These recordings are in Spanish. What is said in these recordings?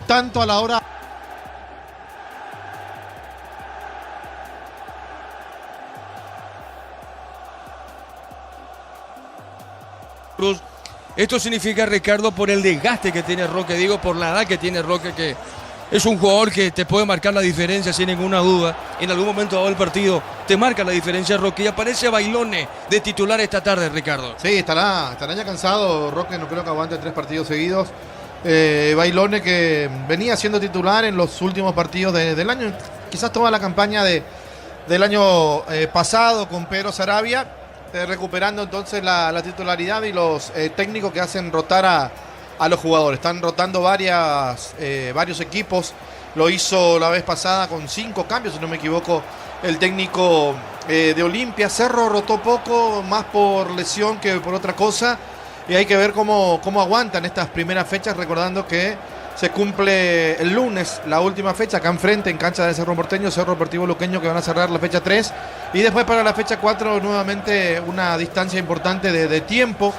tanto a la hora. Esto significa, Ricardo, por el desgaste que tiene Roque, digo, por la edad que tiene Roque, que es un jugador que te puede marcar la diferencia sin ninguna duda. En algún momento dado del partido te marca la diferencia Roque y aparece Bailone de titular esta tarde, Ricardo. Sí, estará ya cansado Roque, no creo que aguante 3 partidos seguidos. Bailone, que venía siendo titular en los últimos partidos del año, quizás toda la campaña del año pasado con Pedro Saravia, recuperando entonces la titularidad y los técnicos que hacen rotar a los jugadores. Están rotando varios equipos. Lo hizo la vez pasada con 5 cambios, si no me equivoco, el técnico de Olimpia. Cerro rotó poco, más por lesión que por otra cosa. Y hay que ver cómo aguantan estas primeras fechas, recordando que se cumple el lunes la última fecha acá enfrente en cancha de Cerro Porteño, Cerro Deportivo Luqueño, que van a cerrar la fecha 3. Y después para la fecha 4 nuevamente una distancia importante de tiempo.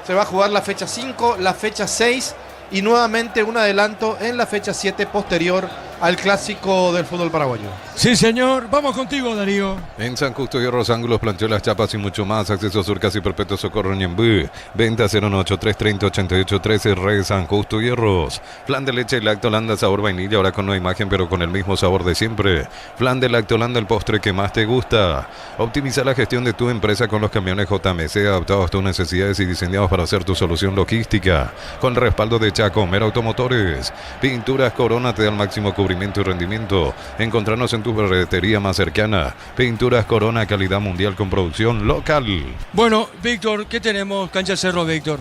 Se va a jugar la fecha 5, la fecha 6 y nuevamente un adelanto en la fecha 7 posterior al clásico del fútbol paraguayo. Sí, señor. Vamos contigo, Darío. En San Justo y Arroz Ángulos, planchelas, chapas y mucho más. Acceso a Surcas y Perpetuo Socorro Ñembú. Venta 018-330-8813. Red San Justo y Arroz. Flan de leche y Lactolanda sabor vainilla, ahora con nueva imagen pero con el mismo sabor de siempre. Flan de Lactolanda, el postre que más te gusta. Optimiza la gestión de tu empresa con los camiones JMC adaptados a tus necesidades y diseñados para hacer tu solución logística. Con el respaldo de Chacomer Automotores. Pinturas Corona te da el máximo cubrimiento y rendimiento. Encontrarnos en tu ferretería más cercana. Pinturas Corona, calidad mundial con producción local. Bueno, Víctor, ¿qué tenemos? Cancha Cerro, Víctor.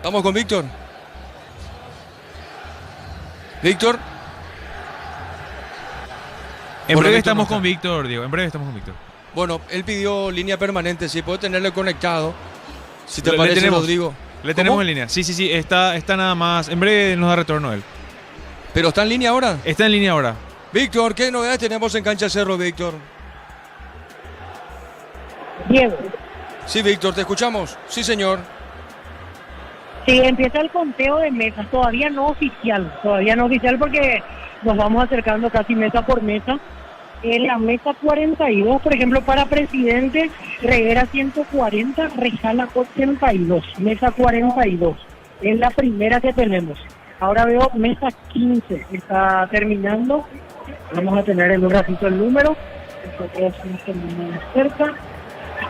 ¿Vamos con Víctor? ¿Víctor? En Bueno, breve Víctor estamos no está. con Víctor, Diego. En breve estamos con Víctor. Bueno, él pidió línea permanente, si puede tenerle conectado. Si te Le parece, tenemos. Rodrigo. Le tenemos ¿Cómo? en línea. Sí, está nada más. En breve nos da retorno él. ¿Pero está en línea ahora? Está en línea ahora. Víctor, ¿qué novedades tenemos en Cancha Cerro, Víctor? Diego, Sí, Víctor, te escuchamos. Sí, señor. sí, empieza el conteo de mesas, todavía no oficial porque nos vamos acercando casi mesa por mesa. En la mesa 42, por ejemplo, para presidente, Reguera 140, Rejala 82, mesa 42. Es la primera que tenemos. Ahora veo mesa 15, está terminando. Vamos a tener en un ratito el número. Nosotros nos terminamos cerca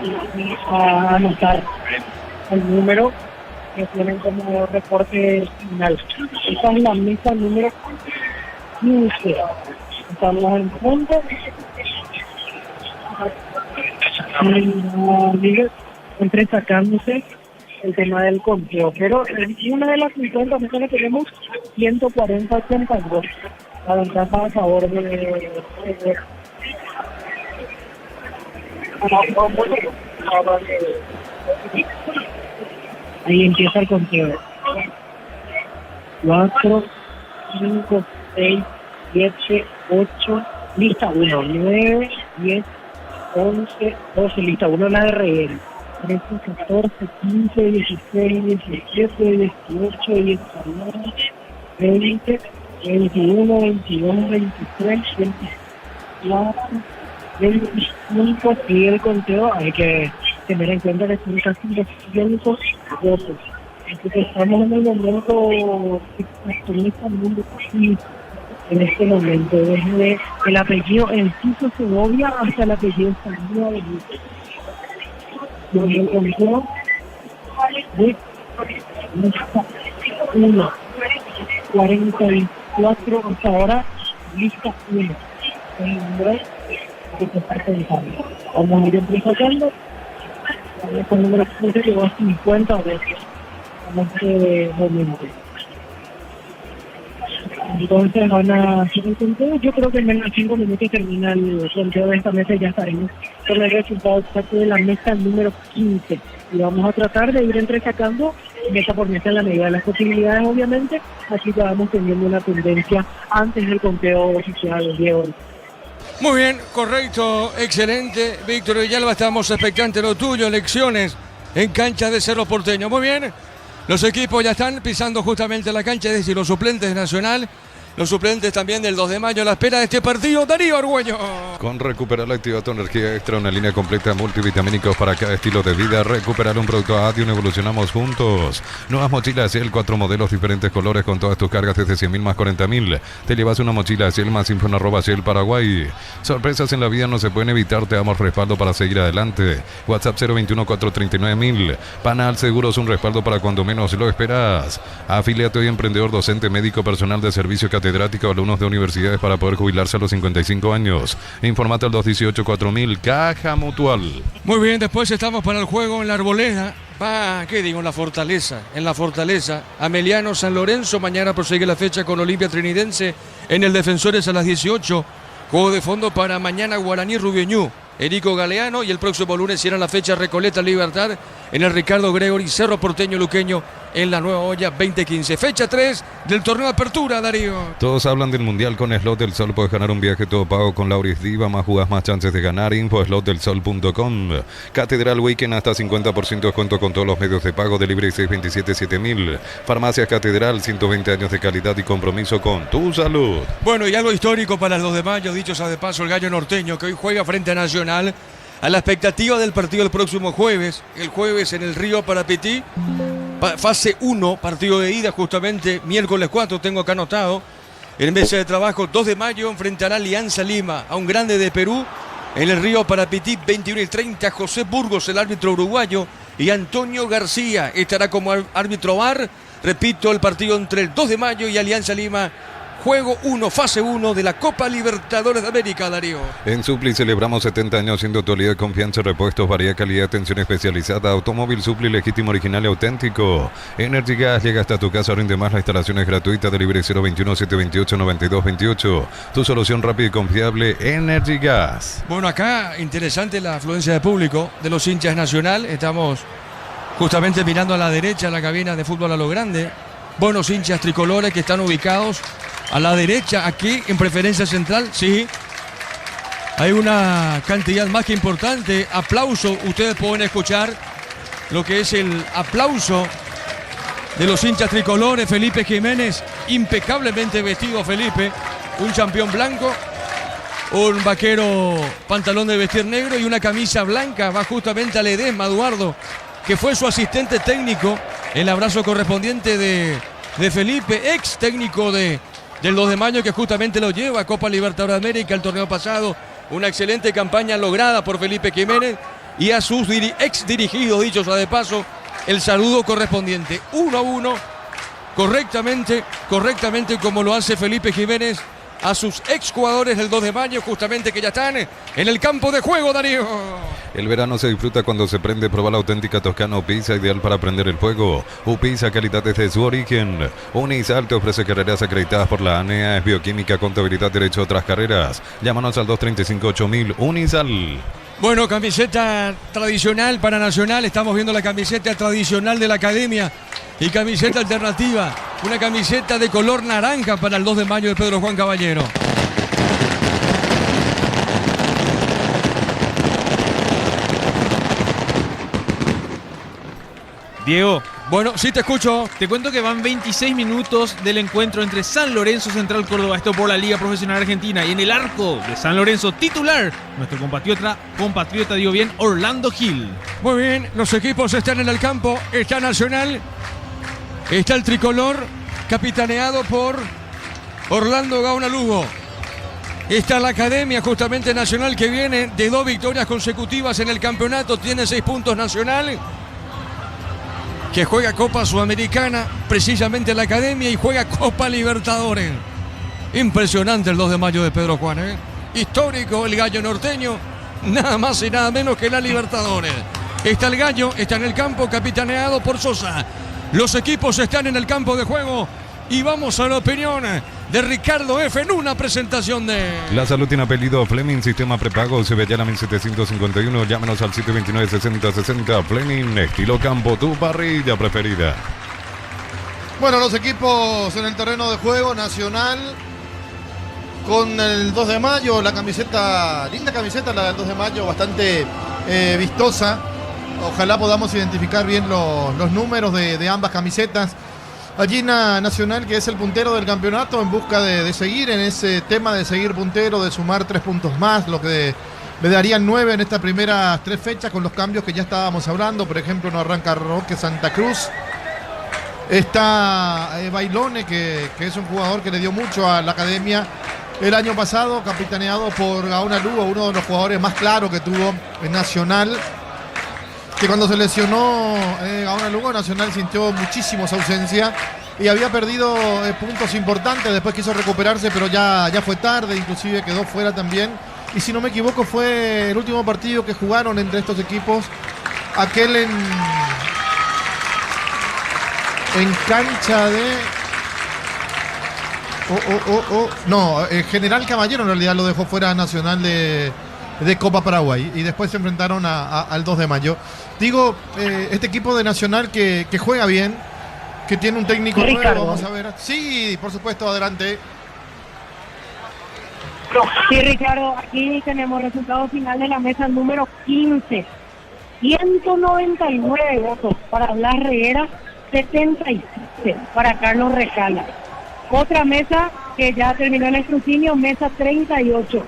y vamos a anotar el número que tienen como reporte final. Esta es la mesa número 15. Estamos en punto. Miguel, entresacándose el tema del conteo, pero en una de las 50 mesas que tenemos 140-82. La ventaja a favor de ahí empieza el conteo. 4, 5, 6, 7, 8, lista 1, 9, 10, 11, 12, lista 1 la de Reguera. 13, 14, 15, 16, 17, 18, 19, 20, 21, 22, 23, 24, 25, sigue el conteo, hay que tener en cuenta que son casi 200 votos. Entonces estamos en el momento en este momento, desde el apellido Enciso Segovia hasta el apellido Sandía de Luis. Donde el conteo de lista 1, 44 hasta ahora, lista 1. El número que se está pensando. Vamos a ir empezando. El número 15 llegó a 50 veces en este momento. Entonces van a hacer el conteo. Yo creo que en menos de 5 minutos termina el conteo de esta mesa y ya estaremos con el resultado exacto de la mesa número 15. Y vamos a tratar de ir entresacando mesa por mesa en la medida de las posibilidades, obviamente. Así que vamos teniendo una tendencia antes del conteo oficial de hoy. Muy bien, correcto, excelente. Víctor Villalba, estamos expectantes de lo tuyo, elecciones en Cancha de Cerro Porteño. Muy bien. Los equipos ya están pisando justamente la cancha, es decir, los suplentes de Nacional, los suplentes también del 2 de mayo a la espera de este partido. Darío Argüello. Con Recuperal activa tu energía extra, una línea completa de multivitamínicos para cada estilo de vida. Recuperar un producto Adium, evolucionamos juntos. Nuevas mochilas Ciel, 4 modelos, diferentes colores con todas tus cargas desde 100.000 más 40.000. Te llevas una mochila Ciel más info en @Ciel Paraguay. Sorpresas en la vida no se pueden evitar, te damos respaldo para seguir adelante. WhatsApp 021-439.000. Panal Seguros, un respaldo para cuando menos lo esperas. Afiliate hoy, emprendedor, docente, médico, personal de servicio, catedrático, alumnos de universidades para poder jubilarse a los 55 años. Informate al 218-4000, Caja Mutual. Muy bien, después estamos para el juego en la Arboleda. ¿Qué digo? En la Fortaleza. Ameliano San Lorenzo, mañana prosigue la fecha con Olimpia Trinidense en el Defensores a las 18. Juego de fondo para mañana Guaraní Rubioñú, Erico Galeano, y el próximo lunes cierra la fecha Recoleta Libertad en el Ricardo Gregory, Cerro Porteño Luqueño en la Nueva Olla 2015. Fecha 3 del torneo de apertura, Darío. Todos hablan del Mundial. Con Slot del Sol puedes ganar un viaje todo pago con Lauris Diva. Más jugás, más chances de ganar. Info slotdelsol.com. Catedral Weekend, hasta 50% descuento con todos los medios de pago. Delivery 627-7000. Farmacias Catedral, 120 años de calidad y compromiso con tu salud. Bueno, y algo histórico para el 2 de mayo, dicho sea de paso, el Gallo Norteño, que hoy juega frente a Nacional, a la expectativa del partido el próximo jueves. El jueves en el Río Parapetí, fase 1, partido de ida justamente, miércoles 4, tengo acá anotado. En mesa de trabajo, 2 de mayo, enfrentará Alianza Lima a un grande de Perú. En el Río Parapetí, 21:30, José Burgos, el árbitro uruguayo, y Antonio García estará como árbitro VAR. Repito, el partido entre el 2 de mayo y Alianza Lima. Juego 1, fase 1 de la Copa Libertadores de América, Darío. En Supli celebramos 70 años siendo tu aliado de confianza, repuestos, variedad, calidad, atención especializada. Automóvil Supli, legítimo, original y auténtico. Energy Gas llega hasta tu casa, rinde más, la instalación es gratuita. Delivery 021-728-9228. Tu solución rápida y confiable, Energy Gas. Bueno, acá interesante la afluencia de público de los hinchas Nacional. Estamos justamente mirando a la derecha la cabina de fútbol a lo grande. Buenos hinchas tricolores que están ubicados a la derecha, aquí en preferencia central, sí. Hay una cantidad más que importante. Aplauso, ustedes pueden escuchar lo que es el aplauso de los hinchas tricolores. Felipe Jiménez, impecablemente vestido Felipe, un campeón blanco, un vaquero pantalón de vestir negro y una camisa blanca. Va justamente a Ledesma, Eduardo, que fue su asistente técnico. El abrazo correspondiente de Felipe, ex técnico del 2 de mayo, que justamente lo lleva a Copa Libertadores de América el torneo pasado. Una excelente campaña lograda por Felipe Jiménez y a sus ex dirigidos, dicho sea de paso, el saludo correspondiente. 1-1, correctamente como lo hace Felipe Jiménez a sus ex jugadores del 2 de mayo, justamente que ya están en el campo de juego, Darío. El verano se disfruta cuando se prende. Probar la auténtica Toscana Upisa, ideal para prender el fuego. Upisa, calidad desde su origen. Unisal te ofrece carreras acreditadas por la ANEA, es bioquímica, contabilidad, derecho a otras carreras. Llámanos al 235-8000. Unisal. Bueno, camiseta tradicional para Nacional. Estamos viendo la camiseta tradicional de la academia y camiseta alternativa. Una camiseta de color naranja para el 2 de mayo de Pedro Juan Caballero. Diego, bueno, sí te escucho. te cuento que van 26 minutos del encuentro entre San Lorenzo Central Córdoba, esto por la Liga Profesional Argentina, y en el arco de San Lorenzo titular, nuestro compatriota digo bien, Orlando Gil. Muy bien, los equipos están en el campo. Está Nacional, está el tricolor, capitaneado por Orlando Gauna Lugo. Está la Academia justamente Nacional, que viene de 2 victorias consecutivas en el campeonato, tiene 6 puntos Nacional, que juega Copa Sudamericana, precisamente la Academia, y juega Copa Libertadores. Impresionante el 2 de mayo de Pedro Juan, ¿eh? Histórico el Gallo Norteño, nada más y nada menos que la Libertadores. Está el Gallo, está en el campo, capitaneado por Sosa. Los equipos están en el campo de juego y vamos a la opinión de Ricardo F. en una presentación de... La Salud tiene apellido Fleming, sistema prepago, se ve ya la 1751, llámanos al 729-6060, Fleming, estilo campo, tu parrilla preferida. Bueno, los equipos en el terreno de juego, Nacional con el 2 de mayo, la camiseta, linda camiseta la del 2 de mayo, bastante vistosa, Ojalá podamos identificar bien los números de ambas camisetas. Allí Nacional, que es el puntero del campeonato, en busca de seguir en ese tema de seguir puntero, de sumar 3 puntos más, lo que le darían 9 en estas primeras 3 fechas con los cambios que ya estábamos hablando. Por ejemplo, no arranca Roque Santa Cruz. Está Bailone, que es un jugador que le dio mucho a la academia el año pasado, capitaneado por Gaona Lugo, uno de los jugadores más claros que tuvo en Nacional. Que cuando se lesionó Gaona Lugo, Nacional sintió muchísimo esa ausencia y había perdido puntos importantes. Después quiso recuperarse, pero ya fue tarde, inclusive quedó fuera también. Y si no me equivoco, fue el último partido que jugaron entre estos equipos, aquel en cancha de... No, General Caballero en realidad lo dejó fuera Nacional de Copa Paraguay y después se enfrentaron al 2 de mayo. Digo, este equipo de Nacional que juega bien, que tiene un técnico nuevo, vamos a ver. Sí, por supuesto, adelante. Sí, Ricardo, aquí tenemos resultado final de la mesa número 15. 199 votos para Blas Reguera, 77 para Carlos Recala. Otra mesa que ya terminó el escrutinio, mesa 38.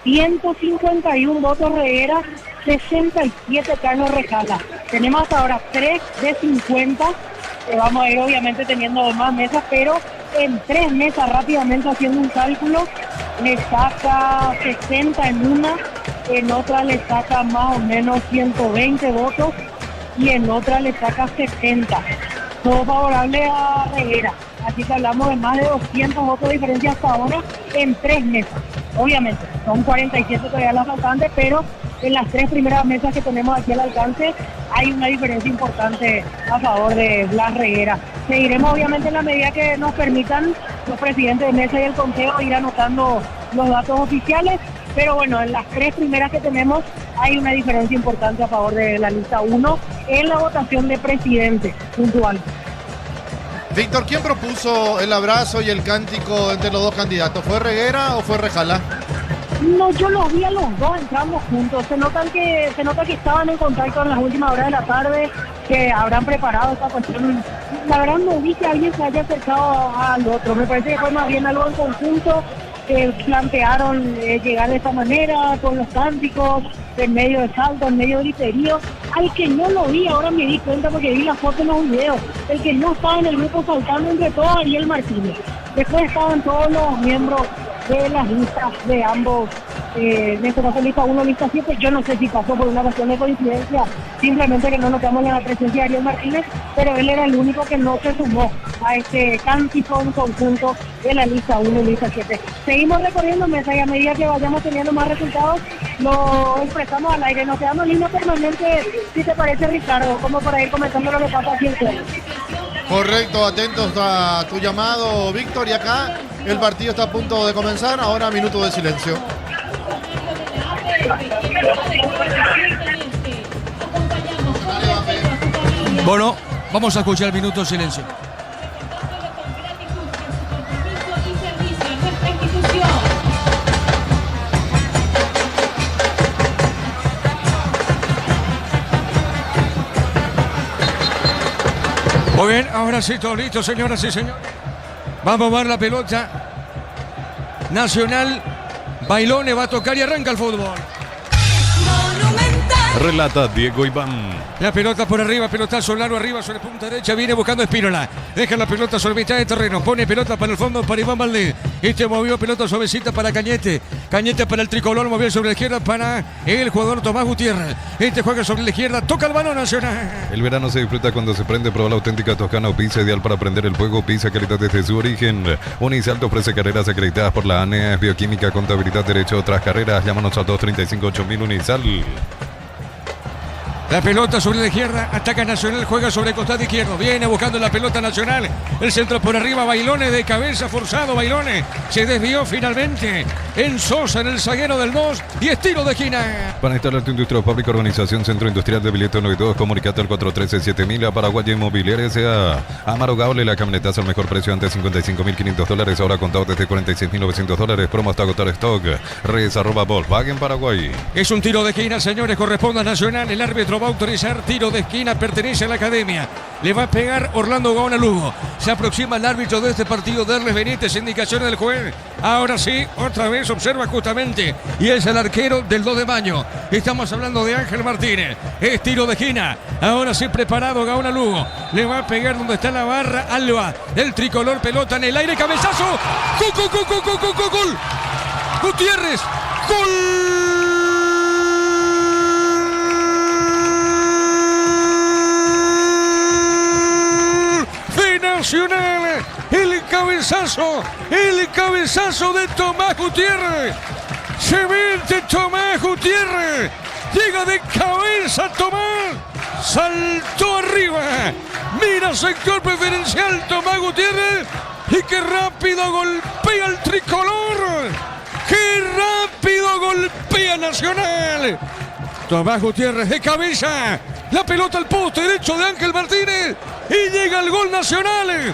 151 votos Reguera, 67 Carlos Recala. Tenemos hasta ahora 3 de 50. Vamos a ir obviamente teniendo más mesas, pero en 3 mesas rápidamente haciendo un cálculo, le saca 60 en una, en otra le saca más o menos 120 votos y en otra le saca 70. Todo favorable a Reguera. Así que hablamos de más de 200 votos de diferencia hasta ahora en 3 mesas. Obviamente, son 47 todavía las faltantes, pero en las 3 primeras mesas que tenemos aquí al alcance hay una diferencia importante a favor de Blas Reguera. Seguiremos obviamente en la medida que nos permitan los presidentes de mesa y el consejo ir anotando los datos oficiales, pero bueno, en las 3 primeras que tenemos hay una diferencia importante a favor de la lista 1 en la votación de presidente puntual. Víctor, ¿quién propuso el abrazo y el cántico entre los dos candidatos? ¿Fue Reguera o fue Recala? No, yo los vi a los dos, entramos juntos. Se nota que estaban en contacto en las últimas horas de la tarde, que habrán preparado esta cuestión. La verdad no vi que alguien se haya acercado al otro. Me parece que fue más bien algo en conjunto, que plantearon llegar de esta manera, con los cánticos, en medio de salto, en medio de griterío. Al que no lo vi, ahora me di cuenta porque vi la foto en los videos. El que no estaba en el grupo saltando entre todos, Ariel Martínez. Después estaban todos los miembros de las listas de ambos, en este caso lista 1, lista 7, yo no sé si pasó por una cuestión de coincidencia, simplemente que no notamos la presencia de Ariel Martínez, pero él era el único que no se sumó a este cántico en conjunto de la lista 1 y lista 7. Seguimos recorriendo mesa y a medida que vayamos teniendo más resultados, lo expresamos al aire. Nos quedamos línea permanente, si te parece, Ricardo, como para ir comentando lo que pasa aquí en Cuba. Correcto, atentos a tu llamado, Víctor, y acá el partido está a punto de comenzar, ahora minuto de silencio. Bueno, vamos a escuchar el minuto de silencio. Muy bien, ahora sí, todo listo, señoras y señores. Vamos a mover la pelota. Nacional, Bailone va a tocar y arranca el fútbol. Relata Diego Iván. La pelota por arriba, pelotazo largo arriba sobre punta derecha, viene buscando Espínola. Deja la pelota sobre mitad de terreno, pone pelota para el fondo para Iván Valdés. Movió pelota suavecita para Cañete. Cañete para el tricolor, movió sobre la izquierda para el jugador Tomás Gutiérrez. Juega sobre la izquierda, toca el balón Nacional. El verano se disfruta cuando se prende. Prueba la auténtica Toscana o pizza ideal para prender el fuego. Pizza calidad desde su origen. Unicel te ofrece carreras acreditadas por la ANEA, bioquímica, contabilidad, derecho, otras carreras. Llámanos al 235-8000 Unicel. La pelota sobre la izquierda, ataca Nacional, juega sobre el costado izquierdo, viene buscando la pelota Nacional, el centro por arriba, Bailone de cabeza, forzado Bailone, se desvió finalmente en Sosa, en el zaguero del 2 y estilo de esquina. Para instalar tu industria pública, Organización Centro Industrial de Bilieto 92, comunicate al 413-7000 a Paraguay Inmobiliaria S.A. Amaro Gable, la camionetazo al mejor precio antes $55.500, ahora contado desde $46.900, promo hasta agotar stock, res @ Volkswagen Paraguay. Es un tiro de esquina, señores, corresponde a Nacional, el árbitro va a autorizar tiro de esquina, pertenece a la Academia. Le va a pegar Orlando Gaona Lugo. Se aproxima el árbitro de este partido, Derles Benítez, indicaciones del juez. Ahora sí, otra vez observa justamente. Y es el arquero del 2 de mayo. Estamos hablando de Ángel Martínez. Es tiro de esquina. Ahora sí preparado Gaona Lugo. Le va a pegar donde está la barra Alba. El tricolor, pelota en el aire, cabezazo. ¡Gol! Gutiérrez. ¡Gol! Nacional, el cabezazo de Tomás Gutiérrez. Se mete Tomás Gutiérrez, llega de cabeza Tomás, saltó arriba, mira sector preferencial Tomás Gutiérrez y qué rápido golpea el tricolor, qué rápido golpea Nacional. Tomás Gutiérrez de cabeza, la pelota al poste derecho de Ángel Martínez y llega el gol Nacional.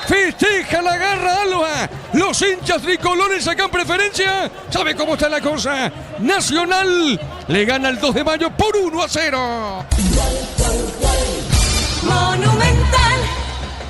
Festeja la garra Alba. Los hinchas tricolores sacan preferencia. ¿Sabe cómo está la cosa? Nacional le gana el 2 de mayo por 1-0. Monumental.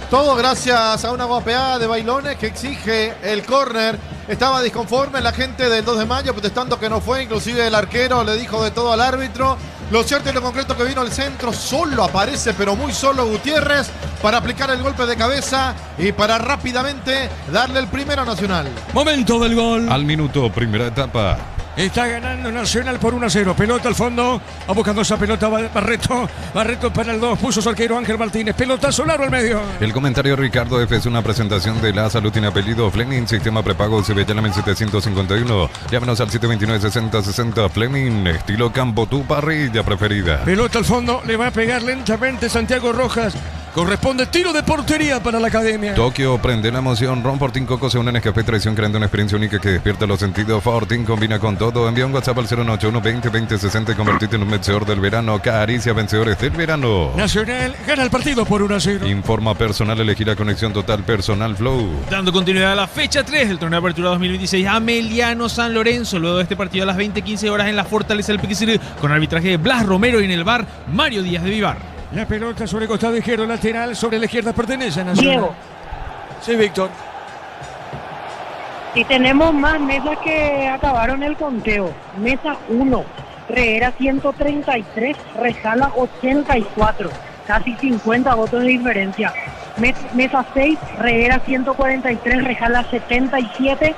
Todo gracias a una guapeada de Bailones que exige el córner. Estaba disconforme la gente del 2 de mayo protestando que no fue, inclusive el arquero le dijo de todo al árbitro. Lo cierto y lo concreto que vino al centro, solo aparece, pero muy solo Gutiérrez para aplicar el golpe de cabeza y para rápidamente darle el primero a Nacional. Momento del gol. Al minuto, primera etapa. Está ganando Nacional por 1-0. Pelota al fondo. Va buscando esa pelota Barreto. Barreto para el 2. Puso su arquero Ángel Martínez. Pelotazo largo al medio. El comentario Ricardo F. es una presentación de La Salud tiene apellido Fleming. Sistema prepago CB Llamen 751. Llámenos al 729-6060. Fleming. Estilo campo, tu parrilla preferida. Pelota al fondo. Le va a pegar lentamente Santiago Rojas. Corresponde tiro de portería para la Academia. Tokio prende la emoción. Ron Fortín Coco se une en Escafé Traición creando una experiencia única que despierta los sentidos. Fortín combina con todo. Envía un WhatsApp al 091-20-20-60 y convertirte en un vencedor del verano. Caricia vencedores del verano. Nacional gana el partido por 1-0. Informa personal, elegir a Conexión Total Personal Flow. Dando continuidad a la fecha 3 del torneo de apertura 2026, Ameliano San Lorenzo. Luego de este partido a las 20:15 horas en la Fortaleza del Piquicir, con arbitraje de Blas Romero y en el bar Mario Díaz de Vivar. La pelota sobre el costado izquierdo, lateral, sobre la izquierda pertenece a Nacional. Diego. Sí, Víctor. Y tenemos más mesas que acabaron el conteo. Mesa 1, Reguera 133, Rejala 84, casi 50 votos de diferencia. Mesa 6, Reguera 143, Rejala 77,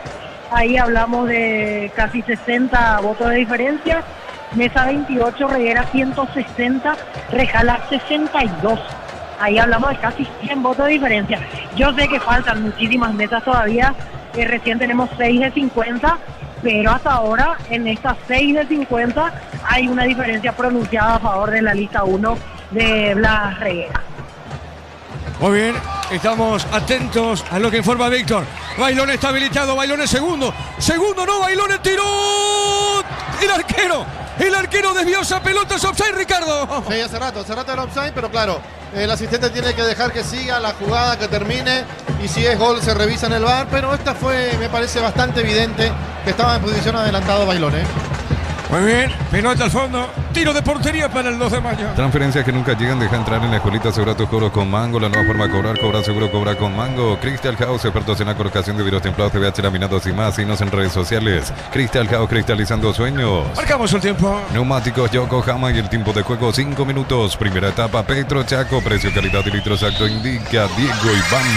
ahí hablamos de casi 60 votos de diferencia. Mesa 28, Reguera 160, Rejala 62. Ahí hablamos de casi 100 votos de diferencia. Yo sé que faltan muchísimas mesas todavía. Recién tenemos 6 de 50, pero hasta ahora en estas 6 de 50 hay una diferencia pronunciada a favor de la lista 1 de Blas Reguera. Muy bien, estamos atentos a lo que informa Víctor. Bailones está habilitado, Bailones segundo. Segundo no, Bailones tiró. El arquero desvió esa pelota, es offside, Ricardo. Sí, hace rato era offside, pero claro, el asistente tiene que dejar que siga la jugada, que termine, y si es gol se revisa en el VAR, pero esta fue, me parece bastante evidente que estaba en posición adelantado Bailones. Muy bien, pelota al fondo, tiro de portería para el 2 de mayo. Transferencias que nunca llegan, deja entrar en la escuelita, asegura tus cobros con Mango, la nueva forma de cobrar seguro, cobra con Mango. Crystal House, expertos en la colocación de vidrios templados, TVH, laminados y más, signos en redes sociales. Crystal House, cristalizando sueños. Marcamos el tiempo. Neumáticos Yokohama y el tiempo de juego 5 minutos. Primera etapa, Petro Chaco, precio, calidad y litro exacto indica Diego Iván.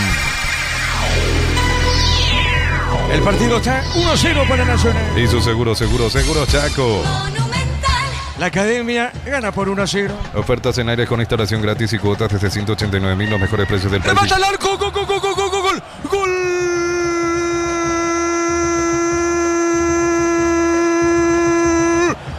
El partido está 1-0 para Nacional. Y su seguro Chaco. Monumental. La Academia gana por 1-0. Ofertas en aire con instalación gratis y cuotas desde 189.000, los mejores precios del país. ¡Remata al arco! ¡Gol! ¡Gol!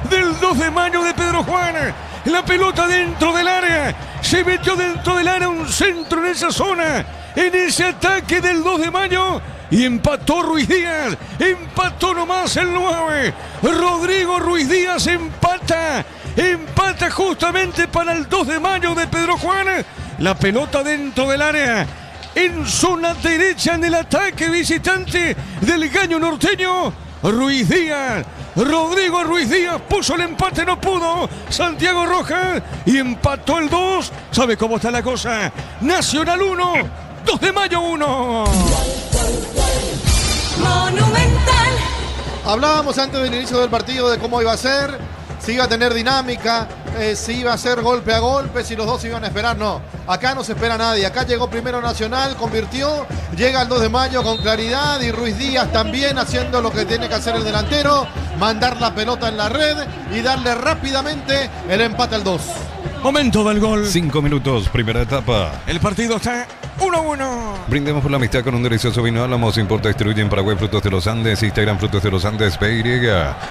Del 2 de mayo de Pedro Juan. La pelota dentro del área. Se metió dentro del área un centro en esa zona. En ese ataque del 2 de mayo. Y empató Ruiz Díaz, empató nomás el 9. Rodrigo Ruiz Díaz empata justamente para el 2 de mayo de Pedro Juan. La pelota dentro del área, en zona derecha en el ataque visitante del Gallo Norteño. Ruiz Díaz Rodrigo Ruiz Díaz puso el empate, no pudo. Santiago Rojas y empató el 2. ¿Sabe cómo está la cosa? Nacional 1, 2 de mayo 1. Monumental. Hablábamos antes del inicio del partido de cómo iba a ser, si iba a tener dinámica, si iba a ser golpe a golpe, si los dos iban a esperar. No, acá no se espera nadie. Acá llegó primero Nacional, convirtió, llega el 2 de mayo con claridad y Ruiz Díaz también haciendo lo que tiene que hacer el delantero, mandar la pelota en la red y darle rápidamente el empate al 2. Momento del gol. 5 minutos, primera etapa. El partido está 1-1. Brindemos por la amistad con un delicioso vino Álamos. Importa, distribuye en Paraguay Frutos de los Andes. Instagram Frutos de los Andes PY.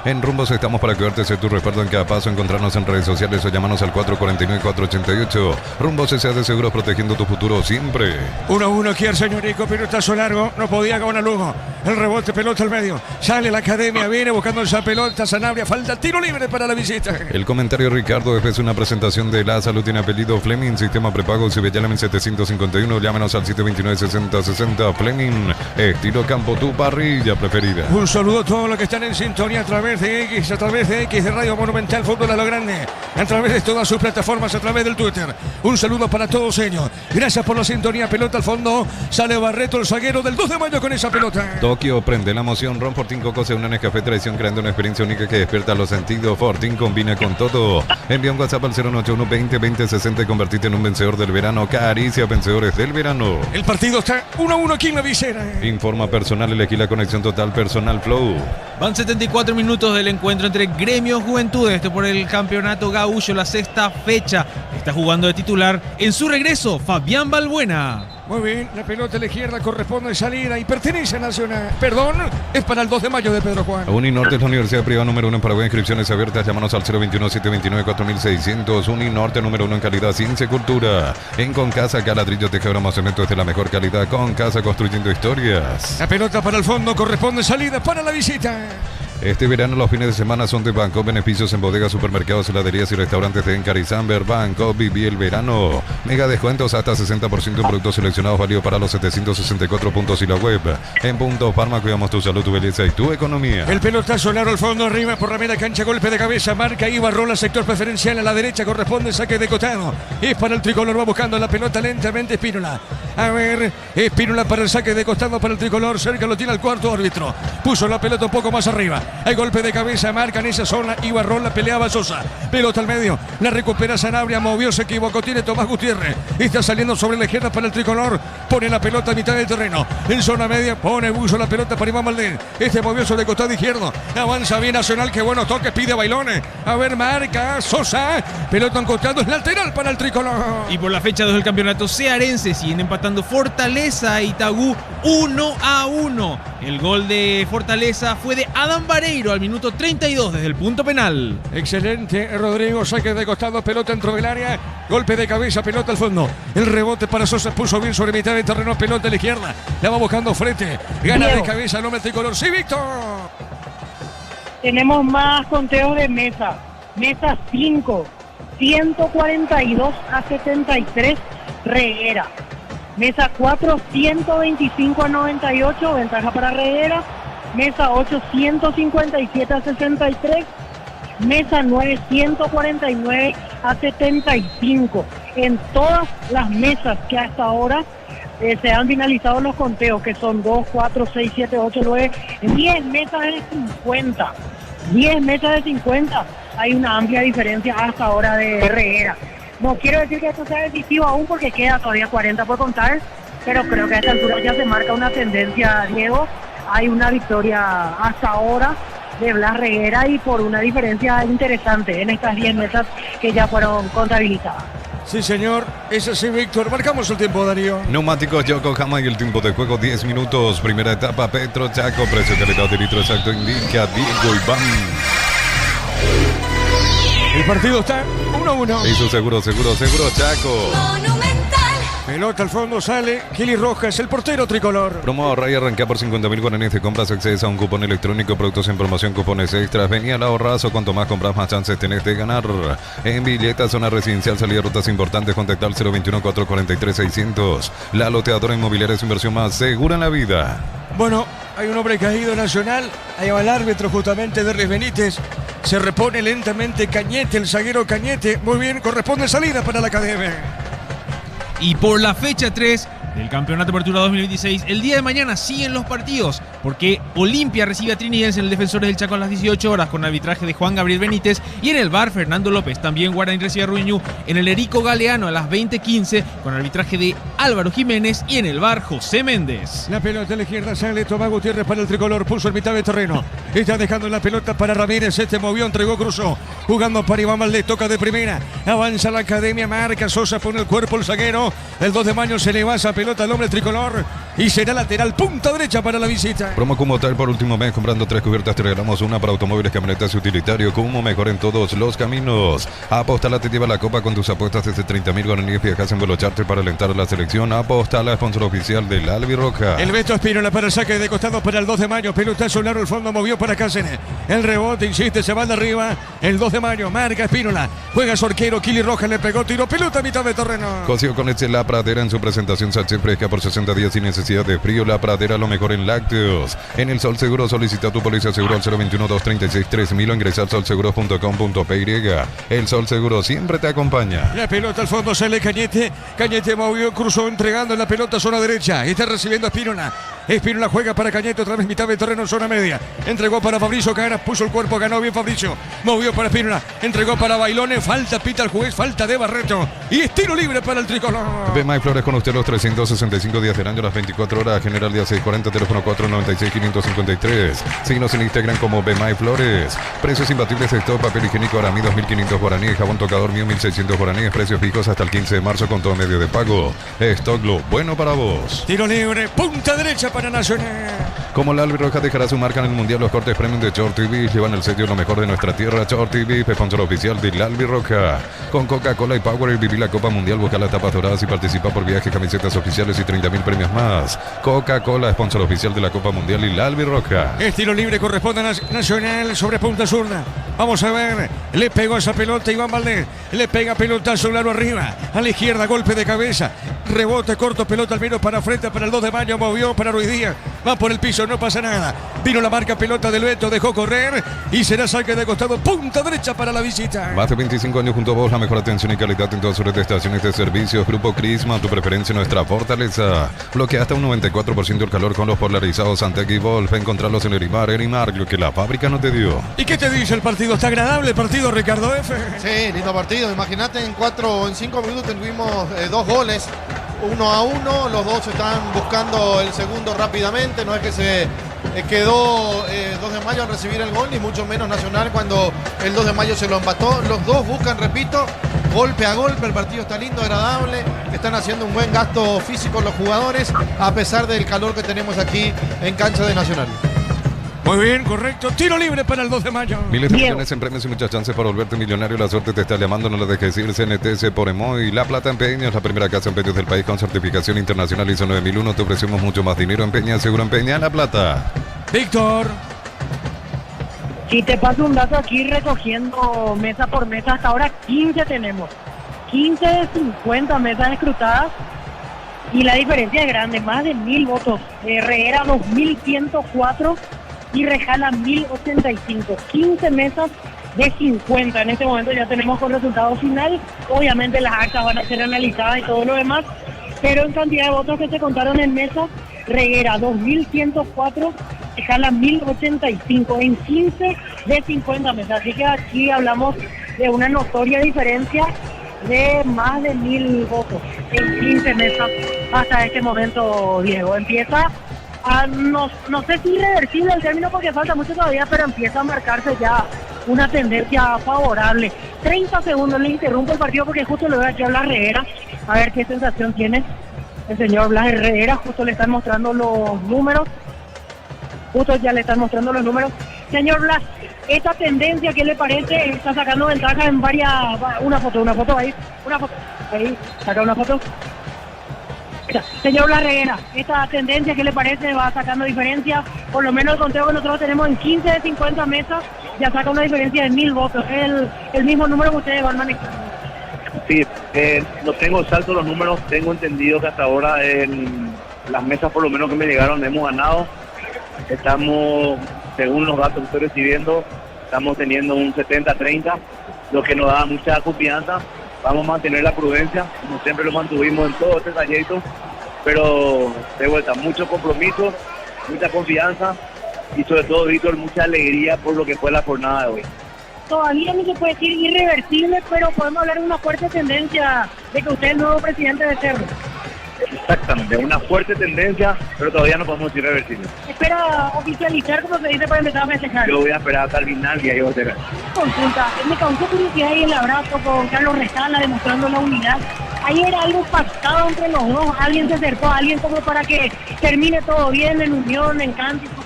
En Rumbos estamos para cuidarte de tu respaldo en cada paso. Encontrarnos en redes sociales o llamarnos al 449-488. Rumbos S.A. de Seguros, protegiendo tu futuro siempre. 1-1 aquí el señorico, pilotazo largo. No podía ganar Lugo. El rebote, pelota al medio. Sale la academia, viene buscando esa pelota. Sanabria, falta tiro libre para la visita. El comentario Ricardo después de una presentación de La Salud tiene apellido Fleming. Sistema prepago Cibellalamen 751. Llámenos al 729-6060. Fleming, estilo campo, tu parrilla preferida. Un saludo a todos los que están en sintonía a través de X, de Radio Monumental Fútbol a lo Grande, a través de todas sus plataformas, a través del Twitter. Un saludo para todos ellos. Gracias por la sintonía. Pelota al fondo. Sale Barreto, el zaguero del 2 de mayo con esa pelota. Tokio prende la emoción. Ron Fortín Coco se une a Nescafé Tradición, creando una experiencia única que despierta los sentidos. Fortín combina con todo. Envía un WhatsApp al 081-20-20-60 y convertite en un vencedor del verano. Caricia, vencedores del verano. El partido está 1-1 aquí en la visera. Informa personal, elegí la conexión total personal Flow. Van 74 minutos del encuentro entre Gremio Juventudes, por el campeonato gaúcho, la sexta fecha. Está jugando de titular en su regreso Fabián Balbuena. Muy bien, la pelota a la izquierda corresponde salida y pertenece a Nacional. Perdón, es para el 2 de mayo de Pedro Juan. Uninorte es la universidad privada número 1 en Paraguay. Inscripciones abiertas. Llámanos al 021-729-4600. Uninorte número 1 en calidad, ciencia y cultura. En Concasa, Caladrillo, Tejabramos, Cemento es de la mejor calidad. Concasa, construyendo historias. La pelota para el fondo corresponde salida para la visita. Este verano los fines de semana son de Banco. Beneficios en bodegas, supermercados, heladerías y restaurantes de Encar y Samber. Banco, viví el verano. Mega descuentos hasta 60% en productos seleccionados, válido para los 764 puntos y la web. En Punto Farma cuidamos tu salud, tu belleza y tu economía. El pelotazo largo al fondo, arriba por la media cancha, golpe de cabeza, marca Ibarrola, sector preferencial a la derecha, corresponde saque de costado. Es para el tricolor, va buscando la pelota lentamente Espínola. A ver, Espínola para el saque de costado para el tricolor, cerca lo tiene el cuarto árbitro. Puso la pelota un poco más arriba. Hay golpe de cabeza, marca en esa zona. Ibarrola, peleaba Sosa. Pelota al medio. La recupera Sanabria. Movió, se equivocó. Tiene Tomás Gutiérrez. Está saliendo sobre la izquierda para el tricolor. Pone la pelota a mitad del terreno. En zona media. Pone Buzo la pelota para Iván Valdés. Este movió sobre el costado izquierdo. Avanza bien Nacional. Qué buenos toques. Pide a Bailones. A ver, marca Sosa. Pelota en costado. Es lateral para el tricolor. Y por la fecha 2 del campeonato cearense siguen empatando Fortaleza y Tagú 1-1. El gol de Fortaleza fue de Adam Vareiro al minuto 32 desde el punto penal. Excelente, Rodrigo, saque de costado, pelota dentro del área, golpe de cabeza, pelota al fondo. El rebote para Sosa, puso bien sobre mitad de terreno, pelota a la izquierda, la va buscando frente, gana de cabeza el hombre tricolor. Sí, Víctor. Tenemos más conteos de mesa. Mesa 5, 142-73, Reguera. Mesa 4, 125-98, ventaja para Reguera. Mesa 8, 157-63. Mesa 9, 149-75. En todas las mesas que hasta ahora se han finalizado los conteos, que son 2, 4, 6, 7, 8, 9, 10 mesas de 50. 10 mesas de 50. Hay una amplia diferencia hasta ahora de Reguera. No quiero decir que esto sea decisivo aún porque queda todavía 40 por contar, pero creo que a esta altura ya se marca una tendencia, Diego. Hay una victoria hasta ahora de Blas Reguera y por una diferencia interesante en estas 10 mesas que ya fueron contabilizadas. Sí, señor. Es así, Víctor. Marcamos el tiempo, Darío. Neumáticos Yokohama y el tiempo de juego 10 minutos. Primera etapa, Petro Chaco. Precio, calidad de litro exacto indica Diego Iván. El partido está 1-1. Hizo seguro Chaco. Monumental. Pelota al fondo, sale Kili Rojas, el portero tricolor. Promo ahorra y arranca por 50.000 guaraníes de compras. Accedes a un cupón electrónico, productos en promoción, cupones extras. Venía al ahorrazo, cuanto más compras, más chances tenés de ganar. En billetas, zona residencial, salida de rutas importantes, contactar al 021-443-600. La loteadora inmobiliaria es inversión más segura en la vida. Bueno, hay un hombre caído Nacional. Ahí va el árbitro justamente de Benítez. Se repone lentamente Cañete, el zaguero Cañete. Muy bien, corresponde salida para la academia. Y por la fecha 3 del Campeonato Apertura 2026, el día de mañana siguen los partidos, porque Olimpia recibe a Trinidense en el Defensores del Chaco a las 18 horas con arbitraje de Juan Gabriel Benítez, y en el bar Fernando López. También Guaraní recibe a Ruiñú en el Erico Galeano a las 20:15 con arbitraje de Álvaro Jiménez, y en el bar José Méndez. La pelota a la izquierda sale Tomás Gutiérrez para el tricolor, puso en mitad de terreno. Está dejando la pelota para Ramírez, movió, entregó, cruzó. Jugando para Iván Valdés, toca de primera. Avanza la academia, marca Sosa, pone el cuerpo el zaguero. El 2 de mayo se le va esa pelota al hombre tricolor y será lateral, punta derecha para la visita. Promo Kumo Hotel por último mes, comprando 3 cubiertas te regalamos una para automóviles, camionetas y utilitario. Kumo, mejor en todos los caminos. Apostala, te lleva la copa con tus apuestas desde 30.000 guaraníes. Viajas en vuelo charter para alentar a la selección. Apostala, sponsor oficial del Albirroja. El Beto Espínola para el saque de costado para el 2 de mayo. Pelotazo largo, el fondo movió para Cáceres. El rebote, insiste, se va de arriba. El 2 de mayo, marca Espínola. Juega su arquero, Kili Rojas le pegó, tiro, pelota a mitad de terreno. Cosío con leche La Pradera en su presentación sachet fresca por 60 días sin necesidad de frío. La Pradera, lo mejor en lácteos. En el Sol Seguro solicita tu póliza seguro al 021-236-3000 o ingresa al solseguro.com.py. El Sol Seguro siempre te acompaña. La pelota al fondo, sale Cañete. Cañete movió, cruzó, entregando la pelota a zona derecha. Está recibiendo a Espínola. Espínola juega para Cañete, otra vez mitad de terreno, zona media. Entregó para Fabricio Caras, puso el cuerpo, ganó bien Fabricio. Movió para Espínola, entregó para Bailone. Falta, pita el juez, falta de Barreto. Y estilo libre para el tricolor. Bemay Flores con usted los 365 días del año, las 24 horas. General Día 640, teléfono 496-553. Síguenos en Instagram como Bemay Flores. Precios imbatibles de stock, papel higiénico Aramí 2.500 guaraníes, jabón tocador mío 1.600 guaraníes. Precios fijos hasta el 15 de marzo con todo medio de pago. Stock lo bueno para vos. Tiro libre, punta derecha para Nacional. Como la Albirroja dejará su marca en el Mundial, los cortes premium de Short TV llevan el sello lo mejor de nuestra tierra. Short TV, sponsor oficial de la Albirroja. Con Coca-Cola y Power viví la Copa Mundial, busca las tapas doradas y participa por viajes, camisetas oficiales y 30.000 premios más. Coca-Cola, sponsor oficial de la Copa Mundial y la Albirroja. El tiro libre corresponde a Nacional sobre punta zurda. Vamos a ver, le pegó esa pelota Iván Valdés, le pega pelotazo largo arriba, a la izquierda, golpe de cabeza, rebote corto, pelota al menos para frente, para el 2 de mayo, movió para Ruiz Díaz, va por el piso, no pasa nada, vino la marca, pelota del Beto, dejó correr y será saque de costado, punta derecha para la visita. Más de 25 años junto a vos, la mejor atención y calidad en todas sus estaciones de servicios. Grupo Crisma, tu preferencia, nuestra fortaleza. Bloquea hasta un 94% el calor con los polarizados Antec y Wolf. Encontrarlos en Erimar, lo que la fábrica no te dio. ¿Y qué te dice el partido? ¿Está agradable el partido, Ricardo F? Sí, lindo partido. Imagínate, en 4 o en 5 minutos tuvimos 2 goles, 1-1. Los dos están buscando el segundo rápidamente. No es que se quedó 2 de mayo al recibir el gol, ni mucho menos Nacional cuando el 2 de mayo se lo empató. Los dos buscan, repito, golpe a golpe. El partido está lindo, agradable. Están haciendo un buen gasto físico los jugadores, a pesar del calor que tenemos aquí en cancha de Nacional. Muy bien, correcto. Tiro libre para el 2 de mayo. Miles de millones en premios y muchas chances para volverte millonario. La suerte te está llamando, no la dejes ir. CNTS por Emoy. La Plata Empeños, la primera casa en empeños del país con certificación internacional ISO 9001. Te ofrecemos mucho más dinero. Empeña, seguro empeña La Plata. Víctor. Si te paso un dato aquí recogiendo mesa por mesa, hasta ahora 15 tenemos. 15 de 50 mesas escrutadas y la diferencia es grande, más de 1.000 votos. Herrera 2.104 y Rejala 1.085. 15 mesas de 50. En este momento ya tenemos con resultado final. Obviamente las actas van a ser analizadas y todo lo demás, pero en cantidad de votos que se contaron en mesa, Reguera 2.104, Rejala 1.085 en 15 de 50 mesas. Así que aquí hablamos de una notoria diferencia de más de 1.000 votos en 15 mesas hasta este momento, Diego. Empieza a, no sé si irreversible el término porque falta mucho todavía, pero empieza a marcarse ya una tendencia favorable. 30 segundos, le interrumpo el partido porque justo le voy a echar a Herrera a ver qué sensación tiene el señor Blas Herrera. Justo le están mostrando los números. Señor Blas, esta tendencia, ¿qué le parece? Está sacando ventaja en varias... Una foto ahí, saca una foto. Señor Larreguera, esta tendencia, ¿qué le parece? Va sacando diferencia. Por lo menos el conteo que nosotros tenemos en 15 de 50 mesas, ya saca una diferencia de 1000 votos. Es el mismo número que ustedes van manejando. Sí, no tengo salto los números, tengo entendido que hasta ahora en las mesas por lo menos que me llegaron hemos ganado. Estamos, según los datos que estoy recibiendo, estamos teniendo un 70-30, lo que nos da mucha confianza. Vamos a mantener la prudencia, como siempre lo mantuvimos en todo este trayecto, pero de vuelta, mucho compromiso, mucha confianza y sobre todo, Víctor, mucha alegría por lo que fue la jornada de hoy. Todavía no se puede decir irreversible, pero podemos hablar de una fuerte tendencia de que usted es el nuevo presidente de Cerro. Exactamente, una fuerte tendencia, pero todavía no podemos decir irreversible. Espera oficializar, como se dice, para empezar a festejar. Yo voy a esperar hasta el final y ahí voy a tener. Consulta, me causó curiosidad ahí el abrazo con Carlos Rescala demostrando la unidad. Ahí era algo pactado entre los dos, alguien se acercó a alguien como para que termine todo bien en unión, en cántico.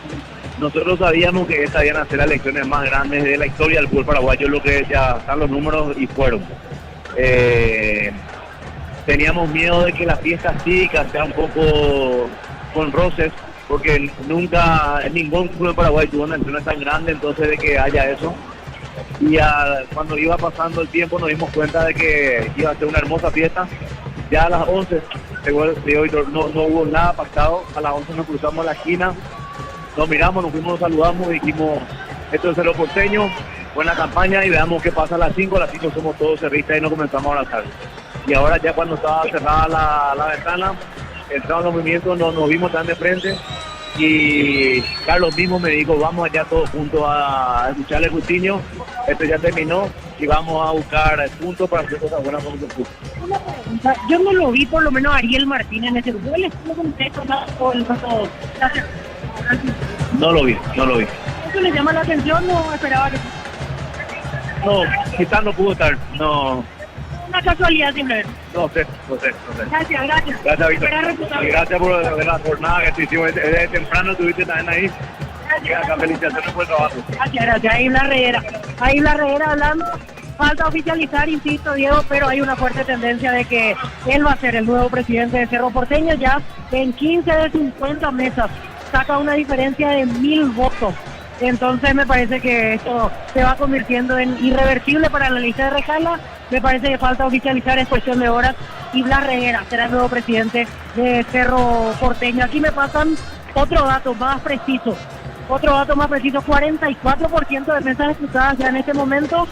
Nosotros sabíamos que estas iban a ser las elecciones más grandes de la historia del fútbol paraguayo, lo que ya están los números y fueron. Teníamos miedo de que la fiesta cívica sea un poco con roces, porque nunca en ningún club de Paraguay tuvo una elección tan grande, entonces de que haya eso. Y cuando iba pasando el tiempo nos dimos cuenta de que iba a ser una hermosa fiesta. Ya a las 11, no hubo nada pactado, a las 11 nos cruzamos la esquina, nos miramos, nos fuimos, nos saludamos y dijimos, esto es Cerro Porteño, buena campaña y veamos qué pasa a las 5 somos todos cerristas y nos comenzamos a abrazar. Y ahora ya cuando estaba cerrada la ventana, entraron los movimientos, nos vimos tan de frente y Carlos mismo me dijo, vamos allá todos juntos a escucharle el Coutinho, esto ya terminó y vamos a buscar puntos para hacer cosas buenas con el club. Una pregunta, yo no lo vi por lo menos a Ariel Martínez en ese grupo, él estuvo con usted todo el rato. No lo vi. ¿Eso le llama la atención? No esperaba que... No, quizás no pudo estar, no. Una casualidad simplemente. No sé. Gracias. Gracias, Víctor. Y gracias por la jornada que te hicimos. Desde temprano estuviste también ahí. Gracias, felicitaciones por el trabajo. Gracias. Ahí la Herrera hablando. Falta oficializar, insisto, Diego, pero hay una fuerte tendencia de que él va a ser el nuevo presidente de Cerro Porteño. Ya en 15 de 50 mesas saca una diferencia de 1000 votos. Entonces me parece que esto se va convirtiendo en irreversible para la lista de Rescala. Me parece que falta oficializar, es cuestión de horas, y Blas Reguera será el nuevo presidente de Cerro Porteño. Aquí me pasan otro dato más preciso, 44% de mesas disputadas ya en este momento,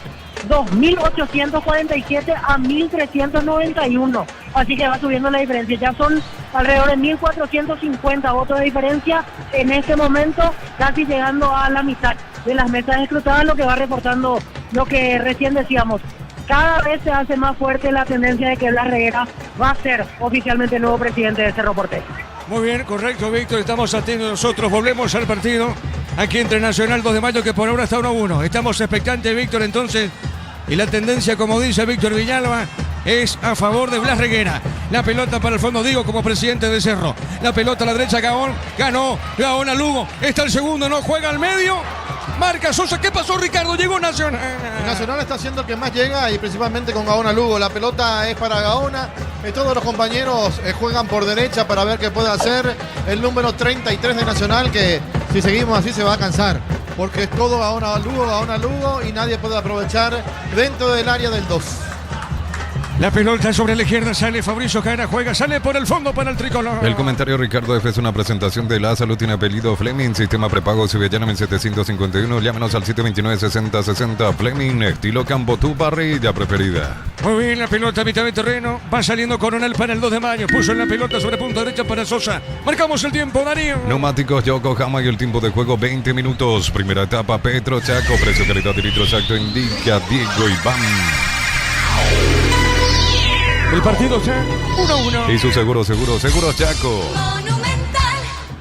2.847 a 1.391, así que va subiendo la diferencia, ya son alrededor de 1.450 votos de diferencia en este momento, casi llegando a la mitad de las mesas escrutadas, lo que va reportando lo que recién decíamos. Cada vez se hace más fuerte la tendencia de que Blas Reguera va a ser oficialmente el nuevo presidente de Cerro Porteño. Muy bien, correcto, Víctor, estamos atentos nosotros, volvemos al partido aquí entre Nacional 2 de Mayo, que por ahora está 1-1. Estamos expectantes, Víctor, entonces, y la tendencia, como dice Víctor Villalba, es a favor de Blas Reguera. La pelota para el fondo, digo, como presidente de Cerro. La pelota a la derecha, Gaón, ganó, Gaón a Lugo, está el segundo, no juega al medio. Marca Sosa, ¿qué pasó, Ricardo? Llegó Nacional. Nacional está siendo el que más llega y principalmente con Gaona Lugo. La pelota es para Gaona. Todos los compañeros juegan por derecha para ver qué puede hacer el número 33 de Nacional, que si seguimos así se va a cansar. Porque es todo Gaona Lugo y nadie puede aprovechar dentro del área del 2. La pelota sobre la izquierda, sale Fabricio Caena, juega, sale por el fondo para el tricolor. El comentario, Ricardo F. es una presentación de La Salud, tiene apellido Fleming, sistema prepago Cibellana 1751, llámenos al 729-6060, Fleming, estilo campo, tu parrilla preferida. Muy bien, la pelota a mitad de terreno, va saliendo Coronel para el 2 de mayo, puso en la pelota sobre punta derecha para Sosa, marcamos el tiempo, Darío. Neumáticos Yokohama y el tiempo de juego 20 minutos, primera etapa Petro Chaco, precio, calidad y litro exacto indica Diego Iván. El partido está 1-1. Y su seguro Chaco. Monumental.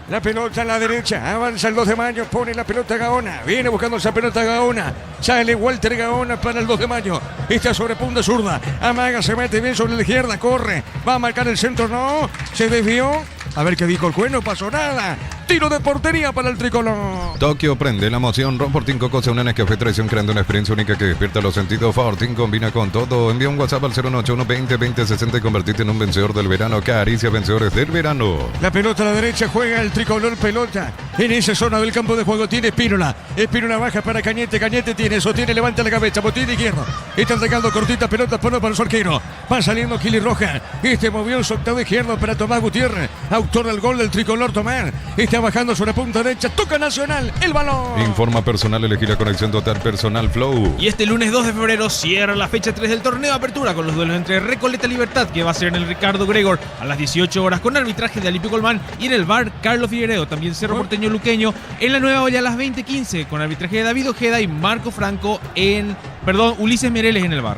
La pelota a la derecha, avanza el 2 de mayo, pone la pelota Gaona, viene buscando esa pelota Gaona, sale Walter Gaona para el 2 de mayo, está sobre punta zurda, amaga, se mete bien sobre la izquierda, corre, va a marcar el centro, no, se desvió, a ver qué dijo el juez, no pasó nada. Tiro de portería para el tricolor. Tokio prende la emoción. Ron Fortín Coco se une en Nescafé Traición, creando una experiencia única que despierta los sentidos. Fortín combina con todo. Envía un WhatsApp al 081 20 20 60 y convertirte en un vencedor del verano. Caricia vencedores del verano. La pelota a la derecha, juega el tricolor pelota. En esa zona del campo de juego tiene Espínola. Espínola baja para Cañete. Cañete sostiene, levanta la cabeza. Botín izquierdo. Está atacando cortita pelota para su arquero. Va saliendo Kili Roja. Movió su octavo izquierdo para Tomás Gutiérrez. Autor del gol del tricolor Tomás. Está bajando sobre punta derecha. Toca Nacional. El balón. Informa personal. Elegir la conexión total personal Flow. Y este lunes 2 de febrero cierra la fecha 3 del torneo de apertura con los duelos entre Recoleta Libertad, que va a ser en el Ricardo Gregor a las 18 horas con arbitraje de Alipio Colmán, y en el bar Carlos Figueredo, también Cerro Porteño Luqueño, en la Nueva Olla a las 20:15 con arbitraje de David Ojeda y Marco Franco Ulises Mireles en el bar.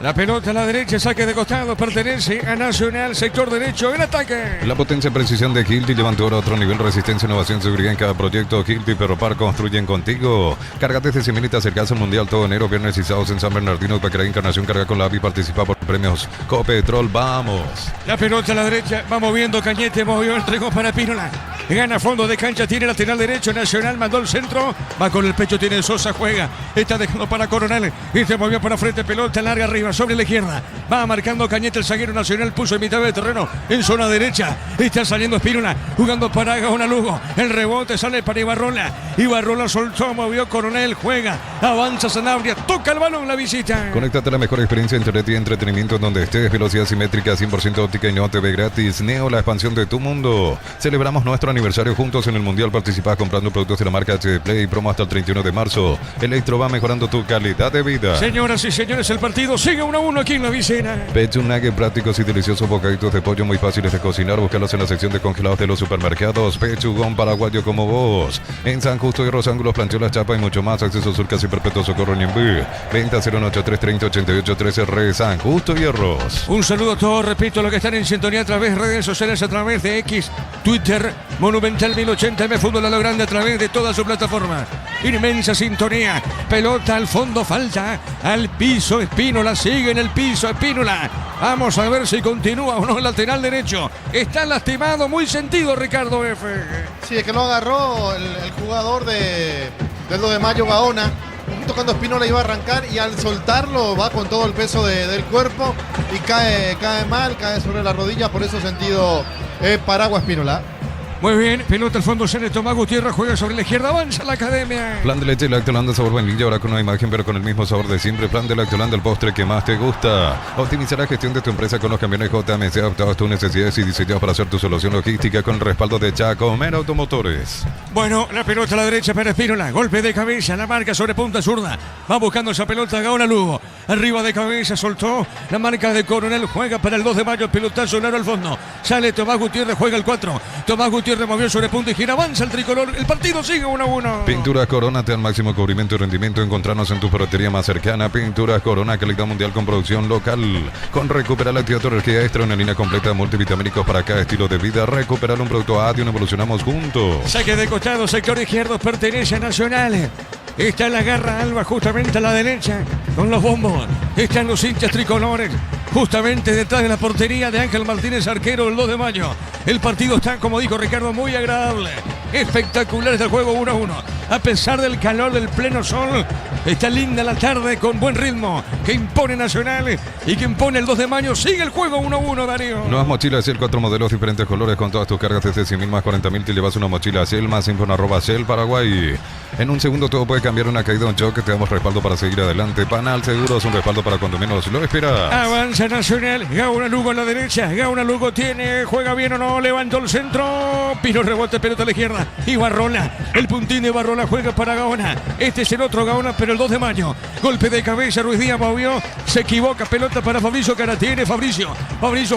La pelota a la derecha, saque de costado, pertenece a Nacional, sector derecho, en ataque. La potencia y precisión de Hilti levantó ahora otro nivel, resistencia, innovación, seguridad en cada proyecto. Hilti Perropar construyen contigo. Cárgate de Cimenita, acercarse al Mundial todo enero, viernes y sábados en San Bernardino, Paquera Encarnación, carga con la AVI, participa por premios Copetrol, vamos. La pelota a la derecha, va moviendo Cañete, movió, entregó para Espínola. Gana fondo de cancha, tiene lateral derecho, Nacional mandó el centro, va con el pecho, tiene Sosa, juega, está dejando para Coronel, y se movió para frente, pelota larga arriba, sobre la izquierda, va marcando Cañete, el zaguero Nacional, puso en mitad de terreno, en zona derecha, está saliendo Espínola, jugando para Gaona Lugo, el rebote sale para Ibarrola soltó, movió Coronel, juega, avanza Sanabria, toca el balón, la visita. Conéctate a la mejor experiencia de internet y entretenimiento en donde estés, velocidad simétrica, 100% óptica y no TV gratis. Neo, la expansión de tu mundo. Celebramos nuestro aniversario juntos en el Mundial. Participás comprando productos de la marca HD Play, promo hasta el 31 de marzo. Electro va mejorando tu calidad de vida. Señoras y señores, el partido sigue 1-1 aquí en la Vicena. Pecho Nugget, prácticos y deliciosos bocaditos de pollo muy fáciles de cocinar. Búscalos en la sección de congelados de los supermercados. Pechugón paraguayo como vos. En San Justo y Rosángulos, Plancholas, Chapa y mucho más. Acceso Sur, Casi Perpetuo Socorro Ñembú. Venta 083 30 88 13 Re San Justo y Hierros. Un saludo a todos, repito, los que están en sintonía a través de redes sociales, a través de X, Twitter, Monumental 1080 M Fútbol a lo grande, a través de toda su plataforma. Inmensa sintonía, pelota al fondo, falta al piso, Espínola sigue en el piso, Espínola. Vamos a ver si continúa o no el lateral derecho. Está lastimado, muy sentido Ricardo F. Sí, es que lo agarró el jugador del 2 de mayo, Gaona. Tocando Espínola iba a arrancar y al soltarlo va con todo el peso del cuerpo y cae mal, cae sobre la rodilla, por eso sentido Paraguas Espínola. Muy bien, pelota al fondo, sale Tomás Gutiérrez, juega sobre la izquierda, avanza la academia. Plan de leche Lactolanda sabor vainilla, ahora con una imagen pero con el mismo sabor de siempre. Plan de Lactolanda, el postre que más te gusta. Optimizar la gestión de tu empresa con los camiones JMC, adaptados a tus necesidades y diseñados para hacer tu solución logística con el respaldo de Chacomer Automotores. Bueno, la pelota a la derecha para Espínola, golpe de cabeza, la marca sobre punta zurda. Va buscando esa pelota Gaona Lugo. Arriba de cabeza, soltó la marca de Coronel, juega para el 2 de mayo, pelotazo largo al fondo. Sale Tomás Gutiérrez, juega el 4. Tomás Gutiérrez movió sobre punta y gira, avanza el tricolor, el partido sigue 1-1. Pinturas Corona te dan máximo cubrimiento y rendimiento. Encontrarnos en tu ferretería más cercana. Pinturas Corona, calidad mundial con producción local. Con Recupera la actividad energía extra, una línea completa de multivitamínicos para cada estilo de vida. Recuperar un producto ADI, evolucionamos juntos. Saque de costado, sector izquierdo, pertenece a Nacional. Está en la garra Alba, justamente a la derecha, con los bombos. Están los hinchas tricolores, justamente detrás de la portería de Ángel Martínez, arquero del 2 de mayo. El partido está, como dijo Ricardo, muy agradable. Espectacular este juego 1-1. A pesar del calor del pleno sol, está linda la tarde con buen ritmo que impone Nacional y que impone el 2 de mayo. Sigue el juego 1-1, Darío. Nuevas mochilas Shell, 4 modelos, diferentes colores con todas tus cargas desde 100.000 más 40.000. Te llevas una mochila Shell, más info en @Shell Paraguay. En un segundo todo puede cambiar, una caída, un choque. Te damos respaldo para seguir adelante. Panal Seguros, un respaldo para cuando menos lo esperas. Avanza Nacional, Gauna Lugo a la derecha. Gauna Lugo tiene, juega bien o no, levantó el centro. Pino rebote, pelota a la izquierda. Ibarrola, el puntín de Ibarrola juega para Gaona. Este es el otro Gaona, pero el 2 de mayo. Golpe de cabeza, Ruiz Díaz movió. Se equivoca, pelota para Fabricio Caratiere. Fabricio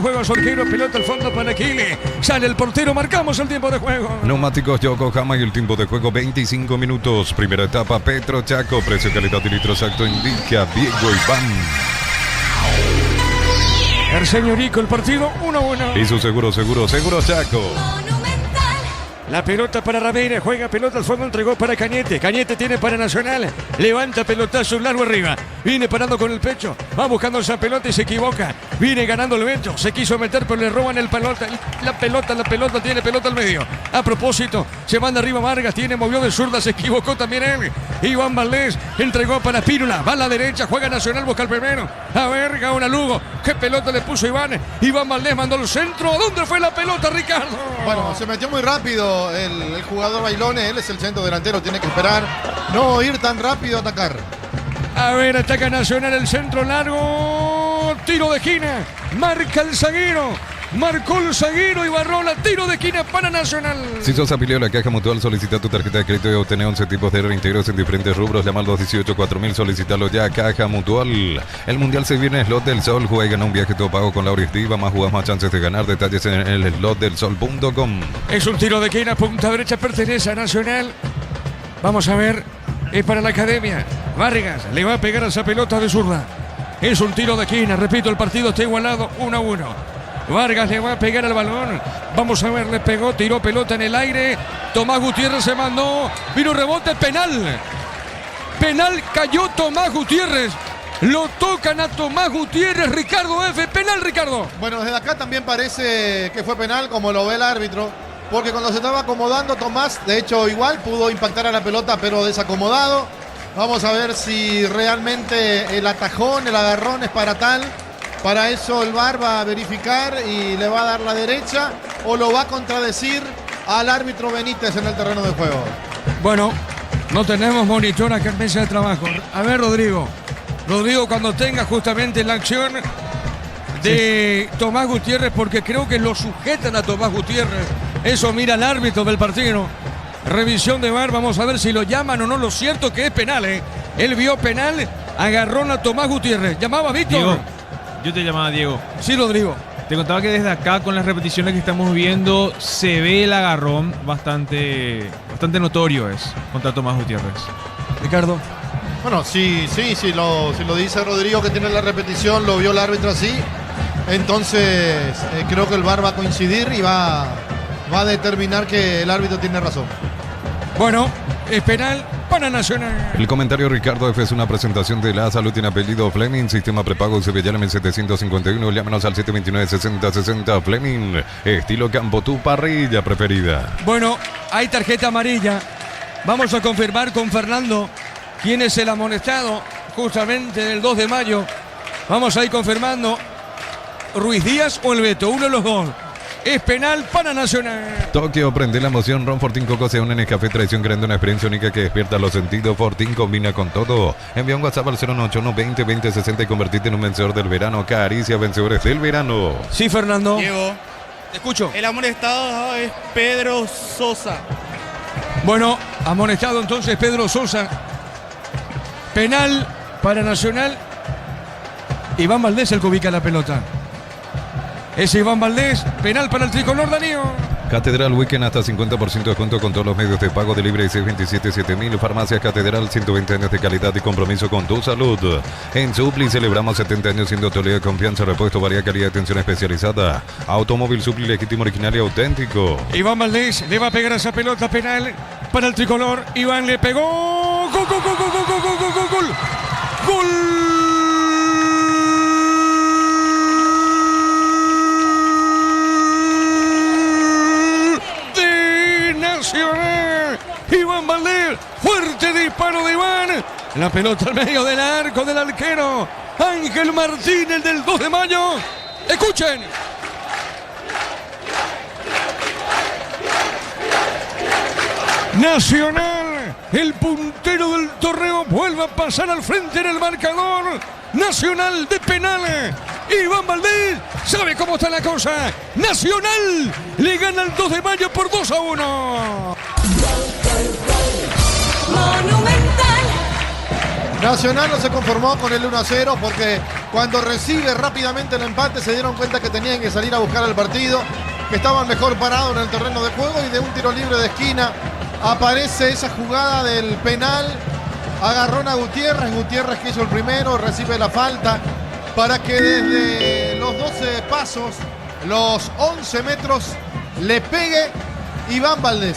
juega a su arquero, pelota al fondo para Aquile. Sale el portero, marcamos el tiempo de juego. Neumáticos Yokohama y el tiempo de juego 25 minutos. Primera etapa Petro Chaco, precio, calidad y litro exacto indica Diego Iván. El señorico, el partido 1-1. Y su seguro Chaco. Monumental. La pelota para Ramírez, juega pelota al fondo, entregó para Cañete. Cañete tiene para Nacional, levanta pelotazo largo arriba. Viene parando con el pecho, va buscando esa pelota y se equivoca. Viene ganando el Beto, se quiso meter pero le roban la pelota, tiene pelota al medio. A propósito, se manda arriba Vargas, movió de zurda, se equivocó también él. Iván Valdés entregó para Pírula, va a la derecha, juega Nacional, busca el primero. A ver, Gaona Lugo, qué pelota le puso Iván. Iván Valdés mandó el centro, ¿a dónde fue la pelota, Ricardo? Bueno, se metió muy rápido el jugador Bailones, él es el centro delantero, tiene que esperar, no ir tan rápido a atacar. A ver, ataca Nacional, el centro largo, tiro de esquina, marca el zaguero, marcó el zaguero y Barrola, tiro de esquina para Nacional. Si sos afiliado a la Caja Mutual, solicita tu tarjeta de crédito y obtener 11 tipos de reintegros en diferentes rubros. Llama al 218-4000, solicítalo ya, Caja Mutual. El Mundial se viene en Slot del Sol, juega y gana un viaje todo pago con Laura Estiva, más jugás, más chances de ganar. Detalles en el slotdelsol.com. Es un tiro de esquina, punta derecha, pertenece a Nacional. Vamos a ver, es para la Academia. Vargas le va a pegar a esa pelota de zurda. Es un tiro de esquina, repito, el partido está igualado 1-1. Vargas le va a pegar al balón. Vamos a ver, le pegó, tiró pelota en el aire. Tomás Gutiérrez se mandó. Vino rebote, penal. Penal, cayó Tomás Gutiérrez. Lo tocan a Tomás Gutiérrez, Ricardo F. Penal, Ricardo. Bueno, desde acá también parece que fue penal, como lo ve el árbitro. Porque cuando se estaba acomodando Tomás, de hecho igual pudo impactar a la pelota, pero desacomodado. Vamos a ver si realmente el atajón, el agarrón es para tal. Para eso el VAR va a verificar y le va a dar la derecha o lo va a contradecir al árbitro Benítez en el terreno de juego. Bueno, no tenemos monitor acá en mesa de trabajo. A ver, Rodrigo, cuando tenga justamente la acción de Tomás Gutiérrez, porque creo que lo sujetan a Tomás Gutiérrez. Eso mira el árbitro del partido. Revisión de VAR, vamos a ver si lo llaman o no. Lo cierto que es penal, ¿eh? Él vio penal, agarrón a Tomás Gutiérrez. ¿Llamaba Víctor? Diego, yo te llamaba Diego. Sí, Rodrigo. Te contaba que desde acá, con las repeticiones que estamos viendo, se ve el agarrón bastante notorio es contra Tomás Gutiérrez. Ricardo. Bueno, sí, si lo dice Rodrigo, que tiene la repetición, lo vio el árbitro así. Entonces creo que el VAR va a coincidir y va a determinar que el árbitro tiene razón. Bueno, es penal para Nacional. El comentario Ricardo F. es una presentación de La Salud, tiene apellido Fleming, sistema prepago Sevilla en 751, llámanos al 729-6060 Fleming, estilo campo, tu parrilla preferida. Bueno, hay tarjeta amarilla. Vamos a confirmar con Fernando quién es el amonestado justamente del 2 de mayo. Vamos a ir confirmando, Ruiz Díaz o el Beto, uno de los dos. Es penal para Nacional. Tokio, prende la emoción. Ron Fortín Coco se une en Nescafé Tradición, creando una experiencia única que despierta los sentidos. Fortín combina con todo. Envía un WhatsApp al 091-20-2060 y convertirte en un vencedor del verano. Caricia, vencedores del verano. Sí, Fernando. Diego, Te escucho. el amonestado es Pedro Sosa. Bueno, amonestado entonces Pedro Sosa. Penal para Nacional. Iván Valdés el que ubica la pelota. Es Iván Valdés, penal para el tricolor, Darío. Catedral Weekend, hasta 50% de descuento con todos los medios de pago de Libre y 627-7000. Farmacias Catedral, 120 años de calidad y compromiso con tu salud. En Supli celebramos 70 años siendo tu de confianza, repuesto, variedad, calidad y atención especializada. Automóvil Supli, legítimo, original y auténtico. Iván Valdés le va a pegar esa pelota penal para el tricolor. Iván le pegó. ¡Gol, gol, gol, gol, gol, gol, gol, gol, gol! ¡Gol! Iván Valdés, fuerte disparo de Iván, la pelota al medio del arco del arquero Ángel Martín, el del 2 de mayo. Escuchen. Nacional, el puntero del torneo, vuelve a pasar al frente en el marcador. Nacional de penales. Iván Valdés sabe cómo está la cosa. Nacional le gana el 2 de mayo por 2-1. Monumental. Nacional no se conformó con el 1-0 porque cuando recibe rápidamente el empate se dieron cuenta que tenían que salir a buscar el partido, que estaban mejor parados en el terreno de juego y de un tiro libre de esquina aparece esa jugada del penal. Agarrón a Gutiérrez que hizo el primero, recibe la falta para que desde los 12 pasos, los 11 metros, le pegue Iván Valdés.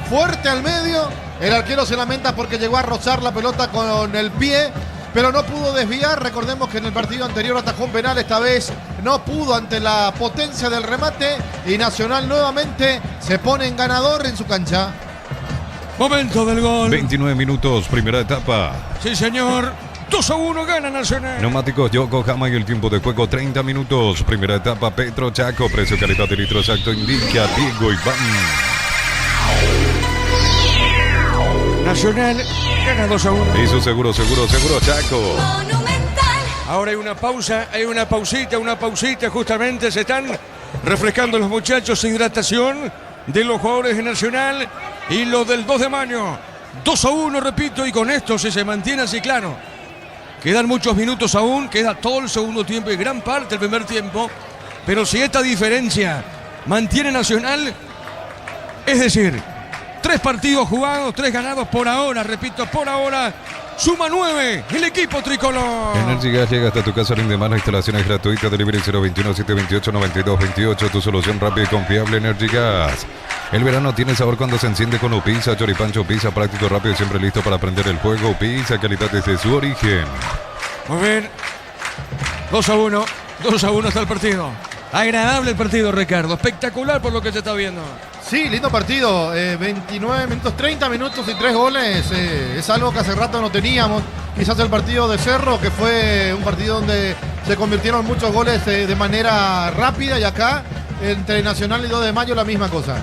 Fuerte al medio. El arquero se lamenta porque llegó a rozar la pelota con el pie, pero no pudo desviar. Recordemos que en el partido anterior atajó un penal, esta vez no pudo ante la potencia del remate. Y Nacional nuevamente se pone en ganador en su cancha. Momento del gol. 29 minutos, primera etapa. Sí, señor. 2-1 gana Nacional. Neumáticos Yokohama y el tiempo de juego 30 minutos. Primera etapa Petro Chaco. Precio, calidad de litro exacto indica Diego Iván. Nacional gana 2-1. Hizo seguro Chaco. Monumental. Ahora hay una pausa, una pausita. Justamente se están refrescando los muchachos. Hidratación de los jugadores de Nacional y los del 2 de mayo. 2-1, repito, y con esto si se mantiene así, claro. Quedan muchos minutos aún, queda todo el segundo tiempo y gran parte del primer tiempo. Pero si esta diferencia mantiene Nacional, es decir, 3 partidos jugados, 3 ganados por ahora, repito, por ahora, suma 9 el equipo tricolor. Energy Gas llega hasta tu casa, rinde más, las instalaciones gratuitas, delivery 021-728-9228, tu solución rápida y confiable. Energy Gas. El verano tiene sabor cuando se enciende con Upisa, choripancho Upisa, práctico, rápido y siempre listo para prender el fuego. Upisa, calidad desde su origen. Muy bien, 2-1 está el partido. Agradable el partido, Ricardo, espectacular por lo que se está viendo. Sí, lindo partido. 29 minutos, 30 minutos y 3 goles. Es algo que hace rato no teníamos. Quizás el partido de Cerro, que fue un partido donde se convirtieron muchos goles de manera rápida. Y acá, entre Nacional y 2 de mayo, la misma cosa.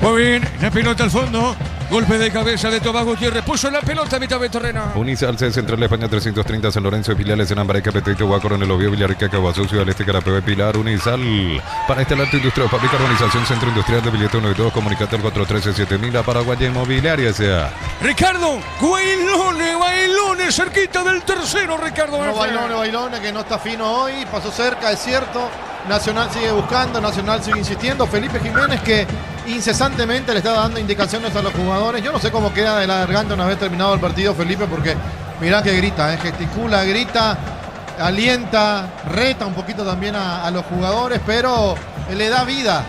Muy bien, la pelota al fondo. Golpe de cabeza de Tomás Gutiérrez. Puso la pelota a mitad de terreno. Unisal, Central España 330, San Lorenzo de Filiales en Ambareca, Petito, Guaco, en el Obvio, Villarrica, Caguazú, Ciudad del Este, Carapeo, Pilar. Unisal. Para instalar tu industria o fábrica, organización, centro industrial de billete 1 y 2, comunicate al 413-7000, Paraguaya Inmobiliaria sea. Ricardo, Bailones, cerquita del tercero, Ricardo. No, Bailones, que no está fino hoy, pasó cerca, es cierto. Nacional sigue buscando, Nacional sigue insistiendo. Felipe Jiménez, que incesantemente le está dando indicaciones a los jugadores. Yo no sé cómo queda de la garganta una vez terminado el partido, Felipe, porque mirá que grita, gesticula, grita, alienta, reta un poquito también a los jugadores, pero le da vida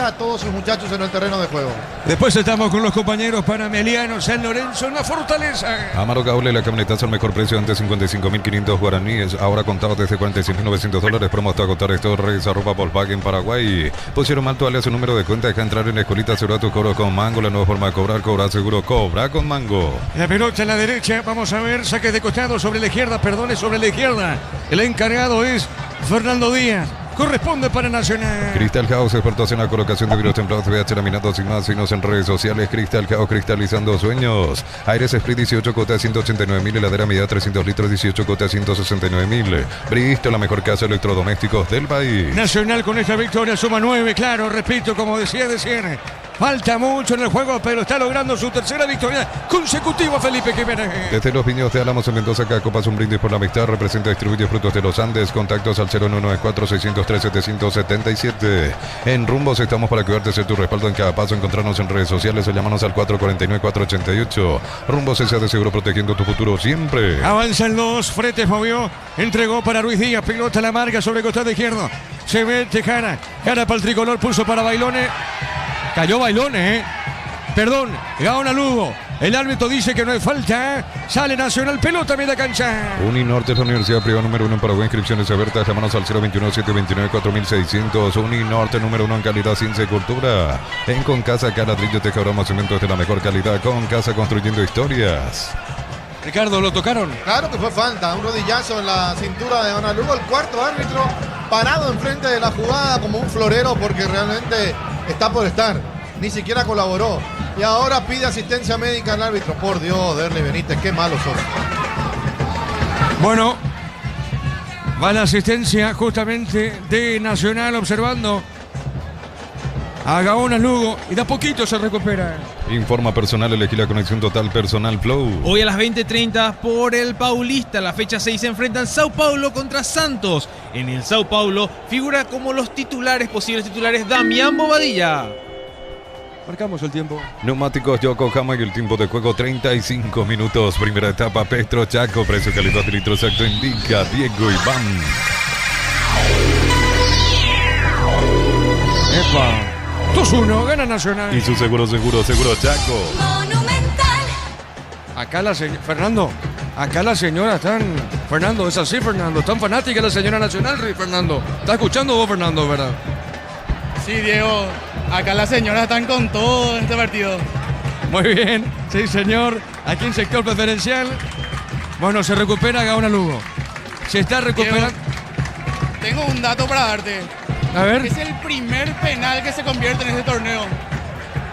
a todos sus muchachos en el terreno de juego. Después estamos con los compañeros panamelianos, San Lorenzo en la Fortaleza. Amaro Gaule, la camionetazo al mejor precio, antes 55.500 guaraníes, ahora contado desde $46.900. Promo hasta agotar Torres, arroba Volkswagen Paraguay. Pusieron mal tu alias, su número de cuenta, deja entrar en la escuelita, asegura tu cobro con Mango, la nueva forma de cobrar seguro, cobra con Mango. La pelota en la derecha, vamos a ver, saque de costado sobre la izquierda, sobre la izquierda. El encargado es Fernando Díaz. Corresponde para Nacional. Crystal House, expertos en la colocación de vidrios templados, VH laminados y más. Signos en redes sociales. Crystal House, cristalizando sueños. Aires Sprit 18 cota 189.000. Heladera medida 300 litros 18 cota 169.000. Bristol, la mejor casa de electrodomésticos del país. Nacional con esta victoria suma 9, claro, repito, como decía falta mucho en el juego, pero está logrando su tercera victoria consecutiva, Felipe Jiménez. Desde los viñedos de Álamos en Mendoza, cada copa es un brindis por la amistad. Representa y distribuye frutos de los Andes. Contactos al 0994-603-777. En Rumbos estamos para cuidarte, ser tu respaldo en cada paso. Encontrarnos en redes sociales o llámanos al 449-488. Rumbos S.A. de seguro, protegiendo tu futuro siempre. Avanzan los fretes, movió, entregó para Ruiz Díaz, pilota la marca sobre el costado izquierdo. Se mete cara para el tricolor, pulso para Bailones. Cayó Bailones, Perdón, Gaona Lugo. El árbitro dice que no hay falta. Sale Nacional, pelota, media cancha. Uninorte es la universidad privada número 1 en Paraguay. Inscripciones abiertas. Llámanos al 021-729-4600. Uninorte número 1 en calidad, ciencia y cultura. En Concasa, Caladrillo, Tejabroma, cimentos de la mejor calidad. Concasa, construyendo historias. Ricardo, ¿lo tocaron? Claro que fue falta, un rodillazo en la cintura de Gaona Lugo. El cuarto árbitro parado enfrente de la jugada como un florero porque realmente está por estar. Ni siquiera colaboró. Y ahora pide asistencia médica al árbitro. Por Dios, Derly Benítez, qué malo sos. Bueno, va la asistencia justamente de Nacional observando a Gaona Lugo y de a poquito se recupera. Informa Personal, elegí la conexión total Personal Flow. Hoy a las 20:30 por el Paulista, la fecha 6 se enfrentan Sao Paulo contra Santos. En el Sao Paulo figura como los posibles titulares, Damián Bobadilla. Marcamos el tiempo. Neumáticos Yokohama y el tiempo de juego 35 minutos. Primera etapa Petro Chaco. Precio, calidad de litro exacto indica Diego Iván. Epa. 2-1, gana Nacional. Y su seguro Chaco. Monumental. Acá la señora... Fernando, acá la señora están... Fernando, es así, Fernando. Están fanáticas la señora Nacional, Fernando. ¿Estás escuchando vos, Fernando, verdad? Sí, Diego. Acá las señoras están con todo en este partido. Muy bien, sí, señor. Aquí en sector preferencial. Bueno, se recupera Gaona Lugo. Se está recuperando. Tengo un dato para darte. A ver. Es el primer penal que se convierte en este torneo.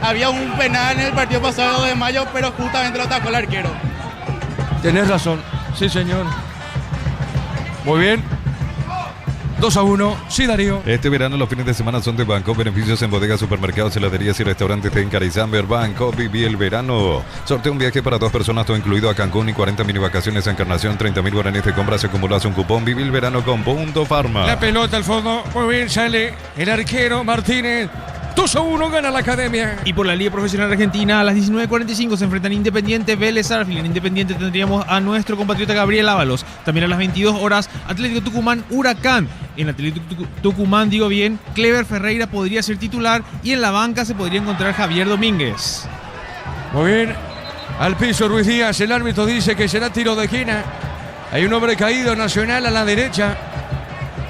Había un penal en el partido pasado de mayo, pero justamente lo atacó el arquero. Tenés razón. Sí, señor. Muy bien. 2-1. Sí, Darío. Este verano los fines de semana son de Banco. Beneficios en bodegas, supermercados, heladerías y restaurantes de Encarizamber. Banco, viví el verano. Sorteo un viaje para 2 personas, todo incluido a Cancún y 40 mini vacaciones a Encarnación. 30.000 guaraníes de compra, se acumulas un cupón. Viví el verano con Punto Farma. La pelota al fondo. Muy bien, sale el arquero Martínez. 2-1, gana la Academia. Y por la Liga Profesional Argentina, a las 19:45 se enfrentan Independiente, Vélez, Arfield. En Independiente tendríamos a nuestro compatriota Gabriel Ábalos. También a las 22 horas, Atlético Tucumán, Huracán. En Atlético Tucumán, digo bien, Clever Ferreira podría ser titular y en la banca se podría encontrar Javier Domínguez. Muy bien, al piso Ruiz Díaz. El árbitro dice que será tiro de esquina. Hay un hombre caído, Nacional a la derecha.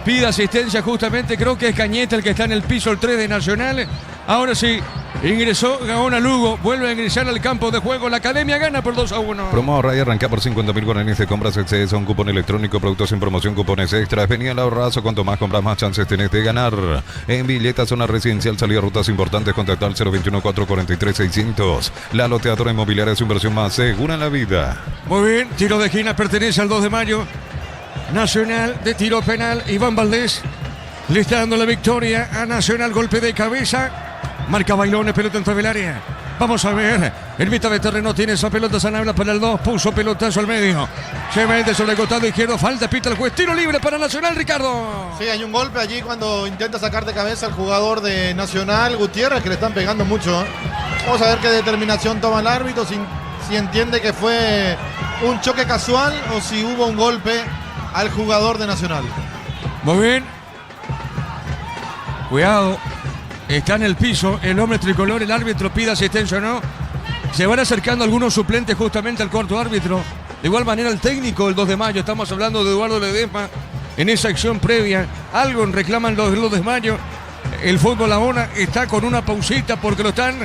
Pide asistencia justamente, creo que es Cañete el que está en el piso, el 3 de Nacional. Ahora sí, ingresó Gaona Lugo, vuelve a ingresar al campo de juego. La Academia gana por 2-1. Promo ahorra y arranca por 50.000 guaraníes de compras. Accedes a un cupón electrónico, productos en promoción, cupones extras. Venía al ahorrazo, cuanto más compras, más chances tenés de ganar. En Villeta, zona residencial, salida a rutas importantes, contacta al 021-443-600. La loteadora inmobiliaria es su inversión más segura en la vida. Muy bien, tiro de esquina, pertenece al 2 de mayo. Nacional de tiro penal, Iván Valdés le está dando la victoria a Nacional, golpe de cabeza, marca Bailones, pelota dentro del área. Vamos a ver, el mitad de terreno tiene esa pelota, Sanabria para el 2, puso pelotazo al medio, se mete sobre el costado izquierdo, falta, pita el juez, tiro libre para Nacional, Ricardo. Sí, hay un golpe allí cuando intenta sacar de cabeza al jugador de Nacional, Gutiérrez, que le están pegando mucho. Vamos a ver qué determinación toma el árbitro, si entiende que fue un choque casual o si hubo un golpe al jugador de Nacional. Muy bien. Cuidado. Está en el piso el hombre tricolor. El árbitro pide asistencia o no. Se van acercando algunos suplentes justamente al cuarto árbitro. De igual manera el técnico del 2 de mayo. Estamos hablando de Eduardo Ledesma. En esa acción previa. Algo reclaman los del 2 de mayo. El fútbol ahora está con una pausita porque lo están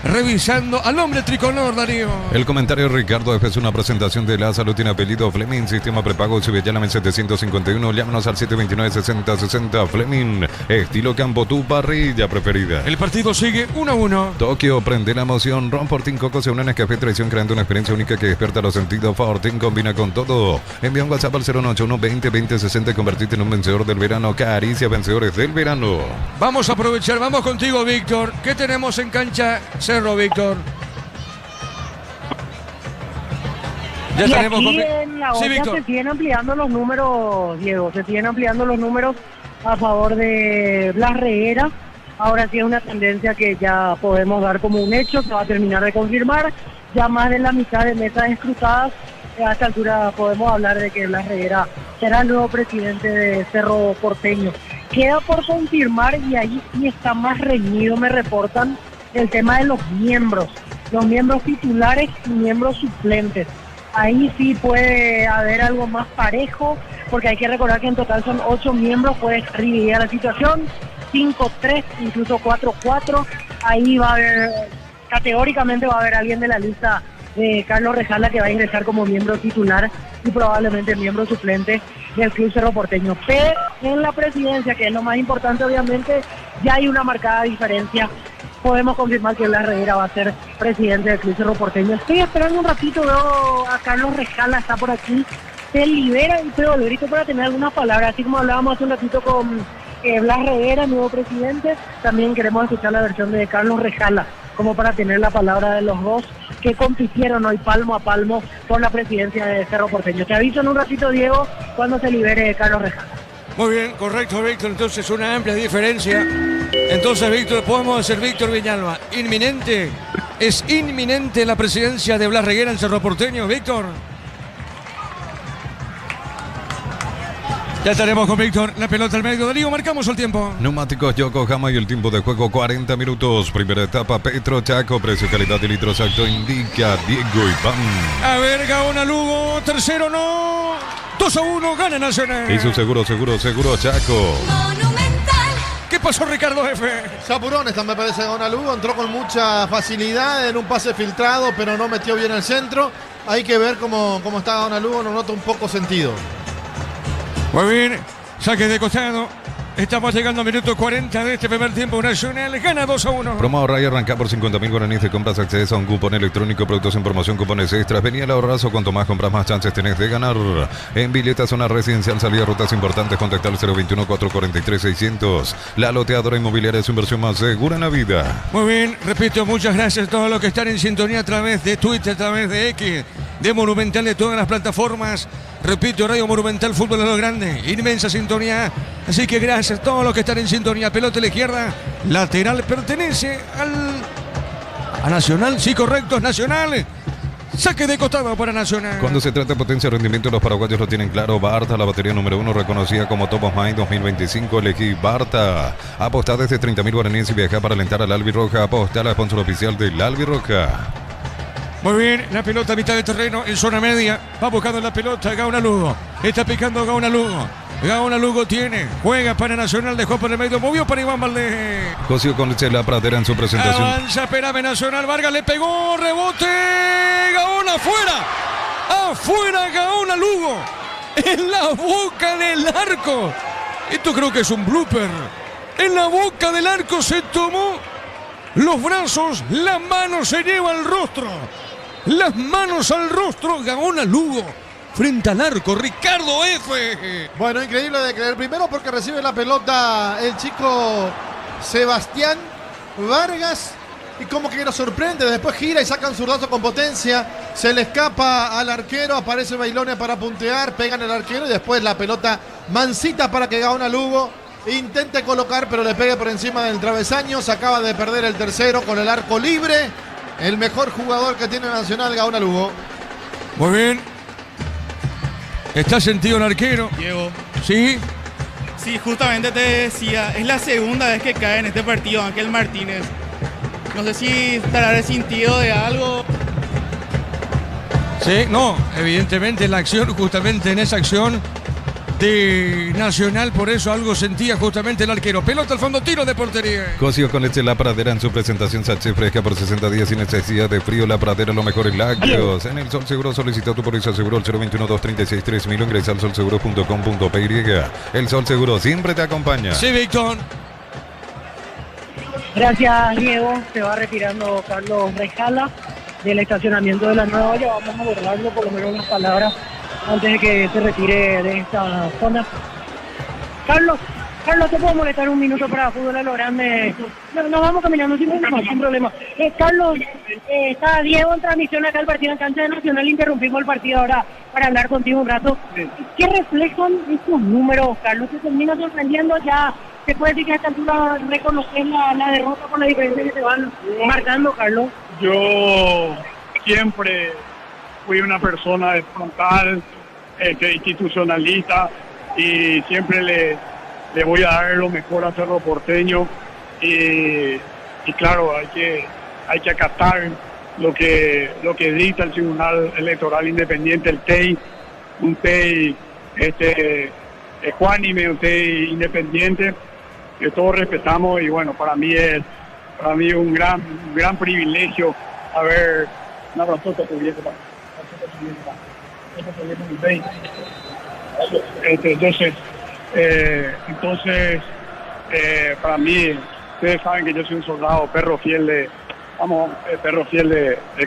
revisando al hombre tricolor, Darío. El comentario de Ricardo es una presentación de La Salud, tiene apellido Fleming, sistema prepago Subellana 751, llámanos al 729-6060 Fleming, estilo campo, tu parrilla preferida. El partido sigue 1-1. Tokio, prende la emoción, Ron Fortín Coco se unen a Café Traición creando una experiencia única que despierta los sentidos. Fortín combina con todo. Envía un WhatsApp al 081-20-20-60 y convertirte en un vencedor del verano. Caricia, vencedores del verano. Vamos a aprovechar, vamos contigo, Víctor. ¿Qué tenemos en cancha Cerro, Víctor? Ya tenemos aquí en la olla se siguen ampliando los números, Diego. Se siguen ampliando los números a favor de Blas Reguera. Ahora sí es una tendencia que ya podemos dar como un hecho. Se va a terminar de confirmar. Ya más de la mitad de mesas escrutadas. A esta altura podemos hablar de que Blas Reguera será el nuevo presidente de Cerro Porteño. Queda por confirmar y ahí sí está más reñido, me reportan, el tema de los miembros titulares y miembros suplentes. Ahí sí puede haber algo más parejo, porque hay que recordar que en total son 8 miembros, puede estar dividida la situación, 5-3, incluso 4-4, ahí va a haber, categóricamente va a haber alguien de la lista de Carlos Rejala que va a ingresar como miembro titular y probablemente miembro suplente del Club Cerro Porteño. Pero en la presidencia, que es lo más importante obviamente, ya hay una marcada diferencia. Podemos confirmar que Blas Reguera va a ser presidente del Club Cerro Porteño. Estoy esperando un ratito, veo a Carlos Rejala, está por aquí. Se libera el Pedro Alberito para tener algunas palabras, así como hablábamos hace un ratito con Blas Reguera, nuevo presidente, también queremos escuchar la versión de Carlos Rejala, como para tener la palabra de los dos que compitieron hoy palmo a palmo por la presidencia de Cerro Porteño. Te aviso en un ratito, Diego, cuando se libere Carlos Rejala. Muy bien, correcto, Víctor. Entonces, una amplia diferencia. Entonces, Víctor, podemos decir, Víctor Viñalba, inminente, es inminente la presidencia de Blas Reguera en Cerro Porteño, Víctor. Ya estaremos con Víctor. La pelota al medio. Darío, marcamos el tiempo. Neumáticos Yokohama y el tiempo de juego 40 minutos. Primera etapa Petro Chaco. Precio, calidad y litros exacto indica Diego Iván. A ver, Gaona Lugo. Tercero no. 2-1. Gana Nacional. Y su seguro Chaco. Monumental. ¿Qué pasó, Ricardo F? Se apuró en esta, me parece, Gaona Lugo. Entró con mucha facilidad en un pase filtrado, pero no metió bien el centro. Hay que ver cómo está Gaona Lugo. No nota un poco sentido. Muy bien, saque de costado. Estamos llegando a minuto 40 de este primer tiempo. Nacional gana 2-1. Promo ahorrar y arrancar por 50.000 guaraníes de compras. Accedes a un cupón electrónico, productos en promoción, cupones extras. Venía el ahorrazo. Cuanto más compras, más chances tenés de ganar. En Billeta, zona residencial, salida, rutas importantes. Contactar al 021-443-600. La loteadora inmobiliaria es su inversión más segura en la vida. Muy bien, repito, muchas gracias a todos los que están en sintonía a través de Twitter, a través de X, de Monumental, de todas las plataformas. Repito, Radio Monumental, fútbol a lo grande, inmensa sintonía. Así que gracias a todos los que están en sintonía. Pelota a la izquierda, lateral, pertenece a Nacional. Sí, correcto, es Nacional. Saque de costado para Nacional. Cuando se trata de potencia y rendimiento, los paraguayos lo tienen claro. Barta, la batería número 1, reconocida como Top of Mind 2025. Elegí Barta. Apostá desde 30.000 guaraníes y viaja para alentar al Albirroja. Apostá a la sponsor oficial del Albirroja. Muy bien, la pelota a mitad de terreno en zona media. Va buscando la pelota Gaona Lugo. Está picando Gaona Lugo. Gaona Lugo tiene. Juega para Nacional. Dejó por el medio. Movió para Iván Valdés. Cosió con leche la pradera en su presentación. Avanza, espérame Nacional. Vargas le pegó. Rebote. Gaona afuera. Afuera Gaona Lugo. En la boca del arco. Esto creo que es un blooper. En la boca del arco se tomó los brazos. La mano se lleva al rostro. Las manos al rostro, Gaona Lugo, frente al arco, Ricardo F. Bueno, increíble de creer. Primero porque recibe la pelota el chico Sebastián Vargas y como que lo sorprende. Después gira y saca un zurdazo con potencia. Se le escapa al arquero, aparece Bailone para puntear, pega en el arquero y después la pelota mansita para que Gaona Lugo intente colocar, pero le pegue por encima del travesaño. Se acaba de perder el tercero con el arco libre. El mejor jugador que tiene Nacional, Gaona Lugo. Muy bien. Está sentido el arquero. Diego. Sí. Sí, justamente te decía, es la segunda vez que cae en este partido Ángel Martínez. No sé si estará resentido de algo. Sí, no, evidentemente la acción, justamente en esa acción de Nacional, por eso algo sentía justamente el arquero. Pelota al fondo, tiro de portería. Cosió con leche la pradera en su presentación. Sachet fresca por 60 días sin necesidad de frío. La pradera, los mejores lácteos. En el Sol Seguro solicita tu póliza seguro al 021-236-3000. Ingresa al solseguro.com.py. El Sol Seguro siempre te acompaña. Sí, Víctor. Gracias, Diego. Se va retirando Carlos Rejala del estacionamiento de la Nueva Olla. Vamos a abordarlo por lo menos unas palabras antes de que se retire de esta zona. Carlos, ¿te puedo molestar un minuto para fútbol a lo grande? Nos vamos caminando sin problema. Carlos, está Diego en transmisión acá al partido en cancha de Nacional. Interrumpimos el partido ahora para hablar contigo un rato. ¿Qué reflejan estos números, Carlos? ¿Te termina sorprendiendo? Ya se puede decir que a esta altura reconocer la derrota por la diferencia que te van marcando, Carlos. Yo siempre fui una persona de frontal, institucionalista, y siempre le voy a dar lo mejor a Cerro Porteño, y claro, hay que acatar lo que dicta el Tribunal Electoral Independiente, el TEI, un TEI ecuánime, un TEI independiente que todos respetamos. Y bueno, para mí es un gran privilegio haber entonces para mí, ustedes saben que yo soy un soldado, perro fiel de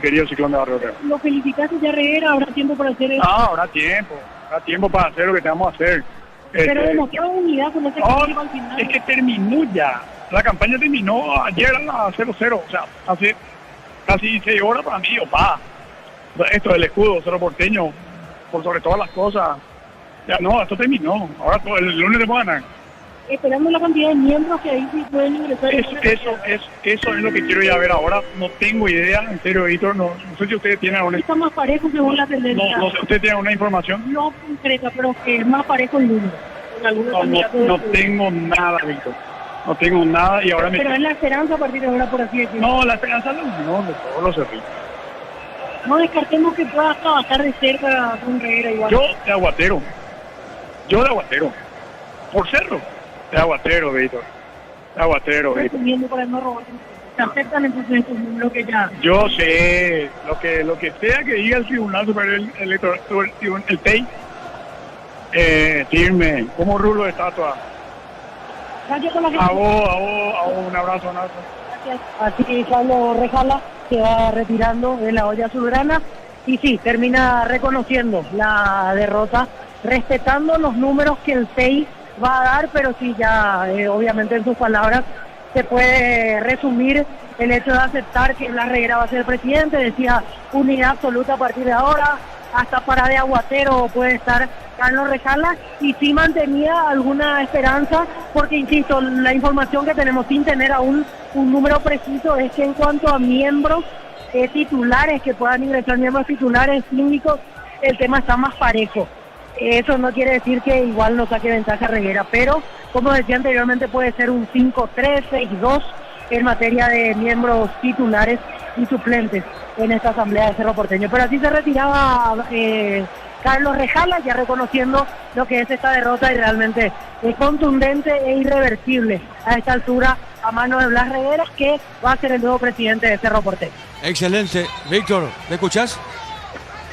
querido Ciclón de Barrio Obrero. ¿Lo felicitaste ya, Reguera? ¿Habrá tiempo para hacer eso? No, habrá tiempo para hacer lo que tengamos que hacer. Pero demostró unidad con ese equipo al final. Es que terminó ya. La campaña terminó ayer a las 0-0. O sea, hace casi 6 horas para mí, esto del escudo, Cerro Porteño, por sobre todas las cosas. Ya no, esto terminó. Ahora el lunes de ganar. Esperando la cantidad de miembros que ahí sí pueden ingresar. Eso es lo que quiero ir a ver ahora. No tengo idea, en serio, Víctor. No sé si ustedes tienen alguna... Está más parejo según la tendencia. No sé, ¿ustedes tienen una información? No concreta, pero que es más parejo el número. con algunos No, candidatos no de- tengo nada, Víctor. No tengo nada y ahora me... Pero es la esperanza a partir de ahora, por así decirlo. No, la esperanza es la unión de todos los cerritos. No descartemos que puedas trabajar de cerca con Reguera igual. Yo de Aguatero. Por Cerro. De Aguatero, Víctor. Resumiendo para no robar. Se aceptan entonces estos números que ya... Yo sé lo que sea que diga el Tribunal Superior Electoral, el TEI, firme, como rulo de estatua. Gracias por la A vos, un abrazo. Gracias. Así Carlos Rejala se va retirando de la olla azulgrana y sí, termina reconociendo la derrota, respetando los números que el TEI va a dar, pero sí ya obviamente en sus palabras se puede resumir el hecho de aceptar que Blas Reguera va a ser el presidente. Decía unidad absoluta a partir de ahora, hasta para de Aguatero puede estar Carlos Rejala, y sí mantenía alguna esperanza, porque insisto, la información que tenemos sin tener aún un número preciso es que en cuanto a miembros titulares, que puedan ingresar miembros titulares, síndicos, el tema está más parejo. Eso no quiere decir que igual no saque ventaja Reguera, pero como decía anteriormente, puede ser un 5-3, 6-2 en materia de miembros titulares y suplentes en esta asamblea de Cerro Porteño. Pero así se retiraba Carlos Rejala, ya reconociendo lo que es esta derrota, y realmente es contundente e irreversible a esta altura a mano de Blas Reguera, que va a ser el nuevo presidente de Cerro Porteño. Excelente. Víctor, ¿me escuchás?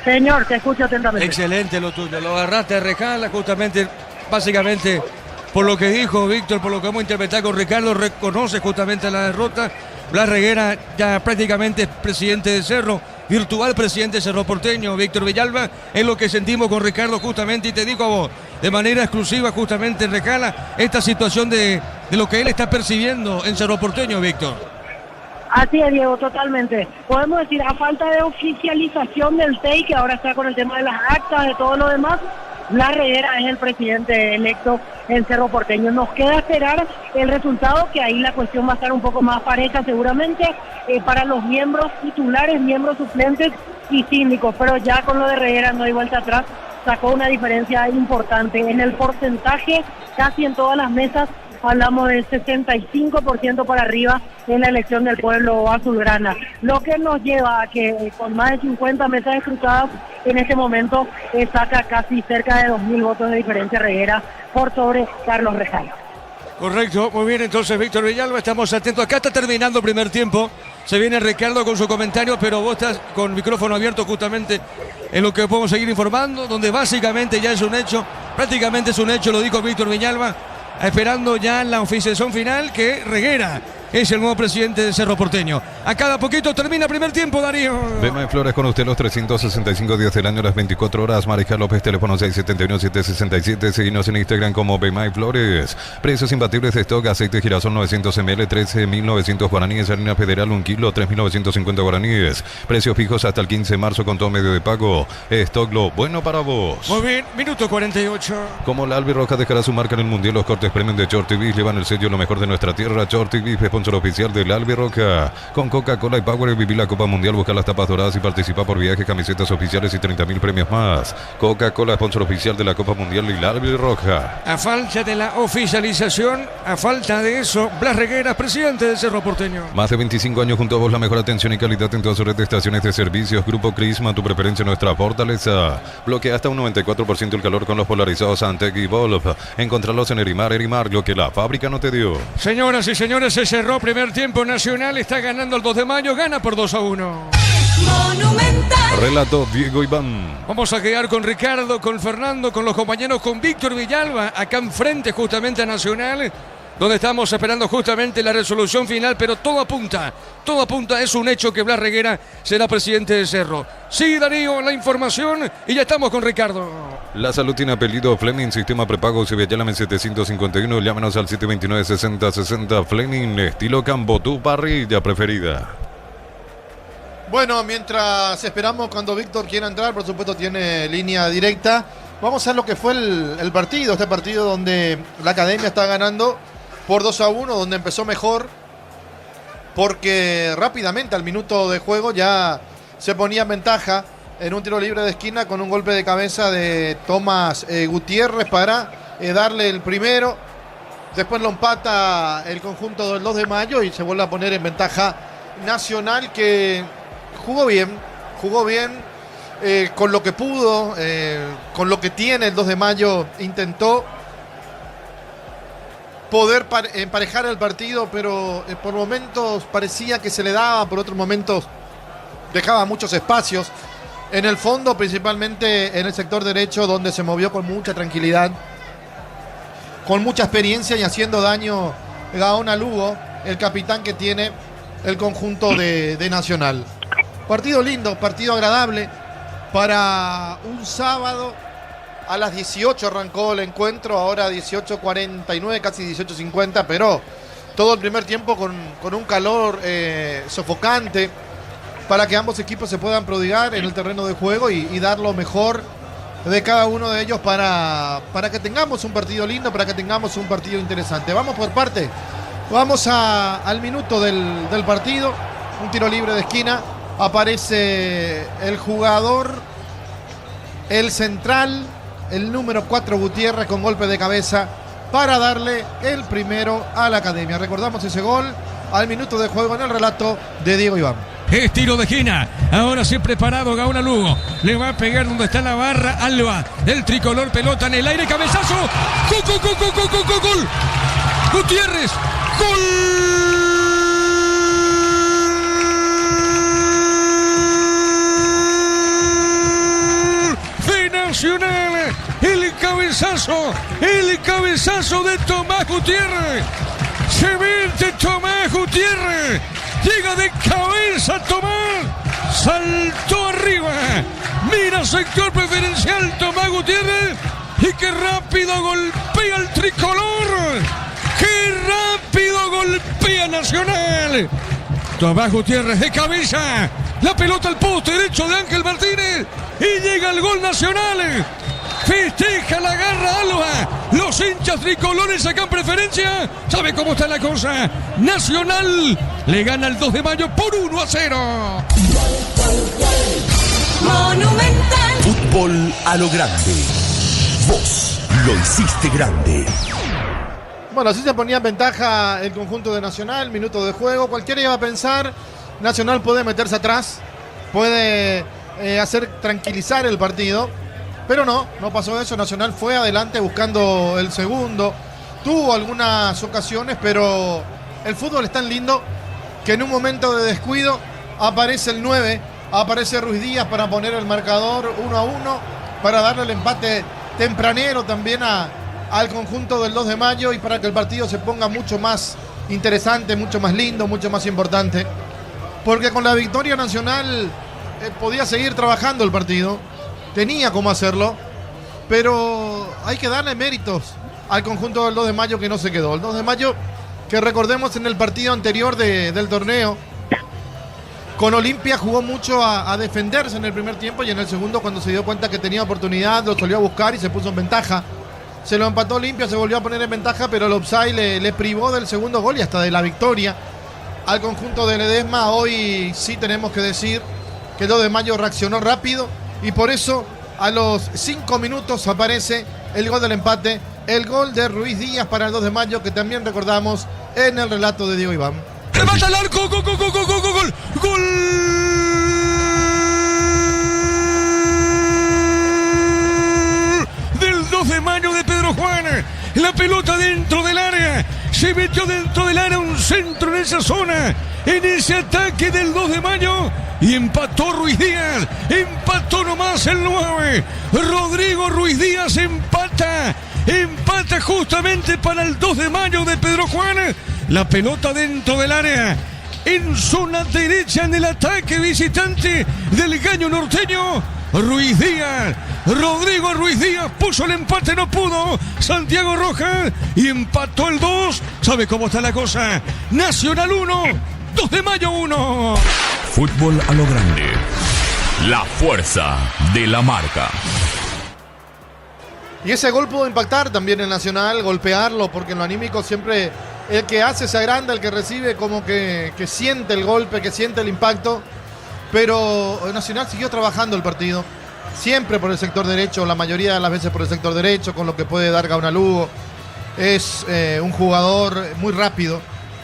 Señor, te escucho atentamente. Excelente lo tuyo. Lo agarraste a Rejala justamente, básicamente, por lo que dijo Víctor, por lo que vamos a interpretar con Ricardo, reconoce justamente la derrota. Blas Reguera ya prácticamente es presidente de Cerro, virtual presidente de Cerro Porteño. Víctor Villalba, es lo que sentimos con Ricardo justamente, y te digo a vos, de manera exclusiva justamente Rejala, esta situación de lo que él está percibiendo en Cerro Porteño, Víctor. Así es, Diego, totalmente. Podemos decir, a falta de oficialización del TEI, que ahora está con el tema de las actas, de todo lo demás, Blas Reguera es el presidente electo en Cerro Porteño. Nos queda esperar el resultado, que ahí la cuestión va a estar un poco más pareja seguramente para los miembros titulares, miembros suplentes y síndicos, pero ya con lo de Reguera no hay vuelta atrás, sacó una diferencia importante. En el porcentaje, casi en todas las mesas, hablamos del 65% para arriba en la elección del pueblo azulgrana, lo que nos lleva a que con más de 50 mesas escrutadas en este momento saca casi cerca de 2.000 votos de diferencia Reguera por sobre Carlos Rejala. Correcto, muy bien, entonces Víctor Villalba, estamos atentos. Acá está terminando el primer tiempo, se viene Ricardo con su comentario, pero vos estás con el micrófono abierto justamente en lo que podemos seguir informando, donde básicamente ya es un hecho, prácticamente es un hecho, lo dijo Víctor Villalba, esperando ya la oficialización final, que Reguera es el nuevo presidente de Cerro Porteño. A cada poquito termina primer tiempo, Darío. Bema y Flores con usted los 365 días del año, las 24 horas. Mariscal López, teléfono 671-767. Seguimos en Instagram como Bema y Flores. Precios imbatibles de stock: aceite girasol 900 ml, 13.900 guaraníes. Harina federal 1 kilo, 3.950 guaraníes. Precios fijos hasta el 15 de marzo con todo medio de pago. Stock lo bueno para vos. Muy bien, minuto 48. Como la albirroja dejará su marca en el mundial, los cortes premium de Shorty Beef llevan el sello lo mejor de nuestra tierra. Shorty Beef, sponsor oficial del albirroja. Con Coca-Cola y Power, viví la Copa Mundial, busca las tapas doradas y participa por viajes, camisetas oficiales y 30.000 premios más. Coca-Cola, sponsor oficial de la Copa Mundial y la albirroja. A falta de la oficialización, a falta de eso, Blas Reguera, presidente de Cerro Porteño. Más de 25 años junto a vos, la mejor atención y calidad en toda su red de estaciones de servicios. Grupo Crisma, tu preferencia, nuestra fortaleza. Bloquea hasta un 94% el calor con los polarizados Antec y Volv. Encontrarlos en Erimar, lo que la fábrica no te dio. Señoras y señores, se cerró primer tiempo. Nacional está ganando el 2 de mayo, gana por 2-1. Monumental. Relato Diego Iván. Vamos a quedar con Ricardo, con Fernando, con los compañeros, con Víctor Villalba, acá enfrente justamente a Nacional, donde estamos esperando justamente la resolución final, pero todo apunta, es un hecho que Blas Reguera será presidente de Cerro. Sí, Darío, la información, y ya estamos con Ricardo. La salud tiene apellido Fleming, sistema prepago Civiallame 751, llámenos al 729-6060 Fleming, estilo Campo, tu parrilla preferida. Bueno, mientras esperamos cuando Víctor quiera entrar, por supuesto tiene línea directa. Vamos a ver lo que fue el partido, este partido donde la Academia está ganando por 2-1, donde empezó mejor, porque rápidamente al minuto de juego ya se ponía en ventaja en un tiro libre de esquina con un golpe de cabeza de Tomás Gutiérrez para darle el primero. Después lo empata el conjunto del 2 de mayo y se vuelve a poner en ventaja Nacional, que jugó bien con lo que pudo, con lo que tiene el 2 de mayo. Intentó poder emparejar el partido, pero por momentos parecía que se le daba, por otros momentos dejaba muchos espacios en el fondo, principalmente en el sector derecho, donde se movió con mucha tranquilidad, con mucha experiencia y haciendo daño Gaona Lugo, el capitán que tiene el conjunto de Nacional. Partido lindo, partido agradable para un sábado. A las 18 arrancó el encuentro, ahora 18:49, casi 18:50, pero todo el primer tiempo con un calor sofocante para que ambos equipos se puedan prodigar en el terreno de juego y dar lo mejor de cada uno de ellos para que tengamos un partido lindo, para que tengamos un partido interesante. Vamos por parte, vamos al minuto del partido, un tiro libre de esquina, aparece el jugador, el central, el número 4 Gutiérrez, con golpe de cabeza para darle el primero a la Academia. Recordamos ese gol al minuto de juego en el relato de Diego Iván. Es tiro de esquina. Ahora sí preparado Gaona Lugo. Le va a pegar donde está la barra Alba. El tricolor, pelota en el aire, cabezazo. ¡Gol! Gutiérrez. ¡Gol! De Nacional. El cabezazo de Tomás Gutiérrez. Se mete Tomás Gutiérrez. Llega de cabeza Tomás. Saltó arriba. Mira sector preferencial Tomás Gutiérrez. Y qué rápido golpea el tricolor. Qué rápido golpea Nacional. Tomás Gutiérrez de cabeza. La pelota al poste derecho de Ángel Martínez. Y llega el gol Nacional. Festeja, la garra Alba. Los hinchas tricolores sacan preferencia. ¿Sabe cómo está la cosa? Nacional le gana el 2 de mayo por 1-0. Monumental. Fútbol a lo grande. Vos lo hiciste grande. Bueno, así se ponía en ventaja el conjunto de Nacional. Minuto de juego. Cualquiera iba a pensar, Nacional puede meterse atrás, puede hacer tranquilizar el partido. Pero no pasó eso. Nacional fue adelante buscando el segundo. Tuvo algunas ocasiones, pero el fútbol es tan lindo que en un momento de descuido aparece el 9, aparece Ruiz Díaz para poner el marcador 1-1, para darle el empate tempranero también al conjunto del 2 de mayo y para que el partido se ponga mucho más interesante, mucho más lindo, mucho más importante. Porque con la victoria Nacional podía seguir trabajando el partido. Tenía cómo hacerlo, pero hay que darle méritos al conjunto del 2 de mayo que no se quedó. El 2 de mayo, que recordemos en el partido anterior del torneo, con Olimpia jugó mucho a defenderse en el primer tiempo y en el segundo, cuando se dio cuenta que tenía oportunidad, lo salió a buscar y se puso en ventaja. Se lo empató Olimpia, se volvió a poner en ventaja, pero el offside le privó del segundo gol y hasta de la victoria al conjunto de Ledesma. Hoy sí tenemos que decir que el 2 de mayo reaccionó rápido. Y por eso a los 5 minutos aparece el gol del empate, el gol de Ruiz Díaz para el 2 de mayo, que también recordamos en el relato de Diego Iván. Remata el arco, gol. Del 2 de mayo de Pedro Juan. La pelota dentro del área. Se metió dentro del área un centro en esa zona. En ese ataque del 2 de mayo. Y empató Ruiz Díaz, empató nomás el 9. Rodrigo Ruiz Díaz empata justamente para el 2 de mayo de Pedro Juan. La pelota dentro del área, en zona derecha en el ataque visitante del Gallo Norteño. Ruiz Díaz, Rodrigo Ruiz Díaz puso el empate, no pudo Santiago Rojas y empató el 2. ¿Sabe cómo está la cosa? Nacional 1, 2 de mayo 1. Fútbol a lo grande. La fuerza de la marca. Y ese gol pudo impactar también en Nacional, golpearlo, porque en lo anímico siempre el que hace se agranda, el que recibe como que siente el golpe, que siente el impacto. Pero Nacional siguió trabajando el partido, siempre por el sector derecho, la mayoría de las veces por el sector derecho, con lo que puede dar Gaona Lugo. Es un jugador muy rápido,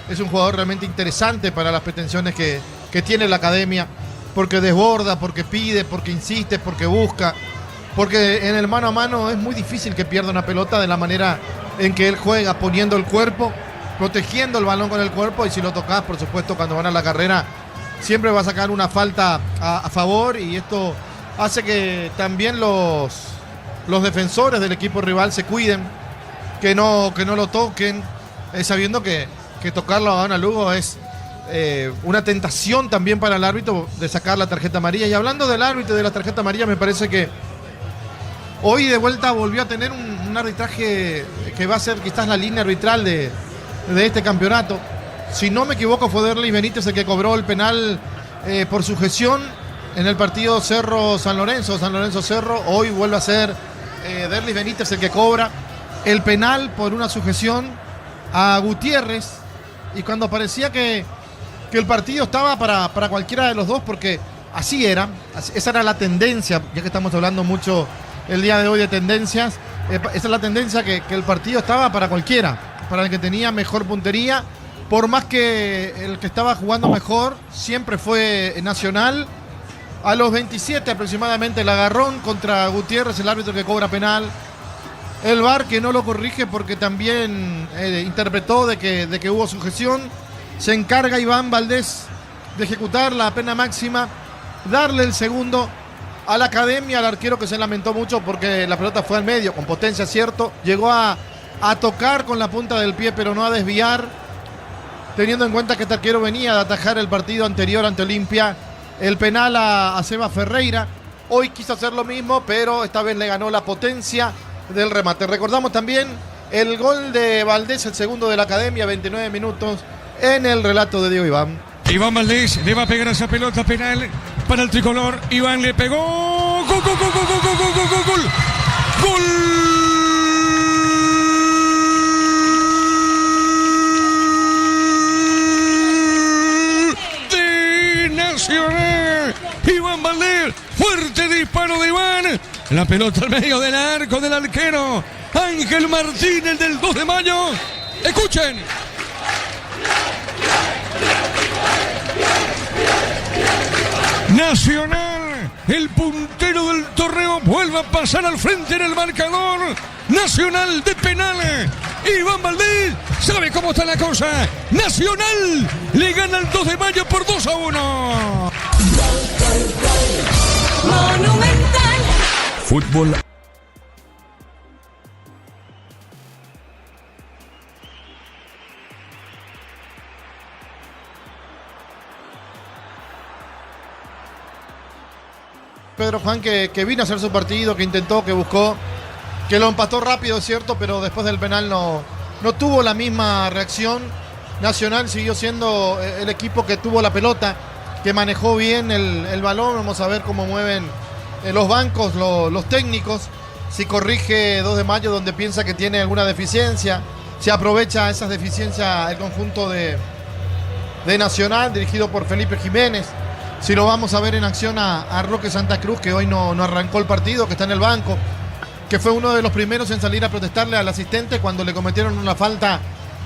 es un jugador realmente interesante para las pretensiones que tiene la academia, porque desborda, porque pide, porque insiste, porque busca, porque en el mano a mano es muy difícil que pierda una pelota de la manera en que él juega, poniendo el cuerpo, protegiendo el balón con el cuerpo, y si lo tocas, por supuesto, cuando van a la carrera, siempre va a sacar una falta a favor, y esto hace que también los defensores del equipo rival se cuiden, que no lo toquen, sabiendo que tocarlo a Gaona Lugo es una tentación también para el árbitro de sacar la tarjeta amarilla. Y hablando del árbitro y de la tarjeta amarilla, me parece que hoy de vuelta volvió a tener un arbitraje que va a ser quizás la línea arbitral de este campeonato. Si no me equivoco, fue Derlis Benítez el que cobró el penal por sujeción en el partido Cerro-San Lorenzo, San Lorenzo-Cerro. Hoy vuelve a ser Derlis Benítez el que cobra el penal por una sujeción a Gutiérrez, y cuando parecía que el partido estaba para cualquiera de los dos, porque así era, esa era la tendencia, ya que estamos hablando mucho el día de hoy de tendencias, esa es la tendencia, que el partido estaba para cualquiera, para el que tenía mejor puntería, por más que el que estaba jugando mejor siempre fue Nacional. A los 27 aproximadamente el agarrón contra Gutiérrez, el árbitro que cobra penal. El VAR que no lo corrige porque también interpretó de que hubo sujeción. Se encarga Iván Valdés de ejecutar la pena máxima, darle el segundo a la academia, al arquero, que se lamentó mucho porque la pelota fue al medio, con potencia, cierto. Llegó a tocar con la punta del pie, pero no a desviar, teniendo en cuenta que este arquero venía de atajar el partido anterior ante Olimpia el penal a Seba Ferreira. Hoy quiso hacer lo mismo, pero esta vez le ganó la potencia del remate. Recordamos también el gol de Valdés, el segundo de la academia, 29 minutos, en el relato de Diego Iván. Iván Valdés le va a pegar esa pelota penal para el tricolor. Iván le pegó. ¡Gol, gol, gol, gol, gol, gol, gol, gol, gol! ¡Gol! De Nacional. Iván Valdés, fuerte disparo de Iván. La pelota al medio del arco del arquero Ángel Martínez del 2 de mayo. Escuchen. Nacional, el puntero del torneo, vuelve a pasar al frente en el marcador. Nacional de penales. Iván Valdés sabe cómo está la cosa. Nacional le gana el 2 de mayo por 2-1. Monumental. Fútbol. Pedro Juan que vino a hacer su partido, que intentó, que buscó, que lo empató rápido, es cierto, pero después del penal no tuvo la misma reacción. Nacional siguió siendo el equipo que tuvo la pelota, que manejó bien el balón. Vamos a ver cómo mueven los bancos, los técnicos, si corrige 2 de mayo donde piensa que tiene alguna deficiencia, si aprovecha esas deficiencias el conjunto de Nacional, dirigido por Felipe Jiménez. Si lo vamos a ver en acción a Roque Santa Cruz, que hoy no arrancó el partido, que está en el banco, que fue uno de los primeros en salir a protestarle al asistente cuando le cometieron una falta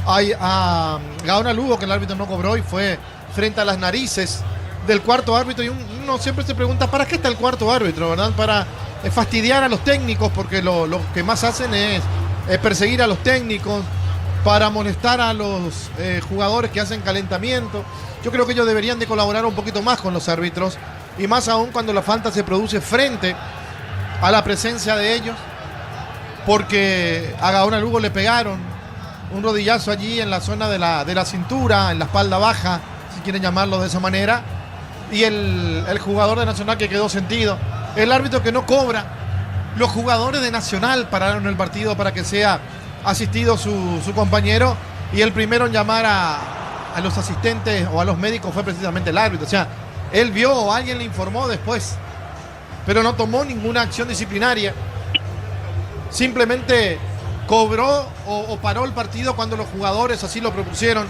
a Gaona Lugo, que el árbitro no cobró, y fue frente a las narices del cuarto árbitro. Y uno siempre se pregunta, ¿para qué está el cuarto árbitro, verdad? Para fastidiar a los técnicos, porque lo que más hacen es perseguir a los técnicos, para molestar a los jugadores que hacen calentamiento. Yo creo que ellos deberían de colaborar un poquito más con los árbitros, y más aún cuando la falta se produce frente a la presencia de ellos, porque a Gaona Lugo le pegaron un rodillazo allí en la zona de la cintura, en la espalda baja, si quieren llamarlo de esa manera, y el jugador de Nacional que quedó sentido, el árbitro que no cobra. Los jugadores de Nacional pararon el partido para que sea asistido su compañero, y el primero en llamar a los asistentes o a los médicos fue precisamente el árbitro. O sea, él vio o alguien le informó después, pero no tomó ninguna acción disciplinaria. Simplemente cobró o paró el partido cuando los jugadores así lo propusieron.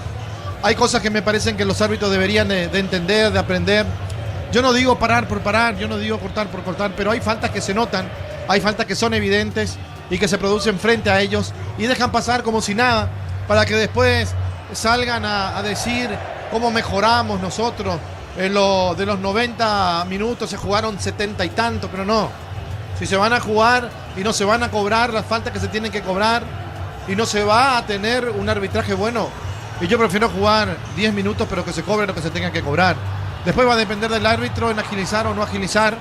Hay cosas que me parecen que los árbitros deberían de entender, de aprender, Yo no digo parar por parar, yo no digo cortar por cortar, pero hay faltas que se notan, hay faltas que son evidentes y que se producen frente a ellos y dejan pasar como si nada para que después salgan a decir cómo mejoramos nosotros. De los 90 minutos se jugaron 70 y tanto, pero no. Si se van a jugar y no se van a cobrar las faltas que se tienen que cobrar y no se va a tener un arbitraje bueno, y yo prefiero jugar 10 minutos pero que se cobre lo que se tenga que cobrar. Después va a depender del árbitro en agilizar o no agilizar,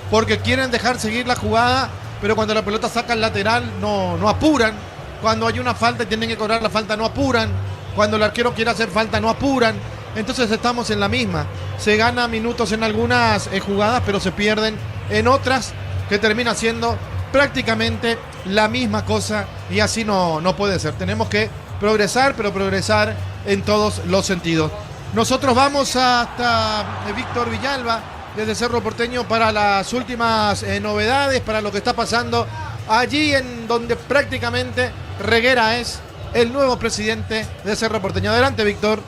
porque quieren dejar seguir la jugada, pero cuando la pelota saca el lateral no apuran. Cuando hay una falta y tienen que cobrar la falta no apuran. Cuando el arquero quiere hacer falta no apuran. Entonces estamos en la misma. Se gana minutos en algunas jugadas, pero se pierden en otras, que termina siendo prácticamente la misma cosa, y así no puede ser. Tenemos que progresar, pero progresar en todos los sentidos. Nosotros vamos hasta Víctor Villalba, desde Cerro Porteño, para las últimas novedades, para lo que está pasando allí en donde prácticamente Reguera es el nuevo presidente de Cerro Porteño. Adelante, Víctor.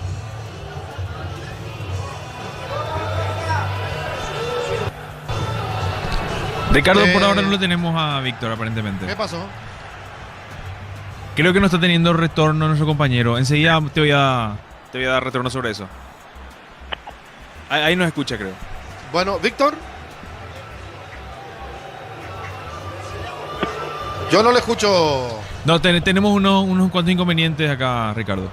Ricardo, por ahora no lo tenemos a Víctor, aparentemente. ¿Qué pasó? Creo que no está teniendo retorno nuestro compañero. Enseguida te voy a dar retorno sobre eso. Ahí nos escucha, creo. Bueno, Víctor. Yo no le escucho. No, tenemos unos cuantos inconvenientes acá, Ricardo.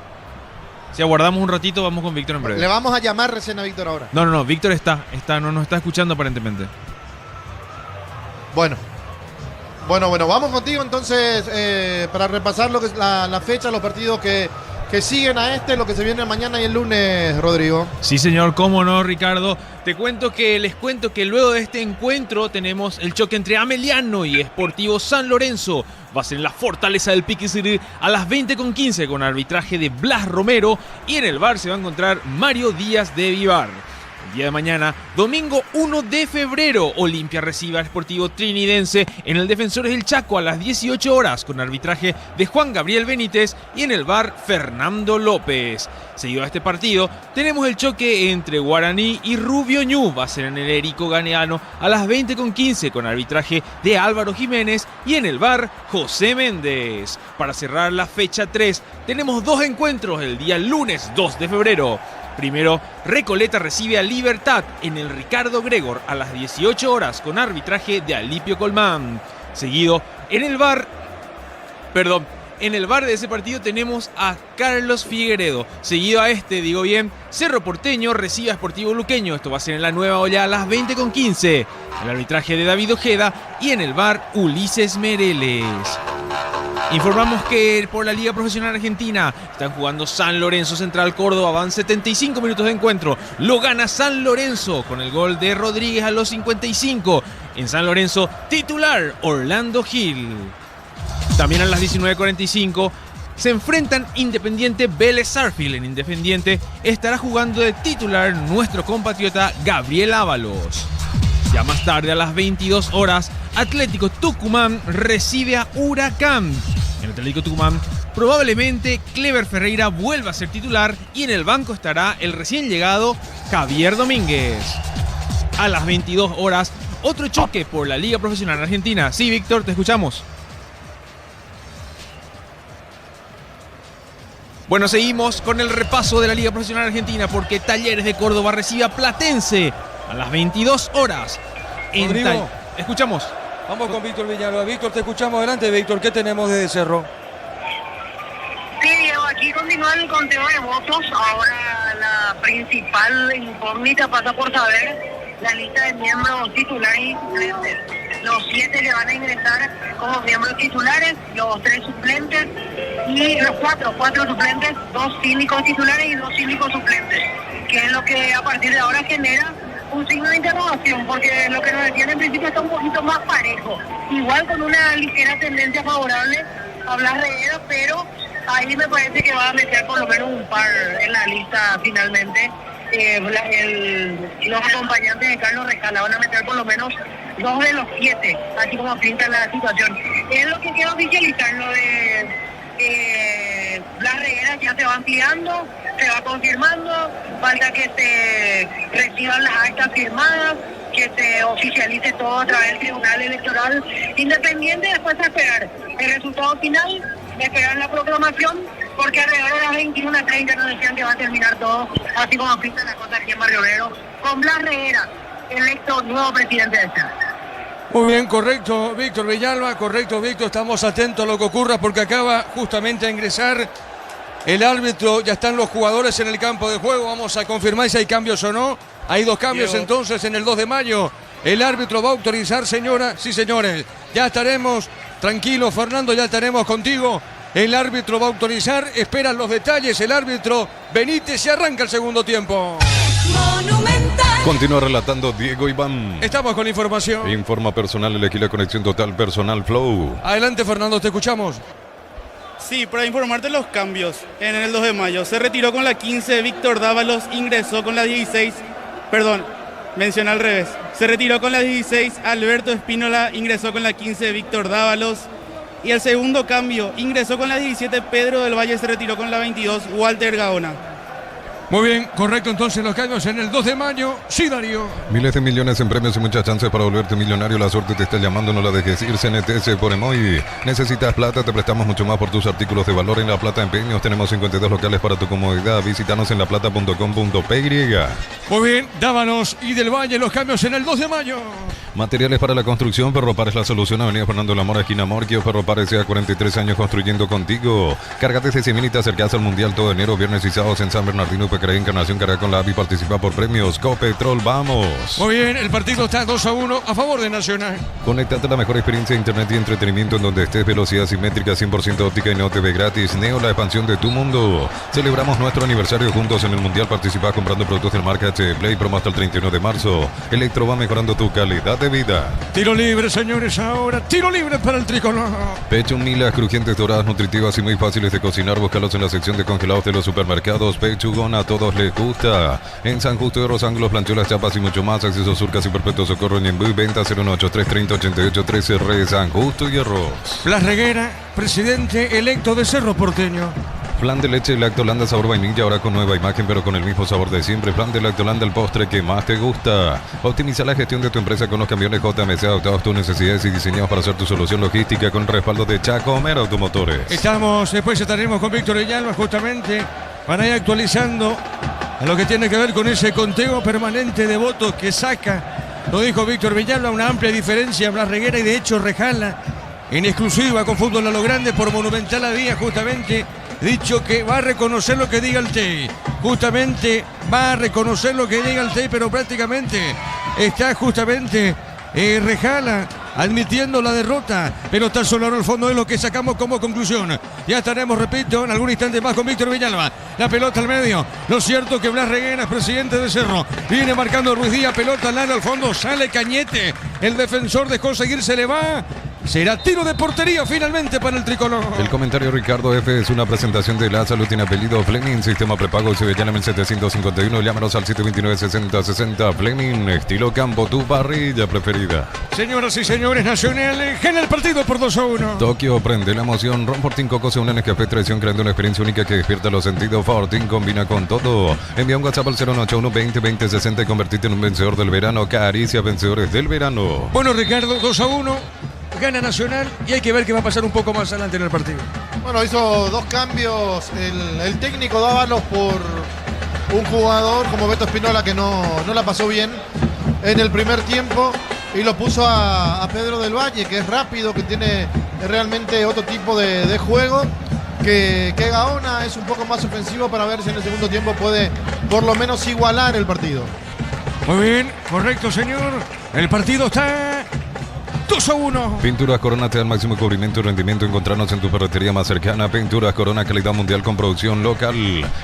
Si aguardamos un ratito, vamos con Víctor en breve. Le vamos a llamar recién a Víctor ahora. No, Víctor no nos está escuchando aparentemente. Bueno, vamos contigo entonces para repasar lo que es la fecha, los partidos que siguen a lo que se viene mañana y el lunes, Rodrigo. Sí, señor, cómo no, Ricardo. Les cuento que luego de este encuentro tenemos el choque entre Ameliano y Sportivo San Lorenzo. Va a ser en la Fortaleza del Piquiciri a las 20:15 con arbitraje de Blas Romero, y en el VAR se va a encontrar Mario Díaz de Vivar. El día de mañana, domingo 1 de febrero, Olimpia recibe al Sportivo Trinidense en el Defensores del Chaco a las 18 horas con arbitraje de Juan Gabriel Benítez y en el VAR Fernando López. Seguido a este partido, tenemos el choque entre Guaraní y Rubio Ñu. Va a ser en el Erico Ganeano a las 20:15 con arbitraje de Álvaro Jiménez y en el VAR José Méndez. Para cerrar la fecha 3, tenemos dos encuentros el día lunes 2 de febrero. Primero, Recoleta recibe a Libertad en el Ricardo Gregor a las 18 horas con arbitraje de Alipio Colmán. Seguido, en el VAR de ese partido tenemos a Carlos Figueredo. Seguido a Cerro Porteño recibe a Sportivo Luqueño. Esto va a ser en la Nueva Olla a las 20:15. El arbitraje de David Ojeda y en el VAR Ulises Mereles. Informamos que por la Liga Profesional Argentina están jugando San Lorenzo Central Córdoba. Van 75 minutos de encuentro. Lo gana San Lorenzo con el gol de Rodríguez a los 55. En San Lorenzo, titular Orlando Gil. También a las 19:45 se enfrentan Independiente Vélez Sarsfield. En Independiente estará jugando de titular nuestro compatriota Gabriel Ábalos. Ya más tarde, a las 22 horas, Atlético Tucumán recibe a Huracán. En Atlético Tucumán, probablemente Clever Ferreira vuelva a ser titular y en el banco estará el recién llegado Javier Domínguez. A las 22 horas, otro choque por la Liga Profesional Argentina. Sí, Víctor, te escuchamos. Bueno, seguimos con el repaso de la Liga Profesional Argentina porque Talleres de Córdoba recibe a Platense a las 22 horas. Rodrigo, escuchamos. Vamos con Víctor Villalba. Víctor, te escuchamos. Adelante, Víctor. ¿Qué tenemos desde Cerro? Sí, Diego, aquí continúa el conteo de votos. Ahora la principal incógnita pasa por saber la lista de miembros titulares y suplentes. Los 7 que van a ingresar como miembros titulares, los 3 suplentes y los 4 suplentes, 2 síndicos titulares y 2 síndicos suplentes, que es lo que a partir de ahora genera un signo de interrogación, porque lo que nos decían en principio está un poquito más parejo, igual con una ligera tendencia favorable a Blas Reguera, pero ahí me parece que va a meter por lo menos un par en la lista finalmente. Los acompañantes de Carlos Rescala van a meter por lo menos 2 de los 7, así como pinta la situación. Es lo que quiero oficializar, lo de Blas Reguera ya se va ampliando, se va confirmando, falta que se reciban las actas firmadas, que se oficialice todo a través del Tribunal Electoral Independiente, después de esperar el resultado final, de esperar la proclamación, porque alrededor de las 21:30 nos decían que va a terminar todo, así como pinta la cosa aquí en Barrio Obrero, con Blas Reguera, electo nuevo presidente del Senado. Muy bien, correcto, Víctor Villalba, correcto, Víctor, estamos atentos a lo que ocurra porque acaba justamente a ingresar el árbitro, ya están los jugadores en el campo de juego, vamos a confirmar si hay cambios o no. Hay 2 cambios entonces en el 2 de mayo. El árbitro va a autorizar, señora. Sí, señores. Ya estaremos, tranquilo, Fernando, ya estaremos contigo. El árbitro va a autorizar. Esperan los detalles. El árbitro Benítez se arranca el segundo tiempo. Monumental. Continúa relatando Diego Iván. Estamos con la información. Informa personal, elegí la conexión total personal Flow. Adelante, Fernando, te escuchamos. Sí, para informarte los cambios en el 2 de mayo. Se retiró con la 15 Víctor Dávalos, ingresó con la 16. Perdón, mencioné al revés. Se retiró con la 16 Alberto Espínola, ingresó con la 15 Víctor Dávalos. Y el segundo cambio, ingresó con la 17 Pedro del Valle, se retiró con la 22 Walter Gaona. Muy bien, correcto entonces los cambios en el 2 de mayo. Sí, Darío. Miles de millones en premios y muchas chances para volverte millonario. La suerte te está llamando, no la dejes ir. CNTS por Emoy. Necesitas plata, te prestamos mucho más por tus artículos de valor en La Plata Empeños. Tenemos 52 locales para tu comodidad. Visítanos en laplata.com.py. Muy bien, Dávalos y del Valle, los cambios en el 2 de mayo. Materiales para la construcción, Ferropar es la solución. Avenida Fernando la Mora, esquina Morquio. Ferropar S.A. 43 años construyendo contigo. Cárgate de 100.000 y te acercás al Mundial todo enero, viernes y sábados en San Bernardino, Pecará, Encarnación, carga con la API, participa por premios. Copetrol, vamos. Muy bien, el partido está 2-1 a favor de Nacional. Conéctate a la mejor experiencia de internet y entretenimiento en donde estés. Velocidad simétrica, 100% óptica y no TV gratis. Neo, la expansión de tu mundo. Celebramos nuestro aniversario juntos en el Mundial. Participa comprando productos de marca H Play, promo hasta el 31 de marzo. Electro va mejorando tu calidad de vida. Tiro libre, señores, ahora. Tiro libre para el tricolor. Pecho milas, crujientes, doradas, nutritivas y muy fáciles de cocinar. Búscalos en la sección de congelados de los supermercados. Pechugón, a todos les gusta. En San Justo de Los Ángulos, Planchuelas, Chapas y mucho más. Acceso Sur, Casi Perpetuo Socorro, Ñemby. Venta 018-330-8813. Re San Justo y Arroz. Blas Reguera, presidente electo de Cerro Porteño. Flan de leche Lactolanda sabor vainilla, ahora con nueva imagen pero con el mismo sabor de siempre. Flan de Lactolanda, el postre que más te gusta. Optimiza la gestión de tu empresa con los camiones JMC adaptados a tus necesidades y diseñados para hacer tu solución logística con respaldo de Chacomer Automotores. Después estaremos con Víctor Villalba justamente para ir actualizando a lo que tiene que ver con ese conteo permanente de votos que saca. Lo dijo Víctor Villalba, una amplia diferencia Blas Reguera y de hecho Rejala en exclusiva con Fútbol a lo Grande por Monumental había justamente dicho que va a reconocer lo que diga el TEI. Justamente va a reconocer lo que diga el TEI, pero prácticamente está justamente Rejala admitiendo la derrota, pero está solo al fondo de lo que sacamos como conclusión. Ya estaremos, repito, en algún instante más con Víctor Villalba. La pelota al medio. Lo cierto que Blas Reguera, presidente de Cerro, viene marcando Ruiz Díaz, pelota larga al fondo, sale Cañete. El defensor dejó seguir, se le va. Será tiro de portería finalmente para el tricolor. El comentario Ricardo F. es una presentación de La Salud, tiene apellido Fleming, sistema prepago Sevillana 1751, llámanos al 729-6060. Fleming, estilo campo, tu parrilla preferida. Señoras y señores, Nacional gana el partido por 2-1. Tokio prende la emoción. Ron Fortín Coco se unen en Café Traición, creando una experiencia única que despierta los sentidos. Fortín combina con todo. Envía un WhatsApp al 091-20-20-60 y convertirte en un vencedor del verano. Caricia, vencedores del verano. Bueno, Ricardo, 2-1. Gana Nacional y hay que ver qué va a pasar un poco más adelante en el partido. Bueno, hizo 2 cambios el técnico Dávalos por un jugador como Beto Espínola que no la pasó bien en el primer tiempo y lo puso a Pedro del Valle, que es rápido, que tiene realmente otro tipo de juego, que Gaona es un poco más ofensivo para ver si en el segundo tiempo puede por lo menos igualar el partido. Muy bien, correcto, señor. El partido está 2-1. Pinturas Corona te da el máximo cubrimiento y rendimiento. Encontrarnos en tu ferretería más cercana. Pinturas Corona, calidad mundial con producción local.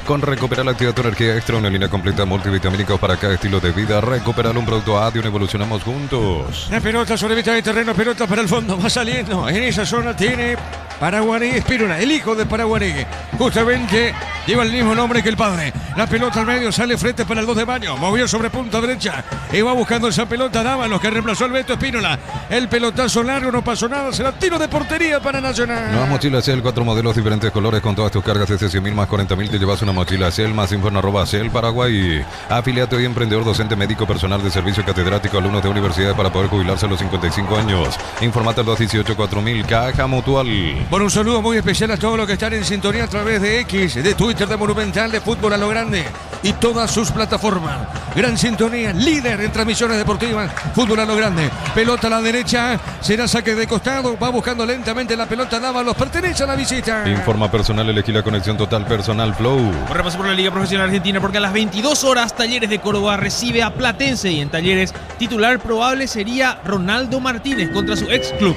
Con recuperar la actividad tu energía extra, una línea completa multivitamínicos para cada estilo de vida. Recuperar un producto ADION, evolucionamos juntos. La pelota sobre mitad de terreno, pelota para el fondo, va saliendo. En esa zona tiene Paraguarí Espínola, el hijo de Paraguarí. Justamente lleva el mismo nombre que el padre. La pelota al medio, sale frente para el 2 de mayo. Movió sobre punta derecha y va buscando esa pelota. Dávalos que reemplazó al Beto Espínola. El pelotazo largo, no pasó nada. Será tiro de portería para Nacional. Nuevas mochilas Shell, 4 modelos, diferentes colores. Con todas tus cargas desde 100.000 más 40.000 te llevas una mochila Shell. Más info en @Shell Paraguay. Afiliate hoy, emprendedor, docente, médico, personal de servicio, catedrático, alumnos de universidades para poder jubilarse a los 55 años. Informate al 218-4000, Caja Mutual. Bueno, un saludo muy especial a todos los que están en sintonía a través de X, de Twitter, de Monumental, de Fútbol a lo Grande y todas sus plataformas. Gran sintonía, líder en transmisiones deportivas, Fútbol a lo Grande. Pelota a la derecha, será saque de costado, va buscando lentamente la pelota, Dávalos, pertenece a la visita. Informa personal, elegí la conexión total personal Flow. Un repaso por la Liga Profesional Argentina, porque a las 22 horas Talleres de Córdoba recibe a Platense, y en Talleres titular probable sería Ronaldo Martínez contra su ex club.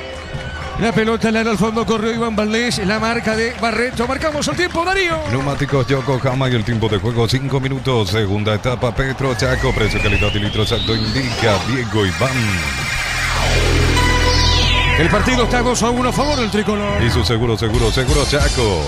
La pelota la al fondo, corrió Iván Valdés, la marca de Barreto. Marcamos el tiempo, Darío. Neumáticos Yokohama y el tiempo de juego 5 minutos. Segunda etapa, Petro Chaco. Precio, calidad y litro exacto indica Diego Iván. El partido está 2-1 a favor del tricolor. Y su seguro Chaco.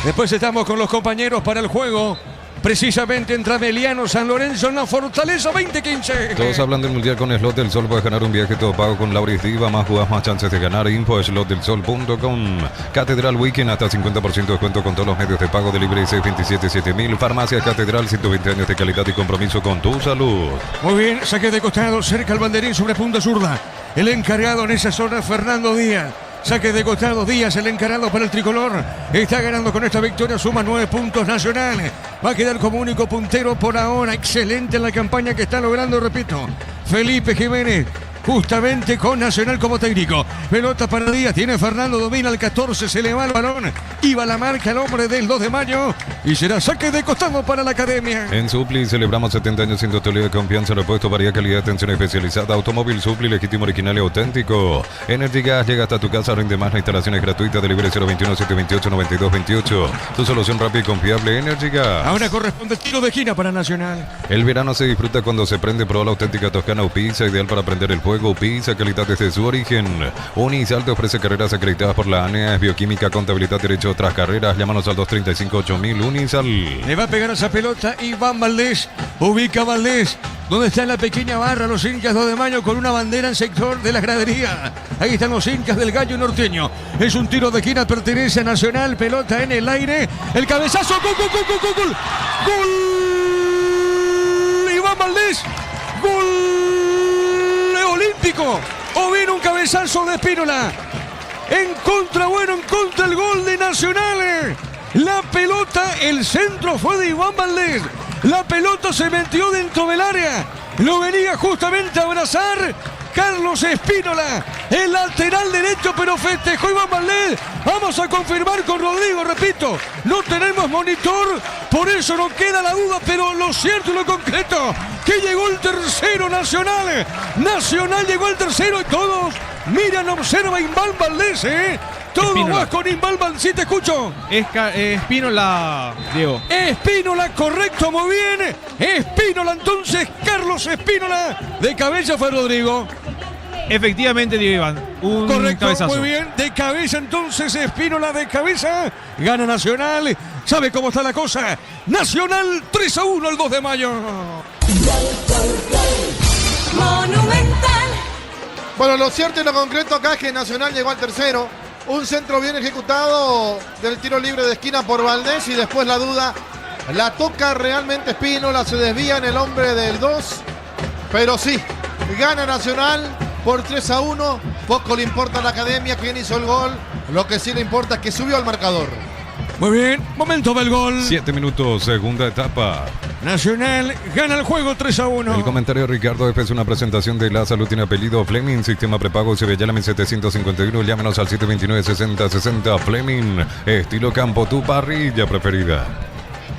Después estamos con los compañeros para el juego. Precisamente entre Ameliano, San Lorenzo en la Fortaleza 2015. Todos hablan del Mundial con Slot del Sol. Puedes ganar un viaje todo pago con Lauris Diva. Más jugadas, más chances de ganar. Info slotdelsol.com. Catedral Weekend, hasta 50% de descuento con todos los medios de pago. Delivery 627-7000. Farmacia Catedral, 120 años de calidad y compromiso con tu salud. Muy bien, saque de costado, cerca al banderín sobre punta zurda. El encargado en esa zona, Fernando Díaz. Saque de costado, Díaz, el encarado para el tricolor. Está ganando con esta victoria, suma 9 puntos Nacional. Va a quedar como único puntero por ahora. Excelente en la campaña que está logrando, repito, Felipe Jiménez, justamente con Nacional como técnico. Pelota para Díaz, tiene Fernando, domina el 14, se le va el balón. Iba la marca el hombre del 2 de mayo y será saque de costado para la academia. En Supli celebramos 70 años sin totalidad de confianza, repuesto, variedad, calidad, atención especializada. Automóvil Supli, legítimo, original y auténtico. Energy Gas llega hasta tu casa, rinde más, la instalación es gratuita. Delivery 021-728-9228. Tu solución rápida y confiable, Energy Gas. Ahora corresponde tiro de esquina para Nacional. El verano se disfruta cuando se prende. Proba la auténtica Toscana Pizza, ideal para prender el fuego. Pizza, calidad desde su origen. Unisal te ofrece carreras acreditadas por la ANEA, bioquímica, contabilidad, derecho, otras carreras. Llámanos al 235-8000. Unisal. Le va a pegar a esa pelota Iván Valdés. Ubica Valdés. ¿Dónde está la pequeña barra? Los hinchas 2 de mayo con una bandera en sector de la gradería. Ahí están los hinchas del Gallo Norteño. Es un tiro de esquina, pertenece a Nacional. Pelota en el aire. El cabezazo. ¡Gol! ¡Gol! Iván Valdés. ¡Gol! Olímpico. O viene un cabezazo de Espínola. En contra el gol de Nacional. La pelota, el centro fue de Iván Valdés. La pelota se metió dentro del área. Lo venía justamente a abrazar Carlos Espínola, el lateral derecho, pero festejó Iván Valdés. Vamos a confirmar con Rodrigo, repito, no tenemos monitor, por eso no queda la duda, pero lo cierto y lo concreto, que llegó el tercero Nacional. Nacional llegó el tercero y todos miran, observa Iván Valdés, Todo va con Iván Valdés, sí te escucho. Espínola, Diego. Espínola, correcto, muy bien. Espínola, entonces, Carlos Espínola. De cabeza fue Rodrigo. Efectivamente, Diego Iván. Un correcto, cabezazo. muy bien. De cabeza, entonces, Espínola de cabeza. Gana Nacional. ¿Sabe cómo está la cosa? Nacional 3-1 el 2 de mayo. Monumental. Bueno, lo cierto y lo concreto acá es que Nacional llegó al tercero. Un centro bien ejecutado del tiro libre de esquina por Valdés y después la duda la toca realmente Espínola, se desvía en el hombre del 2, pero sí, gana Nacional por 3-1. Poco le importa a la academia quién hizo el gol, lo que sí le importa es que subió al marcador. Muy bien, momento del gol. 7 minutos, segunda etapa. Nacional gana el juego 3-1. El comentario de Ricardo F. es una presentación de La Salud, tiene apellido Fleming, sistema prepago Sevillalamen 751, llámenos al 729-6060. Fleming, estilo campo, tu parrilla preferida.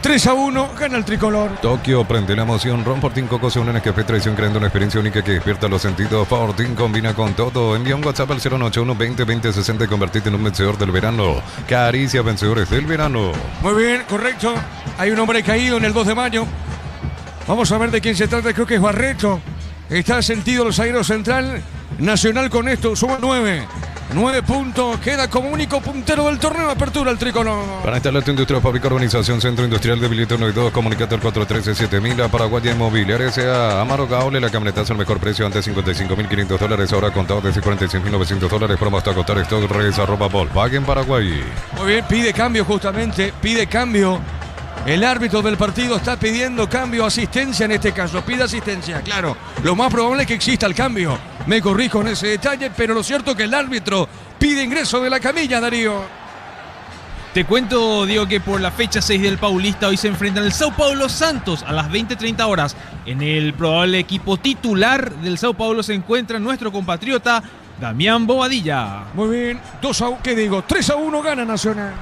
3-1, gana el tricolor. Tokio, prende la emoción. Ron Fortín Coco se unen a Café Traición creando una experiencia única que despierta los sentidos. Fortín combina con todo. Envía un WhatsApp al 081-20-20-60 y convertirte en un vencedor del verano. Caricia, vencedores del verano. Muy bien, correcto. Hay un hombre caído en el 2 de mayo. Vamos a ver de quién se trata, creo que es Barreto. Está sentido el zaguero central. Nacional con esto, suma 9. 9 puntos, queda como único puntero del torneo. Apertura el tricolor. Para instalar tu industria, fábrica, urbanización, centro industrial de Bilito 1 y 2, comunicate al 413-7000 a Paraguay Inmobiliaria S.A. Amaro Gaole, la camionetazo al mejor precio, antes $55.500, ahora contado desde $46.900, promo hasta agotar stock, redes @ Volkswagen Paraguay. Muy bien, pide cambio justamente, pide cambio. El árbitro del partido está pidiendo cambio, asistencia en este caso, pide asistencia, claro. Lo más probable es que exista el cambio. Me corrijo en ese detalle, pero lo cierto es que el árbitro pide ingreso de la camilla, Darío. Te cuento, Diego, que por la fecha 6 del Paulista hoy se enfrentan el Sao Paulo Santos a las 20:30 horas. En el probable equipo titular del Sao Paulo se encuentra nuestro compatriota Damián Bobadilla. Muy bien, 3-1 gana Nacional.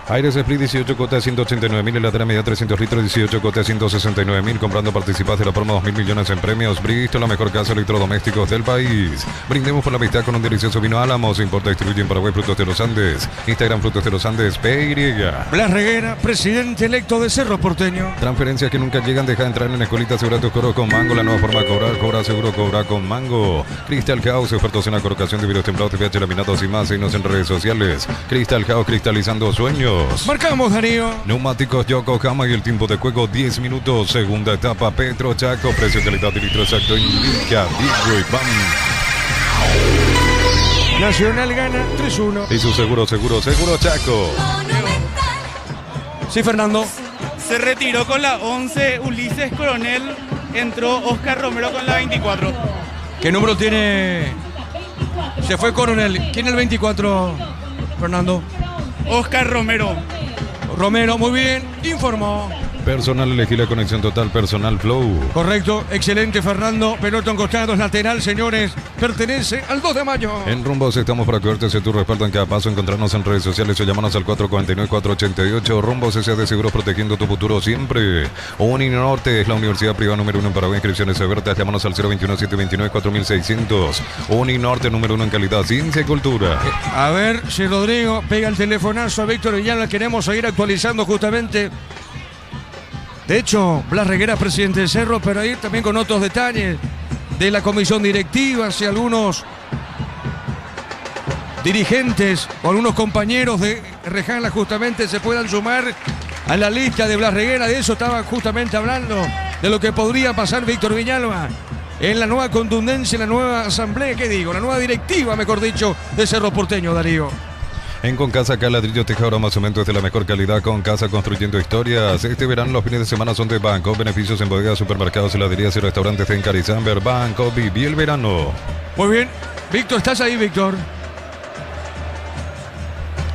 Aires Split 18 cuotas 189.000, heladera media 300 litros 18 cuotas 169.000, comprando participas de la promo 2.000 millones en premios. Bristol, la mejor casa de electrodomésticos del país. Brindemos por la amistad con un delicioso vino Álamos, importa y distribuye en Paraguay Frutos de los Andes. Instagram Frutos de los Andes, PY. Blas Reguera, presidente electo de Cerro Porteño. Transferencias que nunca llegan, deja de entrar en Escuelita, asegura tus coros con Mango, la nueva forma de cobrar, cobra seguro, cobra con Mango. Crystal House, expertos en la colocación de vidrios templados, TPH, laminados y más, seguinos en redes sociales. Crystal House, cristalizando sueños. Marcamos, Darío. Neumáticos Yokohama y el tiempo de juego 10 minutos. Segunda etapa, Petro Chaco. Precio, calidad y litro exacto. Indica, digo y bam. Nacional gana 3-1. Y su seguro Chaco. Sí, Fernando. Se retiró con la 11 Ulises Coronel. Entró Oscar Romero con la 24. ¿Qué número tiene? Se fue Coronel. ¿Quién es el 24, Fernando? Oscar Romero. Romero, muy bien, informó. Personal, elegí la conexión total, personal flow. Correcto, excelente, Fernando. Pelota en costados, lateral, señores. Pertenece al 2 de mayo. En Rumbos estamos para que verte tu respaldo en cada paso. Encontrarnos en redes sociales o llamarnos al 449-488. Rumbos S.A. de Seguros, protegiendo tu futuro siempre. Uninorte es la universidad privada número 1 en Paraguay. Inscripciones abiertas. Llámanos al 021-729-4600. Uninorte número 1 en calidad, ciencia y cultura. A ver si Rodrigo pega el telefonazo a Víctor Villalba. Queremos seguir actualizando justamente. De hecho, Blas Reguera, presidente de Cerro, pero ahí también con otros detalles de la comisión directiva, si algunos dirigentes o algunos compañeros de Rejala justamente se puedan sumar a la lista de Blas Reguera. De eso estaba justamente hablando, de lo que podría pasar Víctor Villalba en la nueva contundencia, en la nueva asamblea, la nueva directiva, mejor dicho, de Cerro Porteño, Darío. En Concasa, acá ladrillo, tejado, más cemento es de la mejor calidad. Concasa, construyendo historias. Este verano los fines de semana son de Banco. Beneficios en bodegas, supermercados, heladerías y restaurantes en Carizamber. Banco, viví el verano. Muy bien. Víctor, ¿estás ahí, Víctor?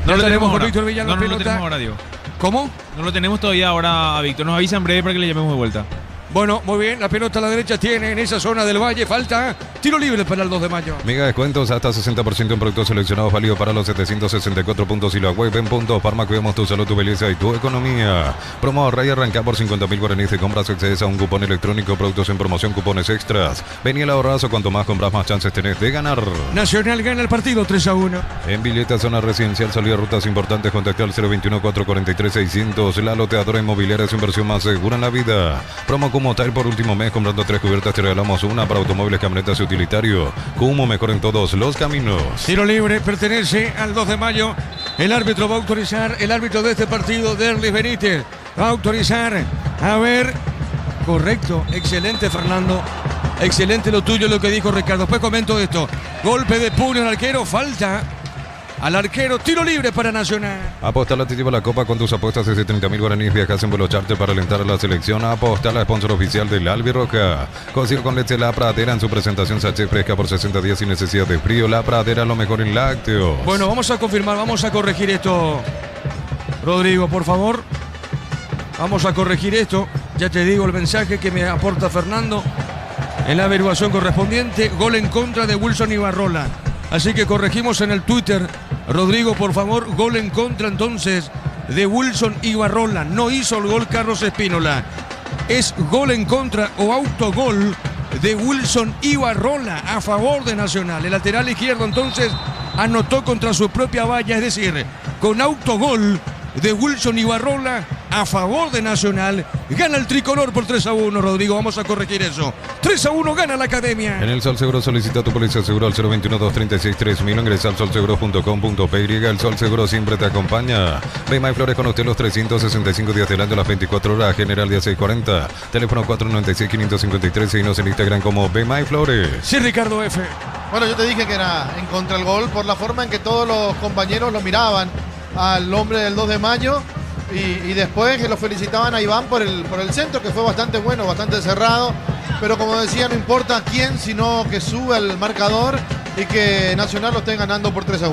No lo tenemos con Víctor Villalba. No lo tenemos ahora, Diego. ¿Cómo? No lo tenemos todavía ahora, Víctor. Nos avisan breve para que le llamemos de vuelta. Bueno, muy bien, la pelota a la derecha tiene en esa zona del valle, falta tiro libre para el 2 de mayo. Mega descuentos hasta 60% en productos seleccionados, válido para los 764 puntos y la web en puntos. Parma, cuidamos tu salud, tu belleza y tu economía. Promo ahorra y arranca por 50.000 guaraníes de compras, accedes a un cupón electrónico, productos en promoción, cupones extras. Vení al ahorrazo, cuanto más compras, más chances tenés de ganar. Nacional gana el partido 3-1. En Villeta, zona residencial, salida rutas importantes, contacta al 021-443-600. La loteadora inmobiliaria es inversión más segura en la vida. Promo como tal por último mes, comprando 3 cubiertas te regalamos una para automóviles, camionetas y utilitario. Como mejor en todos los caminos. Tiro libre pertenece al 2 de mayo. El árbitro va a autorizar, el árbitro de este partido, Derlis Benítez, va a autorizar. A ver, correcto, excelente, Fernando. Excelente lo tuyo, lo que dijo Ricardo. Después comento esto. Golpe de puño al arquero, falta al arquero, tiro libre para Nacional. Apostala, te lleva la copa con tus apuestas desde 30.000 guaraníes. Viajas en vuelo charter para alentar a la selección. Apostala, sponsor oficial del Albirroja. Cocido con leche La Pradera en su presentación sachet fresca por 60 días sin necesidad de frío. La Pradera, lo mejor en lácteos. Bueno, vamos a confirmar, vamos a corregir esto. Rodrigo, por favor. Vamos a corregir esto. Ya te digo el mensaje que me aporta Fernando en la averiguación correspondiente. Gol en contra de Wilson Ibarrola. Así que corregimos en el Twitter. Rodrigo, por favor, gol en contra entonces de Wilson Ibarrola. No hizo el gol Carlos Espínola. Es gol en contra o autogol de Wilson Ibarrola a favor de Nacional. El lateral izquierdo entonces anotó contra su propia valla, es decir, con autogol de Wilson Ibarrola a favor de Nacional. Gana el tricolor por 3-1, Rodrigo. Vamos a corregir eso. 3-1 gana la Academia. En el Sol Seguro solicita tu póliza seguro al 021-236-3000. Ingresa al solseguro.com.py. El Sol Seguro siempre te acompaña. Bemay Flores con usted los 365 días del año, las 24 horas. General día 640. Teléfono 496-553. Y nos en Instagram como Bemay Flores. Sí, Ricardo F. Bueno, yo te dije que era en contra el gol por la forma en que todos los compañeros lo miraban al hombre del 2 de mayo. Y después que lo felicitaban a Iván por el centro, que fue bastante bueno, bastante cerrado. Pero como decía, no importa quién, sino que sube el marcador y que Nacional lo esté ganando por 3-1.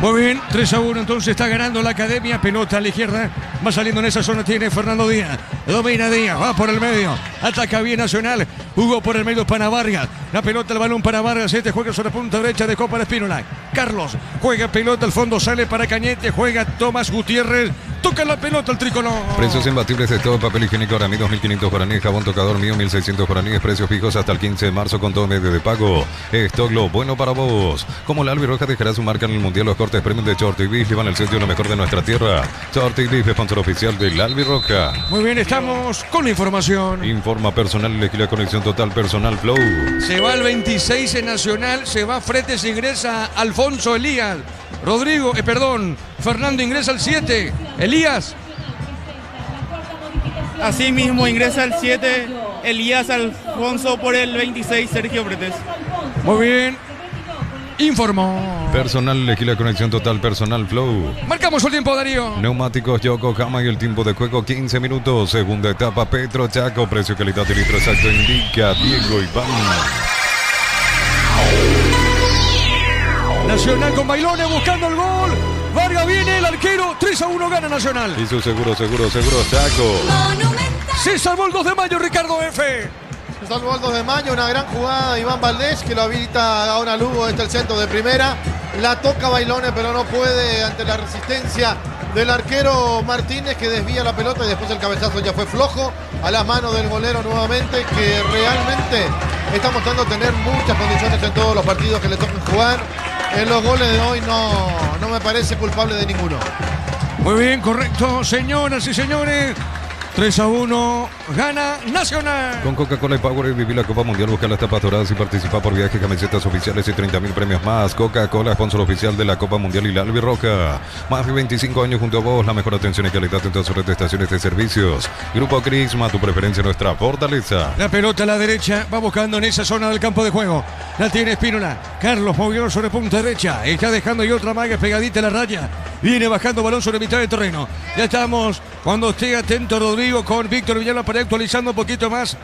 Muy bien, 3-1 entonces está ganando la Academia. Pelota a la izquierda, va saliendo en esa zona, tiene Fernando Díaz. Domina Díaz, va por el medio, ataca bien Nacional. Jugó por el medio para Vargas. La pelota, el balón para Vargas. Este juega sobre punta derecha de Copa de Espínola. Carlos juega pelota al fondo, sale para Cañete. Juega Tomás Gutiérrez. Toca la pelota el tricolor. Precios imbatibles de todo papel higiénico. Ahora 2.500 guaraníes. Jabón tocador mío 1.600 guaraníes. Precios fijos hasta el 15 de marzo con todo medio de pago. Esto es lo bueno para vos. Como la Albirroja dejará su marca en el Mundial, los cortes premium de Shorty Beef llevan el sello lo mejor de nuestra tierra. Shorty Beef, sponsor oficial de la Albirroja. Muy bien, estamos con la información. Informa personal, elegí la conexión total personal Flow. Se va el 26 en Nacional, se va Fretes, ingresa Alfonso Elías. Fernando ingresa al 7. Elías. Así mismo ingresa el 7 Elías Alfonso por el 26 Sergio Fretes. Muy bien. Informó. Personal, elegí la conexión total personal Flow. Marcamos el tiempo, Darío. Neumáticos Yokohama y el tiempo de juego 15 minutos. Segunda etapa Petro Chaco. Precio, calidad y litro exacto indica Diego Iván. Nacional con Bailones buscando el gol. Vargas viene, el arquero. 3-1 gana Nacional. Y su seguro Chaco. Se salvó el 2 de mayo, Ricardo F. Se salvó el 2 de mayo, una gran jugada de Iván Valdés que lo habilita a una Lugo. Este es el centro de primera. La toca Bailones, pero no puede ante la resistencia del arquero Martínez, que desvía la pelota y después el cabezazo ya fue flojo a las manos del golero nuevamente, que realmente está mostrando tener muchas condiciones en todos los partidos que le tocan jugar. En los goles de hoy no me parece culpable de ninguno. Muy bien, correcto, señoras y señores. 3-1 gana Nacional. Con Coca-Cola y Power viví la Copa Mundial, busca las tapas doradas y participa por viajes, camisetas oficiales y 30.000 premios más. Coca-Cola, sponsor oficial de la Copa Mundial y la Albirroja. Más de 25 años junto a vos, la mejor atención y calidad en todas sus estaciones de servicios. Grupo Crisma, tu preferencia, nuestra fortaleza. La pelota a la derecha, va buscando en esa zona del campo de juego. La tiene Espínola. Carlos movió sobre punta derecha. Está dejando y otra maga pegadita a la raya. Viene bajando balón sobre mitad de terreno. Ya estamos, cuando esté atento Rodrigo, con Víctor Villalba para ir actualizando un poquito más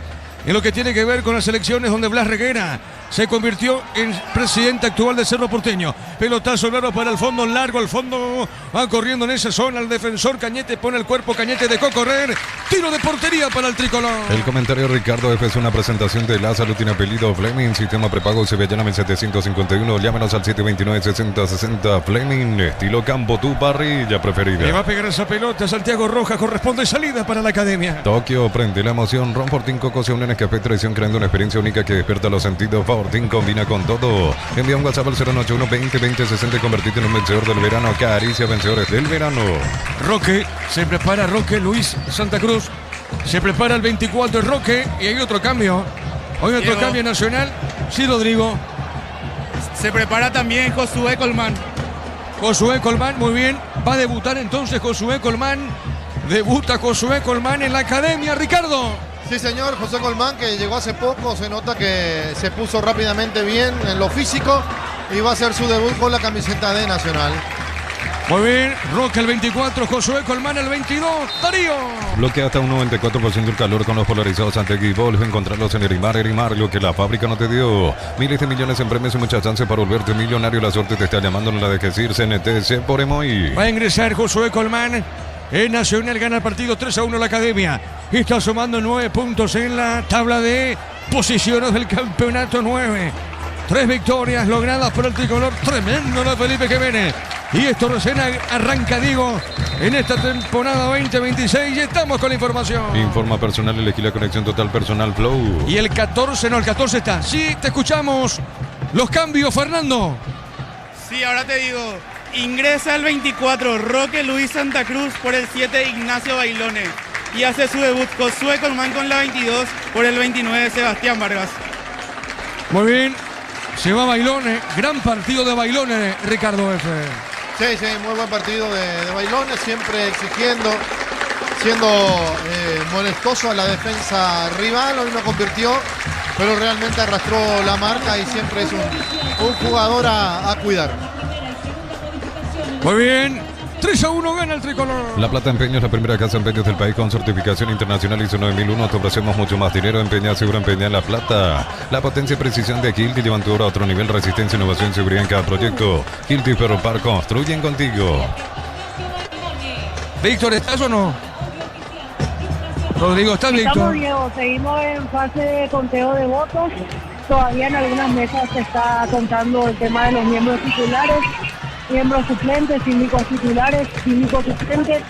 en lo que tiene que ver con las elecciones, donde Blas Reguera se convirtió en presidente actual de Cerro Porteño. Pelotazo largo para el fondo, largo al fondo, va corriendo en esa zona el defensor Cañete, pone el cuerpo, Cañete dejó correr, tiro de portería para el tricolor. El comentario Ricardo F es una presentación de La Salud tiene apellido Fleming, sistema prepago Sevillana 751, llámenos al 729-6060 Fleming, estilo campo, tu parrilla preferida. Le va a pegar esa pelota Santiago Rojas, corresponde salida para la Academia. Tokio prende la emoción, Ron Fortín Coco se unen a Café Tradición creando una experiencia única que despierta los sentidos. Fortín combina con todo. Envía un WhatsApp al 091-20-20-60 y convertirte en un vencedor del verano. Acaricia vencedores del verano. Roque, se prepara Roque, Luis Santa Cruz. Se prepara el 24 Roque y hay otro cambio. Hoy otro Diego. cambio nacional. Sí, Rodrigo. Se prepara también Josué Colmán. Josué Colmán, muy bien. Va a debutar entonces Josué Colmán. Debuta Josué Colmán en la Academia, Ricardo. Sí, señor, José Colmán, que llegó hace poco, se nota que se puso rápidamente bien en lo físico y va a hacer su debut con la camiseta de Nacional. Muy bien, Roque el 24, Josué Colmán el 22, Darío. Bloquea hasta un 94% el calor con los polarizados Antegui Volvo. Encontrarlos en Erimar, lo que la fábrica no te dio. Miles de millones en premios y muchas chances para volverte millonario. La suerte te está llamando, no la dejes ir. CNTC por Emoy. Va a ingresar Josué Colmán. El Nacional gana el partido 3-1 la Academia. Está sumando 9 puntos en la tabla de posiciones del campeonato 9. 3 victorias logradas por el tricolor. Tremendo la Felipe Jiménez. Y esto recién arranca, digo, en esta temporada 2026. Y estamos con la información. Informa personal, elegí la conexión total personal Flow. Y el 14 está. Sí, te escuchamos. Los cambios, Fernando. Sí, ahora te digo. Ingresa el 24 Roque Luis Santa Cruz, por el 7 Ignacio Bailone. Y hace su debut Josué Colmán con la 22, por el 29 Sebastián Vargas. Muy bien, se va Bailone, gran partido de Bailone, Ricardo F. Sí, muy buen partido de Bailone, siempre exigiendo, siendo molestoso a la defensa rival. Hoy no convirtió, pero realmente arrastró la marca y siempre es un jugador a cuidar. Muy bien, 3-1 gana el tricolor. La Plata Empeño es la primera casa de empeños del país con certificación internacional ISO 9001. Te ofrecemos mucho más dinero. Empeña, seguro, empeña en La Plata. La potencia y precisión de Hilti llevan tu obra a otro nivel. Resistencia, innovación y seguridad en cada proyecto. Hilti Ferropar construyen contigo. Víctor, ¿estás o no? Rodrigo, ¿estás, Víctor? Estamos, Diego, seguimos en fase de conteo de votos. Todavía en algunas mesas se está contando el tema de los miembros titulares, miembros suplentes, síndicos titulares, síndicos suplentes.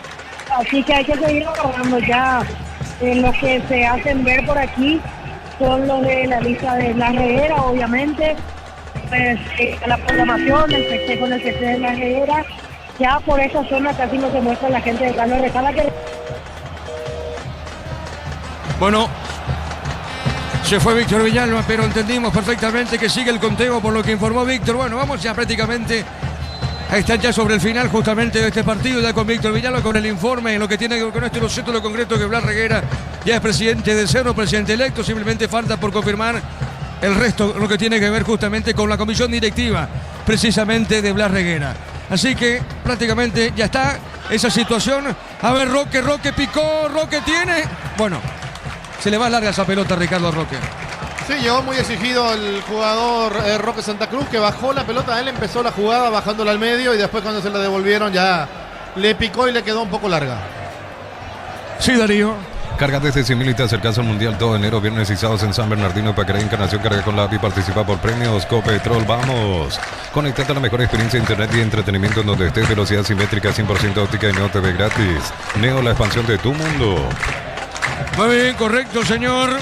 Así que hay que seguir avanzando ya. Los que se hacen ver por aquí son los de la lista de Blas Reguera, obviamente. Pues, la programación, el festejo en el que se de Blas Reguera. Ya por esa zona casi no se muestra la gente de Carlos Recala. Bueno, se fue Víctor Villalba, pero entendimos perfectamente que sigue el conteo por lo que informó Víctor. Bueno, vamos ya prácticamente a estar ya sobre el final justamente de este partido, ya con Víctor Villalba, con el informe en lo que tiene que ver con este título concreto, que Blas Reguera ya es presidente de Cerro, presidente electo. Simplemente falta por confirmar el resto, lo que tiene que ver justamente con la comisión directiva precisamente de Blas Reguera. Así que prácticamente ya está esa situación. A ver, Roque picó, Roque tiene. Bueno, se le va larga esa pelota a Ricardo Roque. Sí, llegó muy exigido el jugador Roque Santa Cruz, que bajó la pelota. Él empezó la jugada bajándola al medio y después cuando se la devolvieron ya le picó y le quedó un poco larga. Sí, Darío. Carga desde 100.000 y te acercas al Mundial todo enero, viernes y sábados en San Bernardino, Pacaré, Encarnación. Carga con la API, participa por premios Copetrol. Vamos, conectate a la mejor experiencia de internet y entretenimiento en donde estés. Velocidad simétrica, 100% óptica y Neo TV gratis. Neo, la expansión de tu mundo. Muy bien, correcto, señor.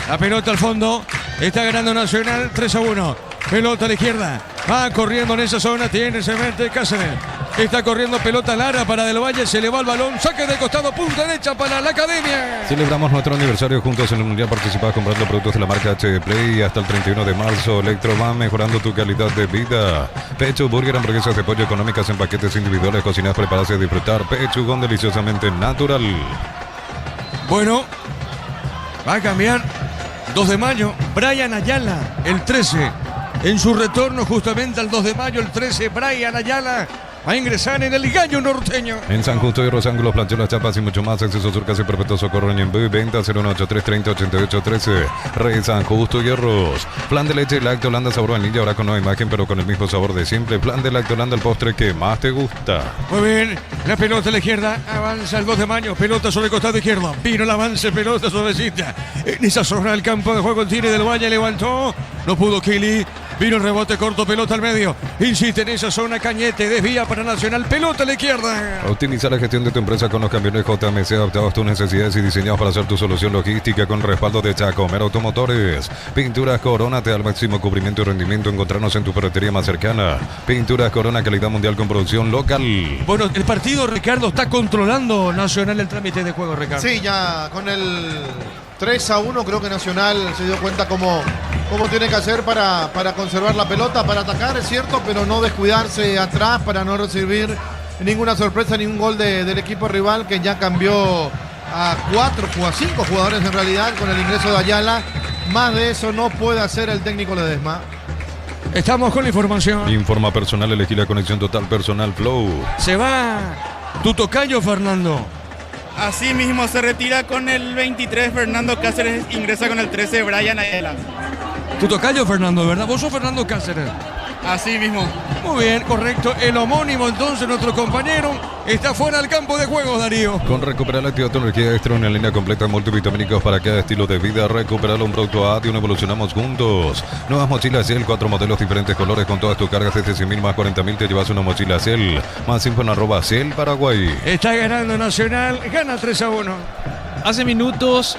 La pelota al fondo. Está ganando Nacional 3-1. Pelota a la izquierda. Va corriendo en esa zona. Se mete Cáceres. Está corriendo pelota Lara para Del Valle. Se le va el balón. Saque de costado. Punta derecha para la Academia. Celebramos nuestro aniversario juntos en el Mundial. Participa comprando productos de la marca HP Play. Hasta el 31 de marzo. Electro va mejorando tu calidad de vida. Pecho, burger, hamburguesas de pollo económicas en paquetes individuales. Cocinadas preparadas y disfrutar. Pechugón deliciosamente natural. Bueno, va a cambiar. 2 de mayo, Brian Ayala, el 13. En su retorno justamente al 2 de mayo, el 13, Brian Ayala va a ingresar en el Gallo Norteño. En San Justo y Rosángulos, planchuelas, chapas y mucho más. Acceso Surcas y Perpetuo Socorro en Ñemby. Venta 018-330-8813. Rey San Justo y Arroz. Plan de leche Lacto Holanda sabor vainilla, ahora con nueva imagen, pero con el mismo sabor de siempre. Plan de Lacto Holanda, el postre que más te gusta. Muy bien, la pelota a la izquierda, avanza el 2 de mayo, pelota sobre el costado izquierdo. Vino el avance, pelota suavecita. En esa zona del campo de juego, tiene Del Valle, levantó. No pudo Kili. Vino el rebote corto, pelota al medio. Insiste en esa zona, Cañete, desvía para Nacional, pelota a la izquierda. Optimiza la gestión de tu empresa con los camiones JMC adaptados a tus necesidades y diseñados para hacer tu solución logística con respaldo de Chacomer Automotores. Pinturas Corona te da el máximo cubrimiento y rendimiento. Encontrarnos en tu ferretería más cercana. Pinturas Corona, calidad mundial con producción local. Bueno, el partido, Ricardo, está controlando Nacional el trámite de juego, Ricardo. Sí, ya con el 3-1 creo que Nacional se dio cuenta cómo tiene que hacer para conservar la pelota, para atacar, es cierto, pero no descuidarse atrás para no recibir ninguna sorpresa, ningún gol del equipo rival, que ya cambió a 5 jugadores en realidad con el ingreso de Ayala. Más de eso no puede hacer el técnico Ledesma. Estamos con la información. Informa personal, elegí la conexión total personal Flow. Se va tu tocayo, Fernando. Así mismo se retira con el 23 Fernando Cáceres, ingresa con el 13 Brian Ayala. Tu tocayo, Fernando, ¿verdad? Vos sos Fernando Cáceres. Así mismo. Muy bien, correcto. El homónimo, entonces, nuestro compañero, está fuera del campo de juego, Darío. Con Recuperar la actividad energía extra, una línea completa de multivitamínicos para cada estilo de vida. Recuperar un producto a uno, evolucionamos juntos. Nuevas mochilas Ciel, 4 modelos, diferentes colores, con todas tus cargas desde 100.000 más 40.000 te llevas una mochila Ciel. Más info en @Ciel Paraguay. Está ganando Nacional, gana 3-1. Hace minutos,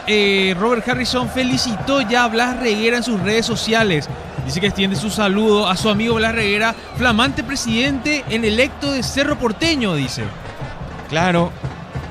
Robert Harrison felicitó ya a Blas Reguera en sus redes sociales. Dice que extiende su saludo a su amigo Blas Reguera, flamante presidente en electo de Cerro Porteño, dice. Claro,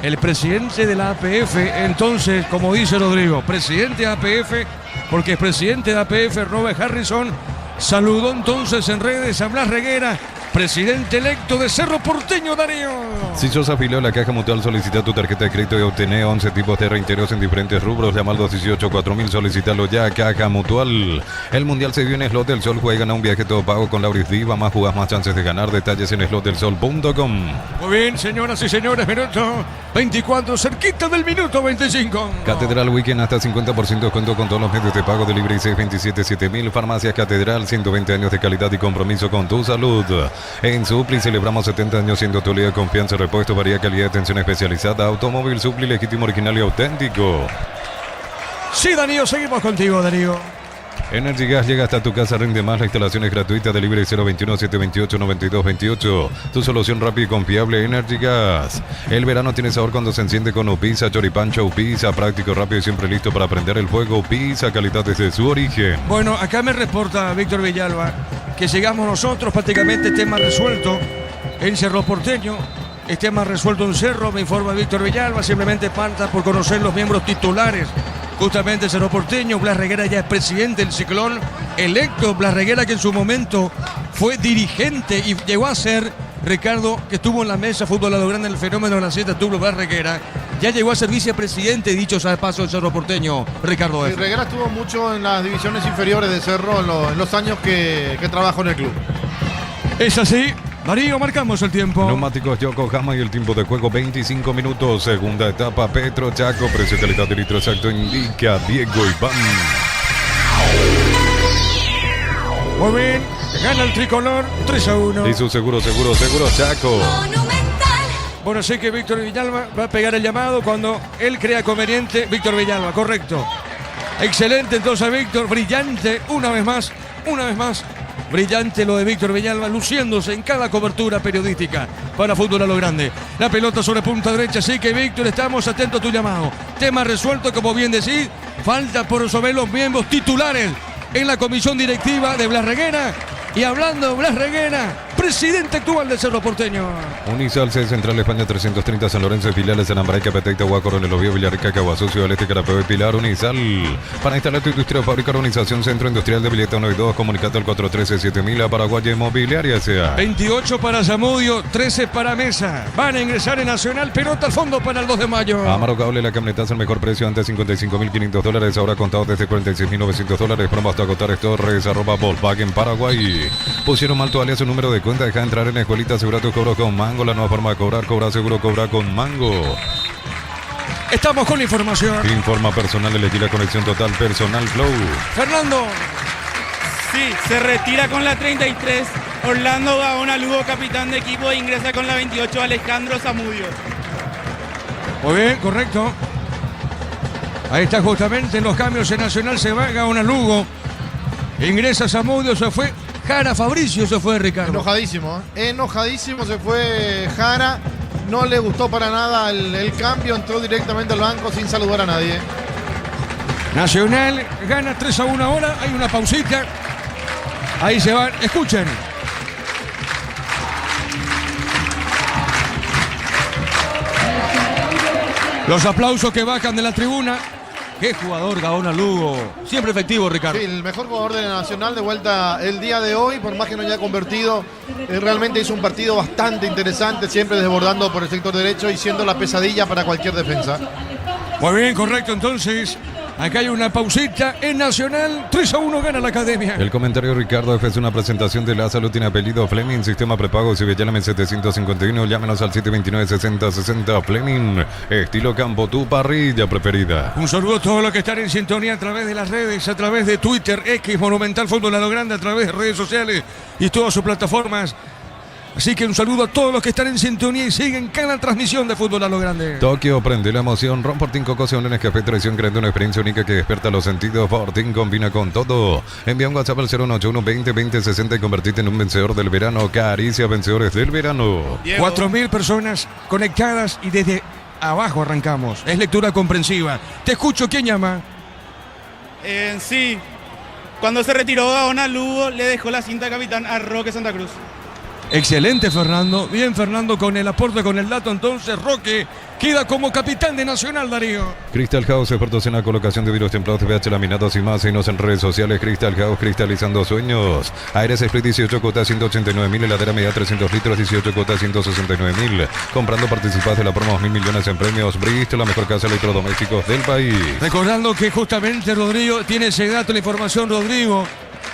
el presidente de la APF, entonces, como dice Rodrigo, presidente de APF, porque es presidente de APF, Robert Harrison, saludó entonces en redes a Blas Reguera, presidente electo de Cerro Porteño, Darío. Si sos afiliado a la Caja Mutual, solicita tu tarjeta de crédito y obtener 11 tipos de reintegros en diferentes rubros. Llama al 218-4000, solicítalo ya, Caja Mutual. El Mundial se vio en Slot del Sol. Juega, gana un viaje todo pago con Lauris Viva. Más jugás, más chances de ganar. Detalles en slotdelsol.com. Muy bien, señoras y señores, minuto 24, cerquita del minuto 25. Catedral Weekend, hasta 50% de descuento con todos los medios de pago. Delivery 627-7000. Farmacias Catedral, 120 años de calidad y compromiso con tu salud. En Supli celebramos 70 años siendo tu líder de confianza, repuesto, variedad, calidad de atención especializada. Automóvil Supli, legítimo, original y auténtico. Sí, Darío, seguimos contigo, Darío. Energy Gas llega hasta tu casa, rinde más. La instalación es gratuita. Delivery 021-728-9228. Tu solución rápida y confiable, Energy Gas. El verano tiene sabor cuando se enciende con Upisa, choripancho, Upisa, práctico, rápido y siempre listo para prender el fuego. Upisa, calidad desde su origen. Bueno, acá me reporta Víctor Villalba que llegamos nosotros prácticamente tema resuelto en Cerro Porteño. El tema resuelto en Cerro, me informa Víctor Villalba. Simplemente falta por conocer los miembros titulares. Justamente Cerro Porteño, Blas Reguera ya es presidente del Ciclón, electo. Blas Reguera, que en su momento fue dirigente y llegó a ser, Ricardo, que estuvo en la mesa Fútbol a lo Grande, el fenómeno de la siete tuvo Blas Reguera, ya llegó a ser vicepresidente, dicho sea de paso, del Cerro Porteño, Ricardo. Y Reguera estuvo mucho en las divisiones inferiores de Cerro en los años que trabajó en el club. Es así. Darío, marcamos el tiempo. Neumáticos Yokohama y el tiempo de juego 25 minutos. Segunda etapa, Petro Chaco. Precio, calidad de litro exacto indica Diego Iván. Muy bien, gana el tricolor 3-1. Y su seguro Chaco. Bueno, sé que Víctor Villalba va a pegar el llamado cuando él crea conveniente. Víctor Villalba, correcto. Excelente entonces, Víctor, brillante, una vez más. Brillante lo de Víctor Villalba, luciéndose en cada cobertura periodística para Fútbol a lo Grande. La pelota sobre punta derecha, así que Víctor, estamos atentos a tu llamado. Tema resuelto, como bien decís, falta por resolver los miembros titulares en la comisión directiva de Blas Reguera. Y hablando de Blas Reguera, presidente actual de Cerro Porteño. Unisal, C Central España 330, San Lorenzo de Filiales, San Ambraica, Peteita, Huacorón, El Obvio, Villarrica, Caguazú, Ciudad del Este, Carapeo y Pilar. Unisal, para instalar tu industria o fábrica, organización Centro Industrial de Villeta 1 y 2, comunicate al 413-7000 a Paraguay Inmobiliaria S.A. 28 para Zamudio, 13 para Mesa. Van a ingresar en Nacional, pelota al fondo para el 2 de mayo. Amaro Cable, la camionetaza al mejor precio, antes $55.500, ahora contado desde $46.900. Promo hasta agotar Torres, @Volkswagen Paraguay. Pusieron mal tu alias, su número de cuenta, deja entrar en la escuelita, asegura tu cobro con Mango, la nueva forma de cobrar seguro, cobra con Mango. Estamos con la información. Informa personal, elegí la conexión total personal Flow. Fernando. Sí, se retira con la 33 Orlando Gaona Lugo, capitán de equipo, e ingresa con la 28 Alejandro Zamudio. Muy bien, correcto. Ahí está justamente los cambios en Nacional, se va Gaona Lugo. Ingresa Zamudio, se fue Jara, Fabricio se fue, Ricardo. Enojadísimo se fue Jara. No le gustó para nada el cambio, entró directamente al banco sin saludar a nadie. Nacional gana 3-1 ahora, hay una pausita. Ahí se van, escuchen. Los aplausos que bajan de la tribuna. Qué jugador Gaona Lugo. Siempre efectivo, Ricardo. Sí, el mejor jugador de la Nacional de vuelta el día de hoy, por más que no haya convertido. Realmente hizo un partido bastante interesante, siempre desbordando por el sector derecho y siendo la pesadilla para cualquier defensa. Muy bien, correcto. Entonces, acá hay una pausita en Nacional. 3-1 gana la Academia. El comentario de Ricardo F. es una presentación de La Salud, tiene apellido Fleming, sistema prepago, si llámame 751, llámenos al 729-6060 Fleming, estilo campo, tu parrilla preferida. Un saludo a todos los que están en sintonía a través de las redes, a través de Twitter, X, Monumental Fútbol a lo Grande, a través de redes sociales y todas sus plataformas. Así que un saludo a todos los que están en sintonía y siguen cada transmisión de Fútbol a lo Grande. Tokio, prende la emoción. Ron Fortín Coco, un Nescafé Traición, creando una experiencia única que despierta los sentidos. Fortín combina con todo. Envía un WhatsApp al 081-20-20-60 y convertite en un vencedor del verano. Caricia, vencedores del verano. 4.000 personas conectadas y desde abajo arrancamos. Es lectura comprensiva. Te escucho, ¿quién llama? Sí, cuando se retiró Gaona Lugo, le dejó la cinta de capitán a Roque Santa Cruz. Excelente, Fernando. Bien, Fernando, con el aporte, con el dato. Entonces, Roque queda como capitán de Nacional, Darío. Crystal House, expertos en la colocación de vidrios templados, PH laminados y más. Síguenos en redes sociales. Crystal House, cristalizando sueños. Aires Split 18 cuotas 189.000. Heladera media 300 litros 18 cuotas 169.000. Comprando participas de la promo 2.000 millones en premios. Bristol, la mejor casa de electrodomésticos del país. Recordando que justamente Rodrigo tiene ese dato, la información, Rodrigo.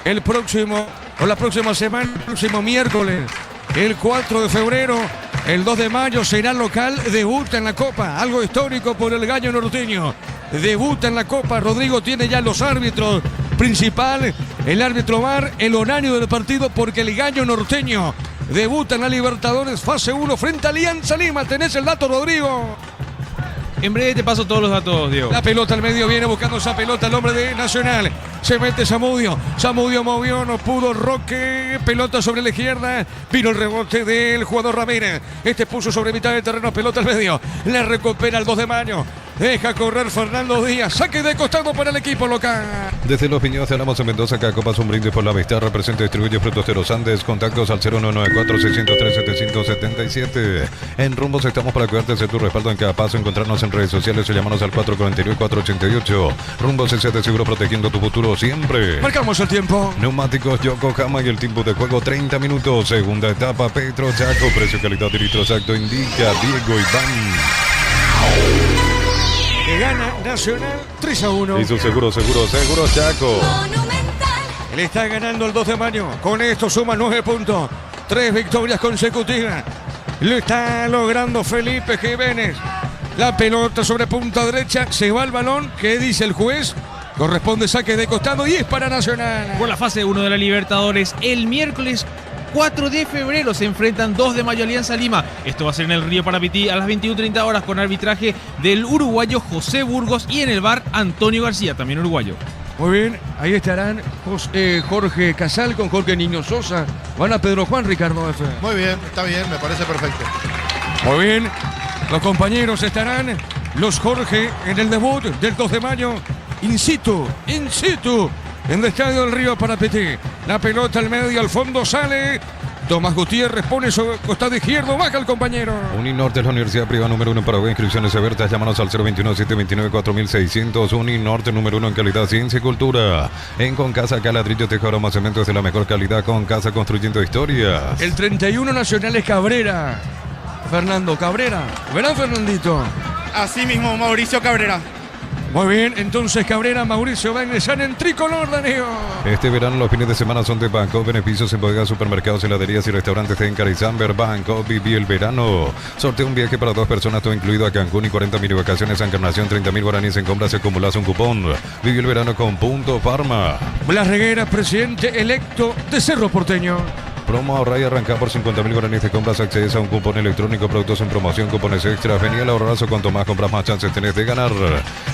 El próximo, o la próxima semana, el próximo miércoles, el 4 de febrero, el 2 de mayo será local, debuta en la Copa, algo histórico por el Gallo Norteño. Debuta en la Copa, Rodrigo tiene ya los árbitros principal, el árbitro VAR, el horario del partido, porque el Gallo Norteño debuta en la Libertadores fase 1 frente a Alianza Lima. ¿Tenés el dato, Rodrigo? En breve te paso todos los datos, Diego. La pelota al medio, viene buscando esa pelota el hombre de Nacional. Se mete Zamudio. Zamudio movió, no pudo. Roque, pelota sobre la izquierda. Vino el rebote del jugador Ramírez. Este puso sobre mitad del terreno, pelota al medio. La recupera el 2 de mayo. Deja correr Fernando Díaz. Saque de costado para el equipo local. Desde Los Piños hablamos en Mendoza. Cada copa es un brindis por la amistad. Representa y distribuye Frutos de los Andes. Contactos al 0194-603-777. En Rumbos estamos para cuidarte de tu respaldo en cada paso. Encontrarnos en redes sociales o llamarnos al 449-488. Rumbos S de seguro, protegiendo tu futuro siempre. Marcamos el tiempo. Neumáticos Yokohama y el tiempo de juego 30 minutos. Segunda etapa Petro Chaco. Precio, calidad y litro exacto indica Diego Iván. Que gana Nacional 3-1. Y su seguro Chaco. Le está ganando el 2 de mayo. Con esto suma 9 puntos. 3 victorias consecutivas. Lo está logrando Felipe Jiménez. La pelota sobre punta derecha. Se va el balón. ¿Qué dice el juez? Corresponde saque de costado y es para Nacional. Por la fase 1 de la Libertadores, el miércoles 4 de febrero se enfrentan 2 de mayo Alianza Lima. Esto va a ser en el Río Parapití a las 21:30 horas con arbitraje del uruguayo José Burgos y en el VAR Antonio García, también uruguayo. Muy bien, ahí estarán Jorge Casal con Jorge Niño Sosa. Van a Pedro Juan, Ricardo F. Muy bien, está bien, me parece perfecto. Muy bien, los compañeros estarán, los Jorge en el debut del 2 de mayo, in situ, en el estadio del Río Parapetí. La pelota al medio, al fondo sale. Tomás Gutiérrez pone su costado izquierdo, baja el compañero. Uninorte es la universidad privada número 1 en Paraguay. Inscripciones abiertas, llámanos al 021-729-4600. Uninorte número 1 en calidad, ciencia y cultura. En Concasa, Caladrillo, Tejo, Aroma, Cementos de la mejor calidad. Concasa, construyendo historias. El 31 Nacional es Cabrera. Fernando Cabrera. ¿Verán, Fernandito? Así mismo, Mauricio Cabrera. Muy bien, entonces Cabrera, Mauricio va a ingresar en tricolor, Darío. Este verano los fines de semana son de Banco. Beneficios en bodegas, supermercados, heladerías y restaurantes de Encarizamber. Banco, viví el verano. Sorteo un viaje para 2 personas, todo incluido a Cancún y 40 mini vacaciones a Encarnación. 30.000 guaraníes en compras, se acumulas un cupón. Viví el verano con Punto Farma. Blas Reguera, presidente electo de Cerro Porteño. Promo ahorrar y arrancar por 50.000 guaraníes de compras. Accedes a un cupón electrónico, productos en promoción, cupones extras. Vení al ahorrazo, cuanto más compras, más chances tenés de ganar.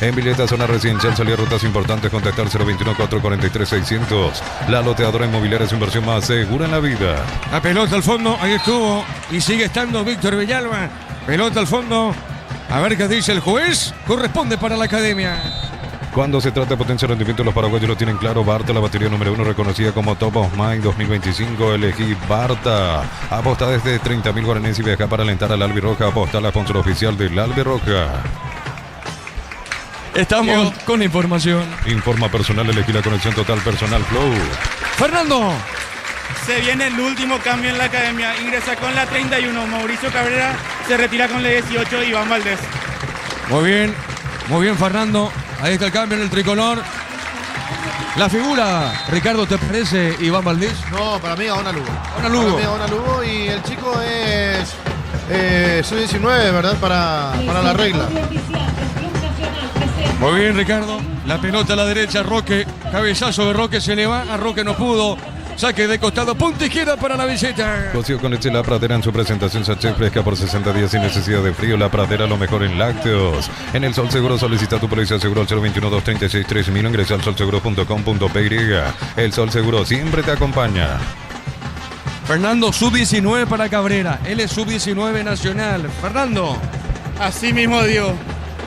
En Vileta, zona residencial, salida rutas importantes. Contactar 021-443-600. La loteadora inmobiliaria es inversión más segura en la vida. La pelota al fondo, ahí estuvo. Y sigue estando Víctor Villalba. Pelota al fondo. A ver qué dice el juez. Corresponde para la academia. Cuando se trata de potenciar rendimiento, los paraguayos lo tienen claro. Barta, la batería número 1 reconocida como Top of Mind 2025. Elegí Barta. Aposta desde 30.000 guaraníes y viaja para alentar al Albirroja. Aposta la sponsor oficial del Albirroja. Estamos con información. Informa personal, elegí la conexión total personal Flow. Fernando. Se viene el último cambio en la academia. Ingresa con la 31 Mauricio Cabrera. Se retira con la 18 Iván Valdés. Muy bien, Fernando. Ahí está el cambio en el tricolor. La figura, Ricardo, ¿te parece Iván Valdés? No, para mí Gaona Lugo. Gaona Lugo. Para mí Gaona Lugo y el chico es sub-19, ¿verdad? Para la regla. Muy bien, Ricardo. La pelota a la derecha, Roque. Cabezazo de Roque, se le va. A Roque no pudo. Saque de costado, punta izquierda para la visita. Cocido con leche La Pradera en su presentación sachet fresca por 60 días sin necesidad de frío. La Pradera, lo mejor en lácteos. En el Sol Seguro solicita tu póliza seguro al 021-236-3000. Ingresa al solseguro.com.py. El Sol Seguro siempre te acompaña. Fernando, sub-19 para Cabrera. Él es sub-19 nacional. Fernando. Así mismo dio.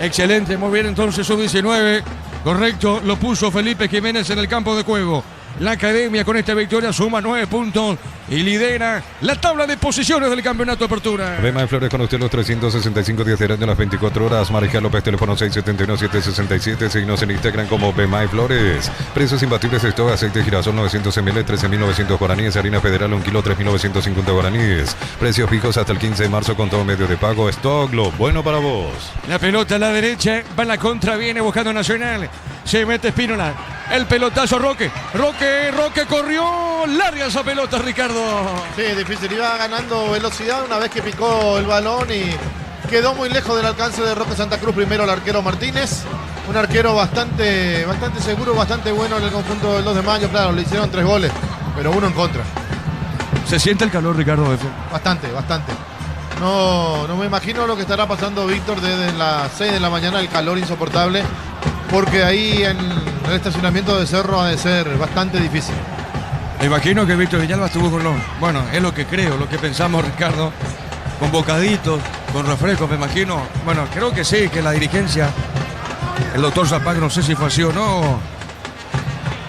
Excelente, muy bien entonces sub-19. Correcto, lo puso Felipe Jiménez en el campo de juego. La academia con esta victoria suma 9 puntos y lidera la tabla de posiciones del campeonato de apertura. Bemay Flores con usted los 365 días del año, las 24 horas. Mariscal López, teléfono 671-767. Seguimos en Instagram como Bemay Flores. Precios imbatibles de stock, aceite girasol 900 ml, 13.900 guaraníes. Harina federal 1 kilo, 3.950 guaraníes. Precios fijos hasta el 15 de marzo con todo medio de pago. Stock, lo bueno para vos. La pelota a la derecha, va en la contra, viene buscando Nacional. Se mete Espínola. El pelotazo Roque corrió. Larga esa pelota, Ricardo. Sí, difícil. Iba ganando velocidad una vez que picó el balón y quedó muy lejos del alcance de Roque Santa Cruz. Primero el arquero Martínez. Un arquero bastante seguro, bastante bueno en el conjunto del 2 de mayo. Claro, le hicieron 3 goles, pero 1 en contra. Se siente el calor, Ricardo. Bastante. No me imagino lo que estará pasando Víctor desde las 6 de la mañana, el calor insoportable, porque ahí en el estacionamiento de Cerro ha de ser bastante difícil. Me imagino que Víctor Villalba estuvo con bueno, es lo que creo, lo que pensamos, Ricardo, con bocaditos, con refrescos, me imagino. Bueno, creo que sí, que la dirigencia, el doctor Zapac, no sé si fue así o no,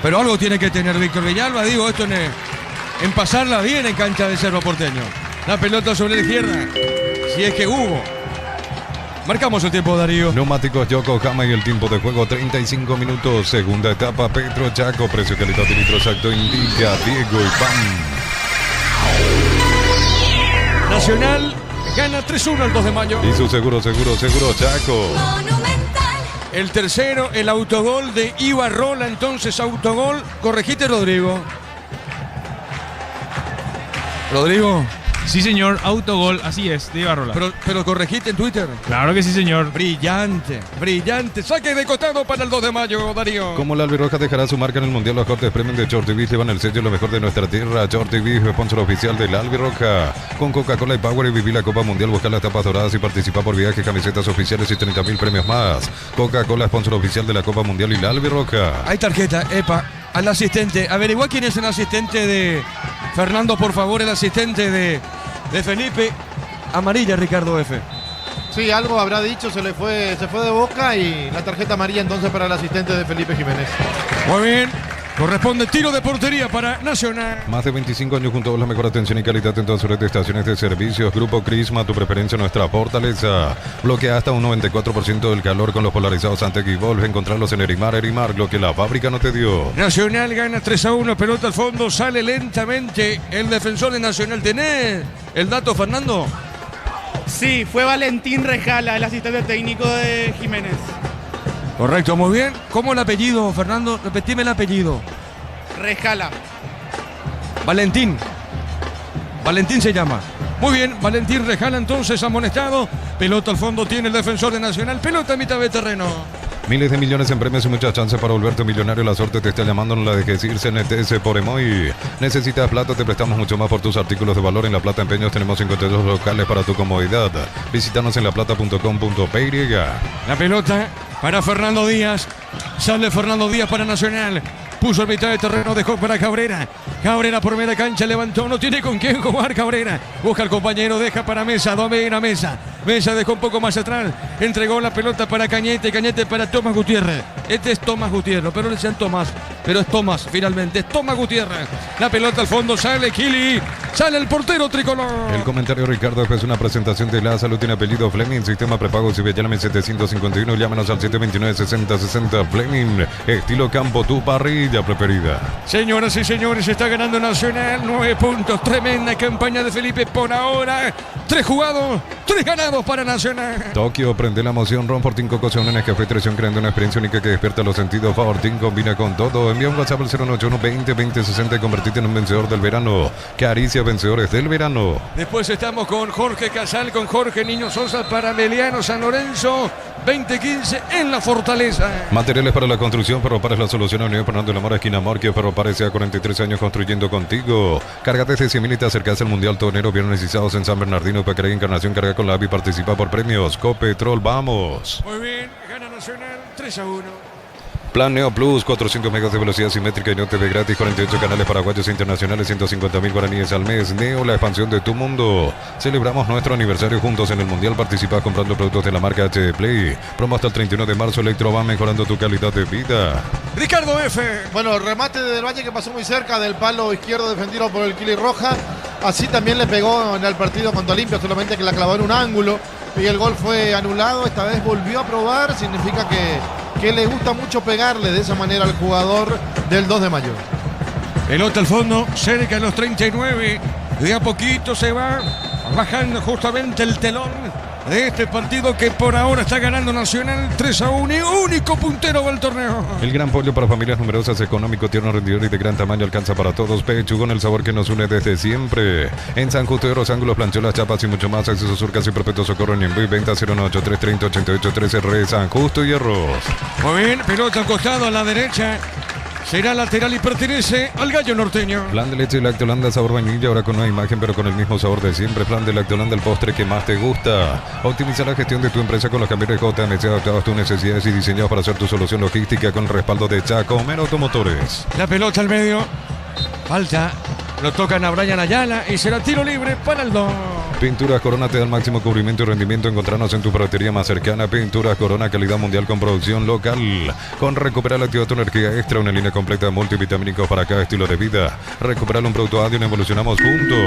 pero algo tiene que tener Víctor Villalba, digo, esto en pasarla bien en cancha de Cerro Porteño. La pelota sobre la izquierda, si es que hubo. Marcamos el tiempo, Darío. Neumáticos Yokohama y el tiempo de juego 35 minutos. Segunda etapa, Petro Chaco. Precio, calidad y litro exacto indica Diego Iván. Nacional gana 3-1 el 2 de mayo. Y su seguro, Chaco. El tercero, el autogol de Ibarrola. Entonces, autogol. Corregite, Rodrigo. Rodrigo. Sí, señor, autogol, así es, de Ibarrola. Pero corregiste en Twitter. Claro que sí, señor. Brillante. Saque de costado para el 2 de mayo, Darío. Como la albirroja dejará su marca en el Mundial, los cortes premium de Shorty Beef llevan el sello lo mejor de nuestra tierra. Shorty Beef, sponsor oficial de la albirroja. Con Coca-Cola y Power y viví la Copa Mundial, busca las tapas doradas y participa por viajes, camisetas oficiales y 30.000 premios más. Coca-Cola, sponsor oficial de la Copa Mundial y la albirroja. Hay tarjeta, epa, al asistente. Averigua quién es el asistente de Fernando, por favor, el asistente de Felipe. Amarilla, Ricardo F. Sí, algo habrá dicho, se fue de boca y la tarjeta amarilla entonces para el asistente de Felipe Jiménez. Muy bien. Corresponde tiro de portería para Nacional. Más de 25 años junto a la mejor atención y calidad en todas sus estaciones de servicios. Grupo Crisma, tu preferencia, nuestra fortaleza. Bloquea hasta un 94% del calor con los polarizados Antec y Wolf. Encontrarlos en Erimar, lo que la fábrica no te dio. Nacional gana 3-1, pelota al fondo, sale lentamente el defensor de Nacional. ¿Tenés el dato, Fernando? Sí, fue Valentín Rejala, el asistente técnico de Jiménez. Correcto, muy bien. ¿Cómo el apellido, Fernando? Repetime el apellido. Rejala. Valentín se llama. Muy bien, Valentín Rejala entonces amonestado. Pelota al fondo tiene el defensor de Nacional. Pelota a mitad de terreno. Miles de millones en premios y muchas chances para volverte millonario. La suerte te está llamando, no la dejes ir. CNTS por Emoy. Necesitas plata, te prestamos mucho más por tus artículos de valor. En La Plata Empeños tenemos 52 locales para tu comodidad. Visítanos en laplata.com.py. La pelota para Fernando Díaz. Sale Fernando Díaz para Nacional. Puso en mitad de terreno, dejó para Cabrera. Cabrera por media cancha, levantó, no tiene con quién jugar Cabrera. Busca al compañero, deja para Mesa, domina Mesa. Mesa dejó un poco más atrás, entregó la pelota para Cañete, Cañete para Tomás Gutiérrez. Este es Tomás Gutiérrez, pero le decían Tomás, pero es Tomás finalmente, es Tomás Gutiérrez. La pelota al fondo, sale Kili, sale el portero tricolor. El comentario, Ricardo, es una presentación de La Salud, tiene apellido Fleming, sistema prepago, si llame 751, llámanos al 729-6060 Fleming, estilo campo, tu parrilla preferida. Señoras y señores, está ganando Nacional, 9 puntos, tremenda campaña de Felipe por ahora, 3 jugados, 3 ganados para Nacional. Tokio, prende la emoción, Ron Fortín Coco, un café, traición, creando una experiencia única que despierta los sentidos. Fortín combina con todo. Envía un WhatsApp al 091-20-20-60 y convertite en un vencedor del verano. Caricia, vencedores del verano. Después estamos con Jorge Casal, con Jorge Niño Sosa para Meliano San Lorenzo, 2015 en La Fortaleza. Materiales para la construcción, Ferropares la solución. Unión Fernando Lamora, esquina Morquio, Ferropares a 43 años construyendo contigo. Cárgate de 100.000 y te acercas al Mundial Tonero, viernes y sábados en San Bernardino, Pecaré, Encarnación, carga con la AVI, participa por premios. Copetrol, vamos. Muy bien, gana Nacional 3-1. Plan Neo Plus, 400 megas de velocidad simétrica y no TV gratis, 48 canales paraguayos e internacionales, 150.000 guaraníes al mes. Neo, la expansión de tu mundo. Celebramos nuestro aniversario juntos en el Mundial. Participa comprando productos de la marca HD Play. Promo hasta el 31 de marzo. Electro va mejorando tu calidad de vida. Ricardo F. Bueno, remate de Del Valle que pasó muy cerca del palo izquierdo defendido por el Kili Roja. Así también le pegó en el partido contra Olimpia, solamente que la clavó en un ángulo y el gol fue anulado. Esta vez volvió a probar, significa que le gusta mucho pegarle de esa manera al jugador del 2 de mayo. Pelota al fondo, cerca de los 39. De a poquito se va bajando justamente el telón de este partido que por ahora está ganando Nacional 3-1 y único puntero del torneo. El gran pollo para familias numerosas, económico, tierno, rendidor y de gran tamaño, alcanza para todos. Pechugón, el sabor que nos une desde siempre. En San Justo de Los Ángulos, Plancholas, Chapas y mucho más. Acceso Sur, Casi Perpetuo Socorro, Ñemby, venta 098-330-8813, Re San Justo y Arroz. Muy bien, pelota al costado a la derecha. Será lateral y pertenece al Gallo Norteño. Plan de leche Lactolanda sabor vainilla, ahora con nueva imagen pero con el mismo sabor de siempre. Plan de Lactolanda, el postre que más te gusta. Optimiza la gestión de tu empresa con los camiones JMC adaptados a tus necesidades y diseñados para hacer tu solución logística con el respaldo de Chacomer Automotores. La pelota al medio. Falta. Lo tocan a Brian Ayala y será tiro libre para el 2. Pinturas Corona te da el máximo cubrimiento y rendimiento. Encontrarnos en tu ferretería más cercana. Pinturas Corona, calidad mundial con producción local. Con Recuperar, activa tu energía extra. Una línea completa de multivitamínicos para cada estilo de vida. Recuperar un producto Adion, evolucionamos juntos.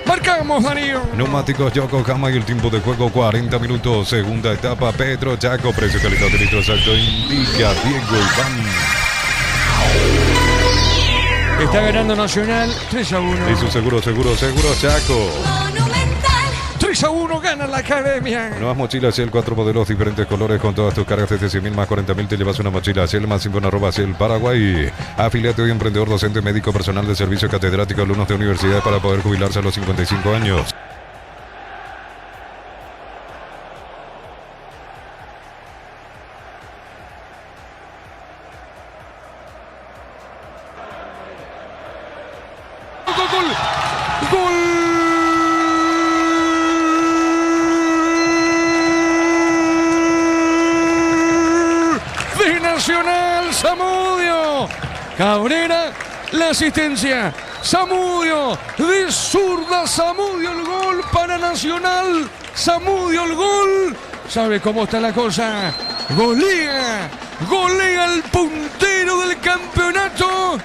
Marcamos, Darío. Neumáticos Yokohama y el tiempo de juego 40 minutos. Segunda etapa, Pedro Chaco. Precio, calidad de litro exacto. Indica Diego Iván. Está ganando Nacional 3-1. Y su seguro Chaco. 3-1 gana la Academia. Nuevas mochilas Ciel, 4 modelos, diferentes colores con todas tus cargas desde 100.000 más 40.000. Te llevas una mochila Ciel más info en @Ciel Paraguay. Afiliate hoy, emprendedor, docente, médico, personal de servicio, catedrático, alumnos de universidades para poder jubilarse a los 55 años. Nacional, Zamudio. Cabrera, la asistencia. Zamudio, de zurda, Zamudio el gol para Nacional. Zamudio el gol. ¿Sabe cómo está la cosa? Golea el puntero del campeonato.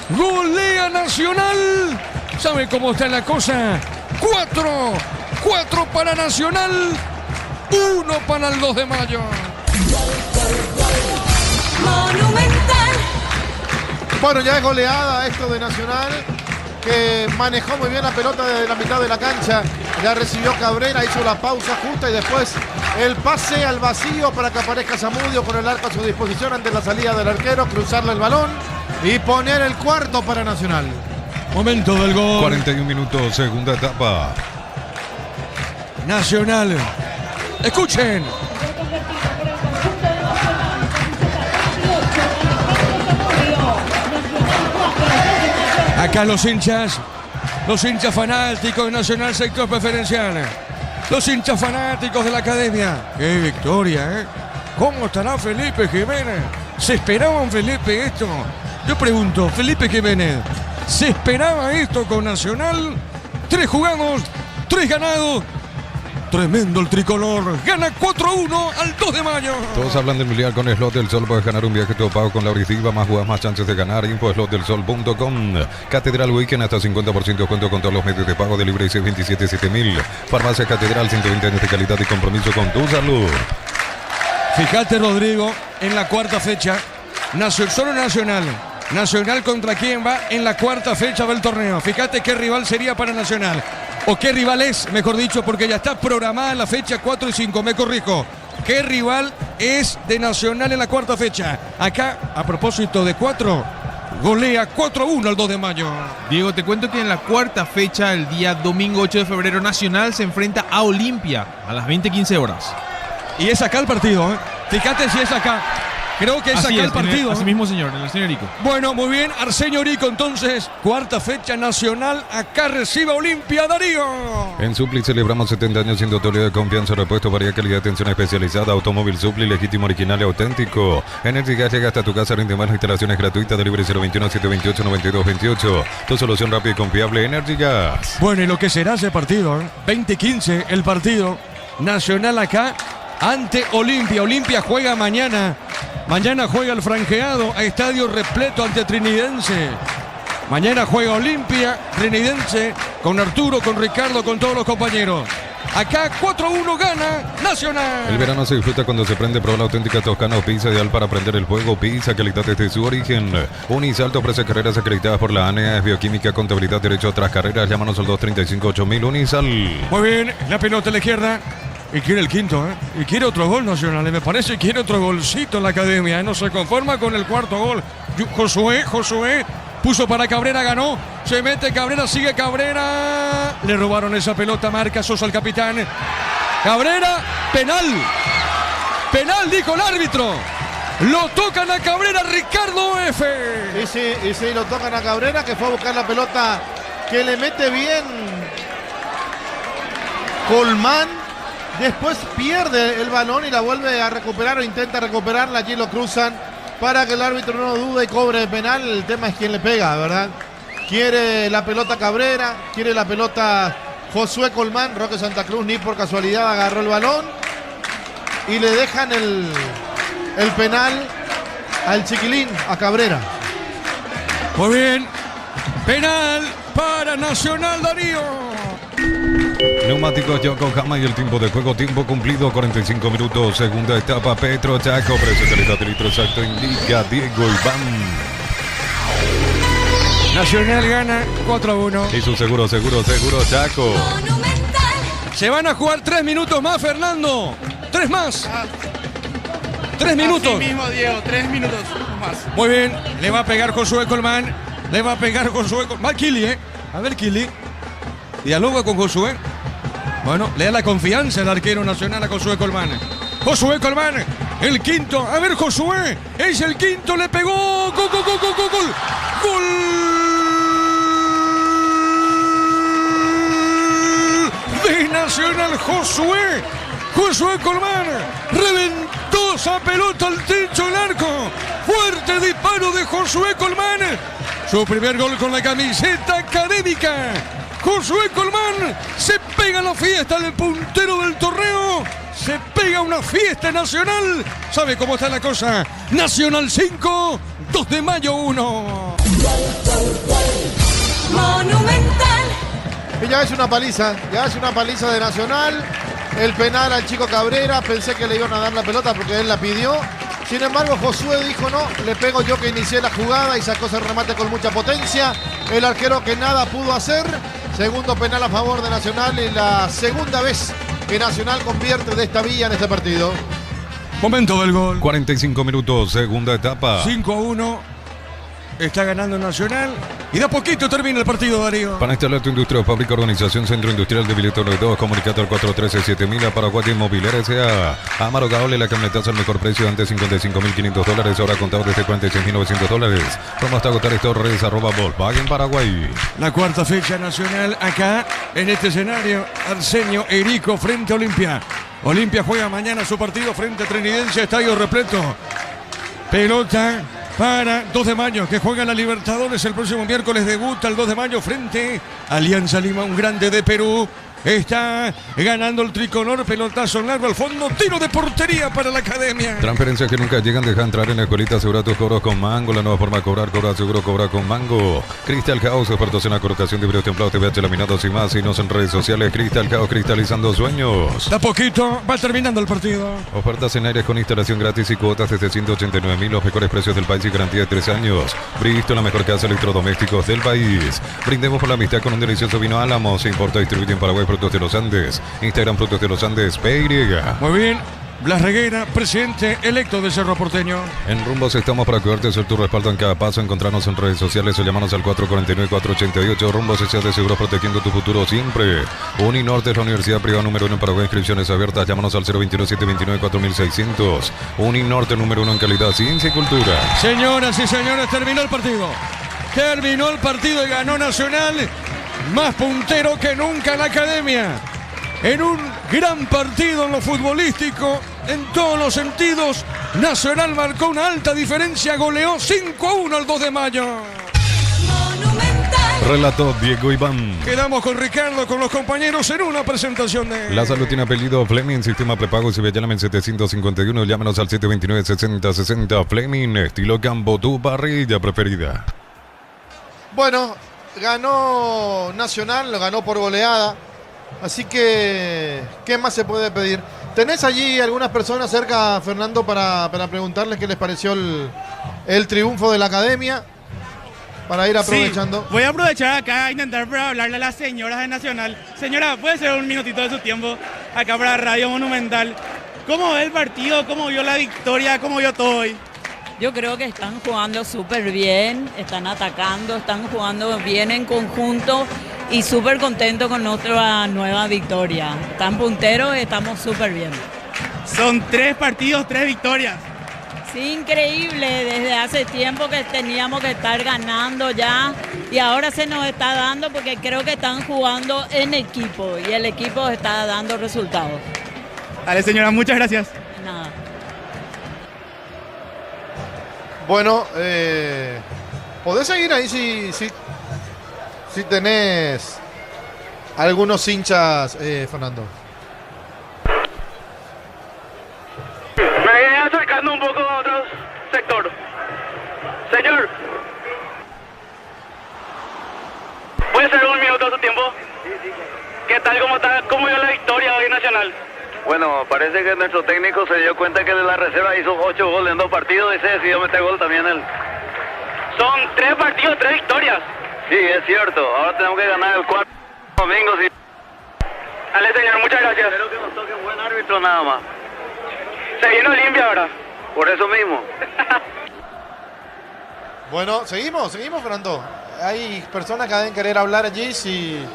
Golea Nacional. ¿Sabe cómo está la cosa? 4 para Nacional, 1 para el 2 de mayo. Monumental. Bueno, ya es goleada esto de Nacional, que manejó muy bien la pelota desde la mitad de la cancha. Ya recibió Cabrera, hizo la pausa justa y después el pase al vacío para que aparezca Zamudio con el arco a su disposición ante la salida del arquero, cruzarle el balón y poner el cuarto para Nacional. Momento del gol. 41 minutos, segunda etapa. Nacional. Escuchen. Acá los hinchas fanáticos de Nacional sector preferencial. Los hinchas fanáticos de la Academia. ¡Qué victoria, eh! ¿Cómo estará Felipe Jiménez? ¿Se esperaba un Felipe esto? Yo pregunto, Felipe Jiménez, ¿se esperaba esto con Nacional? 3 jugados, 3 ganados. Tremendo el tricolor. Gana 4-1 al 2 de mayo. Todos hablan del Mundial con Slot del Sol. Puedes ganar un viaje todo pago con la Auritiva. Más jugadas, más chances de ganar. Info slotdelsol.com. Catedral Weekend hasta 50% descuento con todos los medios de pago de libre y 627-7000. Farmacia Catedral, 120 años de calidad y compromiso con tu salud. Fíjate, Rodrigo, en la cuarta fecha. Solo Nacional. Nacional contra quién va en la cuarta fecha del torneo. Fíjate qué rival sería para Nacional. O qué rival es, mejor dicho, porque ya está programada la fecha 4 y 5. Me corrijo. ¿Qué rival es de Nacional en la cuarta fecha? Acá, a propósito de 4, golea 4-1 al 2 de mayo. Diego, te cuento que en la cuarta fecha, el día domingo 8 de febrero, Nacional se enfrenta a Olimpia a las 20:15 horas. Y es acá el partido, ¿eh? Fíjate si es acá. Creo que es Así acá el es, partido. así mismo, señor, el señor Irico. Bueno, muy bien, Arsenio Irico, entonces, cuarta fecha nacional, acá recibe Olimpia, Darío. En Supli celebramos 70 años siendo autoridad de confianza, repuesto, variedad, calidad, atención especializada, automóvil Supli, legítimo, original y auténtico. Energy Gas llega hasta tu casa, rinde más, instalaciones gratuitas, delivery 021-728-9228. Tu solución rápida y confiable, Energy Gas. Bueno, y lo que será ese partido, 20-15, el partido nacional acá ante Olimpia. Olimpia juega mañana. Mañana juega el franjeado a estadio repleto ante Trinidense. Mañana juega Olimpia, Trinidense, con Arturo, con Ricardo, con todos los compañeros. Acá 4-1 gana Nacional. El verano se disfruta cuando se prende. Prueba la auténtica Toscana o pizza ideal para prender el fuego. Pizza, calidad desde su origen. Unisalto ofrece carreras acreditadas por la ANEA, bioquímica, contabilidad, derecho a otras carreras. Llámanos al 235-8000 Unisal. Muy bien, la pelota a la izquierda. Y quiere el quinto, ¿eh? Y quiere otro gol Nacional. Y me parece que quiere otro golcito en la academia, ¿eh? No se conforma con el cuarto gol. Josué puso para Cabrera, ganó. Se mete Cabrera, sigue Cabrera. Le robaron esa pelota, marca Sosa al capitán. Cabrera, penal. Penal, dijo el árbitro. Lo tocan a Cabrera, Ricardo F. Y sí, lo tocan a Cabrera, que fue a buscar la pelota, que le mete bien Colmán. Después pierde el balón y la vuelve a recuperar o intenta recuperarla. Allí lo cruzan para que el árbitro no dude y cobre el penal. El tema es quién le pega, ¿verdad? Quiere la pelota Cabrera, quiere la pelota Josué Colmán. Roque Santa Cruz ni por casualidad agarró el balón y le dejan el penal al chiquilín, a Cabrera. Muy bien, penal para Nacional, Darío. Neumáticos Yokohama y el tiempo de juego, tiempo cumplido, 45 minutos, segunda etapa, Petro Chaco, precio calidad de litro exacto, indica Diego Iván. Nacional gana 4-1. Y su seguro, Chaco. Se van a jugar 3 minutos más, Fernando. 3 más. 3 minutos. Así mismo, Diego, 3 minutos más. Muy bien, le va a pegar Josué Colmán. Va Kili, ¿eh? A ver, Kili. Dialoga con Josué. Bueno, le da la confianza al arquero Nacional a Josué Colmán. Josué Colmán, el quinto. A ver, Josué. Es el quinto, le pegó. Gol. Gol de Nacional, Josué Colmán. Reventó esa pelota al techo del arco. Fuerte disparo de Josué Colmán. Su primer gol con la camiseta académica. Josué Colmán se pega la fiesta del puntero del torneo. Se pega una fiesta nacional. ¿Sabe cómo está la cosa? Nacional 5, 2 de mayo 1. Monumental. Y ya es una paliza de Nacional. El penal al chico Cabrera. Pensé que le iban a dar la pelota porque él la pidió. Sin embargo, Josué dijo no, le pego yo que inicié la jugada y sacó ese remate con mucha potencia. El arquero que nada pudo hacer. Segundo penal a favor de Nacional y la segunda vez que Nacional convierte de esta vía en este partido. Momento del gol. 45 minutos, segunda etapa. 5-1. Está ganando Nacional. Y de a poquito termina el partido, Darío. Para instalar tu industria o fábrica, organización, centro industrial de Billetón 2, comunicate al 413-7000 a Paraguay Inmobiliaria S.A. Amaro Gaole, la camionetazo al mejor precio, antes $55.500, ahora contado desde $46.900. Vamos hasta agotar Torres, @Volkswagen Paraguay. La cuarta fecha nacional acá, en este escenario. Arsenio Irico frente a Olimpia. Olimpia juega mañana su partido frente a Trinidense, estadio repleto. Pelota para 2 de mayo, que juega la Libertadores el próximo miércoles. Debuta el 2 de mayo frente a Alianza Lima, un grande de Perú. Está ganando el tricolor, pelotazo largo al fondo, tiro de portería para la academia. Transferencias que nunca llegan, deja entrar en la escuelita, asegura tus cobros con Mango, la nueva forma de cobrar seguro, cobrar con Mango. Crystal House, expertos en la colocación de vidrios templados, TVH laminados y más, y nos en redes sociales. Crystal House, cristalizando sueños. De a poquito va terminando el partido. Ofertas en aires con instalación gratis y cuotas desde 189.000, los mejores precios del país y garantía de 3 años. Bristol, la mejor casa de electrodomésticos del país. Brindemos por la amistad con un delicioso vino Álamo, se importa y distribuye en Paraguay Productos de los Andes. Instagram Productos de los Andes, PY. Muy bien. Blas Reguera, presidente electo de Cerro Porteño. En Rumbos estamos para cuidarte, hacer tu respaldo en cada paso. Encontrarnos en redes sociales o llamarnos al 449-488. Rumbos S.A. de Seguros, protegiendo tu futuro siempre. Uninorte es la universidad privada número 1 en Paraguay. Inscripciones abiertas. Llámanos al 021-729-4600. Uninorte número 1 en calidad, ciencia y cultura. Señoras y señores, terminó el partido. Terminó el partido y ganó Nacional. Más puntero que nunca en la academia. En un gran partido en lo futbolístico, en todos los sentidos, Nacional marcó una alta diferencia, goleó 5-1 al 2 de mayo. Relató Diego Iván. Quedamos con Ricardo, con los compañeros en una presentación de... La salud tiene apellido Fleming, sistema prepago, si llamen 751, llámenos al 729-6060. Fleming, estilo campo, tu parrilla preferida. Bueno, ganó Nacional, lo ganó por goleada. Así que, ¿qué más se puede pedir? ¿Tenés allí algunas personas cerca, Fernando, para preguntarles qué les pareció el triunfo de la academia? Para ir aprovechando. Sí, voy a aprovechar acá a intentar para hablarle a las señoras de Nacional. Señora, ¿puede ser un minutito de su tiempo acá para Radio Monumental? ¿Cómo ve el partido? ¿Cómo vio la victoria? ¿Cómo vio todo hoy? Yo creo que están jugando súper bien, están atacando, están jugando bien en conjunto y súper contentos con nuestra nueva victoria. Están punteros y estamos súper bien. Son 3 partidos, 3 victorias. Sí, increíble, desde hace tiempo que teníamos que estar ganando ya y ahora se nos está dando porque creo que están jugando en equipo y el equipo está dando resultados. Dale, señora, muchas gracias. Nada. Bueno, podés seguir ahí si tenés algunos hinchas, Fernando. Me voy acercando un poco a otro sector. Señor, ¿puede ser un minuto de su tiempo? ¿Qué tal? ¿Cómo vio la victoria hoy Nacional? Bueno, parece que nuestro técnico se dio cuenta que de la reserva hizo 8 goles en 2 partidos y se decidió meter gol también él. Son 3 partidos, 3 victorias. Sí, es cierto. Ahora tenemos que ganar el 4 domingo. Sí. Dale, señor, muchas gracias. Espero que nos toque un buen árbitro nada más. Se viene Olimpia ahora. Por eso mismo. Bueno, seguimos, Fernando. Hay personas que deben querer hablar allí si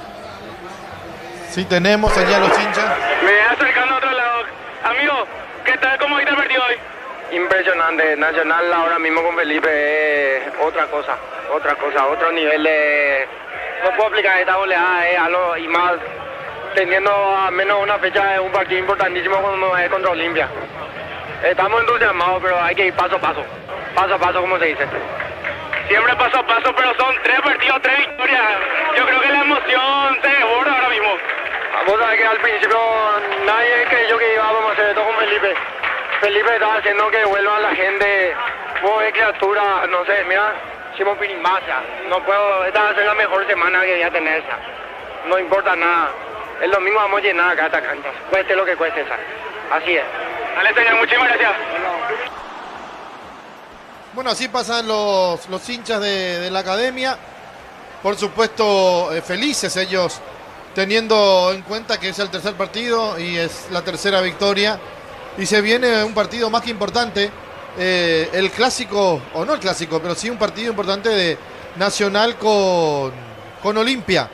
tenemos allá los hinchas. Me voy acercando a otro lado. Amigo, ¿qué tal? ¿Cómo viste el partido hoy? Impresionante. Nacional ahora mismo con Felipe es otra cosa, otro nivel de... No puedo explicar esta goleada, algo y más teniendo a menos una fecha de un partido importantísimo como es contra Olimpia. Estamos entusiasmados, pero hay que ir paso a paso como se dice. Siempre paso a paso, pero son 3 partidos, 3 victorias. Yo creo que la emoción se desborda ahora mismo. Vos sabés que al principio nadie creyó que íbamos a hacer esto con Felipe. Felipe estaba haciendo que vuelva la gente. Vos ves criatura, no sé, mira, hicimos pinimacia. No puedo, esta va a ser la mejor semana que voy a tener esa. No importa nada. El domingo vamos a llenar acá esta cancha. Cueste lo que cueste esa. Así es. Dale, señor, muchísimas gracias. Bueno, así pasan los hinchas de la academia. Por supuesto, felices ellos, teniendo en cuenta que es el tercer partido y es la tercera victoria. Y se viene un partido más que importante. El clásico, o no el clásico, pero sí un partido importante de Nacional con Olimpia.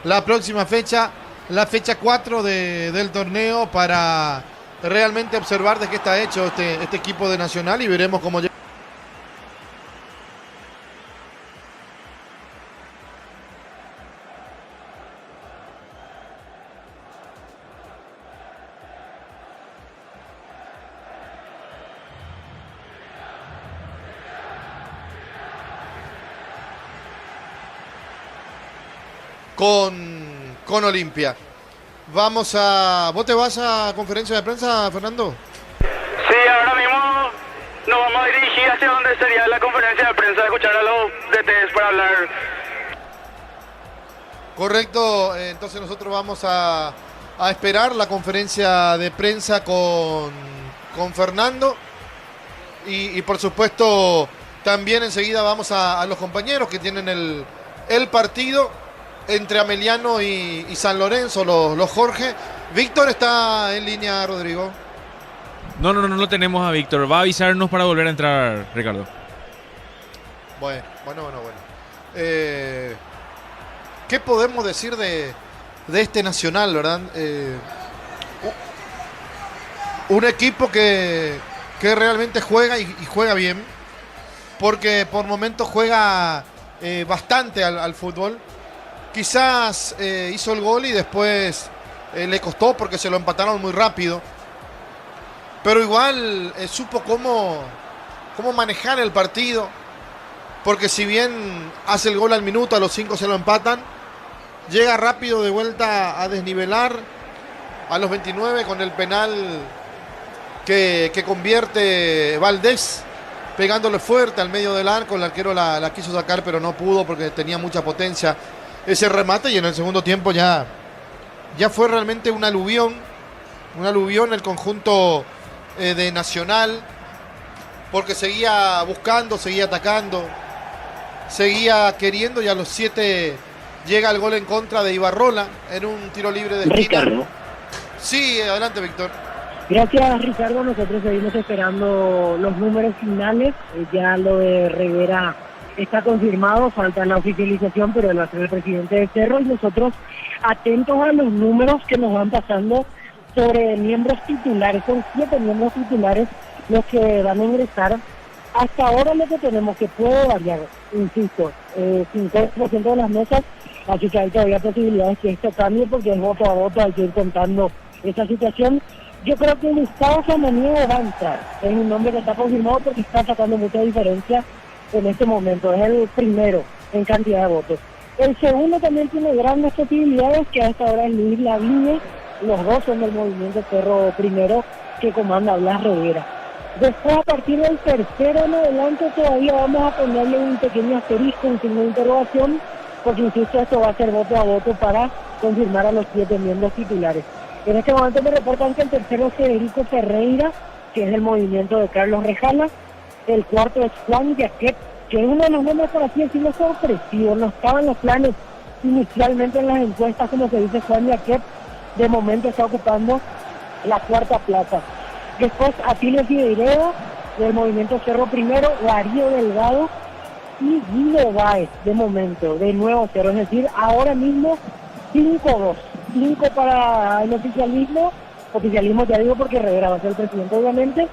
La próxima fecha, la fecha 4 del torneo, para realmente observar de qué está hecho este equipo de Nacional y veremos cómo llega. Con Olimpia. ¿Vos te vas a conferencia de prensa, Fernando? Sí, ahora mismo nos vamos a dirigir hacia donde sería la conferencia de prensa, escuchar a los DTs para hablar. Correcto, entonces nosotros vamos a esperar la conferencia de prensa con Fernando y por supuesto también enseguida vamos a los compañeros que tienen el partido entre Ameliano y San Lorenzo, los Jorge. Víctor está en línea, Rodrigo. No lo tenemos a Víctor. Va a avisarnos para volver a entrar, Ricardo. Bueno. ¿Qué podemos decir de este Nacional, verdad? Un equipo que realmente juega y juega bien, porque por momentos juega bastante al fútbol. Quizás hizo el gol y después le costó porque se lo empataron muy rápido, pero igual supo cómo manejar el partido, porque si bien hace el gol al minuto, a los 5 se lo empatan, llega rápido de vuelta a desnivelar a los 29 con el penal que convierte Valdés, pegándole fuerte al medio del arco. El arquero la quiso sacar, pero no pudo porque tenía mucha potencia ese remate, y en el segundo tiempo ya fue realmente un aluvión el conjunto de Nacional, porque seguía buscando, seguía atacando, seguía queriendo, y a los 7 llega el gol en contra de Ibarrola en un tiro libre de esquina. Ricardo. Sí, adelante, Víctor. Gracias, Ricardo. Nosotros seguimos esperando los números finales. Ya lo de Rivera está confirmado, falta la oficialización, pero lo hace el presidente de Cerro, y nosotros atentos a los números que nos van pasando sobre miembros titulares. Son 7 miembros titulares los que van a ingresar. Hasta ahora lo que tenemos, que puede variar, insisto, 50% de las mesas, así que hay todavía posibilidades que esto cambie, porque es voto a voto, hay que ir contando esa situación. Yo creo que Gustavo Samaniego va a entrar, es un nombre que está confirmado porque está sacando mucha diferencia en este momento, es el primero en cantidad de votos. El segundo también tiene grandes posibilidades, que a esta hora es Luis Lavigne, los dos son del movimiento Cerro primero, que comanda Blas Rivera. Después, a partir del tercero en adelante, todavía vamos a ponerle un pequeño asterisco, un signo de interrogación, porque insisto, esto va a ser voto a voto para confirmar a los 7 miembros titulares. En este momento me reportan que el tercero es Federico Ferreira, que es del movimiento de Carlos Rejala. El cuarto es Juan Yaquet, que es uno de los nombres, por así decirlo, sorpresivos. No estaba en los planes inicialmente en las encuestas, como se dice Juan Yaquet. De momento está ocupando la cuarta plaza. Después Atilio Figueiredo, del movimiento Cerro primero, Darío Delgado y Guido Báez, de momento, de nuevo Cerro. Es decir, ahora mismo 5-2. 5 para el oficialismo ya digo porque Rivera va a ser el presidente obviamente,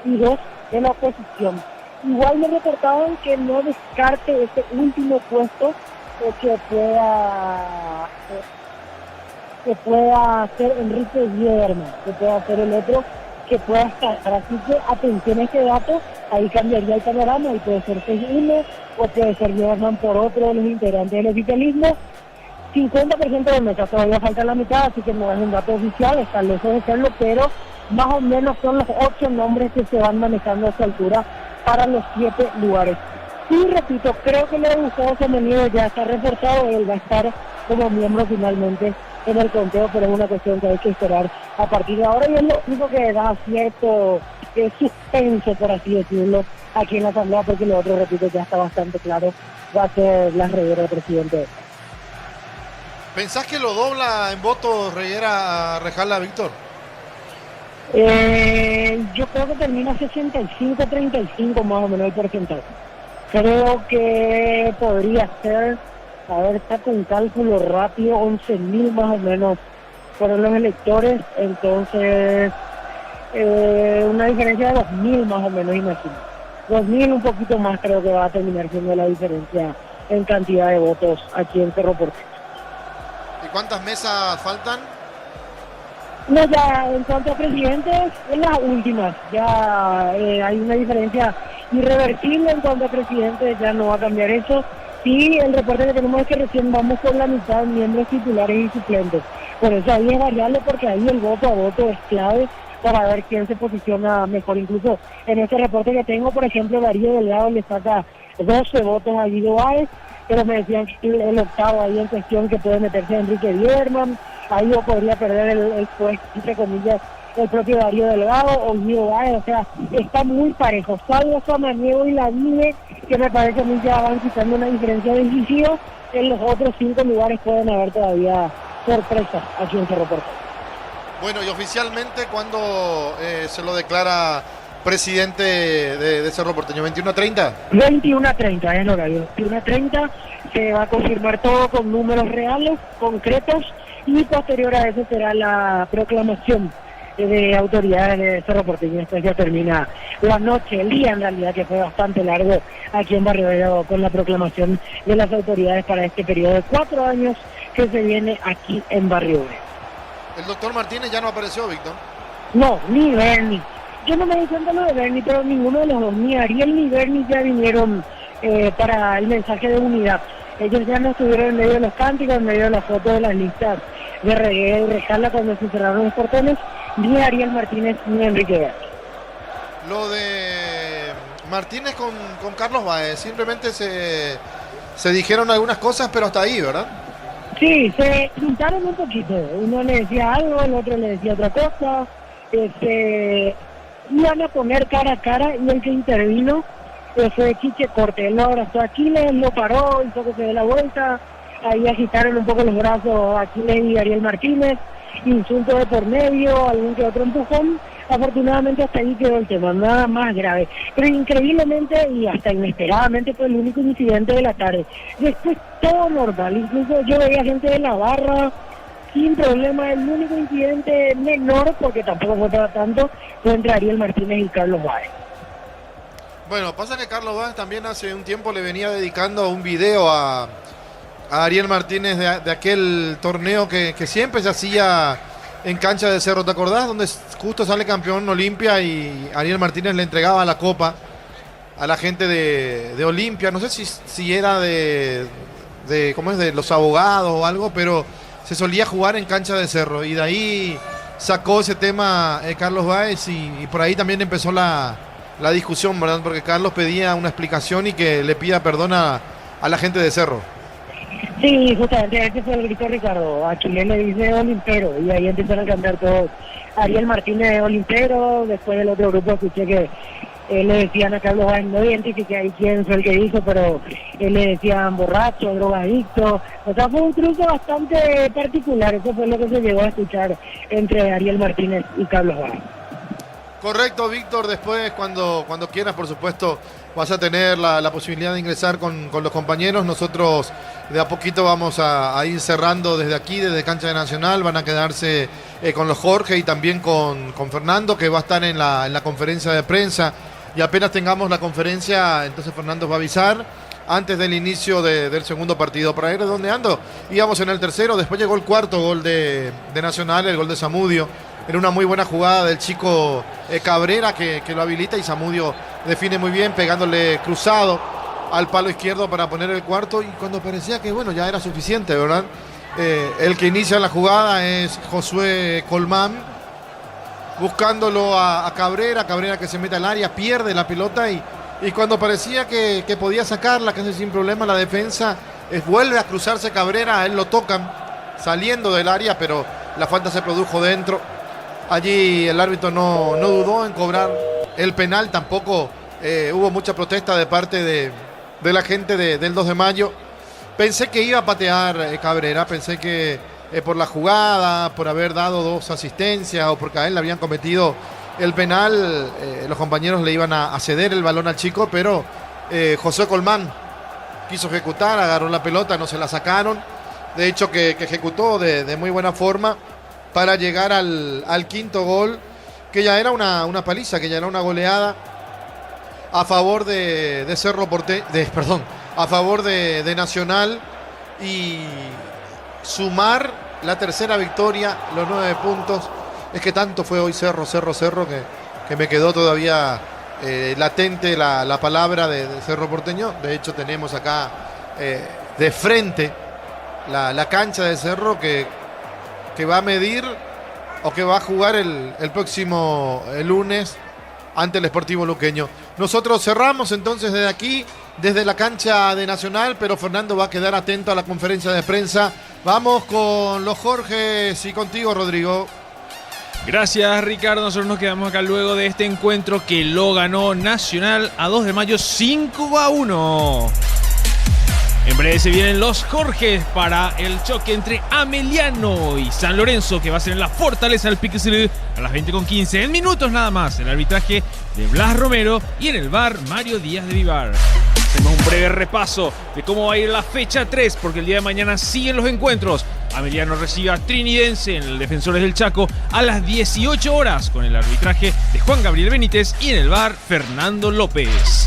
y 2 en la oposición. Igual me reportaban que no descarte este último puesto, que pueda ser Enrique Vierman, que pueda ser el otro que pueda estar. Así que atención a este dato, ahí cambiaría el panorama, ahí puede ser 6-1 o puede ser Vierman por otro de los integrantes del oficialismo. 50% de mesa, todavía falta la mitad, así que no es un dato oficial, está lejos de serlo, pero más o menos son los 8 nombres que se van manejando a esta altura para los 7 lugares. Y repito, creo que lo de Gustavo Samaniego ya está reforzado, él va a estar como miembro finalmente en el conteo, pero es una cuestión que hay que esperar a partir de ahora, y es lo único que da cierto suspenso, por así decirlo, aquí en la Asamblea, porque lo otro, repito, ya está bastante claro, va a ser Blas Rivera el presidente. ¿Pensás que lo dobla en votos Rivera a Rejala, Víctor? Yo creo que termina 65-35 más o menos el porcentaje. Creo que podría ser, a ver, está con cálculo rápido, 11.000 más o menos fueron los electores, entonces una diferencia de 2.000 más o menos, imagino. 2.000, un poquito más creo que va a terminar siendo la diferencia en cantidad de votos aquí en Cerro Porteño. ¿Y cuántas mesas faltan? No, ya en cuanto a presidentes, en las últimas, ya hay una diferencia irreversible en cuanto a presidentes, ya no va a cambiar eso. Sí, el reporte que tenemos es que recién vamos por la mitad de miembros titulares y suplentes. Por eso ahí es variable, porque ahí el voto a voto es clave para ver quién se posiciona mejor. Incluso en este reporte que tengo, por ejemplo, Darío Delgado le saca 12 votos a Guido Báez, pero me decían que el octavo ahí en cuestión que puede meterse Enrique Vierman, ahí yo podría perder el puesto, entre comillas, el propio Darío Delgado o Guido Báez, o sea, está muy parejo, salvo Samaniego y Lavigne, que me parece a mí ya van quitando una diferencia decisiva. En los otros 5 lugares pueden haber todavía sorpresas aquí en Cerro Porteño. Bueno, y oficialmente, ¿cuándo se lo declara presidente de Cerro Porteño? ¿21:30? 21:30 es el horario. 21:30 se va a confirmar todo con números reales, concretos, y posterior a eso será la proclamación de autoridades de Cerro Porteño. Después ya termina la noche, el día en realidad, que fue bastante largo aquí en Barrio Obrero, con la proclamación de las autoridades para este periodo de 4 años que se viene aquí en Barrio Obrero. El doctor Martínez ya no apareció, Víctor. No, ni Berni. Yo no me di cuenta lo de Berni, pero ninguno de los dos, ni Ariel ni Berni, ya vinieron para el mensaje de unidad. Ellos ya no estuvieron en medio de los cánticos, en medio de las fotos de las listas de Reguera y Rejala cuando se cerraron los portones, ni Ariel Martínez ni Enrique Berni. Lo de Martínez con Carlos Báez, simplemente se dijeron algunas cosas, pero hasta ahí, ¿verdad? Sí, se juntaron un poquito. Uno le decía algo, el otro le decía otra cosa. Iban a poner cara a cara, y el que intervino fue Chiche Corte. Él lo abrazó a Aquiles, lo paró, hizo que se dé la vuelta. Ahí agitaron un poco los brazos Aquiles y Ariel Martínez. Insulto de por medio, algún que otro empujón. Afortunadamente hasta ahí quedó el tema, nada más grave. Pero increíblemente y hasta inesperadamente fue el único incidente de la tarde. Después todo normal, incluso yo veía gente de la barra sin problema. El único incidente menor, porque tampoco fue para tanto, fue entre Ariel Martínez y Carlos Báez. Bueno, pasa que Carlos Báez también hace un tiempo le venía dedicando un video a Ariel Martínez de aquel torneo que siempre se hacía en cancha de Cerro, ¿te acordás? Donde justo sale campeón Olimpia y Ariel Martínez le entregaba la copa a la gente de Olimpia. No sé si era de ¿cómo es? De los abogados o algo, pero se solía jugar en cancha de Cerro. Y de ahí sacó ese tema Carlos Báez y por ahí también empezó la discusión, ¿verdad? Porque Carlos pedía una explicación y que le pida perdón a la gente de Cerro. Sí, justamente ese fue el grito de Ricardo. Aquiles le dice Olimpero y ahí empezaron a cantar todos. Ariel Martínez de Olimpero, después del otro grupo escuché que le decían a Carlos Báez, no identifiqué ahí quién fue el que dijo, pero le decían borracho, drogadicto. O sea, fue un cruce bastante particular. Eso fue lo que se llegó a escuchar entre Ariel Martínez y Carlos Báez. Correcto, Víctor. Después, cuando quieras, por supuesto, vas a tener la posibilidad de ingresar con los compañeros. Nosotros de a poquito vamos a ir cerrando desde aquí, desde Cancha de Nacional. Van a quedarse con los Jorge y también con Fernando, que va a estar en la conferencia de prensa. Y apenas tengamos la conferencia, entonces Fernando va a avisar antes del inicio del segundo partido. Para ir redondeando, íbamos en el tercero, después llegó el cuarto gol de Nacional, el gol de Zamudio. Era una muy buena jugada del chico Cabrera que lo habilita y Zamudio define muy bien, pegándole cruzado al palo izquierdo para poner el cuarto. Y cuando parecía que bueno, ya era suficiente, ¿verdad? El que inicia la jugada es Josué Colmán, buscándolo a Cabrera que se mete al área, pierde la pelota y cuando parecía que podía sacarla casi sin problema la defensa, vuelve a cruzarse Cabrera, a él lo tocan saliendo del área, pero la falta se produjo dentro. Allí el árbitro no dudó en cobrar el penal, tampoco hubo mucha protesta de parte de la gente del 2 de mayo. Pensé que iba a patear Cabrera, pensé que por la jugada, por haber dado 2 asistencias o porque a él le habían cometido el penal, los compañeros le iban a ceder el balón al chico, pero José Colmán quiso ejecutar, agarró la pelota, no se la sacaron. De hecho que ejecutó de muy buena forma para llegar al quinto gol, que ya era una paliza, que ya era una goleada a favor de Cerro Porteño, a favor de Nacional, y sumar la tercera victoria, los 9 puntos. Es que tanto fue hoy Cerro, que me quedó todavía latente la palabra de Cerro Porteño. De hecho tenemos acá de frente la cancha de Cerro que va a medir o que va a jugar el próximo lunes ante el Sportivo Luqueño. Nosotros cerramos entonces desde aquí, desde la cancha de Nacional, pero Fernando va a quedar atento a la conferencia de prensa. Vamos con los Jorges y contigo, Rodrigo. Gracias, Ricardo. Nosotros nos quedamos acá luego de este encuentro que lo ganó Nacional a 2 de mayo 5-1. En breve se vienen los Jorges para el choque entre Ameliano y San Lorenzo, que va a ser en la Fortaleza del Piquecerú a las 20:15. En minutos nada más, el arbitraje de Blas Romero y en el VAR Mario Díaz de Vivar. Hacemos un breve repaso de cómo va a ir la fecha 3, porque el día de mañana siguen los encuentros. Ameliano recibe a Trinidense en el Defensores del Chaco a las 18 horas con el arbitraje de Juan Gabriel Benítez y en el VAR Fernando López.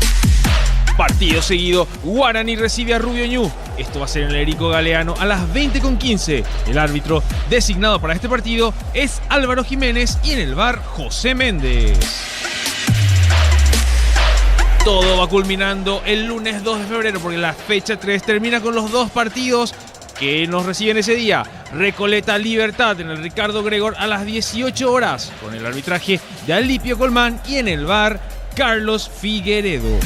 Partido seguido, Guaraní recibe a Rubio Ñu. Esto va a ser en el Erico Galeano a las 20:15. El árbitro designado para este partido es Álvaro Jiménez y en el VAR José Méndez. Todo va culminando el lunes 2 de febrero porque la fecha 3 termina con los dos partidos que nos reciben ese día. Recoleta Libertad en el Ricardo Gregor a las 18 horas con el arbitraje de Alipio Colmán y en el VAR Carlos Figueredo.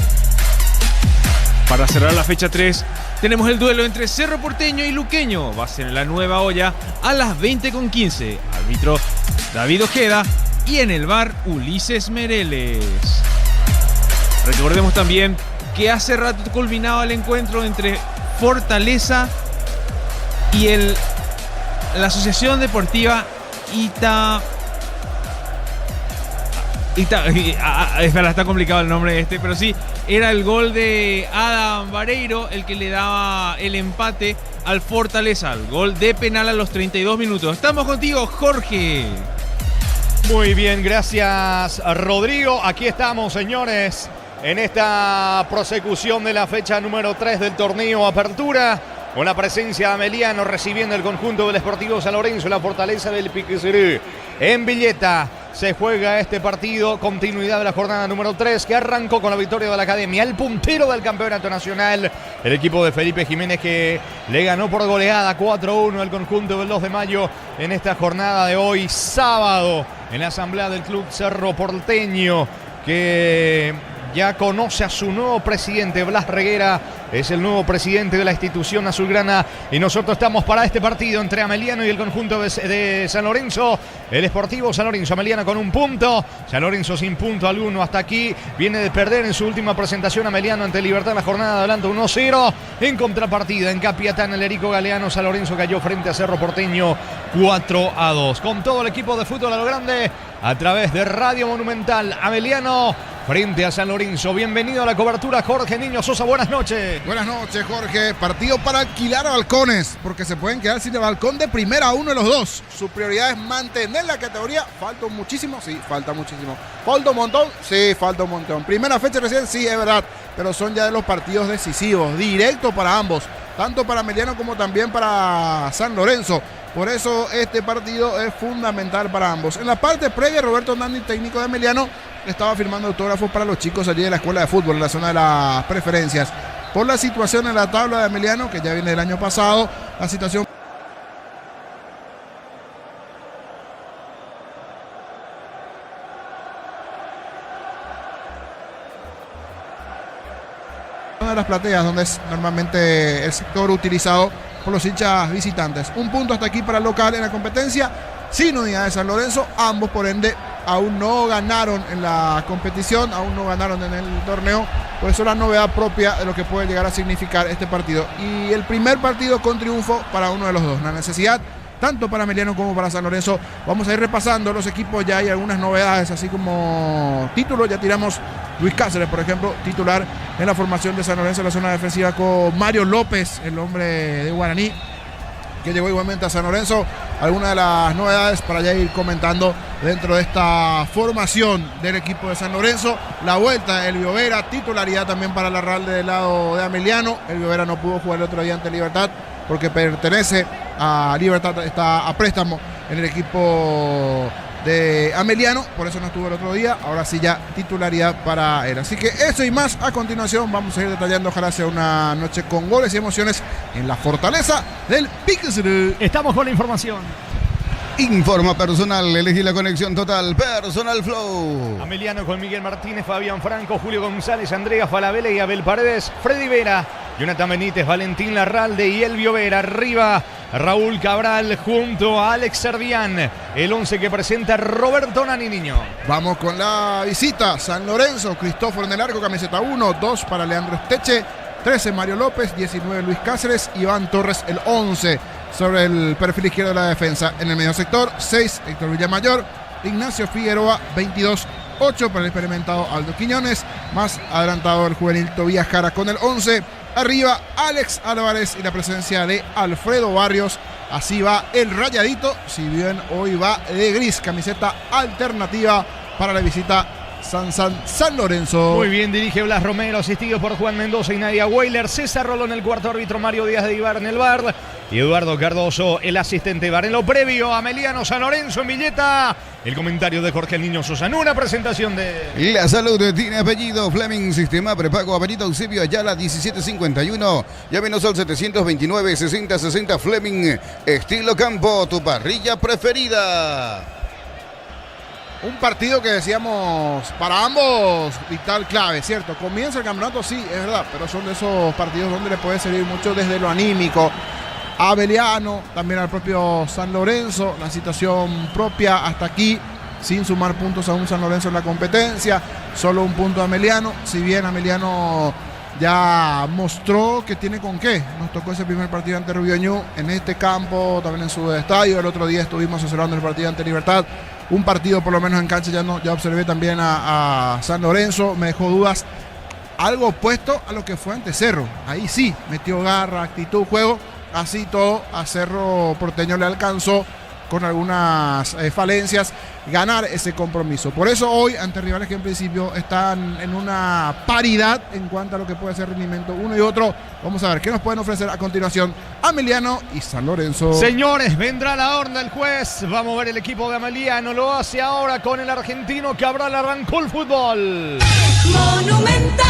Para cerrar la fecha 3 tenemos el duelo entre Cerro Porteño y Luqueño. Va a ser en la Nueva Olla a las 20:15. Árbitro David Ojeda y en el VAR Ulises Mereles. Recordemos también que hace rato culminaba el encuentro entre Fortaleza y la Asociación Deportiva espera, está complicado el nombre pero sí, era el gol de Adam Vareiro el que le daba el empate al Fortaleza, el gol de penal a los 32 minutos. Estamos contigo, Jorge. Muy bien, gracias, Rodrigo. Aquí estamos, señores, en esta prosecución de la fecha número 3 del torneo Apertura, con la presencia de Ameliano recibiendo el conjunto del Sportivo San Lorenzo, la Fortaleza del Piquecerú. En Villeta se juega este partido, continuidad de la jornada número 3, que arrancó con la victoria de la Academia, el puntero del campeonato nacional, el equipo de Felipe Jiménez, que le ganó por goleada 4-1 al conjunto del 2 de mayo en esta jornada de hoy, sábado, en la asamblea del Club Cerro Porteño, que ya conoce a su nuevo presidente. Blas Reguera es el nuevo presidente de la institución azulgrana y nosotros estamos para este partido entre Ameliano y el conjunto de San Lorenzo. El Sportivo San Lorenzo, Ameliano con un punto, San Lorenzo sin punto alguno hasta aquí. Viene de perder en su última presentación Ameliano ante Libertad en la jornada, adelante 1-0. En contrapartida en Capiatá, en el Erico Galeano, San Lorenzo cayó frente a Cerro Porteño 4-2. Con todo el equipo de fútbol a lo grande a través de Radio Monumental, Ameliano frente a San Lorenzo. Bienvenido a la cobertura, Jorge Niño Sosa. Buenas noches. Buenas noches, Jorge. Partido para alquilar balcones, porque se pueden quedar sin el balcón de primera a uno de los dos. Su prioridad es mantener la categoría. ¿Falta muchísimo? Sí, falta muchísimo. ¿Falta un montón? Sí, falta un montón. Primera fecha recién, sí, es verdad, pero son ya de los partidos decisivos, directos para ambos, tanto para Ameliano como también para San Lorenzo. Por eso este partido es fundamental para ambos. En la parte previa, Roberto Nandi, técnico de Ameliano, estaba firmando autógrafos para los chicos allí de la escuela de fútbol en la zona de las preferencias. Por la situación en la tabla de Ameliano, que ya viene del año pasado, la situación de las plateas, donde es normalmente el sector utilizado por los hinchas visitantes. Un punto hasta aquí para el local en la competencia, sin unidad de San Lorenzo. Ambos, por ende, aún no ganaron en la competición, aún no ganaron en el torneo. Por eso la novedad propia de lo que puede llegar a significar este partido. Y el primer partido con triunfo para uno de los dos. La necesidad tanto para Ameliano como para San Lorenzo. Vamos a ir repasando los equipos, ya hay algunas novedades, así como títulos. Ya tiramos Luis Cáceres, por ejemplo, titular en la formación de San Lorenzo en la zona defensiva, con Mario López, el hombre de Guaraní, que llegó igualmente a San Lorenzo. Algunas de las novedades para ya ir comentando dentro de esta formación del equipo de San Lorenzo. La vuelta de Elvio Vera, titularidad también para la Real del lado de Ameliano. Elvio Vera no pudo jugar el otro día ante Libertad porque pertenece a Libertad, está a préstamo en el equipo de Ameliano, por eso no estuvo el otro día. Ahora sí ya titularidad para él. Así que eso y más a continuación vamos a ir detallando. Ojalá sea una noche con goles y emociones en la Fortaleza del Piquecerú. Estamos con la información. Informa Personal, elegí la conexión total, Personal Flow. Ameliano con Miguel Martínez, Fabián Franco, Julio González, Andrea Falabella y Abel Paredes, Freddy Vera, Jonathan Benítez, Valentín Larralde y Elvio Vera. Arriba, Raúl Cabral junto a Alex Servián. El 11 que presenta Roberto Nani, Niño. Vamos con la visita. San Lorenzo, Cristóforo en el arco, camiseta 1, 2 para Leandro Esteche, 13 Mario López, 19 Luis Cáceres, Iván Torres el 11 sobre el perfil izquierdo de la defensa. En el medio sector, 6 Héctor Villamayor, Ignacio Figueroa, 22, 8 para el experimentado Aldo Quiñones, más adelantado el juvenil Tobías Jara con el 11. Arriba Alex Álvarez y la presencia de Alfredo Barrios. Así va el rayadito, si bien hoy va de gris, camiseta alternativa para la visita San Lorenzo. Muy bien, dirige Blas Romero, asistido por Juan Mendoza y Nadia Weiler. César Rolón, el cuarto árbitro, Mario Díaz de Ibar en el bar. Y Eduardo Cardoso, el asistente bar. En lo previo, Ameliano San Lorenzo en Villeta. El comentario de Jorge el Niño Susano. Una presentación de... La Salud tiene apellido Fleming, sistema prepago, Avenida Eusebio Ayala 1751. Llámenos al 729-6060 Fleming. Estilo campo, tu parrilla preferida. Un partido que decíamos para ambos vital clave, ¿cierto? Comienza el campeonato, sí, es verdad, pero son de esos partidos donde le puede servir mucho desde lo anímico a Abeliano, también al propio San Lorenzo, la situación propia hasta aquí, sin sumar puntos a un San Lorenzo en la competencia, solo un punto a Ameliano, si bien Ameliano ya mostró que tiene con qué. Nos tocó ese primer partido ante Rubio Ñu en este campo, también en su estadio. El otro día estuvimos observando el partido ante Libertad. Un partido por lo menos en cancha, ya observé también a San Lorenzo. Me dejó dudas, algo opuesto a lo que fue ante Cerro. Ahí sí, metió garra, actitud, juego. Así todo, a Cerro Porteño le alcanzó con algunas falencias ganar ese compromiso. Por eso hoy, ante rivales que en principio están en una paridad en cuanto a lo que puede ser rendimiento uno y otro, vamos a ver qué nos pueden ofrecer a continuación Ameliano y San Lorenzo. Señores, vendrá la horda el juez. Vamos a ver el equipo de Ameliano. Lo hace ahora con el argentino Cabral. Arrancó el fútbol. Monumental.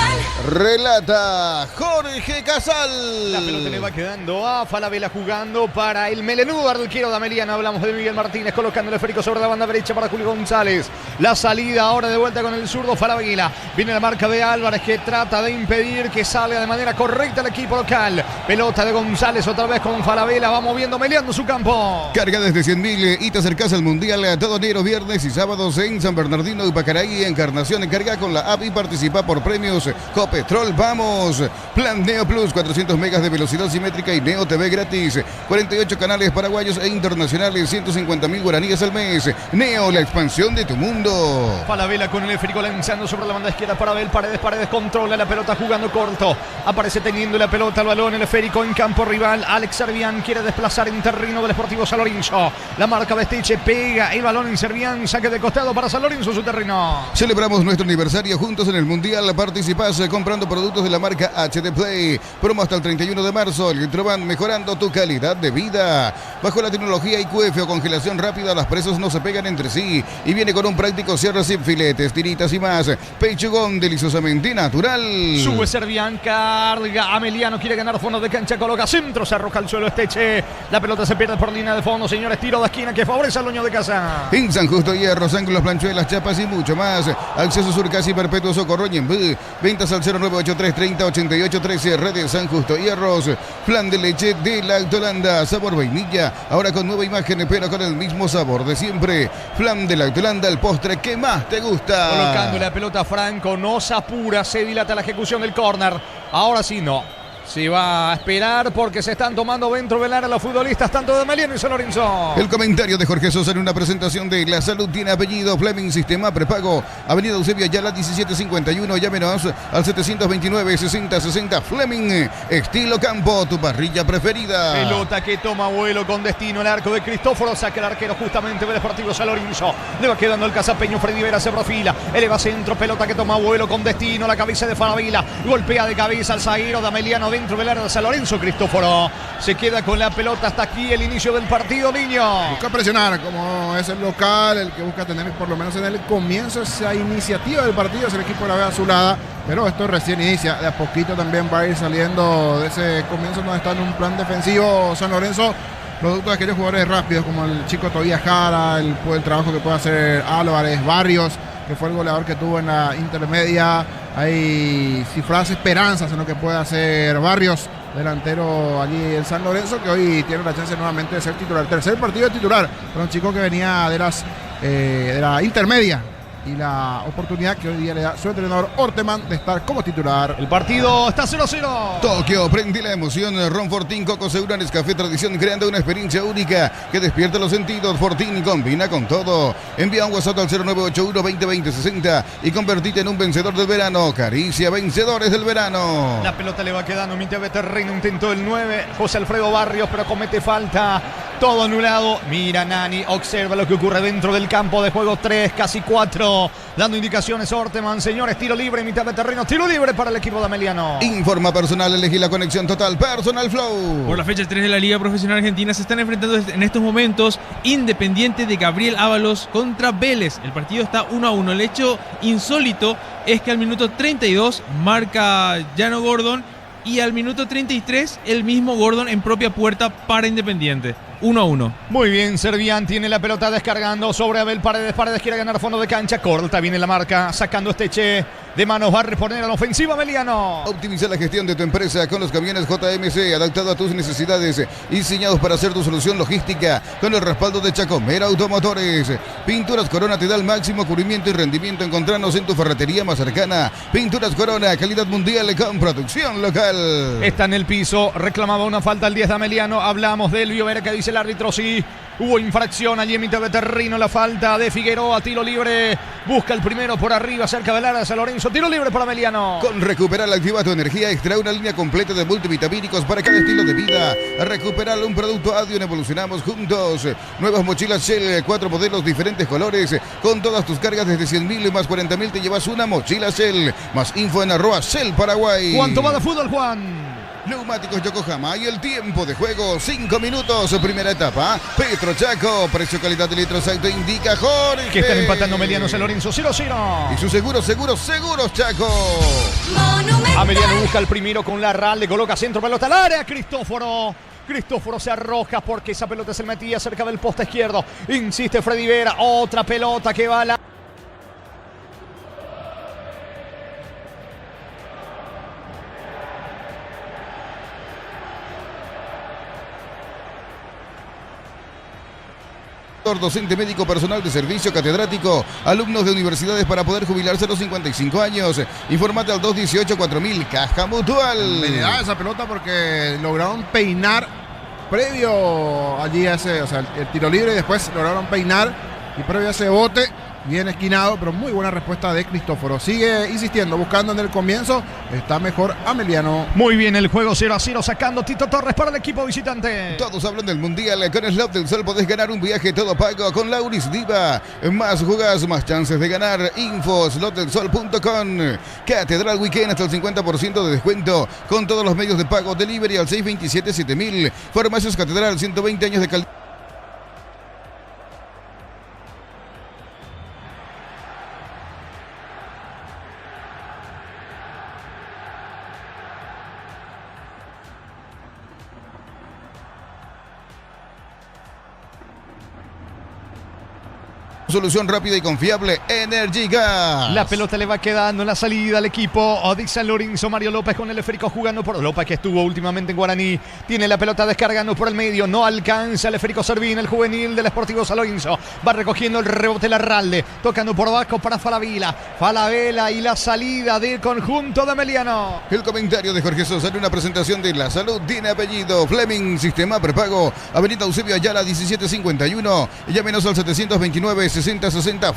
Relata Jorge Casal. La pelota le va quedando a Falabella jugando para el melenudo arquero de Ameliano. Hablamos de Miguel Martínez colocando el esférico sobre la banda derecha para Julio González. La salida ahora de vuelta con el zurdo Falabella. Viene la marca de Álvarez que trata de impedir que salga de manera correcta el equipo local. Pelota de González otra vez con Falabella. Va moviendo, meleando su campo. Carga desde 100.000 y te acercas al Mundial todo enero, viernes y sábados en San Bernardino y Pacaraí. Encarnación, carga con la app y participa por premios Copetrol. Vamos. Plan Neo Plus, 400 megas de velocidad simétrica y Neo TV gratis. 48 canales paraguayos e internacionales, 150.000 guaraníes al mes. Neo, la expansión de tu mundo. Falabella con el esférico lanzando sobre la banda izquierda para Abel Paredes. Paredes controla la pelota jugando corto. Aparece teniendo la pelota, el balón, el esférico en campo rival. Alex Servián quiere desplazar en terreno del Sportivo San Lorenzo. La marca Besteche pega el balón en Servián. Saque de costado para San Lorenzo, su terreno. Celebramos nuestro aniversario juntos en el Mundial. Participás comprando productos de la marca HD Play. Promo hasta el 31 de marzo. Electroban, mejorando tu calidad de vida. Bajo la tecnología IQF o congelación rápida, las presas no se pegan entre sí. Y viene con un práctico cierre sin filetes, tiritas y más. Pechugón deliciosamente natural. Sube Servián, carga. Ameliano quiere ganar fondo de cancha, coloca centro, se arroja al suelo Esteche. La pelota se pierde por línea de fondo, señores. Tiro de esquina que favorece al dueño de casa. En San Justo Hierros, ángulos, planchuelas, chapas y mucho más. Acceso Sur Casi Perpetuo Socorro Ñembú. Ventas al 0983 30 88 13. Redes San Justo Hierros. Flan de leche de Lacto Holanda, sabor vainilla. Ahora con nueva imagen, pero con el mismo sabor de siempre. Flan de Lacto Holanda, el postre que más te gusta. Colocando la pelota Franco, no se apura, se dilata la ejecución del córner. Ahora sí no. Se va a esperar porque se están tomando dentro del área los futbolistas tanto de Ameliano y San Lorenzo. El comentario de Jorge Sosa en una presentación de La Salud tiene apellido Fleming, sistema prepago. Avenida Eusebio Ayala 1751. Llámenos al 729-6060 Fleming. Estilo campo, tu parrilla preferida. Pelota que toma vuelo con destino al arco de Cristóforo. Saca el arquero justamente del Sportivo San Lorenzo. Le va quedando el cazapeño. Freddy Vera se profila. Eleva centro. Pelota que toma vuelo con destino. La cabeza de Falabella. Golpea de cabeza al zaguero de Ameliano dentro del área de San Lorenzo. Cristóforo se queda con la pelota hasta aquí el inicio del partido, Niño. Busca presionar, como es el local, el que busca tener por lo menos en el comienzo esa iniciativa del partido, es el equipo de la B azulada, pero esto recién inicia, de a poquito también va a ir saliendo de ese comienzo donde está en un plan defensivo San Lorenzo, producto de aquellos jugadores rápidos como el chico Tobías Jara, el trabajo que puede hacer Álvarez, Barrios, que fue el goleador que tuvo en la intermedia. Hay cifradas esperanzas en lo que puede hacer Barrios, delantero allí en San Lorenzo, que hoy tiene la chance nuevamente de ser titular. Tercer partido de titular para un chico que venía de la intermedia y la oportunidad que hoy día le da su entrenador Orteman de estar como titular. El partido está 0-0. Tokio, prende la emoción. Ron Fortín, Coco Segura, Nescafé Tradición, creando una experiencia única que despierta los sentidos. Fortín combina con todo. Envía un WhatsApp al 0981-2020-60 y convertite en un vencedor del verano. Caricia, vencedores del verano. La pelota le va quedando. Mitad de terreno, intentó el 9. José Alfredo Barrios, pero comete falta. Todo anulado. Mira Nani, observa lo que ocurre dentro del campo de juego. 3, casi 4. Dando indicaciones Orteman. Señores, tiro libre, mitad de terreno. Tiro libre para el equipo de Ameliano. Informa personal, elegí la conexión total. Personal Flow. Por la fecha 3 de la Liga Profesional Argentina se están enfrentando en estos momentos Independiente de Gabriel Ábalos contra Vélez. El partido está 1-1. El hecho insólito es que al minuto 32 marca Llano Gordon y al minuto 33 el mismo Gordon en propia puerta para Independiente. 1-1. Muy bien, Servián tiene la pelota descargando sobre Abel Paredes. Paredes quiere ganar fondo de cancha. Corta, viene la marca, sacando Che de manos. Va a reponer a la ofensiva Ameliano. Optimiza la gestión de tu empresa con los camiones JMC, adaptado a tus necesidades y diseñados para ser tu solución logística con el respaldo de Chacomera Automotores. Pinturas Corona te da el máximo cubrimiento y rendimiento. Encontranos en tu ferretería más cercana. Pinturas Corona, calidad mundial con producción local. Está en el piso, reclamaba una falta al 10 de Ameliano. Hablamos de Elvio Vera, que dice el árbitro, sí. Hubo infracción allí en mitad de terreno. La falta de Figueroa, tiro libre. Busca el primero por arriba, cerca del área de San Lorenzo. Tiro libre para Ameliano. Con Recuperal activa tu energía extra, una línea completa de multivitamínicos para cada estilo de vida. Recuperal, un producto Adion, evolucionamos juntos. Nuevas mochilas Shell, 4 modelos, diferentes colores. Con todas tus cargas desde 100.000 más 40.000 te llevas una mochila Shell. Más info en @Shell Paraguay. ¿Cuánto va de fútbol, Juan? Neumáticos Yokohama y el tiempo de juego 5 minutos, primera etapa. Petro Chaco, precio calidad de litros auto indica Jorge. Que están empatando Ameliano San Lorenzo 0-0. Y su seguros Chaco. Monumental. Ameliano busca el primero con Larralde, coloca centro, pelota al área. Cristóforo se arroja porque esa pelota se metía cerca del poste izquierdo. Insiste Freddy Vera, otra pelota que va a la... Docente médico, personal de servicio, catedrático, alumnos de universidades para poder jubilarse a los 55 años. Informate al 218-4000, Caja Mutual. Me da esa pelota porque lograron peinar previo allí a ese, o sea, el tiro libre, y después lograron peinar y previo a ese bote, bien esquinado, pero muy buena respuesta de Cristóforo. Sigue insistiendo, buscando en el comienzo, está mejor Ameliano. Muy bien, el juego 0-0, sacando Tito Torres para el equipo visitante. Todos hablan del Mundial. Con Slot del Sol podés ganar un viaje todo pago con Lauris Diva. Más jugás, más chances de ganar. Info slotdelsol.com. Catedral Weekend hasta el 50% de descuento con todos los medios de pago. Delivery al 627-7000. Farmacias Catedral, 120 años de calidad. Solución rápida y confiable, Energy Gas. La pelota le va quedando en la salida al equipo de San Lorenzo. Mario López con el esférico jugando por López, que estuvo últimamente en Guaraní. Tiene la pelota descargando por el medio. No alcanza el esférico Servín, el juvenil del Sportivo San Lorenzo. Va recogiendo el rebote Larralde. Tocando por abajo para Falabella. Falabella y la salida del conjunto de Ameliano. El comentario de Jorge Sosa en una presentación de La Salud tiene apellido. Fleming, sistema prepago. Avenida Eusebio Ayala, 1751. Llámenos al 729-6060.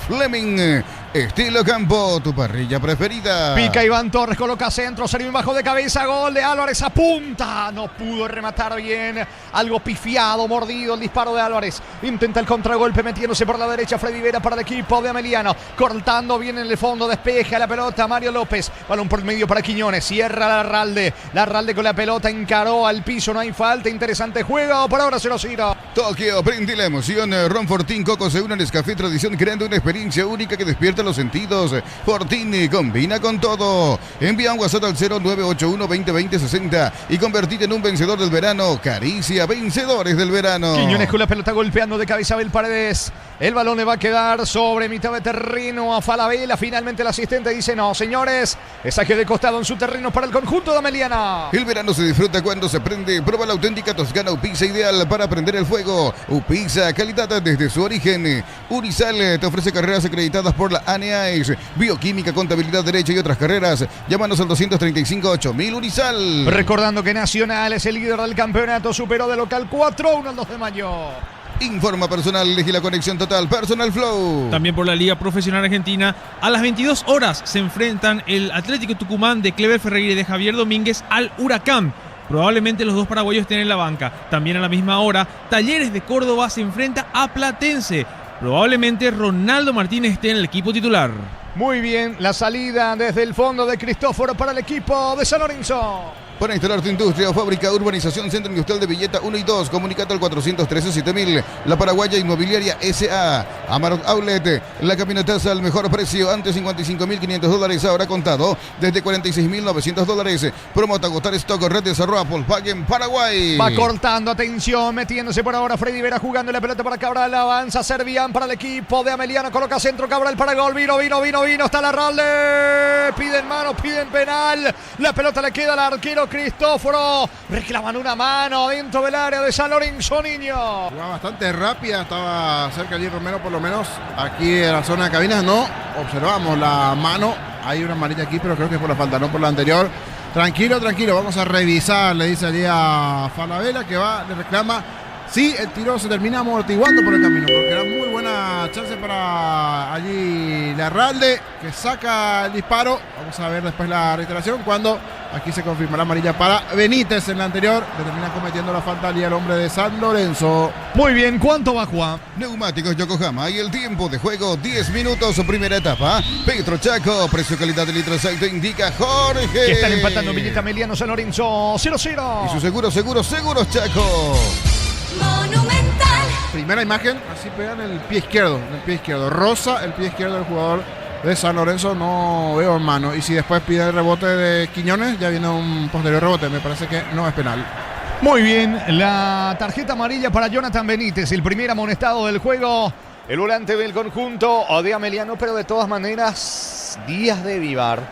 Fleming, estilo campo, tu parrilla preferida. Pica Iván Torres, coloca centro, Servín bajo de cabeza, gol de Álvarez, apunta, no pudo rematar bien, algo pifiado, mordido el disparo de Álvarez. Intenta el contragolpe metiéndose por la derecha Freddy Vera para el equipo de Ameliano, cortando bien en el fondo, despeja la pelota Mario López, balón por el medio para Quiñones, cierra Larralde con la pelota, encaró al piso, no hay falta, interesante juego, por ahora 0-0. Tokio, prende la emoción. Ron Fortín, Coco se unen, Nescafé Tradición, creando una experiencia única que despierta los sentidos. Fortín combina con todo. Envía un WhatsApp al 0981-2020-60 y convertite en un vencedor del verano. Caricia, vencedores del verano. Quiñones con la pelota golpeando de cabeza Abel Paredes. El balón le va a quedar sobre mitad de terreno a Falabella. Finalmente el asistente dice no, señores. Es saque de costado en su terreno para el conjunto de Ameliano. El verano se disfruta cuando se prende. Prueba la auténtica Toscana Upizza, ideal para prender el fuego. Upizza, calidad desde su origen. Unisal te ofrece carreras acreditadas por la ANEAES, Bioquímica, Contabilidad, Derecho y otras carreras. Llámanos al 235-8000 Unisal. Recordando que Nacional es el líder del campeonato, superó de local 4-1 el 2 de mayo. Informa Personal, elegí la conexión total, Personal Flow. También por la Liga Profesional Argentina, a las 22 horas se enfrentan el Atlético Tucumán de Cleber Ferreira y de Javier Domínguez al Huracán. Probablemente los dos paraguayos estén en la banca. También a la misma hora, Talleres de Córdoba se enfrenta a Platense. Probablemente Ronaldo Martínez esté en el equipo titular. Muy bien, la salida desde el fondo de Cristóforo para el equipo de San Lorenzo. Para instalar tu industria o fábrica, urbanización, centro industrial de Villeta 1 y 2, comunicate al 413-7000. La Paraguaya Inmobiliaria S.A. Amarok Outlet, la camionetaza al mejor precio, antes $55.500, ahora contado, desde $46.900. Promota agotar stock, red de Cerro Volkswagen Paraguay. Va cortando, atención, metiéndose por ahora Freddy Vera, jugando la pelota para Cabral, avanza Servián para el equipo de Ameliano, coloca centro, Cabral para gol, vino, está la Ralde, piden mano, piden penal, la pelota le queda al arquero Cristóforo, reclaman una mano dentro del área de San Lorenzo, niño. Jugaba bastante rápida, estaba cerca allí Romero, por lo menos aquí en la zona de cabinas no observamos la mano. Hay una amarilla aquí, pero creo que es por la falta, no por la anterior. Tranquilo, vamos a revisar, le dice allí a Falabella, que va, le reclama. Sí, el tiro se termina amortiguando por el camino, porque era muy buena chance para allí Larralde, que saca el disparo. Vamos a ver después la reiteración, cuando aquí se confirma la amarilla para Benítez en la anterior. Le termina cometiendo la falta allí al hombre de San Lorenzo. Muy bien, ¿cuánto va Juan? Neumáticos Yokohama y el tiempo de juego, 10 minutos, primera etapa. Petro Chaco, precio calidad de litro aceite, indica Jorge. Que están empatando Villeta Ameliano, San Lorenzo, 0-0. Y su seguros Chaco. Monumental. Primera imagen, así pegan el pie izquierdo, rosa el pie izquierdo del jugador de San Lorenzo, no veo en mano. Y si después pide el rebote de Quiñones, ya viene un posterior rebote, me parece que no es penal. Muy bien, la tarjeta amarilla para Jonathan Benítez, el primer amonestado del juego, el volante del conjunto de Ameliano, pero de todas maneras, Díaz de Vivar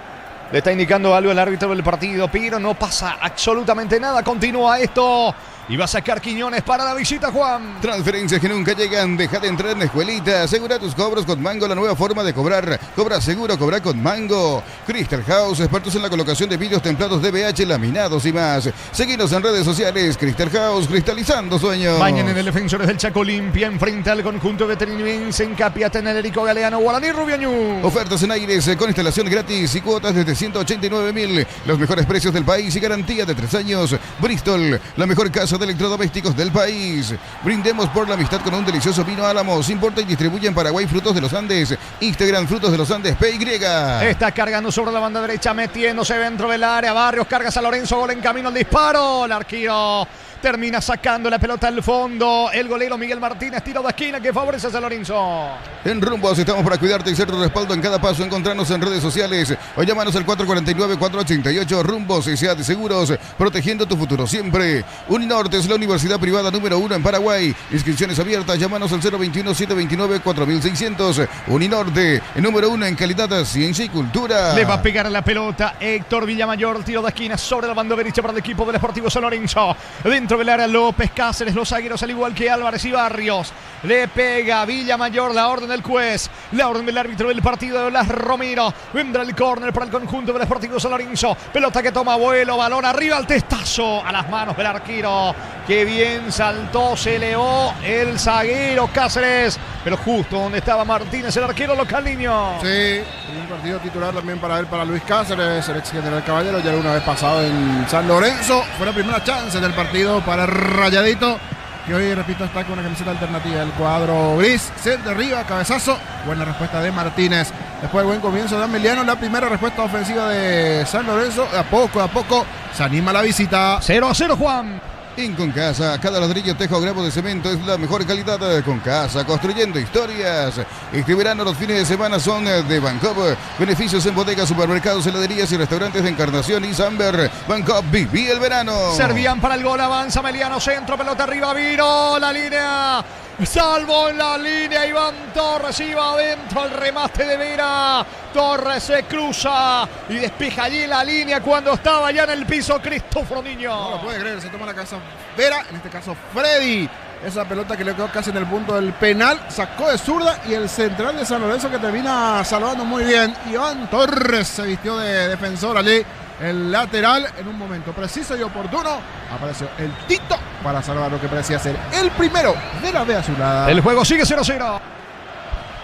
le está indicando algo el árbitro del partido, pero no pasa absolutamente nada, continúa esto. Y va a sacar Quiñones para la visita, Juan. Transferencias que nunca llegan. Deja de entrar en la escuelita. Asegura tus cobros con Mango, la nueva forma de cobrar. Cobra seguro, cobra con Mango. Crystal House, expertos en la colocación de vidrios templados DBH, laminados y más. Seguinos en redes sociales. Crystal House, cristalizando sueños. Mañana en el Defensores del Chaco Olimpia, enfrenta al conjunto veteriniense en Capiatá, en el Erico Galeano, Guaraní Rubio Ñu. Ofertas en aires con instalación gratis y cuotas desde 189.000. Los mejores precios del país y garantía de 3 años. Bristol, la mejor casa de electrodomésticos del país. Brindemos por la amistad con un delicioso vino Álamos. Importa y distribuye en Paraguay Frutos de los Andes. Instagram Frutos de los Andes PY. Está cargando sobre la banda derecha, metiéndose dentro del área. Barrios carga San Lorenzo, gol en camino al disparo. El arquero termina sacando la pelota al fondo. El golero Miguel Martínez, tiro de esquina que favorece a San Lorenzo. En Rumbos estamos para cuidarte y ser tu respaldo en cada paso. Encontrarnos en redes sociales o llámanos al 449-488. Rumbos S.A. de Seguros, protegiendo tu futuro siempre. Uninorte es la universidad privada número 1 en Paraguay. Inscripciones abiertas, llámanos al 021-729-4600. Uninorte, el número 1 en calidad, ciencia y cultura. Le va a pegar la pelota Héctor Villamayor, tiro de esquina sobre la banda derecha para el equipo del Sportivo San Lorenzo. Dentro del área López, Cáceres, los zagueros al igual que Álvarez y Barrios. Le pega Villamayor, la orden del juez, la orden del árbitro del partido de Blas Romero. Vendrá el córner para el conjunto del Sportivo San Lorenzo. Pelota que toma vuelo, balón arriba, al testazo a las manos del arquero. Qué bien saltó, se elevó el zaguero Cáceres, pero justo donde estaba Martínez, el arquero local, niño. Sí, un partido titular también para él, para Luis Cáceres, el ex general Caballero, ya una vez pasado en San Lorenzo. Fue la primera chance del partido para Rayadito, que hoy, repito, está con una camiseta alternativa del cuadro gris. Centro arriba, cabezazo. Buena respuesta de Martínez. Después del buen comienzo de Ameliano, la primera respuesta ofensiva de San Lorenzo. A poco se anima la visita. 0-0, Juan. En Concasa, cada ladrillo, tejo o grabo de cemento es la mejor calidad. De Concasa, construyendo historias. Este verano los fines de semana son de Bancop. Beneficios en bodegas, supermercados, heladerías y restaurantes de Encarnación y Samber. Bancop, viví el verano. Servían para el gol, avanza Ameliano, centro, pelota arriba, vino la línea. Salvo en la línea, Iván Torres iba adentro al remate de Vera. Torres se cruza y despeja allí en la línea cuando estaba ya en el piso Cristóforo, niño. No lo puede creer, se toma la cabeza Vera, en este caso Freddy. esa pelota que le quedó casi en el punto del penal, sacó de zurda y el central de San Lorenzo que termina salvando muy bien. Iván Torres se vistió de defensor allí, el lateral, en un momento preciso y oportuno apareció el Tito para salvar lo que parecía ser el primero de la B azulada. El juego sigue 0-0.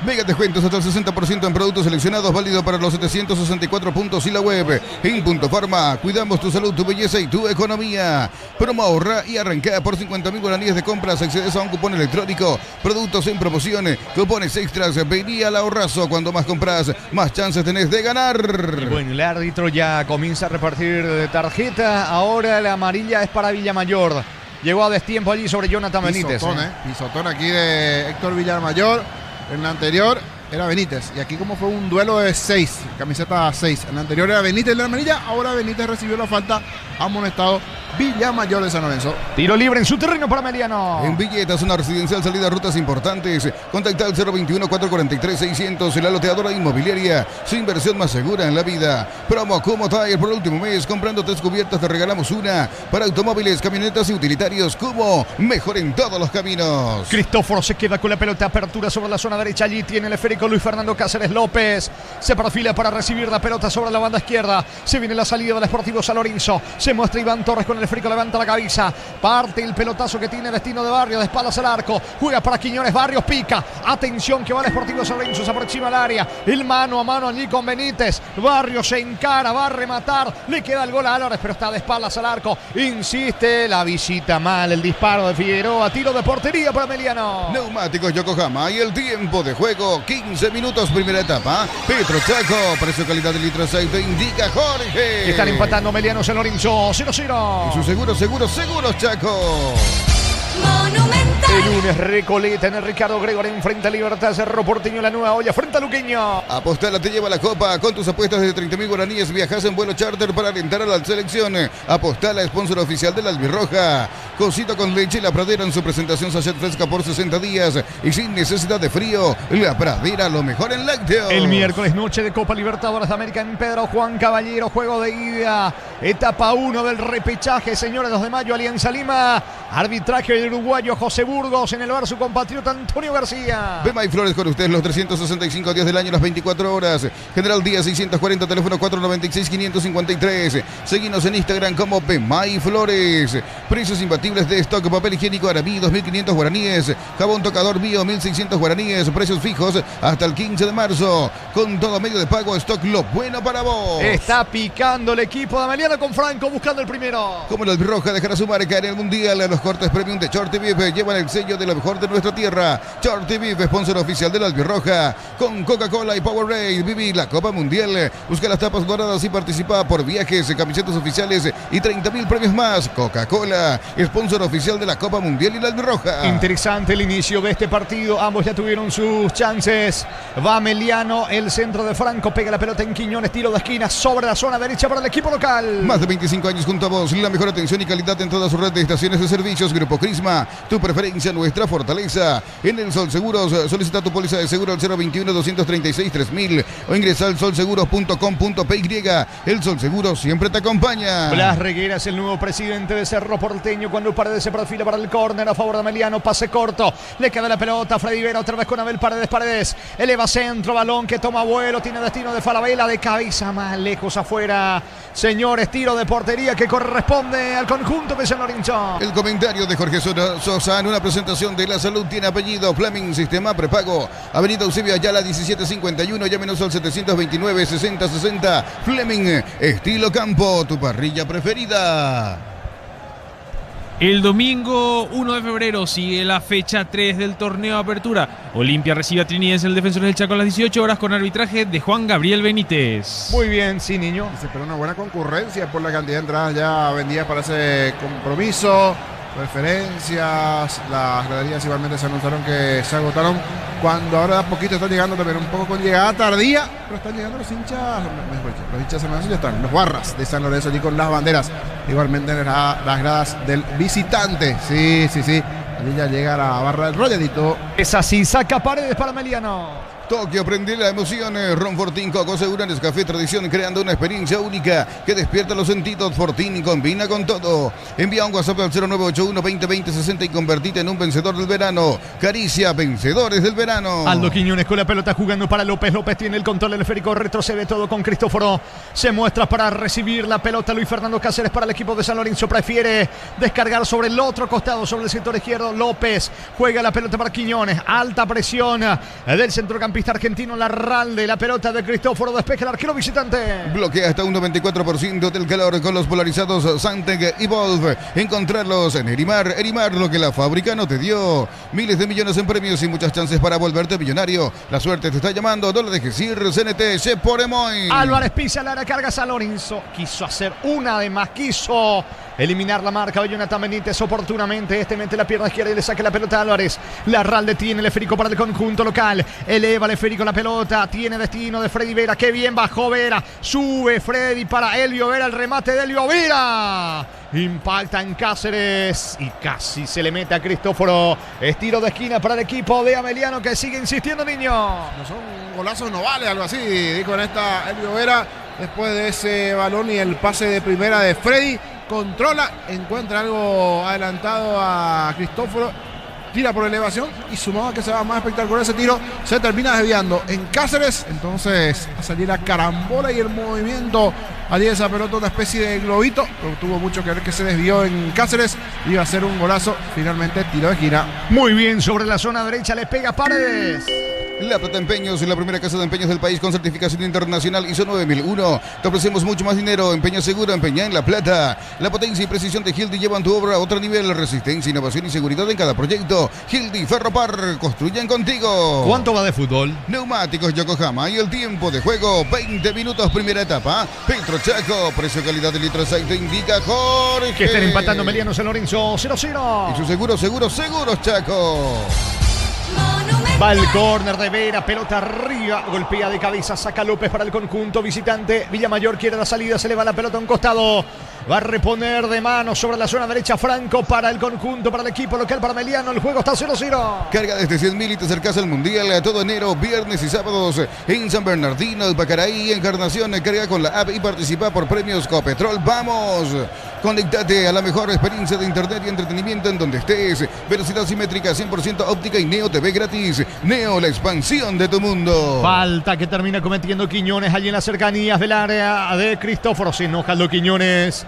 Mega descuentos hasta el 60% en productos seleccionados, válido para los 764 puntos y la web. En Punto Farma, cuidamos tu salud, tu belleza y tu economía. Promo ahorra y arranca por 50.000 guaraníes de compras. Accedes a un cupón electrónico, productos en promoción, cupones extras. Vení al ahorrazo. Cuando más compras, más chances tenés de ganar. Y bueno, el árbitro ya comienza a repartir tarjeta. Ahora la amarilla es para Villamayor. Llegó a destiempo allí sobre Jonathan Benítez. Pisotón aquí de Héctor Villamayor. En la anterior era Benítez. Y aquí como fue un duelo de 6, camiseta 6. En la anterior era Benítez en la amarilla. Ahora Benítez recibió la falta, amonestado Villamayor de San Lorenzo. Tiro libre en su terreno para Meliano. En Villeta, zona residencial, salida a rutas importantes. Contacta al 021-443-600. La loteadora inmobiliaria. Su inversión más segura en la vida. Promo Como Tire por el último mes. Comprando 3 cubiertas te regalamos una. Para automóviles, camionetas y utilitarios. Como mejor en todos los caminos. Cristóforo se queda con la pelota. Apertura sobre la zona derecha. Allí tiene el esférico Luis Fernando Cáceres López. Se perfila para recibir la pelota sobre la banda izquierda. Se viene la salida del Sportivo San Lorenzo. Se muestra Iván Torres con el esférico. Levanta la cabeza. Parte el pelotazo que tiene destino de Barrios. De espaldas al arco. Juega para Quiñones. Barrios pica. Atención que va el Sportivo San Lorenzo. Se aproxima al área. El mano a mano allí con Benítez. Barrios se encara. Va a rematar. Le queda el gol a Álvarez. Pero está de espaldas al arco. Insiste. La visita mal. El disparo de Figueroa. Tiro de portería para Meliano. Neumáticos Yokohama. Y el tiempo de juego. 15 minutos. Primera etapa. Petro Chaco. Precio calidad de litro aceite. Indica Jorge. Están empatando Meliano San Lorenzo. 0-0. Y su seguros Chaco. El lunes Recoleta en el Ricardo Gregor enfrenta a Libertad, Cerro Porteño, la nueva olla frente a Luqueño. Apostala te lleva la copa. Con tus apuestas de 30.000 guaraníes viajas en vuelo charter para alentar a la selección. Apostala, sponsor oficial de la Albirroja. Cosito con leche, la Pradera en su presentación sachet fresca por 60 días y sin necesidad de frío. La Pradera, lo mejor en lácteos. El miércoles noche de Copa Libertadores de América en Pedro Juan Caballero, juego de ida, etapa 1 del repechaje, señores, 2 de mayo, Alianza Lima, arbitraje del uruguayo José Burgos, en el bar su compatriota Antonio García. Bemay Flores con ustedes los 365 días del año, las 24 horas. General Díaz 640, teléfono 496-553. Seguinos en Instagram como Bemay Flores. Precios imbatibles de stock, papel higiénico Arabí 2.500 guaraníes, jabón tocador Bio 1.600 guaraníes, precios fijos hasta el 15 de marzo. Con todo medio de pago, stock lo bueno para vos. Está picando el equipo de Meliano con Franco buscando el primero. Como la Albirroja dejará su marca en el Mundial, los cortes premium de Shorty Beef llevan el sello de lo mejor de nuestra tierra. Shorty Beef, sponsor oficial de la Albirroja. Con Coca-Cola y Powerade, viví la Copa Mundial. Busca las tapas doradas y participa por viajes, camisetas oficiales y 30.000 premios más. Coca-Cola, sponsor oficial de la Copa Mundial y la Albirroja. Interesante el inicio de este partido. Ambos ya tuvieron sus chances. Va Meliano, el centro de Franco, pega la pelota en Quiñones, tiro de esquina sobre la zona derecha para el equipo local. Más de 25 años junto a vos, la mejor atención y calidad en toda su red de estaciones de servicios. Grupo Crisma, tu preferencia, nuestra fortaleza. En el Sol Seguros, solicita tu póliza de seguro al 021-236-3000 o ingresa al solseguros.com.py. El Sol Seguros siempre te acompaña. Blas Regueras, el nuevo presidente de Cerro Porteño, cuando Paredes se perfila para el córner a favor de Meliano, pase corto, le queda la pelota a Freddy Vera, otra vez con Abel Paredes, eleva centro, balón que toma vuelo, tiene destino de Falabella, de cabeza más lejos afuera. Señores, tiro de portería que corresponde al conjunto de San Lorenzo. El comentario de Jorge Sosa en una presentación de La Salud tiene apellido Fleming, sistema prepago, Avenida Eusebio Ayala 1751, llámenos al 729-6060. Fleming, estilo campo, tu parrilla preferida. El domingo 1 de febrero sigue la fecha 3 del torneo de apertura. Olimpia recibe a Trinidense, el Defensores del Chaco, a las 18 horas con arbitraje de Juan Gabriel Benítez. Muy bien, sí, niño. Se esperó una buena concurrencia por la cantidad de entradas ya vendidas para ese compromiso. Referencias, las graderías igualmente se anunciaron que se agotaron cuando ahora de a poquito están llegando también un poco con llegada tardía, pero están llegando los hinchas de San Lorenzo, ya están los barras de San Lorenzo allí con las banderas, igualmente en las gradas del visitante, sí, allí ya llega la barra del Rolladito. Es así, saca Paredes para Meliano. Tokio, prende la emoción. Ron Fortín, Coco Segura, Nescafé Tradición, creando una experiencia única que despierta los sentidos. Fortín combina con todo. Envía un WhatsApp al 0981-2020-60 y convertite en un vencedor del verano. Caricia, vencedores del verano. Aldo Quiñones con la pelota jugando para López. López tiene el control del esférico, retrocede todo con Cristóforo. Se muestra para recibir la pelota Luis Fernando Cáceres para el equipo de San Lorenzo. Prefiere descargar sobre el otro costado, sobre el sector izquierdo. López juega la pelota para Quiñones. Alta presión del centrocampista argentino Larralde. La pelota de Cristóforo, despeja el arquero visitante. Bloquea hasta un 94% del calor con los polarizados Santec y Wolf. Encontrarlos en Erimar. Erimar, lo que la fábrica no te dio. Miles de millones en premios y muchas chances para volverte millonario. La suerte te está llamando. No lo dejes ir. CNT, se pone muy. Álvarez pisa la carga San Lorenzo. Quiso hacer una de más. Quiso eliminar la marca de Jonathan Benítez oportunamente. Mete la pierna izquierda y le saca la pelota a Álvarez. Larralde tiene el esférico para el conjunto local. Eleva el esférico la pelota. Tiene destino de Freddy Vera. Qué bien bajó Vera. Sube Freddy para Elvio Vera. El remate de Elvio Vera. Impacta en Cáceres y casi se le mete a Cristóforo. Es tiro de esquina para el equipo de Ameliano que sigue insistiendo, niño. No son golazos, no vale, algo así, dijo en esta Elvio Vera. Después de ese balón y el pase de primera de Freddy, controla, encuentra algo adelantado a Cristóforo, tira por elevación y sumaba que se va más espectacular ese tiro, se termina desviando en Cáceres, entonces a salir a carambola y el movimiento allí de esa pelota, una especie de globito, pero tuvo mucho que ver que se desvió en Cáceres, iba a ser un golazo, finalmente tiro de esquina. Muy bien, sobre la zona derecha le pega Paredes. La Plata Empeños, la primera casa de empeños del país con certificación internacional ISO 9001. Te ofrecemos mucho más dinero. Empeña seguro, empeña en La Plata. La potencia y precisión de Hildy llevan tu obra a otro nivel. Resistencia, innovación y seguridad en cada proyecto. Hildy Ferropar, construyen contigo. ¿Cuánto va de fútbol? Neumáticos Yokohama y el tiempo de juego, 20 minutos primera etapa. Petro Chaco, precio calidad de litro de aceite indica Jorge. Que estén empatando Emeliano San Lorenzo 0-0. Y su seguros Chaco. Va el córner de Vera, pelota arriba, golpea de cabeza, saca López para el conjunto visitante. Villamayor quiere la salida, se le va la pelota a un costado. Va a reponer de mano sobre la zona derecha Franco para el conjunto, para el equipo local, para Ameliano. El juego está 0-0. Carga desde 100.000 y te acercas al Mundial a todo enero, viernes y sábados en San Bernardino, Pacaraí, Encarnación. Carga con la app y participa por premios Copetrol. ¡Vamos! Conéctate a la mejor experiencia de internet y entretenimiento en donde estés. Velocidad simétrica, 100% óptica y Neo TV gratis. Neo, la expansión de tu mundo. Falta que termina cometiendo Quiñones allí en las cercanías del área de Cristóforo. Se enoja lo Quiñones.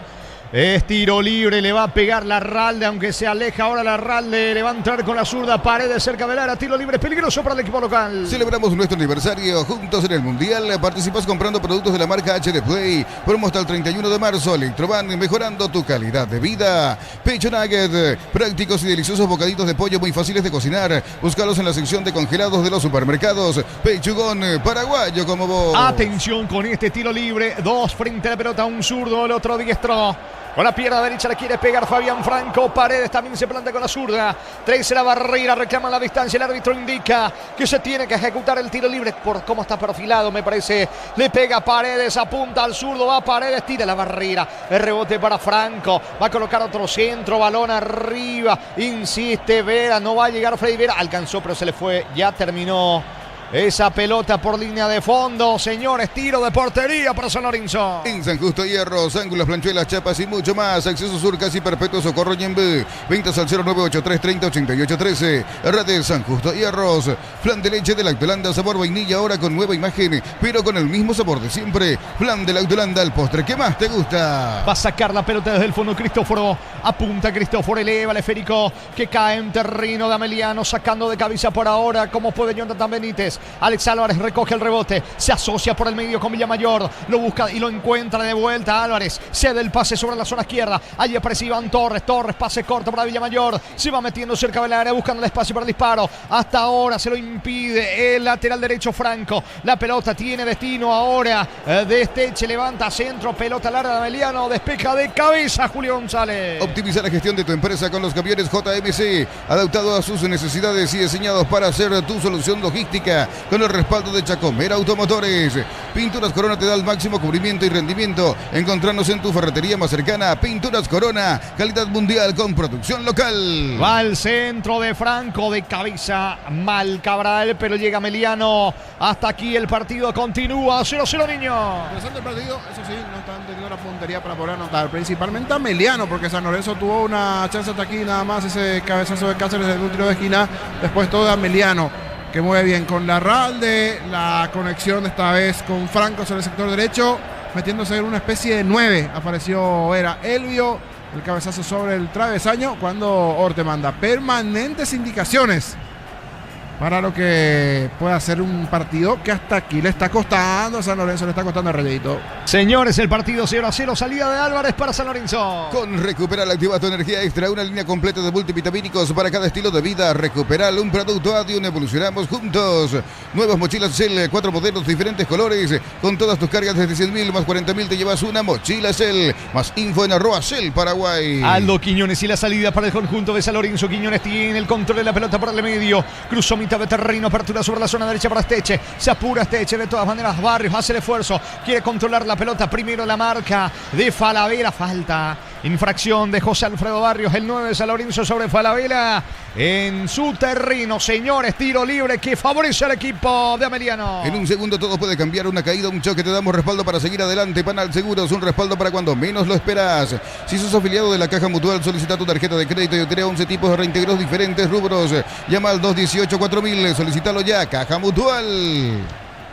Es tiro libre, le va a pegar Larralde, aunque se aleja ahora Larralde, le va a entrar con la zurda, Paredes cerca del área, tiro libre, peligroso para el equipo local. Celebramos nuestro aniversario juntos en el Mundial, participas comprando productos de la marca HD Play, promo hasta el 31 de marzo, Electroban, mejorando tu calidad de vida. Pecho Nugget, prácticos y deliciosos bocaditos de pollo muy fáciles de cocinar, búscalos en la sección de congelados de los supermercados. Pechugón, paraguayo como vos. Atención con este tiro libre, dos frente a la pelota, un zurdo, el otro diestro. Con la pierna derecha le quiere pegar Fabián Franco. Paredes también se planta con la zurda. 13 la barrera, reclama la distancia. El árbitro indica que se tiene que ejecutar el tiro libre por cómo está perfilado, me parece. Le pega Paredes, apunta al zurdo, va Paredes, tira la barrera. El rebote para Franco. Va a colocar otro centro, balón arriba. Insiste Vera, no va a llegar Freddy Vera. Alcanzó, pero se le fue. Ya terminó esa pelota por línea de fondo. Señores, tiro de portería para San Lorenzo. En San Justo Hierros, ángulos, planchuelas, chapas y mucho más. Acceso Sur, casi perpetuo, Socorro Ñembé. Ventas al 0983308813. Redes San Justo Hierros. Flan de leche de Lactolanda, sabor vainilla, ahora con nueva imagen, pero con el mismo sabor de siempre. Flan de Lactolanda, el postre que más te gusta. Va a sacar la pelota desde el fondo Cristóforo. Apunta Cristóforo, eleva el esférico que cae en terreno de Ameliano, sacando de cabeza por ahora. Como puede Jonathan Benítez. Alex Álvarez recoge el rebote, se asocia por el medio con Villamayor, lo busca y lo encuentra de vuelta. Álvarez cede el pase sobre la zona izquierda, allí aparece Iván Torres, pase corto para Villamayor, se va metiendo cerca del área buscando el espacio para el disparo, hasta ahora se lo impide el lateral derecho Franco. La pelota tiene destino ahora, Desteche levanta centro, pelota larga de Ameliano, despeja de cabeza Julio González. Optimiza la gestión de tu empresa con los camiones JMC, adaptado a sus necesidades y diseñados para ser tu solución logística. con el respaldo de Chacomera Automotores. Pinturas Corona te da el máximo cubrimiento y rendimiento. Encontrarnos en tu ferretería más cercana. Pinturas Corona, calidad mundial con producción local. Va al centro de Franco, de cabeza mal Cabral, pero llega Meliano. Hasta aquí el partido continúa. 0-0, niño. Interesante el partido, eso sí, no están teniendo la puntería para poder anotar. Principalmente a Meliano, porque San Lorenzo tuvo una chance hasta aquí, nada más ese cabezazo de Cáceres de un tiro de esquina. Después todo a Meliano, que mueve bien con Larralde. La conexión esta vez con Franco sobre el sector derecho, metiéndose en una especie de 9. Apareció era Elvio, el cabezazo sobre el travesaño cuando Orte manda permanentes indicaciones para lo que pueda ser un partido que hasta aquí le está costando a San Lorenzo, le está costando a Reyito. Señores, el partido 0-0, salida de Álvarez para San Lorenzo. Con Recuperal activa tu energía extra, una línea completa de multivitamínicos para cada estilo de vida. Recuperal, un producto Adium, evolucionamos juntos. Nuevas mochilas Shell, 4 modelos, diferentes colores, con todas tus cargas desde 100.000 más 40.000 te llevas una mochila Shell. Más info en @Shell Paraguay. Aldo Quiñones y la salida para el conjunto de San Lorenzo. Quiñones tiene el control de la pelota por el medio, cruzó mitad de terreno, apertura sobre la zona derecha para Esteche, se apura Esteche, de todas maneras Barrios hace el esfuerzo, quiere controlar la pelota, primero la marca de Falabella, falta, infracción de José Alfredo Barrios, el 9 de San Lorenzo sobre Falabella en su terreno. Señores, tiro libre que favorece al equipo de Ameliano. En un segundo todo puede cambiar, una caída, un choque, te damos respaldo para seguir adelante. Panal Seguros, un respaldo para cuando menos lo esperas. Si sos afiliado de la Caja Mutual, solicita tu tarjeta de crédito y obtendrá 11 tipos de reintegros diferentes rubros. Llama al 218-4000, solicítalo ya, Caja Mutual.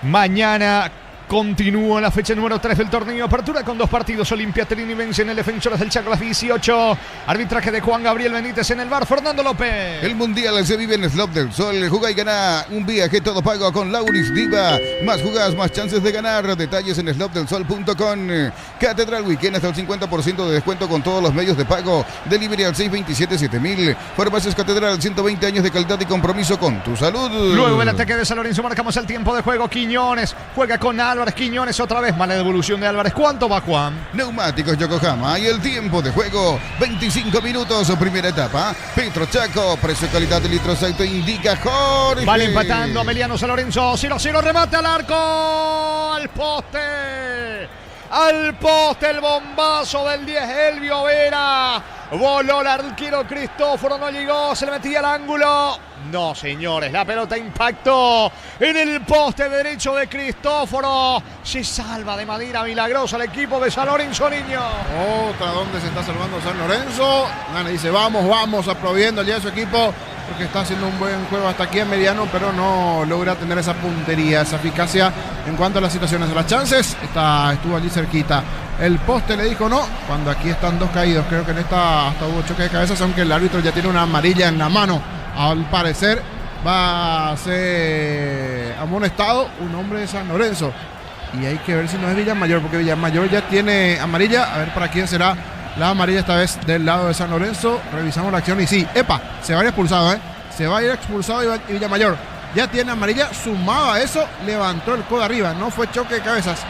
Mañana continúa la fecha número 3 del torneo Apertura con 2 partidos. Olimpia Trini vence en el Defensores del Chaco a las 18. Arbitraje de Juan Gabriel Benítez en el bar. Fernando López. El Mundial se vive en Slop del Sol. Juga y gana un viaje todo pago con Lauris Diva. Más jugadas, más chances de ganar. Detalles en slopdelsol.com. Catedral Weekend hasta el 50% de descuento con todos los medios de pago. Delivery al 627-7000. Farmacias Catedral, 120 años de calidad y compromiso con tu salud. Luego el ataque de San Lorenzo, marcamos el tiempo de juego. Quiñones juega con Álvarez. Quiñones otra vez, mala devolución de Álvarez. ¿Cuánto va, Juan? Neumáticos Yokohama y el tiempo de juego 25 minutos, primera etapa. Petro Chaco, precio calidad de litro aceite indica Jorge. Vale empatando Ameliano San Lorenzo, 0-0, remate al arco, al poste. Al poste el bombazo del 10 Elvio Vera. Voló el arquero Cristóforo, no llegó, se le metía al ángulo. No, señores, la pelota impactó en el poste derecho de Cristóforo. Se salva de manera milagrosa el equipo de San Lorenzo, niño. Otra donde se está salvando San Lorenzo. Nana dice, vamos, aplaudiendo el día de su equipo, porque está haciendo un buen juego hasta aquí en mediano, pero no logra tener esa puntería, esa eficacia en cuanto a las situaciones, a las chances. Estuvo allí cerquita. El poste le dijo no, cuando aquí están 2 caídos. Creo que en esta hasta hubo choque de cabezas, aunque el árbitro ya tiene una amarilla en la mano. Al parecer va a ser amonestado un hombre de San Lorenzo. Y hay que ver si no es Villamayor, porque Villamayor ya tiene amarilla. A ver para quién será la amarilla esta vez del lado de San Lorenzo. Revisamos la acción y sí, se va a ir expulsado, se va a ir expulsado y Villamayor ya tiene amarilla. Sumado a eso, levantó el codo arriba, no fue choque de cabezas.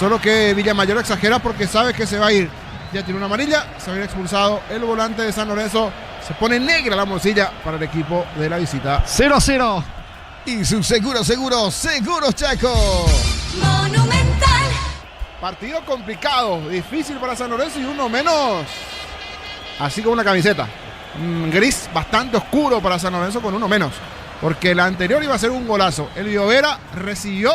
Solo que Villamayor exagera porque sabe que se va a ir. Ya tiene una amarilla, se va a ir expulsado el volante de San Lorenzo. Se pone negra la morcilla para el equipo de la visita. 0-0. Y su Seguros Chaco. Monumental. Partido complicado, difícil para San Lorenzo y uno menos. Así como una camiseta. Gris bastante oscuro para San Lorenzo con uno menos. Porque la anterior iba a ser un golazo. El Vera recibió,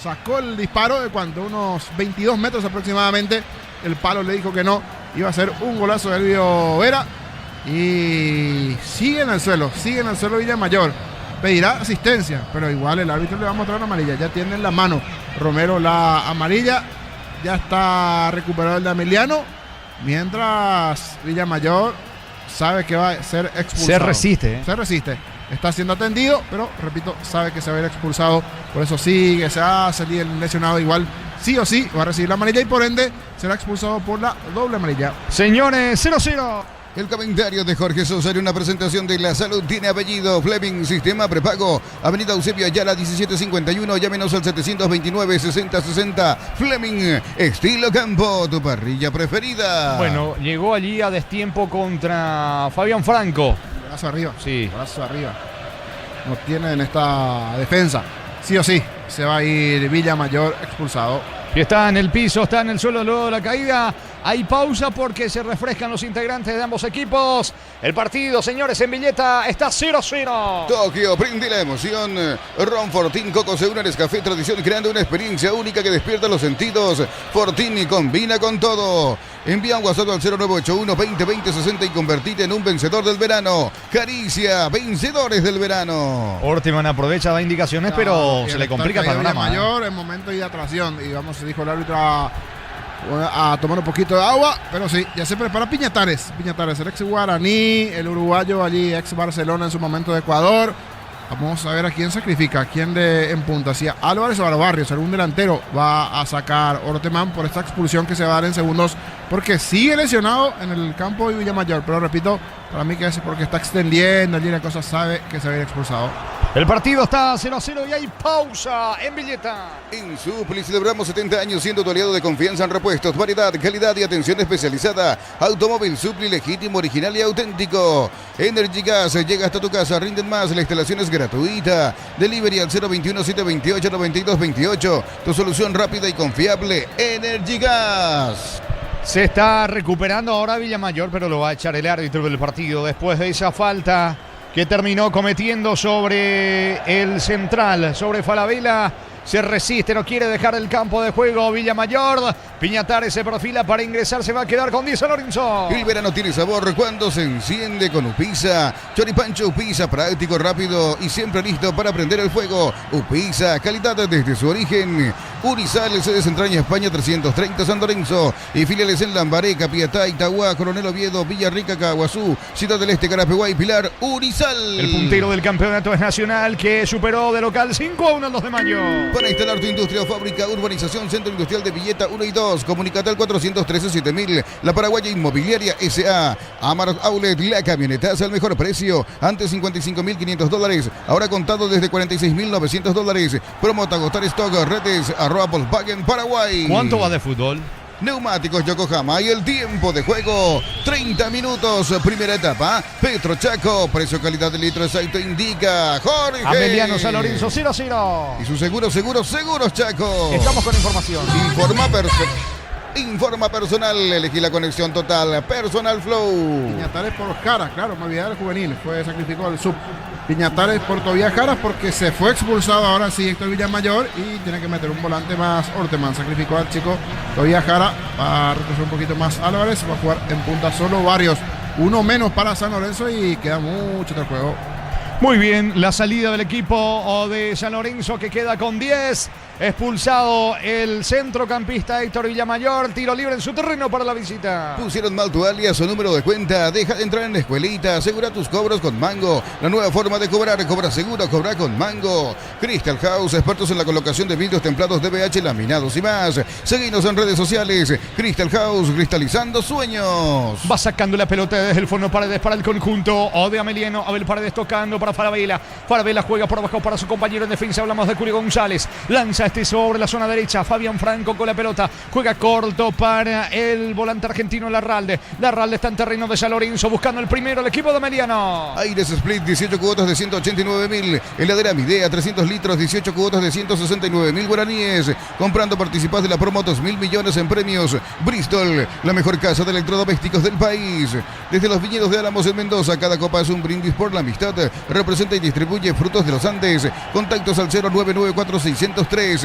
sacó el disparo de cuánto, unos 22 metros aproximadamente. El palo le dijo que no. Iba a ser un golazo de Elvio Vera. Y sigue en el suelo Villamayor. Pedirá asistencia, pero igual el árbitro le va a mostrar una amarilla. Ya tiene en la mano Romero la amarilla. Ya está recuperado el de Ameliano. Mientras Villamayor sabe que va a ser expulsado. Se resiste. Está siendo atendido, pero repito, sabe que se va a ir expulsado. Por eso sigue, se va a salir el lesionado igual. Sí o sí va a recibir la amarilla y por ende será expulsado por la doble amarilla. Señores, 0-0. El comentario de Jorge Sosa en una presentación de La Salud tiene apellido. Fleming, sistema prepago. Avenida Eusebio Ayala 1751. Llámenos al 729-6060. Fleming, estilo campo, tu parrilla preferida. Bueno, llegó allí a destiempo contra Fabián Franco. Brazo arriba. Sí. Brazo arriba. No tiene en esta defensa. sí o sí se va a ir Villamayor expulsado. Y está en el piso, está en el suelo luego de la caída. Hay pausa porque se refrescan los integrantes de ambos equipos. El partido, señores, en Villeta está 0-0. Tokio, brinde la emoción. Ron Fortín, Coco Segura, Nescafé Tradición, creando una experiencia única que despierta los sentidos. Fortín y combina con todo. Envía un WhatsApp al 0981 20 60 y convertite en un vencedor del verano. Caricia, vencedores del verano. Orteman aprovecha, da indicaciones, pero se le complica el panorama. Mayor en momento de atracción. Y vamos, se dijo el árbitro a tomar un poquito de agua, pero sí, ya se prepara Piñatares, el ex guaraní, el uruguayo allí, ex Barcelona en su momento de Ecuador. Vamos a ver a quién sacrifica, a quién en punta, si a Álvarez o a Barrios, algún delantero va a sacar Orteman por esta expulsión que se va a dar en segundos, porque sigue lesionado en el campo de Villamayor, pero repito, para mí que es porque está extendiendo allí la cosa, sabe que se va a ir expulsado. El partido está 0-0 y hay pausa en Villeta. En Supli celebramos 70 años siendo tu aliado de confianza en repuestos, variedad, calidad y atención especializada. Automóvil Supli legítimo, original y auténtico. Energy Gas llega hasta tu casa, rinden más, la instalación es gratuita. Delivery al 021-728-9228. Tu solución rápida y confiable, Energy Gas. Se está recuperando ahora Villamayor, pero lo va a echar el árbitro del partido después de esa falta que terminó cometiendo sobre el central, sobre Falabella. Se resiste, no quiere dejar el campo de juego Villamayor. Piñatares se perfila para ingresar, se va a quedar con 10 San Lorenzo. El verano tiene sabor cuando se enciende con Upisa. Choripancho Upisa, práctico, rápido y siempre listo para prender el fuego. Upisa, calidad desde su origen. Urizal, sede Central España 330 San Lorenzo. Y filiales en Lambaré, Capiatá, Itagua, Coronel Oviedo, Villarrica, Caguazú, Ciudad del Este, Carapeguá y Pilar. Urizal. El puntero del campeonato es Nacional, que superó de local 5-1 el 2 de mayo. Para instalar tu industria o fábrica, urbanización, Centro Industrial de Villeta 1 y 2. Comunicate al 413-7000. La Paraguaya Inmobiliaria S.A. Amaros Outlet, la camionetaza al mejor precio. Antes $55.500, ahora contado desde $46.900. Promo agotar stock, redes, @Volkswagen Paraguay. ¿Cuánto va de fútbol? Neumáticos Yokohama y el tiempo de juego, 30 minutos, primera etapa. Petro Chaco, precio calidad de litro exacto indica Jorge. Ameliano San Lorenzo 0-0. Y su seguros Chaco. Estamos con información. Informa personal, elegí la conexión total, Personal Flow. Piñatares por Jara, claro, me olvidé del juvenil, fue sacrificado al sub. Piñatares por Tobias Jara porque se fue expulsado ahora sí Héctor Villamayor y tiene que meter un volante más. Orteman sacrificó al chico Tobias Jara, va a retroceder un poquito más Álvarez, va a jugar en punta solo Barrios. Uno menos para San Lorenzo y queda mucho del juego. Muy bien, la salida del equipo de San Lorenzo que queda con 10. Expulsado el centrocampista Héctor Villamayor. Tiro libre en su terreno para la visita. Pusieron mal tu alias o número de cuenta. Deja de entrar en la escuelita. Asegura tus cobros con Mango. La nueva forma de cobrar. Cobra seguro, cobra con Mango. Crystal House, expertos en la colocación de vidrios templados DBH, laminados y más. Seguinos en redes sociales. Crystal House, cristalizando sueños. Va sacando la pelota desde el fondo Paredes para el conjunto de Ameliano. Abel Paredes tocando para Falabella. Falabella juega por abajo para su compañero en defensa. Hablamos de Julio González. Lanza sobre la zona derecha. Fabián Franco con la pelota. Juega corto para el volante argentino Larralde. Larralde está en terreno de San Lorenzo buscando el primero el equipo de Ameliano. Aires Split, 18 cuotas de 189.000. Heladera Midea, 300 litros, 18 cuotas de 169.000 guaraníes. Comprando participás de la promo 2.000 millones en premios. Bristol, la mejor casa de electrodomésticos del país. Desde los viñedos de Álamos en Mendoza, cada copa es un brindis por la amistad. Representa y distribuye Frutos de los Andes. Contactos al 0994603-777.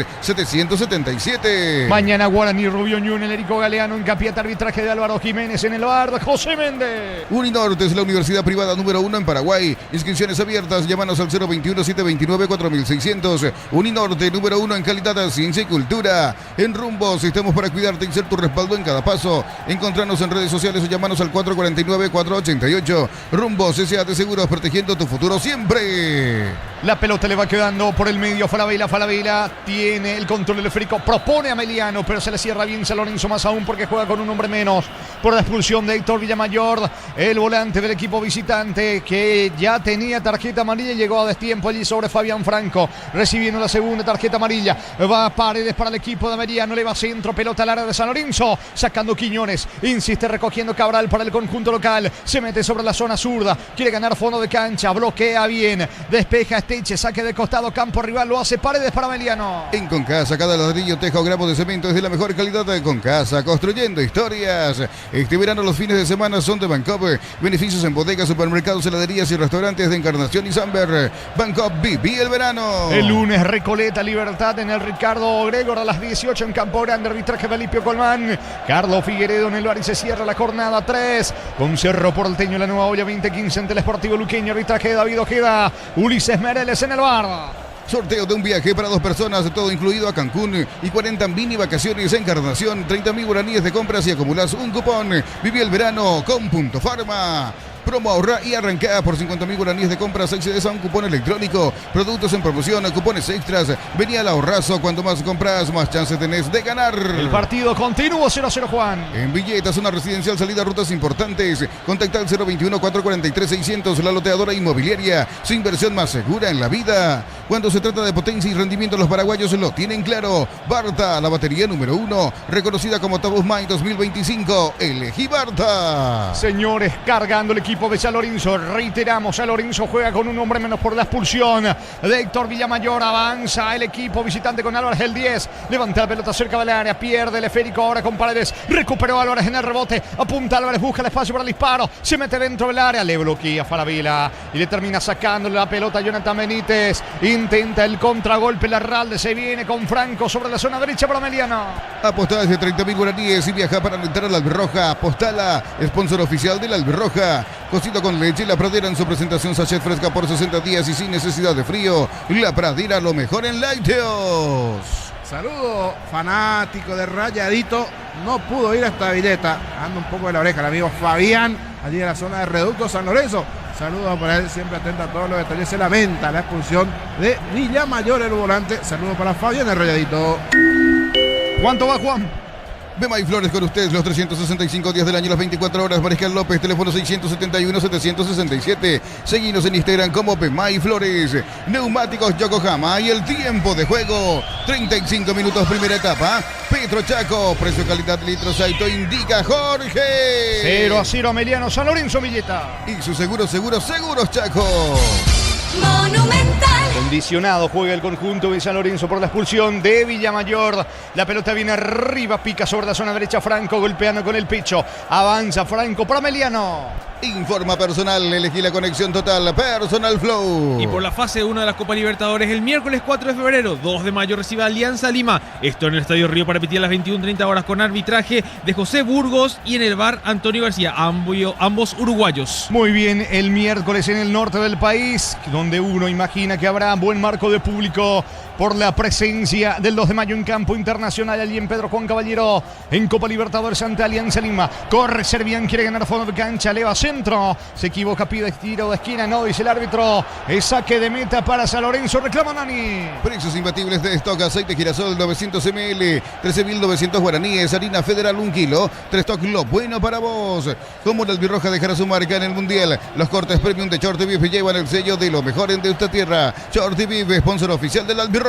Mañana Guaraní Rubio Ñun, el Erico Galeano en Capiatá, arbitraje de Álvaro Jiménez en el bar, José Méndez. Uninorte es la universidad privada número 1 en Paraguay. Inscripciones abiertas, llámanos al 021-729-4600. Uninorte, número 1 en calidad, ciencia y cultura. En Rumbos, estamos para cuidarte y ser tu respaldo en cada paso. Encontranos en redes sociales o llamanos al 449-488. Rumbos, S.A. de Seguros, protegiendo tu futuro siempre. La pelota le va quedando por el medio Falabella. Falabella viene el control del esférico, propone a Meliano, pero se le cierra bien San Lorenzo, más aún porque juega con un hombre menos por la expulsión de Héctor Villamayor, el volante del equipo visitante que ya tenía tarjeta amarilla y llegó a destiempo allí sobre Fabián Franco, recibiendo la segunda tarjeta amarilla. Va Paredes para el equipo de Meliano, le va centro, pelota al área de San Lorenzo, sacando Quiñones, insiste recogiendo Cabral para el conjunto local, se mete sobre la zona zurda, quiere ganar fondo de cancha, bloquea bien, despeja Esteche, saque de costado, campo rival, lo hace Paredes para Meliano. En Concasa, cada ladrillo, teja o gramo de cemento es de la mejor calidad de Concasa, construyendo historias. Este verano los fines de semana son de Bancop. Beneficios en bodegas, supermercados, heladerías y restaurantes de Encarnación y Samber. Bancop, viví el verano. El lunes, Recoleta, Libertad en el Ricardo Gregor a las 18 en Campo Grande, arbitraje Felipio Colmán. Carlos Figueredo en el bar y se cierra la jornada 3 con Cerro Porteño, la Nueva Olla 2015 ante el Sportivo Luqueño, arbitraje de David Ojeda, Ulises Mereles en el bar. Sorteo de un viaje para 2 personas, todo incluido a Cancún y 40 mini vacaciones en Encarnación, 30.000 guaraníes de compras y acumulas un cupón. Viví el verano con Punto Farma. Promo ahorra y arranca por 50.000 guaraníes de compras, accedes a un cupón electrónico, productos en promoción, cupones extras. Vení al ahorrazo, cuanto más compras, más chances tenés de ganar. El partido continuo 0-0 Juan. En Villeta, zona residencial, salida a rutas importantes. Contacta al 021-443-600, la loteadora inmobiliaria, su inversión más segura en la vida. Cuando se trata de potencia y rendimiento, los paraguayos lo tienen claro. Barta, la batería número 1, reconocida como Tabus Mai 2025. Elegí Barta. Señores, cargando el equipo de San Lorenzo, reiteramos, San Lorenzo juega con un hombre menos por la expulsión de Héctor Villamayor, avanza el equipo visitante con Álvarez el 10, levanta la pelota cerca del área, pierde el esférico ahora con Paredes, recuperó Álvarez en el rebote, apunta Álvarez, busca el espacio para el disparo, se mete dentro del área, le bloquea Falabella y le termina sacándole la pelota a Jonathan Benítez, intenta el contragolpe, Larralde se viene con Franco sobre la zona derecha para Meliano. Apostá desde 30.000 guaraníes y viaja para alentar a la Albirroja. Apostala, sponsor oficial de la Albirroja. Cocido con leche, La Pradera en su presentación sachet fresca por 60 días y sin necesidad de frío. La Pradera, lo mejor en lácteos. Saludo fanático de Rayadito. No pudo ir hasta Villeta. Anda un poco de la oreja el amigo Fabián, allí en la zona de Reducto San Lorenzo. Saludos para él, siempre atento a todos los detalles. Se lamenta la expulsión de Villamayor, el volante. Saludos para Fabián, el Rayadito. ¿Cuánto va, Juan? Bema y Flores con ustedes los 365 días del año, las 24 horas. Mariscal López, teléfono 671-767. Seguinos en Instagram como Bema y Flores. Neumáticos Yokohama y el tiempo de juego. 35 minutos, primera etapa. Petro Chaco, precio calidad litros Saito, indica Jorge. 0-0 Meliano, San Lorenzo, Villeta. Y su seguros Chaco. Monumental. Condicionado juega el conjunto de San Lorenzo por la expulsión de Villamayor. La pelota viene arriba, pica sobre la zona derecha Franco, golpeando con el pecho. Avanza Franco para Meliano. Informa Personal, elegí la conexión total, Personal Flow. Y por la fase 1 de la Copa Libertadores, el miércoles 4 de febrero, 2 de mayo, recibe Alianza Lima. Esto en el Estadio Río para repetir a las 21:30 horas con arbitraje de José Burgos y en el bar Antonio García, ambos uruguayos. Muy bien, el miércoles en el norte del país, donde uno imagina que habrá buen marco de público por la presencia del 2 de mayo en campo internacional allí en Pedro Juan Caballero en Copa Libertadores ante Alianza Lima. Corre Servián, quiere ganar fondo de cancha, eleva centro, se equivoca, pide tiro de esquina, no, dice el árbitro, es saque de meta para San Lorenzo, reclama Nani. Precios imbatibles de stock, aceite girasol 900 ml, 13.900 guaraníes, harina Federal 1 kilo, 3 stock, lo bueno para vos. Como la Albirroja dejará su marca en el Mundial, los cortes premium de Shorty Beef llevan el sello de lo mejor en de esta tierra. Shorty Beef, sponsor oficial de la Albirroja.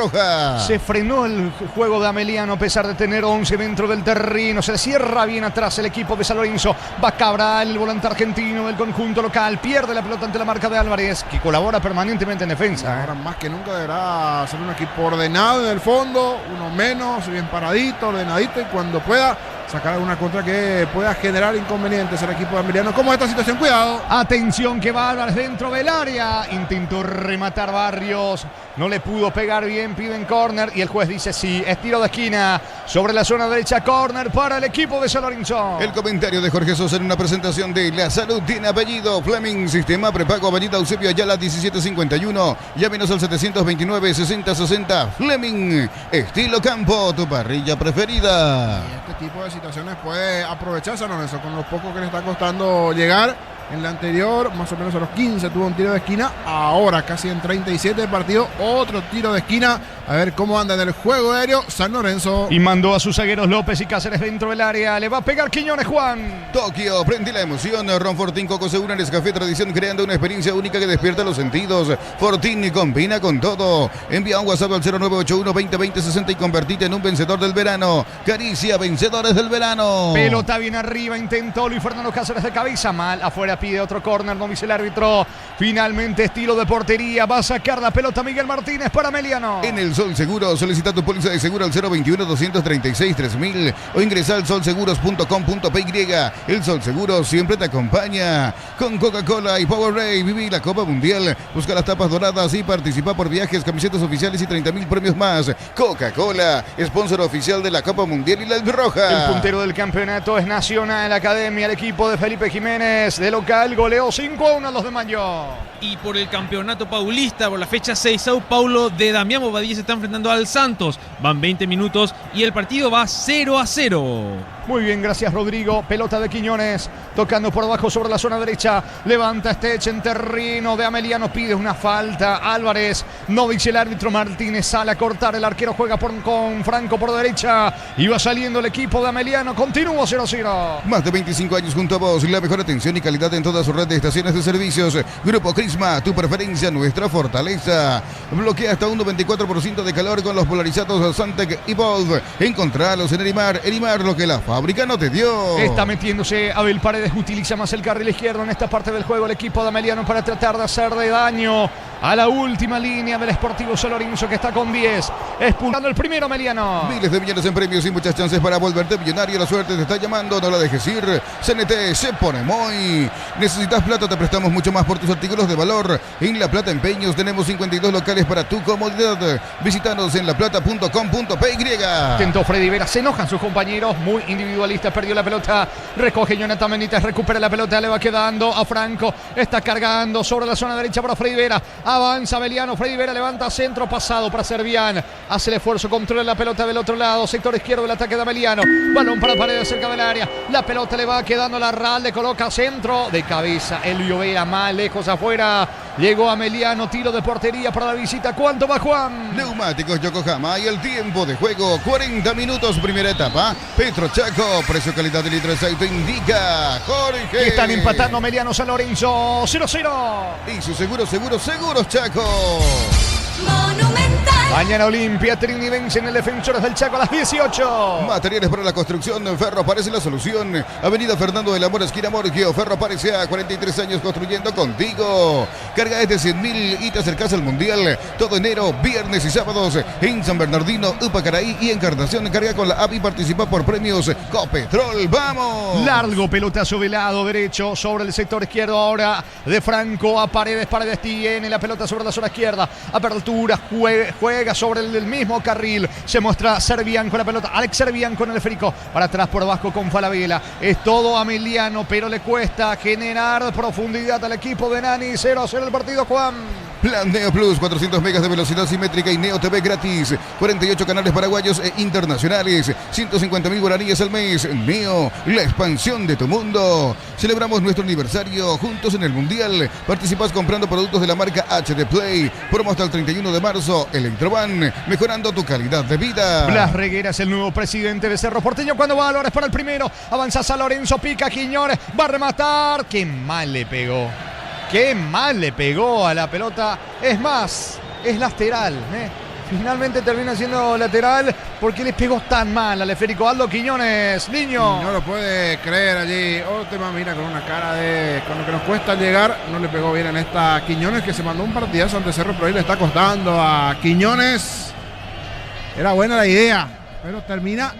Se frenó el juego de Ameliano a pesar de tener 11 dentro del terreno. Se cierra bien atrás el equipo de San Lorenzo. Va Cabral, el volante argentino del conjunto local. Pierde la pelota ante la marca de Álvarez, que colabora permanentemente en defensa. Ahora más que nunca deberá ser un equipo ordenado en el fondo, uno menos, bien paradito, ordenadito, y cuando pueda sacar alguna contra que pueda generar inconvenientes al equipo de Ameliano. ¿Cómo es esta situación? Cuidado. Atención que va Álvarez dentro del área. Intentó rematar Barrios. No le pudo pegar bien, piden córner y el juez dice sí, es tiro de esquina sobre la zona derecha, córner para el equipo de San Lorenzo. El comentario de Jorge Sosa en una presentación de La Salud tiene apellido. Fleming, sistema prepago, Avenida Eusebio Ayala 1751. Llámenos al 729-6060. Fleming, estilo campo, tu parrilla preferida. Y este tipo de situaciones puede aprovechar San Lorenzo con lo poco que le está costando llegar. En la anterior, más o menos a los 15, tuvo un tiro de esquina. Ahora, casi en 37 de partido, otro tiro de esquina A ver cómo anda en el juego aéreo San Lorenzo. Y mandó a sus zagueros López y Cáceres dentro del área. Le va a pegar Quiñones, Juan. Tokio, prende la emoción. Ron Fortín Coco Segura en Nescafé Tradición, creando una experiencia única que despierta los sentidos. Fortín combina con todo. Envía un WhatsApp al 0981-2020-60 y convertite en un vencedor del verano. Caricia, vencedores del verano. Pelota bien arriba, intentó Luis Fernando Cáceres de cabeza. Mal, afuera pide otro córner, no dice el árbitro. Finalmente estilo de portería. Va a sacar la pelota Miguel Martínez para Meliano. En el Sol Seguro, solicita tu póliza de seguro al 021-236-3000 o ingresa al solseguros.com.py. El Sol Seguro siempre te acompaña. Con Coca-Cola y Powerade, viví la Copa Mundial. Busca las tapas doradas y participa por viajes, camisetas oficiales y 30.000 premios más. Coca-Cola, sponsor oficial de la Copa Mundial y la Roja. El puntero del campeonato es Nacional Academia. El equipo de Felipe Jiménez de local goleó 5-1 a los de Mayo. Y por el campeonato paulista, por la fecha 6, Sao Paulo de Damián Bobadilla se está enfrentando al Santos. Van 20 minutos y el partido va 0-0. Muy bien, gracias Rodrigo. Pelota de Quiñones, tocando por abajo sobre la zona derecha. Levanta Stech en terreno de Ameliano, pide una falta. Álvarez, no dice el árbitro. Martínez sale a cortar, el arquero juega con Franco por derecha. Y va saliendo el equipo de Ameliano, continúa 0-0. Más de 25 años junto a vos, la mejor atención y calidad en toda su red de estaciones de servicios. Grupo Crisma, tu preferencia, nuestra fortaleza. Bloquea hasta un 94% de calor con los polarizados Santec y Volv. Encontralos en Erimar. Erimar, lo que la fábrica no te dio. Está metiéndose Abel Paredes, utiliza más el carril izquierdo en esta parte del juego el equipo de Ameliano para tratar de hacerle daño a la última línea del Sportivo San Lorenzo, que está con 10, expulsando el primero Ameliano. Miles de millones en premios y muchas chances para volverte millonario. La suerte te está llamando, no la dejes ir. CNT se pone muy. ¿Necesitas plata? Te prestamos mucho más por tus artículos de valor. En La Plata Empeños tenemos 52 locales para tu comodidad. Visítanos en laplata.com.py. Intentó Freddy Vera, se enojan sus compañeros, muy individualista, perdió la pelota, recoge Jonathan Benítez, recupera la pelota, le va quedando a Franco, está cargando sobre la zona derecha para Freddy Vera, avanza Ameliano, Freddy Vera levanta centro, pasado para Servián, hace el esfuerzo, controla la pelota del otro lado, sector izquierdo del ataque de Ameliano, balón para Paredes cerca del área, la pelota le va quedando a Larralde, coloca centro de cabeza, Elvio Vera más lejos afuera, llegó Ameliano, tiro de portería para la visita. ¿Cuánto va, Juan? Neumáticos Yokohama y el tiempo de juego 40 minutos, primera etapa. Petro Chaco, precio calidad de litro de aceite indica Jorge. Y están empatando Ameliano San Lorenzo 0-0. Y su seguros Chaco. Monumental. Mañana Olimpia Trinidad en el Defensores del Chaco a las 18. Materiales para la construcción, Ferro aparece la solución. Avenida Fernando del Amor, esquina Morgio. Ferro aparece a 43 años construyendo contigo. Carga es de 100.000 y te acercas al Mundial. Todo enero, viernes y sábados en San Bernardino, Upacaraí y Encarnación. Carga con la app y participa por premios Copetrol. ¡Vamos! Largo pelotazo del lado derecho sobre el sector izquierdo ahora de Franco a Paredes. Paredes tiene la pelota sobre la zona izquierda. Apertura, juega sobre el mismo carril. Se muestra Servián con la pelota. Alex Servián con el esférico. Para atrás por abajo con Falabella. Es todo Ameliano, pero le cuesta generar profundidad al equipo de Nani. 0-0 el partido, Juan. Plan Neo Plus, 400 megas de velocidad simétrica y Neo TV gratis. 48 canales paraguayos e internacionales. 150.000 guaraníes al mes. Neo, la expansión de tu mundo. Celebramos nuestro aniversario juntos en el Mundial. Participas comprando productos de la marca HD Play. Promo hasta el 31 de marzo. Electroban, mejorando tu calidad de vida. Blas Reguera es el nuevo presidente de Cerro Porteño. Cuando va Álvarez para el primero. Avanza San Lorenzo, pica Quiñones. Va a rematar. Qué mal le pegó. Qué mal le pegó a la pelota. Es más, es lateral. Finalmente termina siendo lateral porque le pegó tan mal al esférico. Aldo Quiñones, niño. No lo puede creer allí. Otema mira con una cara de... Con lo que nos cuesta llegar, no le pegó bien en esta Quiñones, que se mandó un partidazo ante Cerro, pero ahí le está costando a Quiñones. Era buena la idea, pero termina...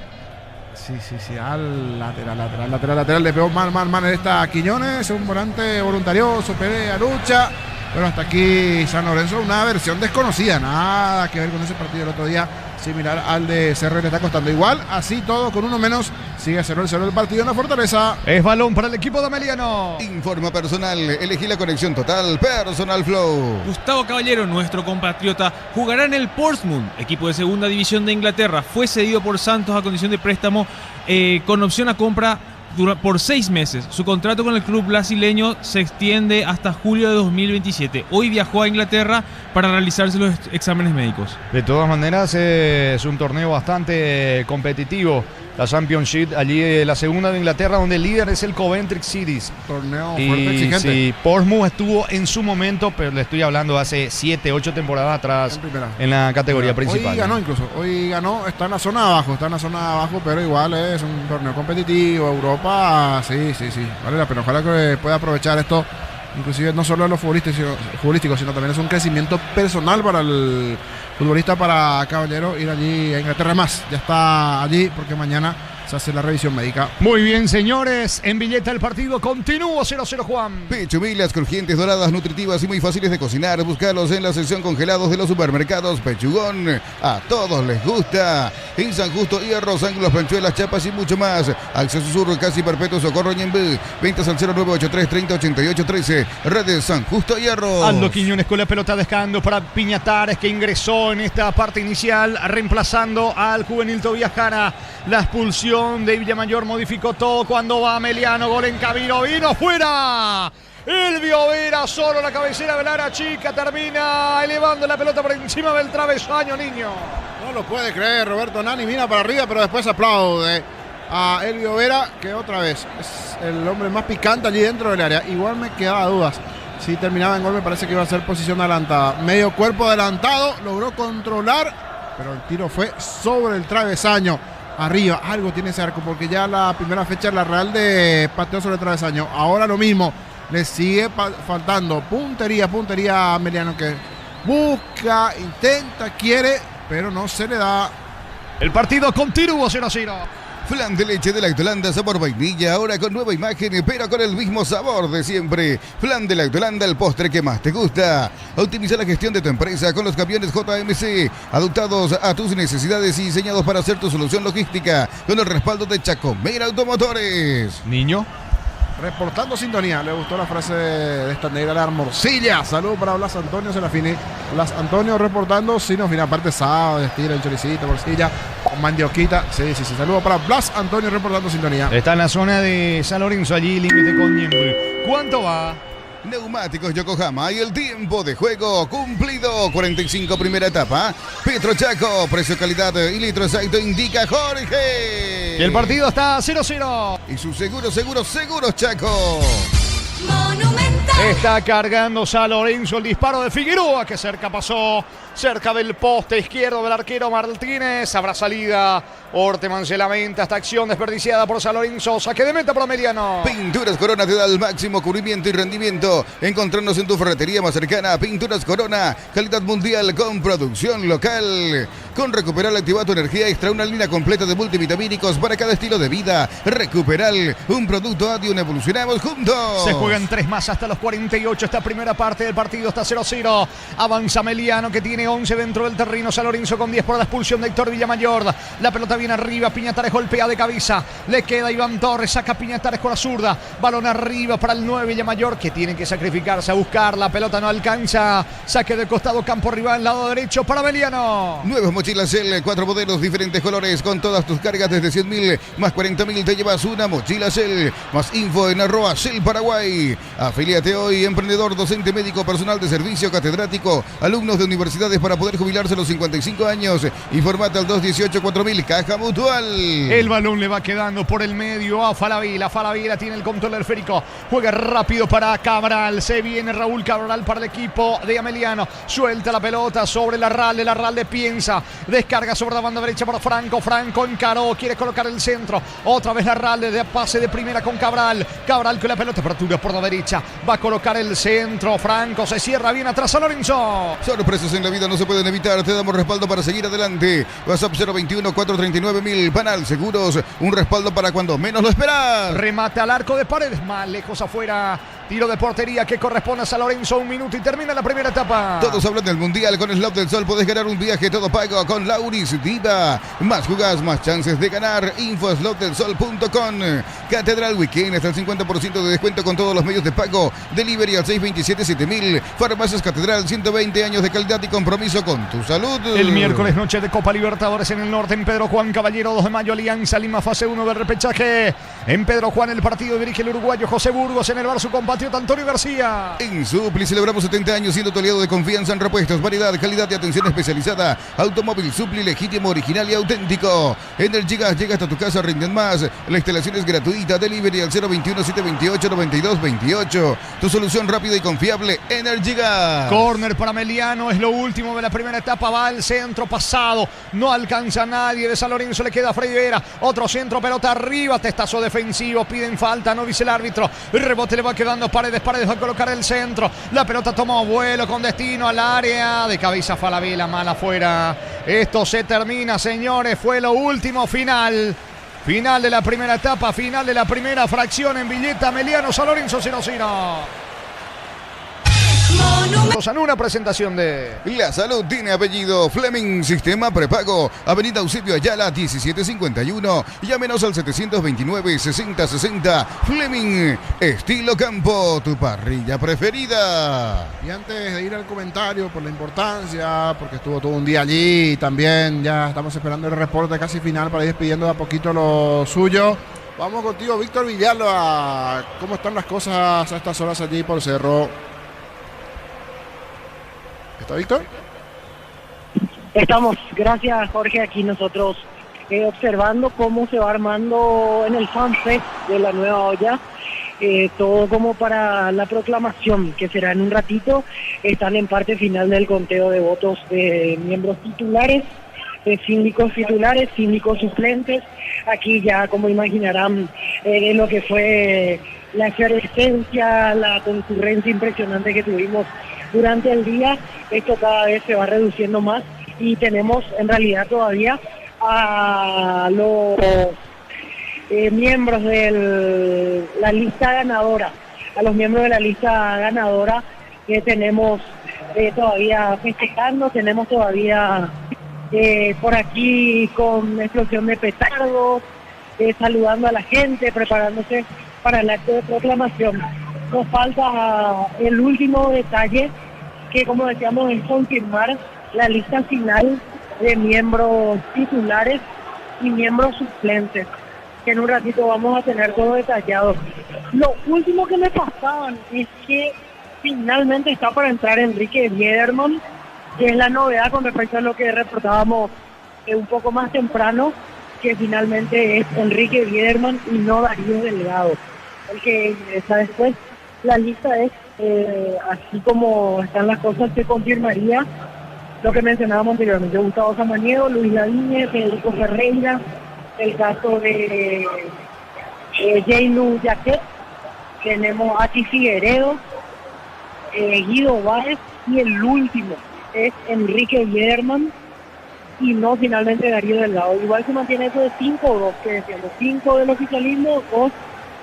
Sí, al lateral, le pegó mal en esta Quiñones, un volante voluntarioso, pelea, lucha, pero hasta aquí San Lorenzo, una versión desconocida, nada que ver con ese partido del otro día, similar al de Cerro, le está costando igual, así todo, con uno menos, sigue 0-0 el partido en la Fortaleza. Es balón para el equipo de Ameliano. Informa personal, elegí la conexión total, Personal Flow. Gustavo Caballero, nuestro compatriota, jugará en el Portsmouth, equipo de segunda división de Inglaterra. Fue cedido por Santos a condición de préstamo con opción a compra por 6 meses. Su contrato con el club brasileño se extiende hasta julio de 2027. Hoy viajó a Inglaterra para realizarse los exámenes médicos. De todas maneras, es un torneo bastante competitivo. La Championship, allí la segunda de Inglaterra, donde el líder es el Coventry City. Torneo fuerte, exigente. Sí, Portsmouth estuvo en su momento, pero le estoy hablando hace 7, 8 temporadas atrás en la categoría principal. Hoy ganó incluso, hoy ganó, está en la zona de abajo, pero igual es un torneo competitivo. Europa, sí, vale la pena. Ojalá que pueda aprovechar esto, inclusive no solo en lo futbolístico, sino también es un crecimiento personal para el futbolista, para Caballero, ir allí a Inglaterra más. Ya está allí porque mañana se hace la revisión médica. Muy bien, señores, en billeta el partido continúa 0-0, Juan. Pechumilas crujientes, doradas, nutritivas y muy fáciles de cocinar. Búscalos en la sección congelados de los supermercados. Pechugón, a todos les gusta. En San Justo, hierros, ángulos, planchuelas, chapas y mucho más. Acceso Sur, casi perpetuo, Socorro, Ñembú. Ventas al 0983 30 88 13. Redes San Justo, hierros. Aldo Quiñones con la pelota dejando para Piñatares, que ingresó en esta parte inicial, reemplazando al juvenil Tobías Jara. La expulsión de Villamayor modificó todo cuando va Meliano. Gol en camino, vino fuera. Elvio Vera, solo la cabecera del área chica, termina elevando la pelota por encima del travesaño, niño. No lo puede creer, Roberto Nani mira para arriba, pero después aplaude a Elvio Vera, que otra vez es el hombre más picante allí dentro del área. Igual me quedaba dudas. Si terminaba en gol, me parece que iba a ser posición adelantada. Medio cuerpo adelantado, logró controlar, pero el tiro fue sobre el travesaño. Arriba, algo tiene ese arco, porque ya la primera fecha la Real de pateo sobre el travesaño. Ahora lo mismo, le sigue faltando puntería a Meliano, que busca, intenta, quiere, pero no se le da. El partido continuo 0-0. Flan de leche de Lactolanda, sabor vainilla, ahora con nueva imagen, pero con el mismo sabor de siempre. Flan de Lactolanda, el postre que más te gusta. Optimiza la gestión de tu empresa con los camiones JMC, adaptados a tus necesidades y diseñados para hacer tu solución logística, con el respaldo de Chacomera Automotores. Niño. Reportando sintonía, le gustó la frase de esta negra, la morcilla. Saludos para Blas Antonio Serafini. Blas Antonio reportando sintonía, aparte sábado, estira el choricito, morcilla, con mandioquita. Sí. Saludos para Blas Antonio reportando sintonía. Está en la zona de San Lorenzo, allí límite con Ñembú. ¿Cuánto va? Neumáticos Yokohama y el tiempo de juego cumplido. 45 primera etapa. Petro Chaco, precio, calidad y litro exacto indica Jorge. Y el partido está 0-0. Y su seguros Chaco. Monumental. Está cargando San Lorenzo, el disparo de Figueroa, que cerca pasó, cerca del poste izquierdo del arquero Martínez. Habrá salida. Orteman se lamenta esta acción desperdiciada por San Lorenzo. Saque de meta para Meliano. Pinturas Corona te da el máximo cubrimiento y rendimiento. Encontrarnos en tu ferretería más cercana. Pinturas Corona, calidad mundial con producción local. Con Recuperal activa tu energía extra, una línea completa de multivitamínicos para cada estilo de vida. Recuperal, un producto Adium, evolucionamos juntos. Se juegan 3 más hasta los 48. Esta primera parte del partido está 0-0. Avanza Meliano, que tiene 11 dentro del terreno. San Lorenzo con 10 por la expulsión de Héctor Villamayor. La pelota viene arriba, Piñatares golpea de cabeza, le queda Iván Torres, saca Piñatares con la zurda, balón arriba para el 9 Villamayor, que tiene que sacrificarse a buscar, la pelota no alcanza, saque de costado, campo rival, lado derecho para Meliano. Nuevas mochilas Shell, 4 modelos, diferentes colores, con todas tus cargas desde 100.000 más 40.000 te llevas una mochila Shell. Más info en @Shell Paraguay. Afíliate hoy, emprendedor, docente, médico, personal de servicio, catedrático, alumnos de universidades para poder jubilarse a los 55 años. Informate al 218-4000, Caja Mutual. El balón le va quedando por el medio a Falabella. Falabella tiene el control del esférico. Juega rápido para Cabral. Se viene Raúl Cabral para el equipo de Ameliano. Suelta la pelota sobre Larralde. Larralde piensa. Descarga sobre la banda derecha para Franco. Franco encaró. Quiere colocar el centro. Otra vez Larralde de pase de primera con Cabral. Cabral con la pelota. Apertura por la derecha. Va a colocar el centro. Franco se cierra bien atrás a Lorenzo. Sorpresas en la vida no se pueden evitar. Te damos respaldo para seguir adelante. WhatsApp 021 439.000. Panal Seguros, un respaldo para cuando menos lo esperas. Remate al arco de Paredes, más lejos afuera Tiro de portería que corresponde a San Lorenzo. 1 minuto y termina la primera etapa. Todos hablan del Mundial. Con Slot del Sol podés ganar un viaje todo pago con Lauris Diva. Más jugás, más chances de ganar. Infoslotdelsol.com. Catedral Weekend hasta el 50% de descuento con todos los medios de pago. Delivery al 627-7000. Farmacias Catedral, 120 años de calidad y compromiso con tu salud. El miércoles noche de Copa Libertadores en el norte, en Pedro Juan Caballero, 2 de mayo, Alianza Lima, fase 1 del repechaje. En Pedro Juan el partido dirige el uruguayo José Burgos, en el bar su compatriota Antonio García. En Supli celebramos 70 años siendo tu aliado de confianza en repuestos, variedad, calidad y atención especializada. Automóvil Supli, legítimo, original y auténtico. Energigas llega hasta tu casa, rinden más. La instalación es gratuita. Delivery al 021-728-9228. Tu solución rápida y confiable, Energigas. Corner para Meliano, es lo último de la primera etapa. Va al centro pasado. No alcanza a nadie. De San Lorenzo le queda a Freddy Vera. Otro centro, pelota arriba. Testazo defensivo. Piden falta, no dice el árbitro. El rebote le va quedando a Paredes. Paredes va a colocar el centro. La pelota toma vuelo con destino al área. De cabeza Falabella, mala afuera. Esto se termina, señores. Fue lo último, final. Final de la primera etapa, final de la primera fracción en Villeta. Meliano, San Lorenzo 0-0. En una presentación de La Salud tiene apellido Fleming, sistema prepago, Avenida Eusebio Ayala 1751, llámenos al 729-6060. Fleming, estilo campo, tu parrilla preferida. Y antes de ir al comentario, por la importancia, porque estuvo todo un día allí, también ya estamos esperando el reporte casi final para ir despidiendo de a poquito lo suyo. Vamos contigo, Víctor Villalba. ¿Cómo están las cosas a estas horas allí por Cerro? ¿Está Víctor? Estamos, gracias Jorge, aquí nosotros observando cómo se va armando en el FanFest de la Nueva Olla, todo como para la proclamación que será en un ratito. Están en parte final del conteo de votos de miembros titulares, de síndicos titulares, síndicos suplentes. Aquí ya, como imaginarán, lo que fue la efervescencia, la concurrencia impresionante que tuvimos durante el día, esto cada vez se va reduciendo más y tenemos en realidad todavía a los miembros de la lista ganadora, a los miembros de la lista ganadora que tenemos todavía festejando, tenemos todavía por aquí con explosión de petardos, saludando a la gente, preparándose para el acto de proclamación. Nos falta el último detalle, que como decíamos es confirmar la lista final de miembros titulares y miembros suplentes, que en un ratito vamos a tener todo detallado. Lo último que me pasaban es que finalmente está para entrar Enrique Biederman, que es la novedad con respecto a lo que reportábamos un poco más temprano, que finalmente es Enrique Biederman y no Darío Delgado, el que ingresa después. La lista es, así como están las cosas, se confirmaría lo que mencionábamos anteriormente: Gustavo Samaniego, Luis Lavigne, Federico Ferreira, el caso de Jailu Jaquet, tenemos a Ati Figueredo, Guido Báez, y el último es Enrique Biederman y no finalmente Darío Delgado. Igual se mantiene eso de 5-2, que decíamos, 5 del oficialismo, 2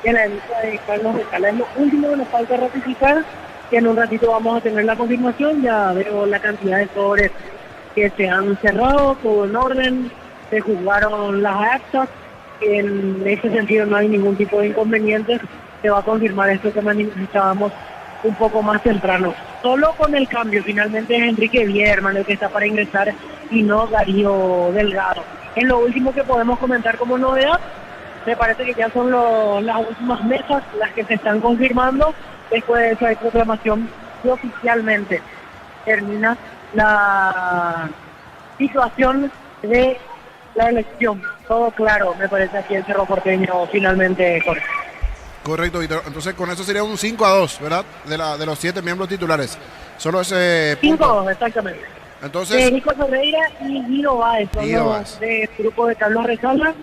de la lista de Carlos Recala. Es lo último que nos falta ratificar, que en un ratito vamos a tener la confirmación. Ya veo la cantidad de sobres que se han cerrado, todo en orden, se juzgaron las actas, en ese sentido no hay ningún tipo de inconveniente. Se va a confirmar esto que manifestábamos un poco más temprano. Solo con el cambio, finalmente es Enrique Biederman el que está para ingresar y no Darío Delgado. Es lo último que podemos comentar como novedad. Me parece que ya son las últimas mesas las que se están confirmando. Después de eso hay proclamación y oficialmente termina la situación de la elección. Todo claro, me parece, aquí en Cerro Porteño finalmente, Jorge. Correcto, Víctor. Entonces con eso sería un 5-2, ¿verdad? De los 7 miembros titulares. Solo ese punto. 5-2, exactamente. Entonces, Federico Ferreira y Guido Báez son los del grupo de Carlos Recala.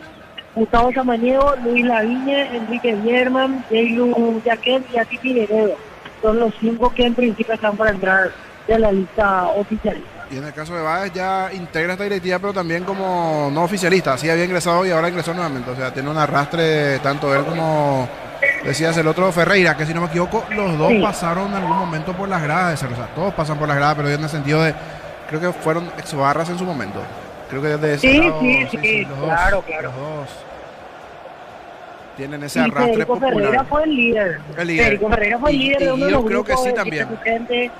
Gustavo Samaniego, Luis Lavigne, Enrique Biederman, Jailu Jaquet y Ati Figueredo. Son los 5 que en principio están para entrar de la lista oficial. Y en el caso de Báez ya integra esta directiva, pero también como no oficialista. Así había ingresado y ahora ingresó nuevamente. O sea, tiene un arrastre tanto él como decías el otro Ferreira, que si no me equivoco, los dos Sí. pasaron en algún momento por las gradas de Cerro. O sea, todos pasan por las gradas, pero en el sentido de, creo que fueron exbarras en su momento. Creo que desde ese Sí, lado, sí, los dos, claro. los dos tienen ese Y arrastre Federico popular. Ferreira fue el líder. El líder. Federico Ferreira fue el Y- líder y de uno de yo los creo que grupos sí de también. gente.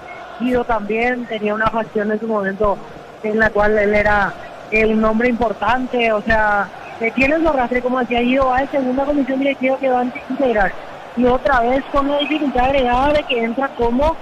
Guido también tenía una facción en su momento en la cual él era un hombre importante, o sea, tiene su arrastre, como decía Guido, va de segunda comisión directiva que va a integrar. Y otra vez con la dificultad agregada de que entra como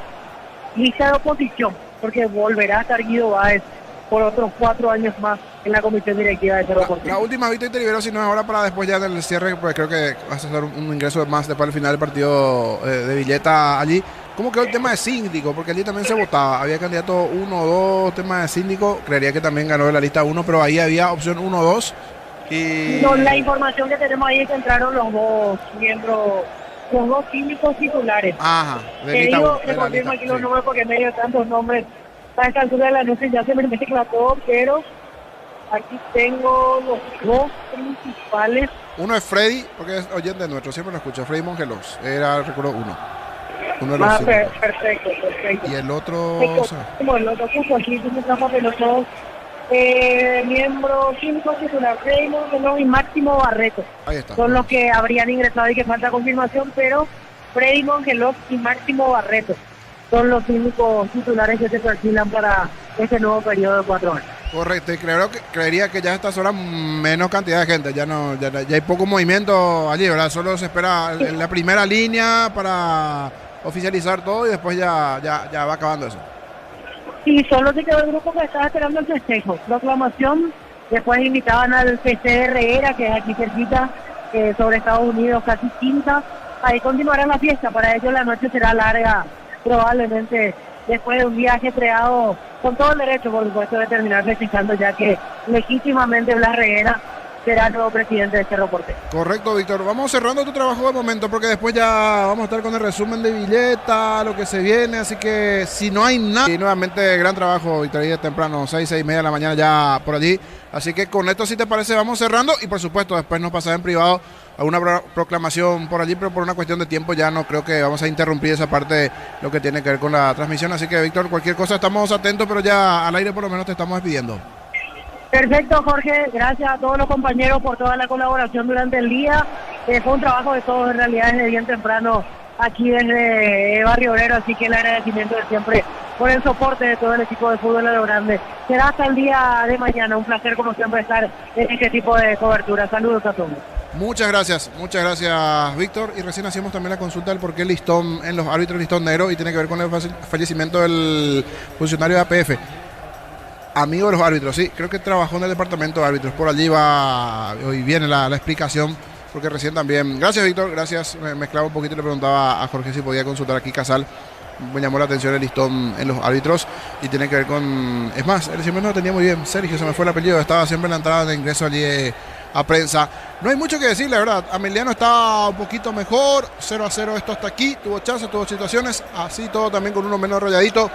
lista de oposición, porque volverá a estar Guido Báez por otros 4 años más en la comisión directiva de Cerro Porteño. La última, Víctor, y te libero, si no es ahora para después ya del cierre, pues creo que vas a hacer un ingreso más después del final del partido de Villeta allí. ¿Cómo quedó el tema de síndico? Porque allí también se votaba. Había candidato 1 o 2 temas de síndico. Creería que también ganó de la lista 1, pero ahí había opción 1 o 2. Y... No, la información que tenemos ahí es que entraron los dos miembros, los dos síndicos titulares. Ajá, de Te lista digo, uno, te de la confirmo lista, aquí los sí. nombres porque en medio de tantos nombres, a esta altura de la noche ya se me mezcla todo, pero aquí tengo los dos principales. Uno es Freddy, porque es oyente nuestro, siempre lo escucho. Freddy Mongelos, era, recuerdo, uno de los síndicos. Perfecto. Y el otro... Como el otro puso aquí, tú trabajas de los dos miembros químicos titular, Raymond y Máximo Barreto. Ahí está. Son los que habrían ingresado y que falta confirmación, pero Freddy Mongelos y Máximo Barreto son los únicos titulares que se perfilan para este nuevo periodo de 4 años. Correcto, y creería que ya a estas horas menos cantidad de gente, ya hay poco movimiento allí, ¿verdad? Solo se espera en la primera línea para oficializar todo y después ya va acabando eso. Y solo se quedó el grupo que estaba esperando el festejo, proclamación, después invitaban al PC de Herrera, que es aquí cerquita, sobre Estados Unidos, casi quinta, ahí continuará la fiesta, para ellos la noche será larga, probablemente después de un viaje creado con todo el derecho, por supuesto, de terminar festejando, ya que legítimamente Blas Reguera será el nuevo presidente de Cerro Porteño. Correcto, Víctor. Vamos cerrando tu trabajo de momento, porque después ya vamos a estar con el resumen de Villeta, lo que se viene, así que si no hay nada, y nuevamente gran trabajo, Víctor, ahí de temprano, 6:30 de la mañana ya por allí, así que con esto, si te parece, vamos cerrando, y por supuesto después nos pasará en privado alguna proclamación por allí, pero por una cuestión de tiempo ya no creo que vamos a interrumpir esa parte, lo que tiene que ver con la transmisión, así que Víctor, cualquier cosa estamos atentos, pero ya al aire por lo menos te estamos despidiendo. Perfecto, Jorge, gracias a todos los compañeros por toda la colaboración durante el día. Fue un trabajo de todos en realidad desde bien temprano aquí desde Barrio Obrero, así que el agradecimiento de siempre por el soporte de todo el equipo de fútbol de Lo Grande. Será hasta el día de mañana, un placer como siempre estar en este tipo de cobertura. Saludos a todos. Muchas gracias, Víctor. Y recién hacíamos también la consulta del por qué listón en los árbitros listón negro, y tiene que ver con el fallecimiento del funcionario de APF. Amigo de los árbitros, sí, creo que trabajó en el departamento de árbitros. Por allí va, hoy viene la explicación, porque recién también. Gracias, Víctor, gracias. Me mezclaba un poquito y le preguntaba a Jorge si podía consultar aquí Casal. Me llamó la atención el listón en los árbitros y tiene que ver con. Es más, él siempre no lo tenía muy bien. Sergio, se me fue el apellido, estaba siempre en la entrada de ingreso allí a prensa. No hay mucho que decir, la verdad. Ameliano está un poquito mejor, 0-0 esto hasta aquí. Tuvo chances, tuvo situaciones, así todo también con uno menos arrolladito.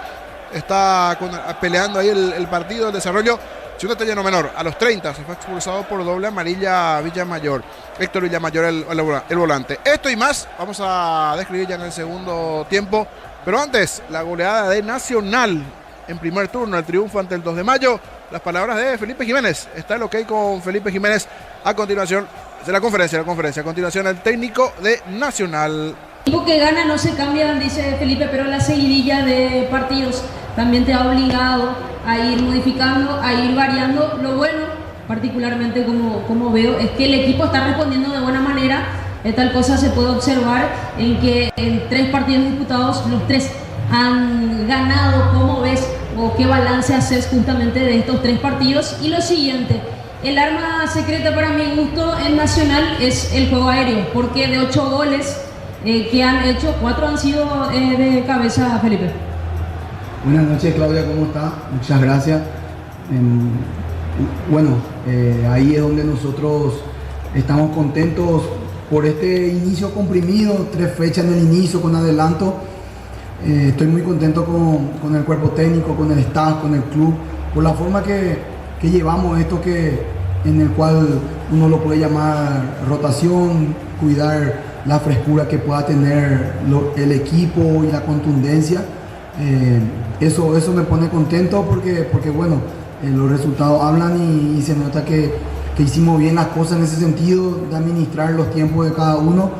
Está peleando ahí el partido, el desarrollo. Si un detalle no menor, a los 30 se fue expulsado por doble amarilla Villamayor. Héctor Villamayor, el volante. Esto y más vamos a describir ya en el segundo tiempo. Pero antes, la goleada de Nacional en primer turno, el triunfo ante el 2 de mayo. Las palabras de Felipe Jiménez. Está el ok con Felipe Jiménez a continuación de la conferencia. A continuación, el técnico de Nacional. El equipo que gana no se cambia, dice Felipe, pero la seguidilla de partidos también te ha obligado a ir modificando, a ir variando. Lo bueno, particularmente como veo, es que el equipo está respondiendo de buena manera. Tal cosa se puede observar en que en 3 partidos disputados, los 3 han ganado. ¿Cómo ves o qué balance haces justamente de estos 3 partidos? Y lo siguiente, el arma secreta para mi gusto en Nacional es el juego aéreo, porque de 8 goles que han hecho, 4 han sido de cabeza, Felipe. Buenas noches, Claudia, ¿cómo está? Muchas gracias. Ahí es donde nosotros estamos contentos por este inicio comprimido, 3 fechas en el inicio con adelanto. Estoy muy contento con el cuerpo técnico, con el staff, con el club, por la forma que llevamos esto, en el cual uno lo puede llamar rotación, cuidar la frescura que pueda tener el equipo y la contundencia. Eso me pone contento porque bueno, los resultados hablan y se nota que hicimos bien las cosas en ese sentido de administrar los tiempos de cada uno,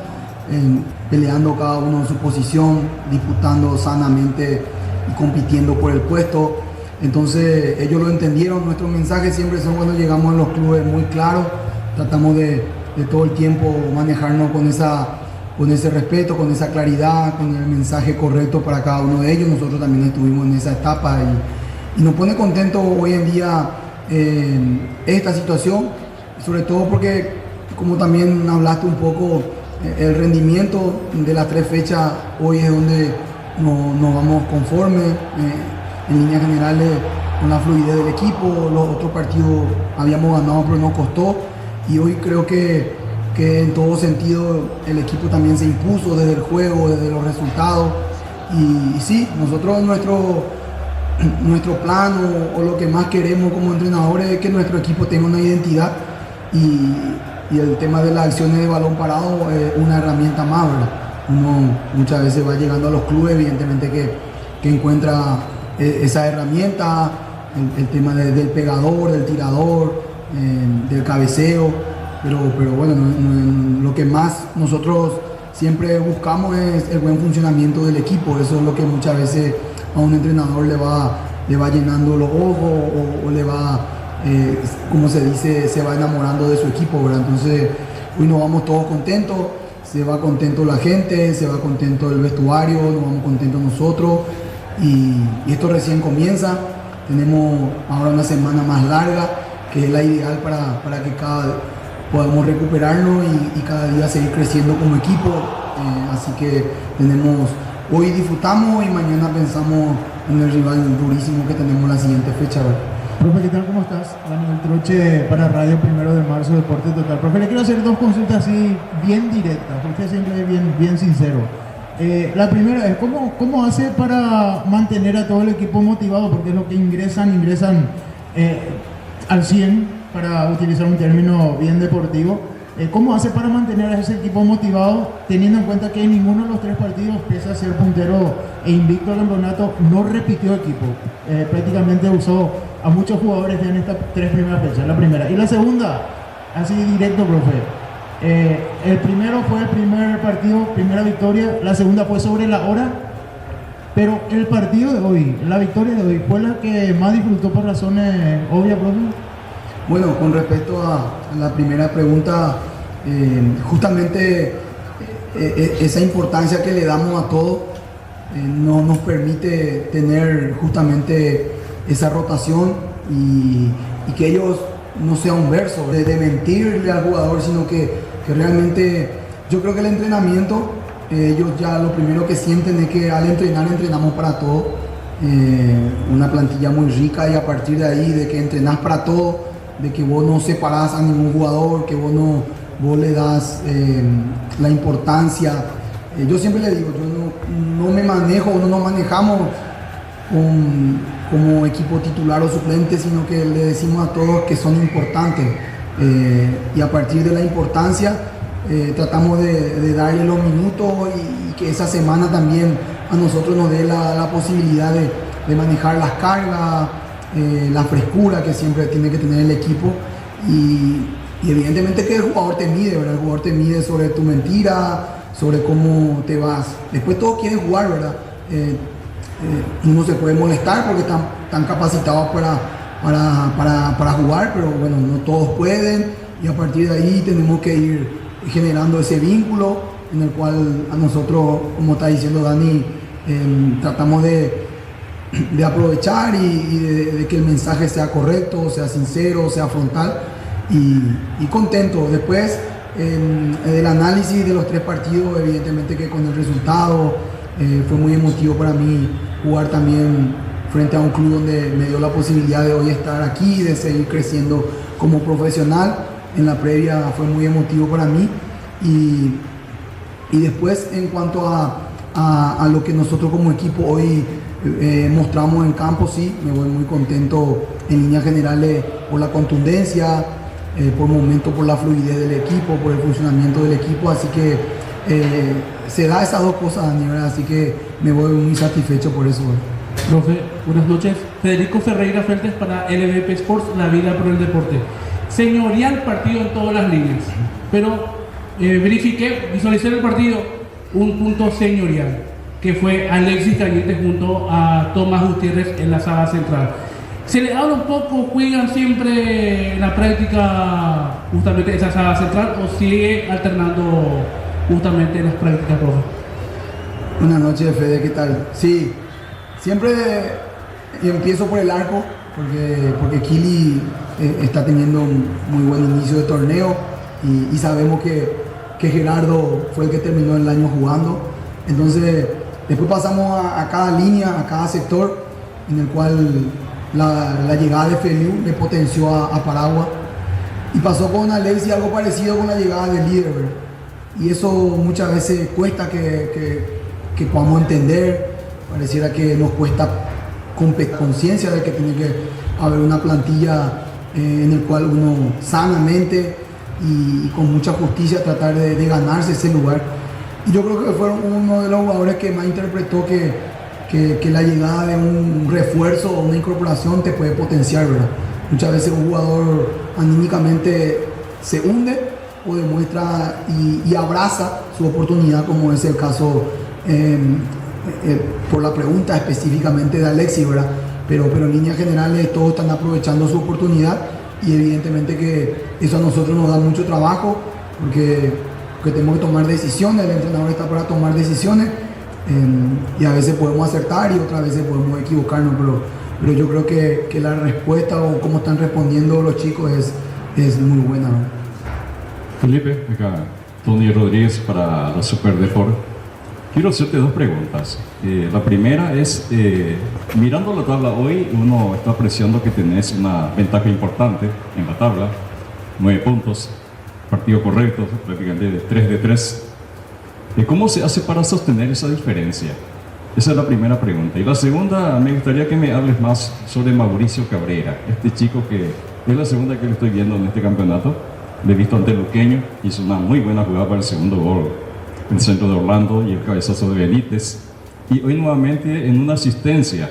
peleando cada uno en su posición, disputando sanamente y compitiendo por el puesto. Entonces ellos lo entendieron. Nuestros mensajes siempre son cuando llegamos a los clubes muy claros, tratamos de todo el tiempo manejarnos con ese respeto, con esa claridad, con el mensaje correcto para cada uno de ellos. Nosotros también estuvimos en esa etapa y nos pone contento hoy en día esta situación, sobre todo porque, como también hablaste un poco, el rendimiento de las 3 fechas hoy es donde nos vamos conformes, en líneas generales, con la fluidez del equipo. Los otros partidos habíamos ganado pero nos costó, y hoy creo que en todo sentido el equipo también se impuso desde el juego, desde los resultados, y sí, nosotros nuestro plan o lo que más queremos como entrenadores es que nuestro equipo tenga una identidad, y el tema de las acciones de balón parado es una herramienta más, ¿verdad? Uno muchas veces va llegando a los clubes, evidentemente que encuentra esa herramienta, el tema del pegador, del tirador, del cabeceo, pero bueno, lo que más nosotros siempre buscamos es el buen funcionamiento del equipo. Eso es lo que muchas veces a un entrenador le va llenando los ojos o le va, como se dice, se va enamorando de su equipo, ¿verdad? Entonces hoy nos vamos todos contentos, se va contento la gente, se va contento el vestuario, nos vamos contentos nosotros, y esto recién comienza. Tenemos ahora una semana más larga, que es la ideal para que podamos recuperarnos y cada día seguir creciendo como equipo. Así que hoy disfrutamos y mañana pensamos en el rival durísimo que tenemos la siguiente fecha, ¿verdad? Profe, ¿qué tal? ¿Cómo estás? Daniel Troche para Radio 1 de Marzo, Deporte Total. Profe, le quiero hacer 2 consultas así bien directas, usted siempre es bien sincero. La primera es, ¿cómo hace para mantener a todo el equipo motivado? Porque es lo que ingresan al 100, para utilizar un término bien deportivo. ¿Cómo hace para mantener a ese equipo motivado, teniendo en cuenta que en ninguno de los 3 partidos, pese a ser puntero e invicto al campeonato, no repitió equipo? Prácticamente usó a muchos jugadores ya en estas 3 primeras fechas, la primera. Y la segunda, así directo, profe. El primero fue el primer partido, primera victoria, la segunda fue sobre la hora, pero el partido de hoy, la victoria de hoy, ¿fue la que más disfrutó por razones obvias, profe? Bueno, con respecto a la primera pregunta, justamente esa importancia que le damos a todo no nos permite tener justamente esa rotación y que ellos no sea un verso de mentirle al jugador, sino que realmente yo creo que el entrenamiento, ellos ya lo primero que sienten es que al entrenar entrenamos para todo, una plantilla muy rica, y a partir de ahí, de que entrenás para todo, de que vos no separás a ningún jugador, que vos le das la importancia. Yo siempre le digo, yo no me manejo, no nos manejamos como equipo titular o suplente, sino que le decimos a todos que son importantes, y a partir de la importancia tratamos de darle los minutos y que esa semana también a nosotros nos dé la posibilidad de manejar las cargas, la frescura que siempre tiene que tener el equipo, y evidentemente que el jugador te mide, ¿verdad? El jugador te mide sobre tu mentira, sobre cómo te vas. Después todos quieren jugar, ¿verdad? Uno se puede molestar porque están capacitados para jugar, pero bueno, no todos pueden, y a partir de ahí tenemos que ir generando ese vínculo en el cual a nosotros, como está diciendo Dani, tratamos de aprovechar y de que el mensaje sea correcto, sea sincero, sea frontal, y contento. Después, el análisis de los 3 partidos, evidentemente que con el resultado fue muy emotivo para mí jugar también frente a un club donde me dio la posibilidad de hoy estar aquí, de seguir creciendo como profesional. En la previa fue muy emotivo para mí, y después, en cuanto a lo que nosotros como equipo hoy mostramos en campo, sí, me voy muy contento en líneas generales por la contundencia, por momentos por la fluidez del equipo, por el funcionamiento del equipo, así que se da esas dos cosas, Dani, ¿verdad? Así que me voy muy satisfecho por eso. Profe, buenas noches. Federico Ferreira Fuentes para LVP Sports, La Vida por el Deporte. Señorial partido en todas las líneas, pero visualicé el partido, un punto señorial, que fue Alexis Cañete junto a Tomás Gutiérrez en la saga central. Se le habla un poco, juegan siempre en la práctica justamente esa saga central o sigue alternando justamente las prácticas, profe. Buenas noches, Fede, ¿qué tal? Sí, siempre empiezo por el arco porque Kili está teniendo un muy buen inicio de torneo y sabemos que Gerardo fue el que terminó el año jugando. Entonces, después pasamos a cada línea, a cada sector, en el cual la llegada de Feliu le potenció a Paragua. Y pasó con Alexis algo parecido con la llegada de Liederberg. Y eso muchas veces cuesta que podamos entender. Pareciera que nos cuesta conciencia de que tiene que haber una plantilla en el cual uno sanamente y con mucha justicia tratar de ganarse ese lugar. Y yo creo que fueron uno de los jugadores que más interpretó que la llegada de un refuerzo o una incorporación te puede potenciar, ¿verdad? Muchas veces un jugador anímicamente se hunde o demuestra y abraza su oportunidad, como es el caso por la pregunta específicamente de Alexis, ¿verdad? Pero en líneas generales todos están aprovechando su oportunidad y evidentemente que eso a nosotros nos da mucho trabajo porque tenemos que tomar decisiones, el entrenador está para tomar decisiones y a veces podemos acertar y otras veces podemos equivocarnos, pero yo creo que la respuesta o cómo están respondiendo los chicos es muy buena, ¿no? Felipe, acá Tony Rodríguez para la Super Deport. Quiero hacerte dos preguntas. La primera es, mirando la tabla hoy, uno está apreciando que tenés una ventaja importante en la tabla, 9 puntos, partido correcto, prácticamente de 3 de 3. ¿Cómo se hace para sostener esa diferencia? Esa es la primera pregunta. Y la segunda, me gustaría que me hables más sobre Mauricio Cabrera, este chico que es la segunda que lo estoy viendo en este campeonato. Le he visto ante Luqueño, hizo una muy buena jugada para el segundo gol, el centro de Orlando y el cabezazo de Benítez. Y hoy nuevamente en una asistencia.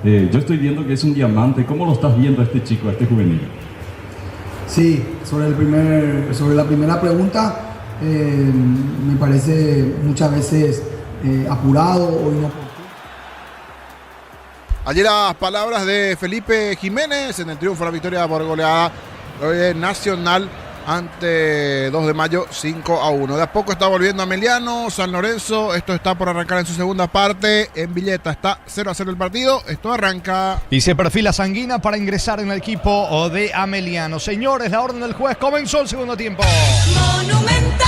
Yo estoy viendo que es un diamante. ¿Cómo lo estás viendo a este chico, a este juvenil? Sí, sobre la primera pregunta, me parece muchas veces apurado o inoportuno. Allí las palabras de Felipe Jiménez en el triunfo, la victoria por goleada de Nacional ante 2 de mayo 5-1. De a poco está volviendo Ameliano, San Lorenzo. Esto está por arrancar en su segunda parte. En Villeta está 0-0 el partido. Esto arranca. Y se perfila Sanguina para ingresar en el equipo de Ameliano. Señores, la orden del juez comenzó el segundo tiempo. Monumental.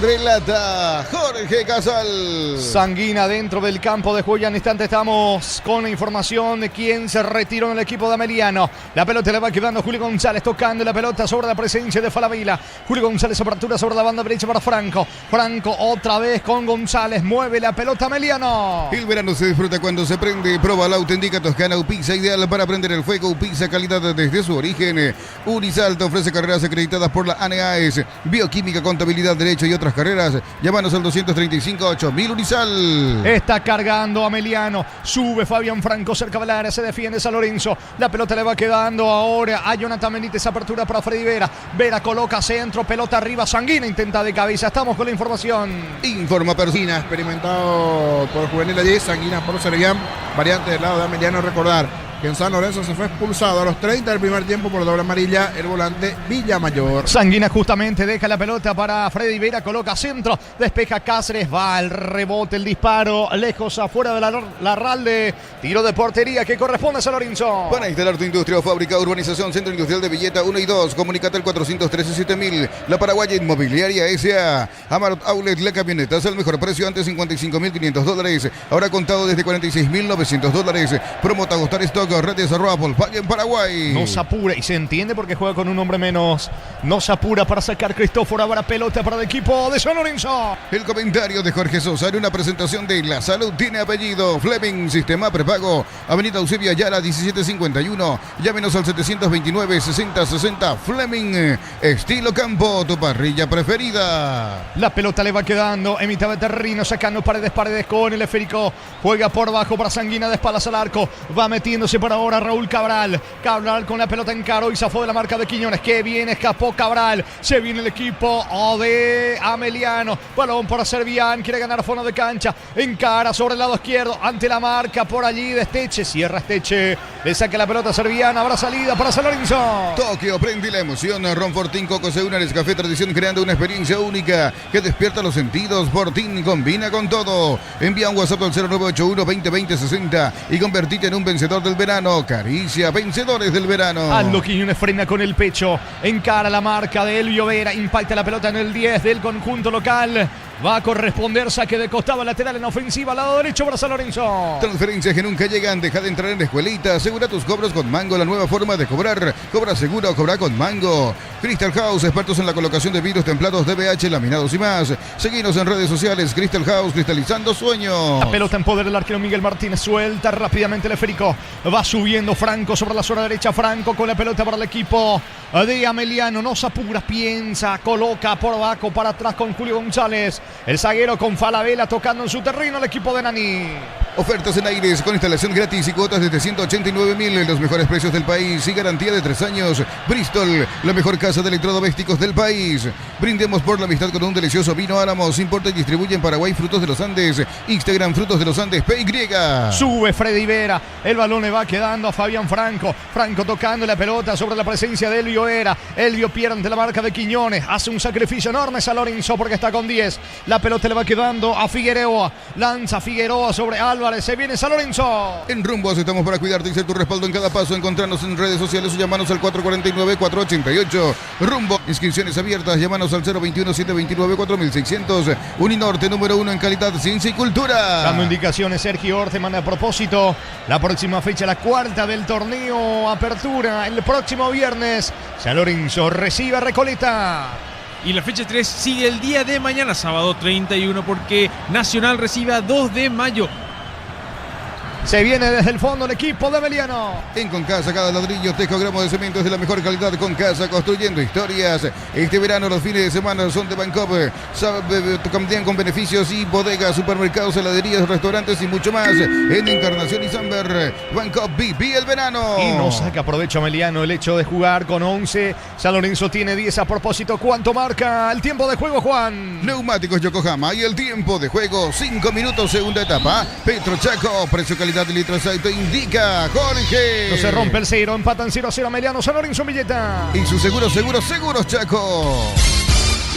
Relata Jorge Casal. Sanguina dentro del campo de juego. Ya en instante estamos con la información de quién se retiró en el equipo de Ameliano. La pelota le va quedando Julio González, tocando la pelota sobre la presencia de Falabella. Julio González, apertura sobre la banda derecha para Franco. Franco otra vez con González. Mueve la pelota Ameliano. El verano se disfruta cuando se prende. Proba la auténtica Toscana Upizza, ideal para prender el fuego. Upizza, calidad desde su origen. Unisal te ofrece carreras acreditadas por la ANEAES. Bioquímica, contabilidad, derecho y otras carreras. Llámanos al 235-8000 Unisal. Está cargando Ameliano. Sube Fabián Franco cerca del área. Se defiende San Lorenzo. La pelota le va quedando ahora a Jonathan Benítez. Apertura para Freddy Vera. Vera coloca centro. Pelota arriba. Sanguina intenta de cabeza. Estamos con la información. Informa Persina. Experimentado por Juvenil allí. Sanguina por Cerevián. Variante del lado de Ameliano. Recordar que en San Lorenzo se fue expulsado a los 30 del primer tiempo por doble amarilla el volante Villamayor. Sanguina justamente deja la pelota para Freddy Vera, coloca centro, despeja Cáceres, va al rebote, el disparo lejos afuera de la ralde, tiro de portería que corresponde a San Lorenzo. Para instalar tu industria o fábrica, urbanización, centro industrial de Villeta 1 y 2, comunícate al 413-7000. La Paraguaya Inmobiliaria S.A. Amarot Outlet, la camioneta es el mejor precio, antes $55.500, ahora contado desde $46.900. Promota Agostar Stock Facebook, redes @Volkswagen en Paraguay. No se apura y se entiende porque juega con un hombre menos. No se apura para sacar Cristóforo. Ahora pelota para el equipo de San Lorenzo. El comentario de Jorge Sosa en una presentación de La Salud tiene apellido. Fleming, sistema prepago. Avenida Eusebio Ayala 1751. Llámenos al 729-6060. Fleming, estilo campo, tu parrilla preferida. La pelota le va quedando en mitad de terreno, sacando paredes con el esférico. Juega por bajo para Sanguina de espaldas al arco. Va metiéndose por ahora Raúl Cabral. Cabral con la pelota en caro y zafó de la marca de Quiñones. Que bien escapó Cabral. Se viene el equipo de Ameliano. Balón para Servián. Quiere ganar fondo de cancha. Encara sobre el lado izquierdo. Ante la marca por allí de Esteche. Cierra Esteche. Le saca la pelota a Servián. Habrá salida para San Lorenzo. Tokio prende la emoción. Ron Fortín Coco se une al Nescafé Tradición creando una experiencia única que despierta los sentidos. Fortín combina con todo. Envía un WhatsApp al 0981-2020-60 y convertite en un vencedor del verano. Caricia, vencedores del verano. Aldo Quiñones frena con el pecho. Encara la marca de Elvio Vera. Impacta la pelota en el 10 del conjunto local. Va a corresponder saque de costado lateral en ofensiva, lado derecho para San Lorenzo. Transferencias que nunca llegan, deja de entrar en la escuelita. Asegura tus cobros con Mango, la nueva forma de cobrar. Cobra seguro, cobra con Mango. Crystal House, expertos en la colocación de vidrios templados, DBH, laminados y más. Seguinos en redes sociales, Crystal House, cristalizando sueños. La pelota en poder del arquero Miguel Martínez, suelta rápidamente el esférico. Va subiendo Franco sobre la zona derecha. Franco con la pelota para el equipo de Ameliano. No se apura, piensa, coloca por abajo para atrás con Julio González. El zaguero con Falabella tocando en su terreno al equipo de Nani. Ofertas en Aires con instalación gratis y cuotas desde 189.000 en los mejores precios del país y garantía de 3 años. Bristol, la mejor casa de electrodomésticos del país. Brindemos por la amistad con un delicioso vino Álamos. Importa y distribuye en Paraguay Frutos de los Andes. Instagram Frutos de los Andes PY. Sube Freddy Vera. El balón le va quedando a Fabián Franco. Franco tocando la pelota sobre la presencia de Elvio Vera. Elvio pierde ante la marca de Quiñones. Hace un sacrificio enorme San Lorenzo porque está con 10. La pelota le va quedando a Figueroa. Lanza Figueroa sobre Álvarez. Se viene San Lorenzo. En Rumbos estamos para cuidarte y ser tu respaldo en cada paso. Encontrarnos en redes sociales o llamanos al 449-488. Rumbo. Inscripciones abiertas. Llámanos al 021-729-4600. Uninorte número 1 en calidad, ciencia y cultura. Dando indicaciones Sergio Orteman a propósito. La próxima fecha, la cuarta del torneo Apertura. El próximo viernes. San Lorenzo recibe a Recoleta. Y la fecha 3 sigue el día de mañana, sábado 31, porque Nacional recibe a 2 de mayo. Se viene desde el fondo el equipo de Ameliano. En Concasa, cada ladrillo, tejo, gramo de cemento es de la mejor calidad. Concasa, construyendo historias. Este verano los fines de semana son de Bancop. También con beneficios y bodegas, supermercados, heladerías, restaurantes y mucho más. En Encarnación y Samber, Bancop viví el verano. Y no saca provecho Ameliano el hecho de jugar con 11. San Lorenzo tiene 10 a propósito. ¿Cuánto marca el tiempo de juego, Juan? Neumáticos Yokohama y el tiempo de juego 5 minutos, segunda etapa. Petro Chaco, precio calidad de litro de aceite indica Jorge. No se rompe el 0, empatan 0-0 Ameliano, San Lorenzo Villeta. Y su seguros Chaco.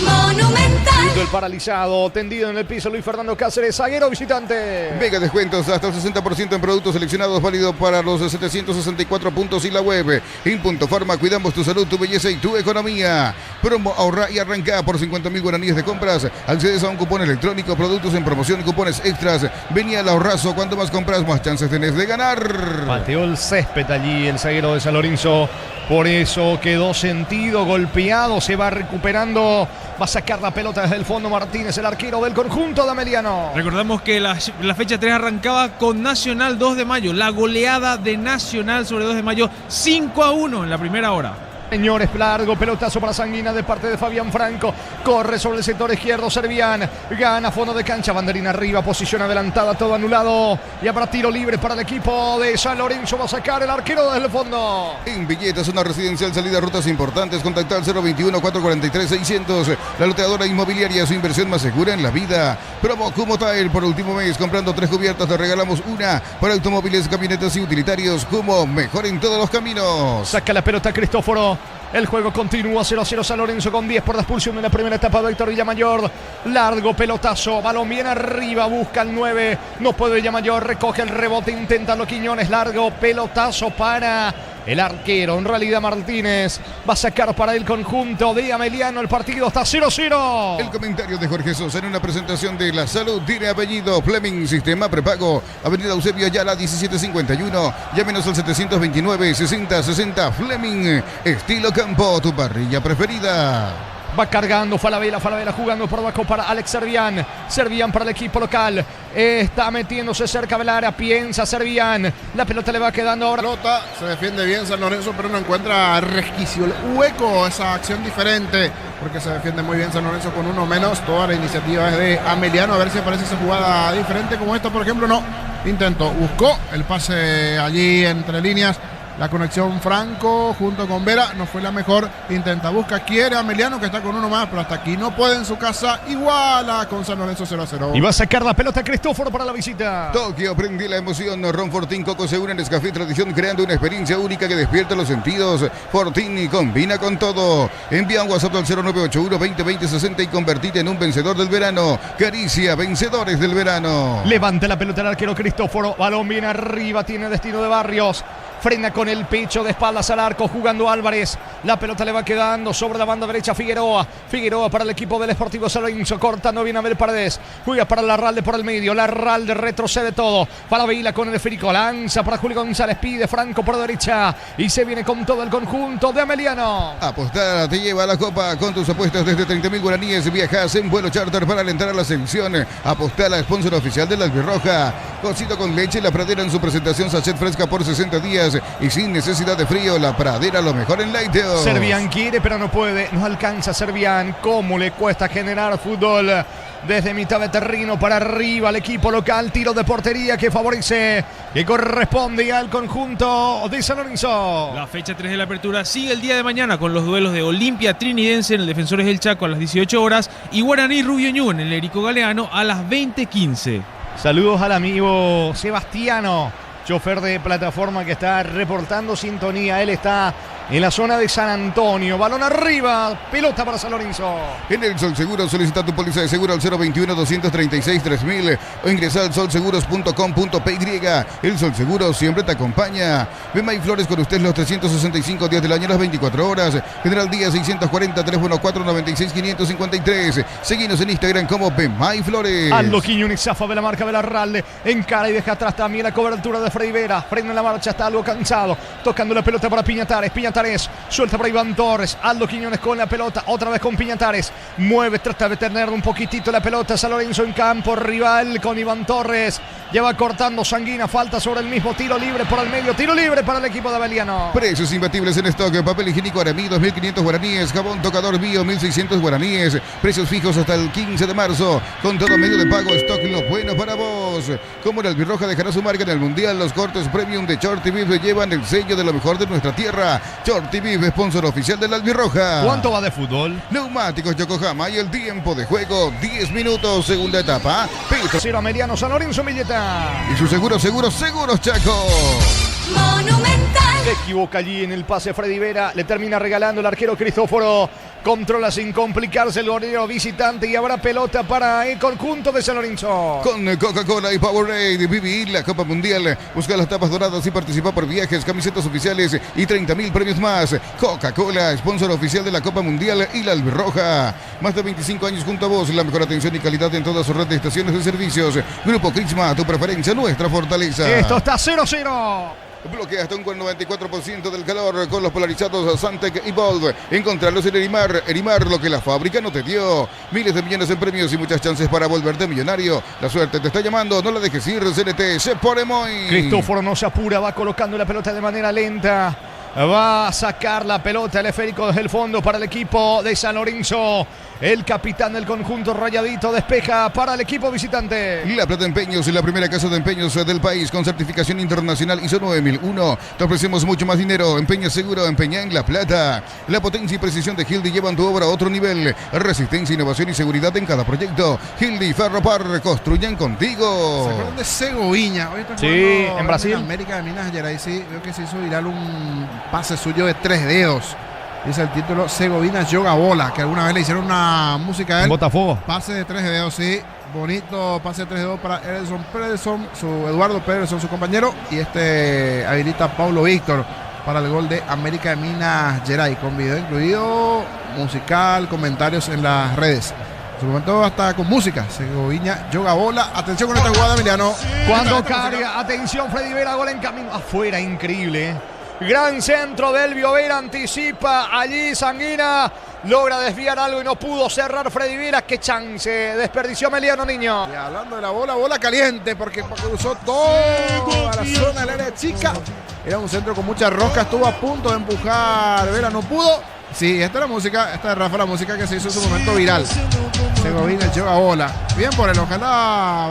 Monumental. El paralizado, tendido en el piso Luis Fernando Cáceres, zaguero visitante. Mega descuentos hasta el 60% en productos seleccionados, válido para los 764 puntos y la web. En Punto Farma, cuidamos tu salud, tu belleza y tu economía. Promo, ahorra y arranca por 50.000 guaraníes de compras. Accedes a un cupón electrónico, productos en promoción y cupones extras. Venía al ahorrazo, cuanto más compras, más chances tenés de ganar. Pateó el césped allí el zaguero de San Lorenzo. Por eso quedó sentido, golpeado, se va recuperando. Va a sacar la pelota desde el fondo Martínez, el arquero del conjunto de Ameliano. Recordamos que la fecha 3 arrancaba con Nacional 2 de mayo. La goleada de Nacional sobre 2 de mayo, 5-1 en la primera hora. Señores, largo pelotazo para Sanguina de parte de Fabián Franco. Corre sobre el sector izquierdo Servián. Gana fondo de cancha. Banderina arriba. Posición adelantada. Todo anulado. Y habrá tiro libre para el equipo de San Lorenzo. Va a sacar el arquero desde el fondo. En Villetas, una residencial, salida, rutas importantes. Contacta al 021-443-600. La loteadora inmobiliaria, su inversión más segura en la vida. Promo Kumo Tile por último mes. Comprando 3 cubiertas, te regalamos una para automóviles, camionetas y utilitarios. Kumo, mejor en todos los caminos. Saca la pelota Cristóforo. El juego continúa 0-0 San Lorenzo con 10 por la expulsión en la primera etapa de Héctor Villamayor. Largo pelotazo, balón bien arriba, busca el 9. No puede Villamayor, recoge el rebote, intenta los Quiñones. Largo pelotazo para El arquero, en realidad Martínez, va a sacar para el conjunto de Ameliano. El partido está 0-0. El comentario de Jorge Sosa en una presentación de La Salud tiene apellido Fleming, sistema prepago, Avenida Eusebio Ayala 1751, llámenos al 729-6060 Fleming, estilo campo, tu parrilla preferida. Va cargando Falabella jugando por abajo para Alex Servián. Servián para el equipo local. Está metiéndose cerca del área. Piensa Servián. La pelota le va quedando ahora. Pelota, se defiende bien San Lorenzo, pero no encuentra resquicio, hueco, esa acción diferente, porque se defiende muy bien San Lorenzo con uno menos. Toda la iniciativa es de Ameliano. A ver si aparece esa jugada diferente como esta, por ejemplo. No, intentó, buscó el pase allí entre líneas. La conexión Franco junto con Vera no fue la mejor. Intenta, busca, quiere Ameliano, que está con uno más, pero hasta aquí no puede en su casa. Iguala con San Lorenzo 0-0. Y va a sacar la pelota Cristóforo para la visita. Tokio, prende la emoción. Ron Fortín Coco se une en Nescafé Tradición, creando una experiencia única que despierta los sentidos. Fortín combina con todo. Envía un WhatsApp al 0981-2020-60 y convertite en un vencedor del verano. Caricia, vencedores del verano. Levanta la pelota el arquero Cristóforo. Balón viene arriba, tiene destino de Barrios. Frena con el pecho de espaldas al arco, jugando Álvarez. La pelota le va quedando sobre la banda derecha Figueroa. Figueroa para el equipo del Sportivo San Lorenzo. Cortando bien Abel Paredes. Juega para Larralde por el medio. Larralde retrocede todo. Para Vila con el esférico. Lanza para Julio González. Pide Franco por derecha. Y se viene con todo el conjunto de Ameliano. Apostar te lleva a la copa con tus apuestas desde 30.000 guaraníes. Viajas en vuelo charter para alentar a la selección. Apostar, la sponsor oficial de la Albirroja. Cosito con leche, La Pradera en su presentación sachet fresca por 60 días. Y sin necesidad de frío, La Pradera lo mejor en lácteos. Servián quiere, pero no puede. No alcanza Servián. ¿Cómo le cuesta generar fútbol? Desde mitad de terreno para arriba al equipo local. Tiro de portería que favorece, que corresponde al conjunto de San Lorenzo. La fecha 3 de la apertura sigue el día de mañana con los duelos de Olimpia Trinidense en el Defensores del Chaco a las 18 horas y Guaraní Rubio Ñu en el Érico Galeano a las 20:15. Saludos al amigo Sebastiano, chofer de plataforma, que está reportando sintonía. Él está en la zona de San Antonio. Balón arriba, pelota para San Lorenzo. En el Sol Seguro solicita tu póliza de seguro al 021-236-3000 o ingresa al solseguros.com.py. El Sol Seguro siempre te acompaña. Bemay Flores con usted los 365 días del año, las 24 horas. General Díaz 640, teléfono 496-553. Seguinos en Instagram como Bemay Flores. Aldo Quiñones zafa de la marca de la Ralde. Encara y deja atrás también la cobertura de Freddy Vera. Frena en la marcha, está algo cansado. Tocando la pelota para Piñatares. Piñatares suelta para Iván Torres. Aldo Quiñones con la pelota. Otra vez con Piñatares. Mueve, trata de tener un poquitito la pelota. San Lorenzo en campo rival con Iván Torres. Lleva cortando Sanguina. Falta sobre el mismo. Tiro libre por el medio. Tiro libre para el equipo de Abeliano. Precios imbatibles en stock. Papel higiénico Aramí 2.500 guaraníes. Jabón tocador Bio 1.600 guaraníes. Precios fijos hasta el 15 de marzo. Con todo medio de pago. Stock lo bueno para vos. Como el Albirroja dejará su marca en el Mundial, los cortes premium de Shorty Beef llevan el sello de lo mejor de nuestra tierra. Shorty Beef, sponsor oficial del Albirroja. ¿Cuánto va de fútbol? Neumáticos Yokohama y el tiempo de juego 10 minutos, segunda etapa. Petro 0 Ameliano, San Lorenzo Milleta. Y su seguros Chaco. Monumental. Se equivoca allí en el pase Freddy Vera. Le termina regalando el arquero Cristóforo. Controla sin complicarse el golero visitante y habrá pelota para el conjunto de San Lorenzo. Con Coca-Cola y Powerade, vivir la Copa Mundial. Busca las tapas doradas y participa por viajes, camisetas oficiales y 30.000 premios más. Coca-Cola, sponsor oficial de la Copa Mundial y la Albirroja. Más de 25 años junto a vos, la mejor atención y calidad en toda su red de estaciones de servicios. Grupo Crisma, tu preferencia, nuestra fortaleza. Esto está 0-0. Bloquea hasta un 94% del calor con los polarizados Santec y Bold. Encontrarlos en Erimar, lo que la fábrica no te dio. Miles de millones en premios y muchas chances para volverte millonario. La suerte te está llamando, no la dejes ir. CNT, se pone muy. Cristóforo no se apura, va colocando la pelota de manera lenta. Va a sacar la pelota el esférico desde el fondo para el equipo de San Lorenzo. El capitán del conjunto rayadito despeja para el equipo visitante. La Plata Empeños, la primera casa de empeños del país con certificación internacional ISO 9001. Te ofrecemos mucho más dinero. Empeña seguro, empeña en La Plata. La potencia y precisión de Hildy llevan tu obra a otro nivel. Resistencia, innovación y seguridad en cada proyecto. Hildy Ferropar, construyan contigo. ¿Se acuerdan de Segoviña? Hoy está sí, en Brasil. En América de Minas Gerais, sí, veo que se hizo viral un pase suyo de 3 dedos. Dice el título Segoviña Yoga Bola, que alguna vez le hicieron una música a él. Botafogo. Pase de 3 dedos, sí. Bonito pase de 3 dedos para Eduardo Pederson, su compañero. Y habilita a Paulo Víctor. para el gol de América de Minas Gerais, con video incluido, musical, comentarios en las redes. En su momento hasta con música. Segoviña, yoga bola. Atención con esta jugada, Emiliano. Cuando carga, atención, Freddy Vera, gol en camino. Afuera, increíble. Gran centro del Vera, anticipa allí Sanguina. Logra desviar algo y no pudo cerrar Freddy Vera. Qué chance desperdició Emiliano Niño. Y hablando de la bola caliente, porque cruzó toda la zona del área chica. Era un centro con mucha rosca, estuvo a punto de empujar Vera, no pudo. Sí, esta es la música, esta es Rafa, la música que se hizo en su momento viral. Segoviña, el yoga bola. Bien por él, ojalá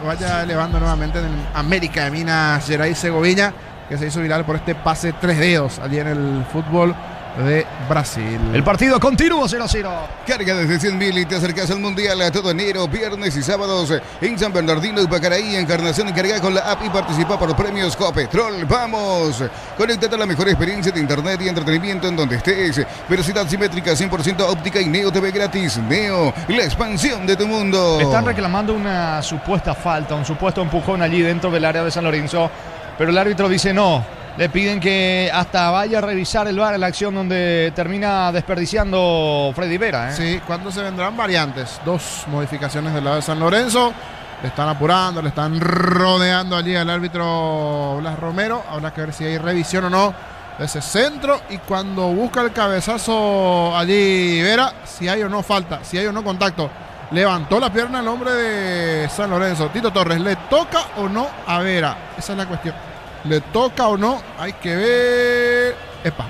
vaya elevando nuevamente en América de Minas Gerais Segoviña, que se hizo viral por este pase 3 dedos allí en el fútbol de Brasil. El partido continúa 0-0. Carga desde 100.000 y te acercas al Mundial a todo enero, viernes y sábados en San Bernardino y Pacaraí. Encarnación, carga con la app y participa por premios Copetrol. ¡Vamos! Conéctate a la mejor experiencia de internet y entretenimiento en donde estés. Velocidad simétrica 100% óptica y Neo TV gratis. Neo, la expansión de tu mundo. Están reclamando una supuesta falta, un supuesto empujón allí dentro del área de San Lorenzo, pero el árbitro dice no. Le piden que hasta vaya a revisar el VAR en la acción donde termina desperdiciando Freddy Vera. Sí, cuando se vendrán variantes. 2 modificaciones del lado de San Lorenzo. Le están apurando, le están rodeando allí al árbitro Blas Romero. Habrá que ver si hay revisión o no de ese centro. Y cuando busca el cabezazo allí Vera, si hay o no falta, si hay o no contacto. Levantó la pierna el hombre de San Lorenzo. Tito Torres, ¿le toca o no a Vera? Esa es la cuestión. ¿Le toca o no? Hay que ver. Epa.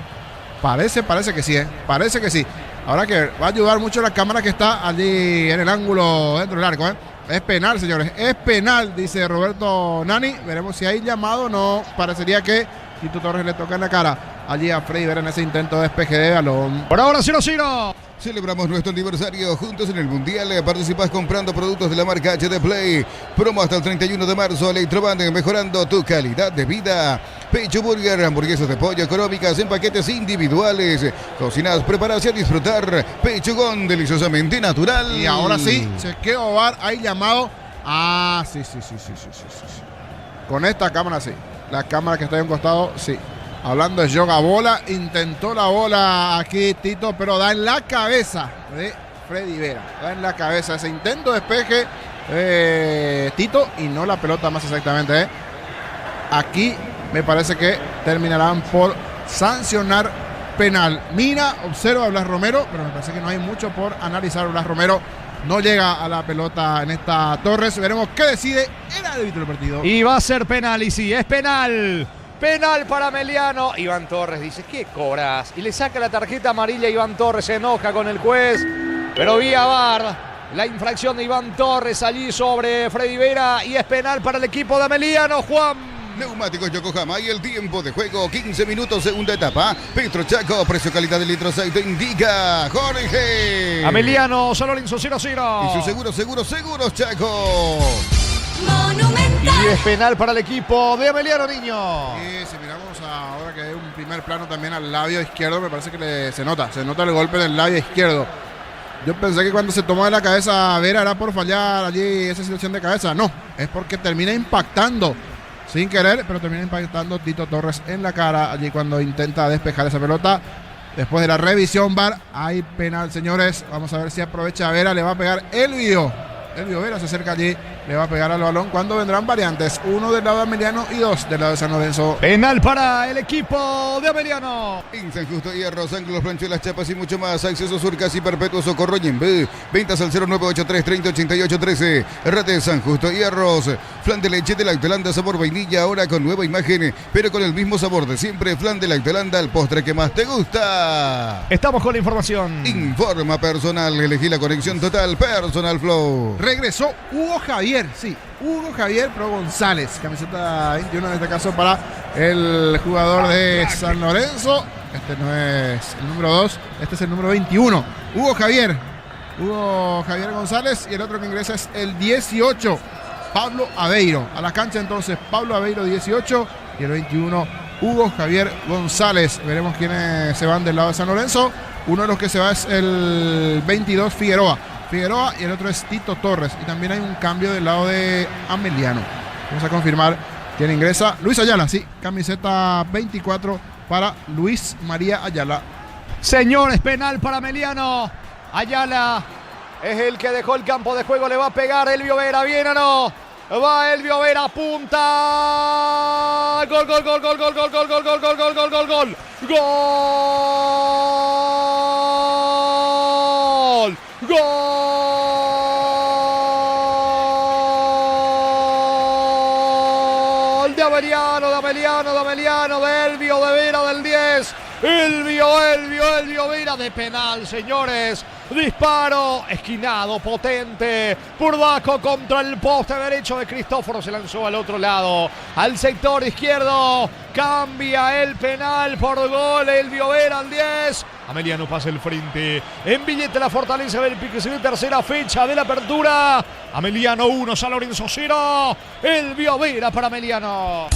Parece que sí, Parece que sí. Habrá que ver. Va a ayudar mucho la cámara que está allí en el ángulo dentro del arco, Es penal, señores. Es penal, dice Roberto Nani. Veremos si hay llamado o no. Parecería que Tito Torres le toca en la cara allí a Freddy Vera en ese intento de despeje de balón. Por ahora 0-0. Celebramos nuestro aniversario juntos en el Mundial. Participas comprando productos de la marca HD Play. Promo hasta el 31 de marzo. Electroband, mejorando tu calidad de vida. Pecho Burger, hamburguesas de pollo económicas en paquetes individuales. Cocinas, preparas y a disfrutar. Pechugón, deliciosamente natural. Y ahora sí, chequeo VAR, hay llamado. Ah, sí. Con esta cámara sí. La cámara que está ahí a un costado, sí. Hablando de yoga bola, intentó la bola aquí Tito, pero da en la cabeza de Freddy Vera. Da en la cabeza ese intento de despeje Tito y no la pelota más exactamente. Aquí me parece que terminarán por sancionar penal. Mira, observa a Blas Romero, pero me parece que no hay mucho por analizar. Blas Romero no llega a la pelota en esta Torres. Veremos qué decide el árbitro del partido. Y va a ser penal, y sí, es penal. Penal para Meliano. Iván Torres dice, ¿qué cobras? Y le saca la tarjeta amarilla. Iván Torres se enoja con el juez. Pero vía VAR, la infracción de Iván Torres allí sobre Freddy Vera. Y es penal para el equipo de Meliano, Juan. Neumáticos Yokohama y el tiempo de juego, 15 minutos, segunda etapa. Petro Chaco, precio calidad de litro aceite indica Jorge. Ameliano, San Lorenzo 0-0. Y su seguros Chaco. Monumental. Y es penal para el equipo de Ameliano Niño. Y si miramos ahora que hay un primer plano también al labio izquierdo, me parece que se nota el golpe en el labio izquierdo. Yo pensé que cuando se tomó de la cabeza a Vera era por fallar allí esa situación de cabeza. No, es porque termina impactando sin querer, pero termina impactando Tito Torres en la cara allí cuando intenta despejar esa pelota. Después de la revisión VAR, hay penal, señores. Vamos a ver si aprovecha Vera, le va a pegar Elvio Vera, se acerca allí, le va a pegar al balón. Cuando vendrán variantes, 1 del lado de Ameliano y 2 del lado de San Lorenzo. Penal para el equipo de Ameliano. En San Justo Hierros, ángulos, planchuelas, chapas y mucho más. Acceso Surcas y Perpetuo Socorro Ñembé. Ventas al 0983 3088 13. Rate San Justo Hierros. Flan de leche de Lactolanda sabor vainilla, ahora con nueva imagen, pero con el mismo sabor de siempre. Flan de Lactolanda, el postre que más te gusta. Estamos con la información. Informa personal, elegí la conexión total Personal Flow. Regresó Hugo Javier, sí, Hugo Javier Pro González, camiseta 21 en este caso para el jugador de San Lorenzo. Este no es el número 2, este es el número 21. Hugo Javier González, y el otro que ingresa es el 18, Pablo Aveiro. A la cancha entonces Pablo Aveiro 18 y el 21 Hugo Javier González. Veremos quiénes se van del lado de San Lorenzo. Uno de los que se va es el 22 Figueroa y el otro es Tito Torres. Y también hay un cambio del lado de Ameliano. Vamos a confirmar quién ingresa. Luis Ayala, sí, camiseta 24 para Luis María Ayala. Señores, penal para Meliano. Ayala es el que dejó el campo de juego, le va a pegar Elvio Vera, ¿bien o no? Va Elvio Vera, punta. Gol, gol, gol, gol, gol, gol, gol, gol, gol, gol, gol, gol, gol, gol. Gol. Gol de Ameliano, de Elvio, de Vera, del 10. Elvio Vera de penal, señores. Disparo esquinado, potente. Purdaco contra el poste derecho de Cristóforo. Se lanzó al otro lado, al sector izquierdo. Cambia el penal por gol. Elvio Vera al 10. Ameliano pasa el frente. En billete la Fortaleza del Pique Civil. Tercera fecha de la apertura. Ameliano 1, San Lorenzo 0. Elvio Vera para Ameliano.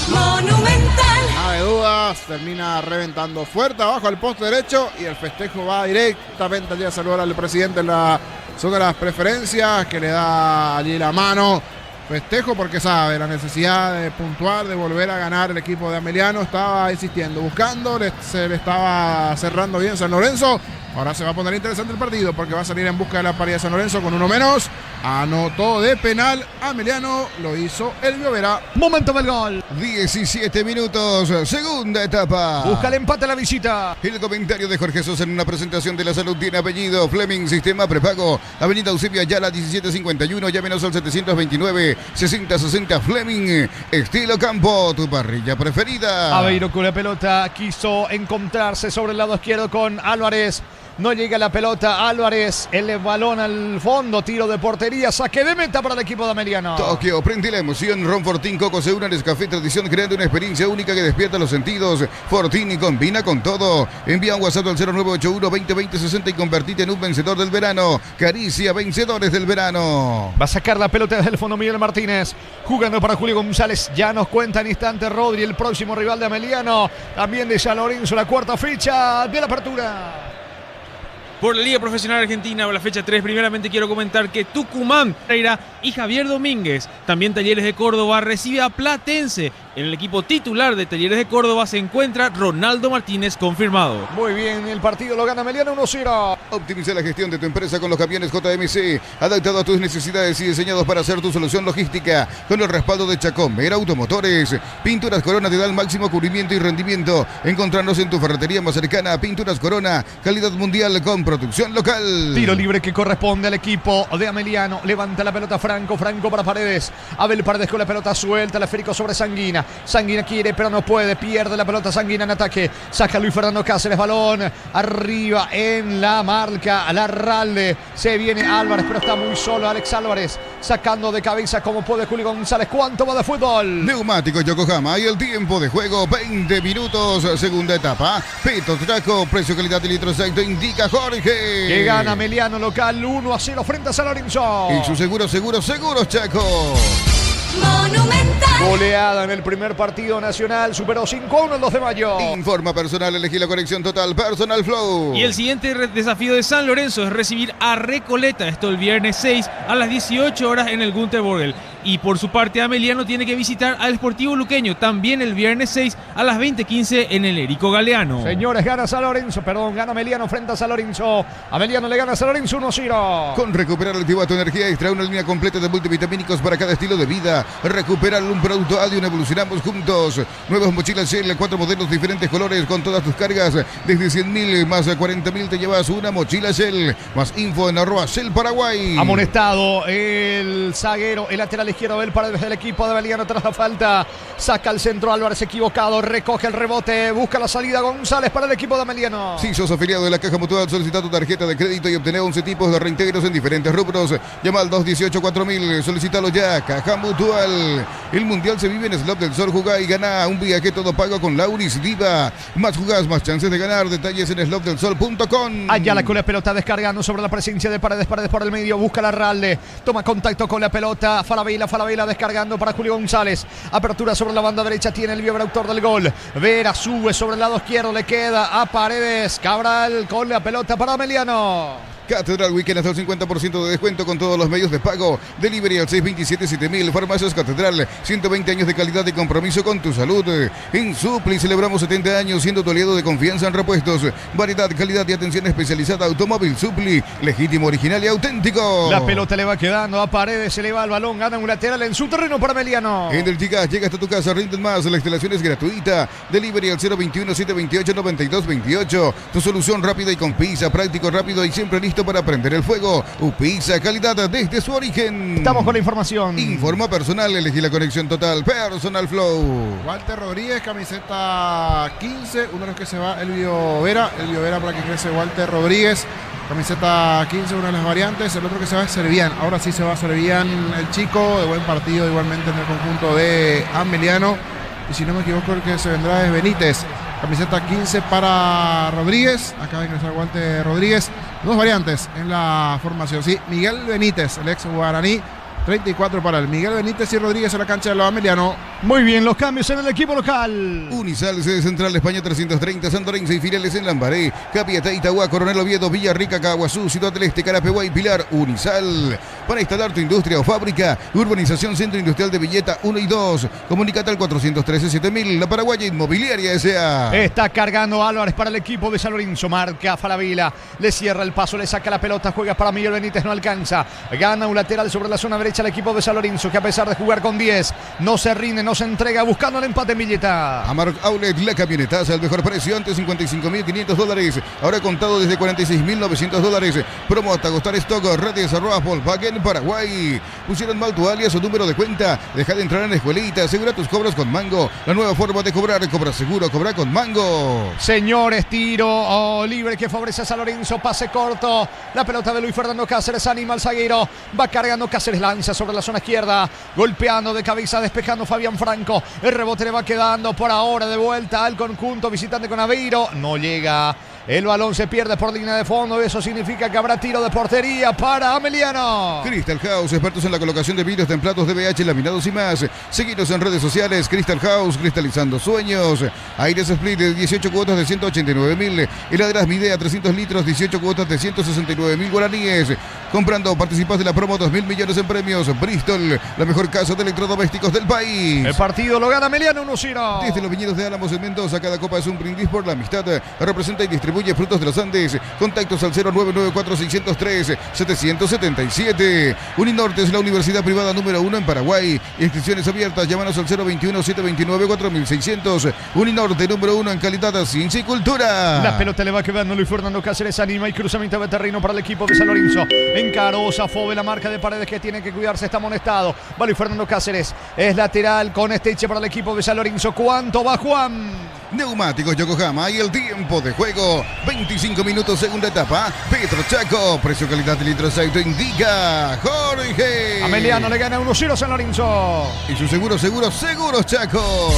Monumental. Nada de dudas, termina reventando fuerte abajo al poste derecho y el festejo va directamente allí a saludar al presidente en la zona de las preferencias, que le da allí la mano. Festejo porque sabe la necesidad de puntuar, de volver a ganar el equipo de Ameliano. Estaba insistiendo, buscando, se le estaba cerrando bien San Lorenzo. Ahora se va a poner interesante el partido porque va a salir en busca de la paridad de San Lorenzo con uno menos. Anotó de penal Ameliano, lo hizo Elvio Vera. Momento del gol. 17 minutos, segunda etapa. Busca el empate a la visita. El comentario de Jorge Sosa en una presentación de la salud tiene apellido. Fleming, sistema prepago. Avenida Eusebio Ayala 1751. Llámenos al 759-6060. Fleming, estilo campo, tu parrilla preferida. Aveiro con la pelota, quiso encontrarse sobre el lado izquierdo con Álvarez. No llega la pelota, Álvarez, el balón al fondo, tiro de portería, saque de meta para el equipo de Ameliano. Tokio, prende la emoción, Ron Fortín, Coco se une al Nescafé Tradición, creando una experiencia única que despierta los sentidos. Fortín y combina con todo. Envía un WhatsApp al 0981-2020-60 y convertite en un vencedor del verano. Caricia, vencedores del verano. Va a sacar la pelota desde el fondo Miguel Martínez, jugando para Julio González. Ya nos cuenta en instante Rodri, el próximo rival de Ameliano, también de San Lorenzo, la cuarta fecha de la apertura. Por la Liga Profesional Argentina, por la fecha 3, primeramente quiero comentar que Tucumán, Pereira y Javier Domínguez, también Talleres de Córdoba, recibe a Platense. En el equipo titular de Talleres de Córdoba se encuentra Ronaldo Martínez, confirmado. Muy bien, el partido lo gana Ameliano 1-0. Optimiza la gestión de tu empresa con los camiones JMC, adaptado a tus necesidades y diseñados para ser tu solución logística, con el respaldo de Chacomer Automotores. Pinturas Corona te da el máximo cubrimiento y rendimiento. Encontrarnos en tu ferretería más cercana. Pinturas Corona, calidad mundial con producción local. Tiro libre que corresponde al equipo de Ameliano. Levanta la pelota Franco para Paredes. Abel Paredes con la pelota suelta, el esférico sobre Sanguina. Sanguina quiere, pero no puede. Pierde la pelota Sanguina en ataque. Saca Luis Fernando Cáceres, balón arriba en la marca. Larralde. Se viene Álvarez, pero está muy solo Alex Álvarez. Sacando de cabeza como puede Julio González. ¿Cuánto va de fútbol? Neumático Yokohama y el tiempo de juego 20 minutos, segunda etapa. Pito Traco, precio, calidad y litro exacto, indica Jorge. Que gana Ameliano local 1-0 frente a San Lorenzo. Y su seguros, Chaco. Monumental. Goleada en el primer partido nacional, superó 5-1 el 2 de mayo. Informa personal, elegí la conexión total, Personal Flow. Y el siguiente desafío de San Lorenzo es recibir a Recoleta, esto el viernes 6 a las 18 horas en el Gunther Borgel. Y por su parte Ameliano tiene que visitar al Sportivo Luqueño, también el viernes 6 a las 20:15 en el Erico Galeano. Señores, gana Ameliano frente a San Lorenzo. Ameliano le gana a San Lorenzo 1-0. Con Recuperar activa tu energía extra, una línea completa de multivitamínicos para cada estilo de vida. Recuperar un producto Adium, evolucionamos juntos. Nuevas mochilas Shell, 4 modelos, diferentes colores, con todas tus cargas. Desde 100.000 más 40.000 te llevas una mochila Shell. Más info en @Shell Paraguay. Amonestado el zaguero, el lateral izquierdo del Paredes del equipo de Ameliano tras la falta. Saca el centro Álvarez equivocado, recoge el rebote, busca la salida González para el equipo de Ameliano. Si sos afiliado de la Caja Mutual, solicita tu tarjeta de crédito y obtener 11 tipos de reintegros en diferentes rubros. Llama al 218-4000, solicítalo ya. Caja Mutual. El Mundial se vive en Slot del Sol. Jugá y gana un viaje todo pago con Lauris Diva. Más jugás, más chances de ganar. Detalles en slotdelsol.com. Ayala con la pelota descargando sobre la presencia de Paredes por el medio, busca la Larralde, toma contacto con la pelota, Falabella descargando para Julio González, apertura sobre la banda derecha, tiene el Vera, autor del gol. Vera sube sobre el lado izquierdo, le queda a Paredes. Cabral con la pelota para Ameliano. Catedral Weekend hasta el 50% de descuento con todos los medios de pago. Delivery al 627-7000. Farmacias Catedral, 120 años de calidad y compromiso con tu salud. En Supli celebramos 70 años siendo tu aliado de confianza en repuestos. Variedad, calidad y atención especializada. Automóvil Supli, legítimo, original y auténtico. La pelota le va quedando a Paredes, se le va el balón, gana un lateral en su terreno para Emiliano. Energigas llega hasta tu casa, rinden más. La instalación es gratuita. Delivery al 021-728-9228. Tu solución rápida y con pizza, práctico, rápido y siempre listo para prender el fuego. Pizza, calidad desde su origen. Estamos con la información. Informa personal, elegí la conexión total. Personal Flow. Walter Rodríguez, camiseta 15. Uno de los que se va, Elvio Vera. Elvio Vera para que ingrese Walter Rodríguez. Camiseta 15, una de las variantes. El otro que se va es Servián. Ahora sí se va Servián, el chico. De buen partido igualmente en el conjunto de Ameliano. Y si no me equivoco, el que se vendrá es Benítez. Camiseta 15 para Rodríguez. Acaba de ingresar Walter Rodríguez. Dos variantes en la formación. Sí, Miguel Benítez, el ex guaraní. 34 para el Miguel Benítez y Rodríguez en la cancha de los Ameliano. Muy bien, los cambios en el equipo local. Unisal, sede central España 330, Santorense y filiales en Lambaré, Capiatá, Itagua, Coronel Oviedo, Villarrica, Caguazú, Ciudad del Este, Carapeguá y Pilar. Unisal, para instalar tu industria o fábrica. Urbanización Centro Industrial de Villeta 1 y 2. Comunicate al 413-7000. La Paraguaya Inmobiliaria S.A. Está cargando Álvarez para el equipo de San Lorenzo. Marca Falabella, le cierra el paso, le saca la pelota, juega para Miguel Benítez, no alcanza. Gana un lateral sobre la zona derecha el equipo de San Lorenzo, que a pesar de jugar con 10, no se rinde, no se entrega, buscando el empate en Villeta. Amarok Outlet, la camionetaza al mejor precio, antes $55.500, ahora contado desde $46.900. Promo hasta agostar stock, redes @Volkswagen Paraguay. Pusieron mal tu alias o número de cuenta, deja de entrar en la escuelita, asegura tus cobros con Mango. La nueva forma de cobrar, cobra seguro, cobra con Mango. Señores, tiro libre que favorece a San Lorenzo, pase corto, la pelota de Luis Fernando Cáceres, anima al zaguero, va cargando Cáceres, lanza sobre la zona izquierda, golpeando de cabeza, despejando Fabián Franco. El rebote le va quedando por ahora de vuelta al conjunto visitante con Aveiro. No llega. El balón se pierde por línea de fondo. Eso significa que habrá tiro de portería para Ameliano. Crystal House, expertos en la colocación de vidrios templados, DBH, laminados y más. Seguidos en redes sociales. Crystal House, cristalizando sueños. Aires Split de 18 cuotas de 189.000. Heladeras Midea 300 litros, 18 cuotas de 169.000 guaraníes. Comprando, participas de la promo 2.000 millones en premios. Bristol, la mejor casa de electrodomésticos del país. El partido lo gana Ameliano 1-0. Desde los viñedos de Álamos en Mendoza, cada copa es un brindis por la amistad. Representa y distribuye Frutos de los Andes. Contactos al 0994-603-777. Uninorte es la universidad privada número 1 en Paraguay. Inscripciones abiertas. Llámanos al 021-729-4600. Uninorte número 1 en calidad, ciencia y cultura. La pelota le va quedando Luis Fernando Cáceres, anima y cruzamiento de terreno para el equipo de San Lorenzo. Encaró Zafobe, la marca de Paredes que tiene que cuidarse, está amonestado. Va Luis Fernando Cáceres, es lateral con Esteche para el equipo de San Lorenzo. ¿Cuánto va Juan? Neumáticos Yokohama y el tiempo de juego. 25 minutos, segunda etapa. Petro Chaco, precio, calidad de litro aceite indica Jorge. Ameliano le gana 1-0 San Lorenzo. Y su seguros Chaco.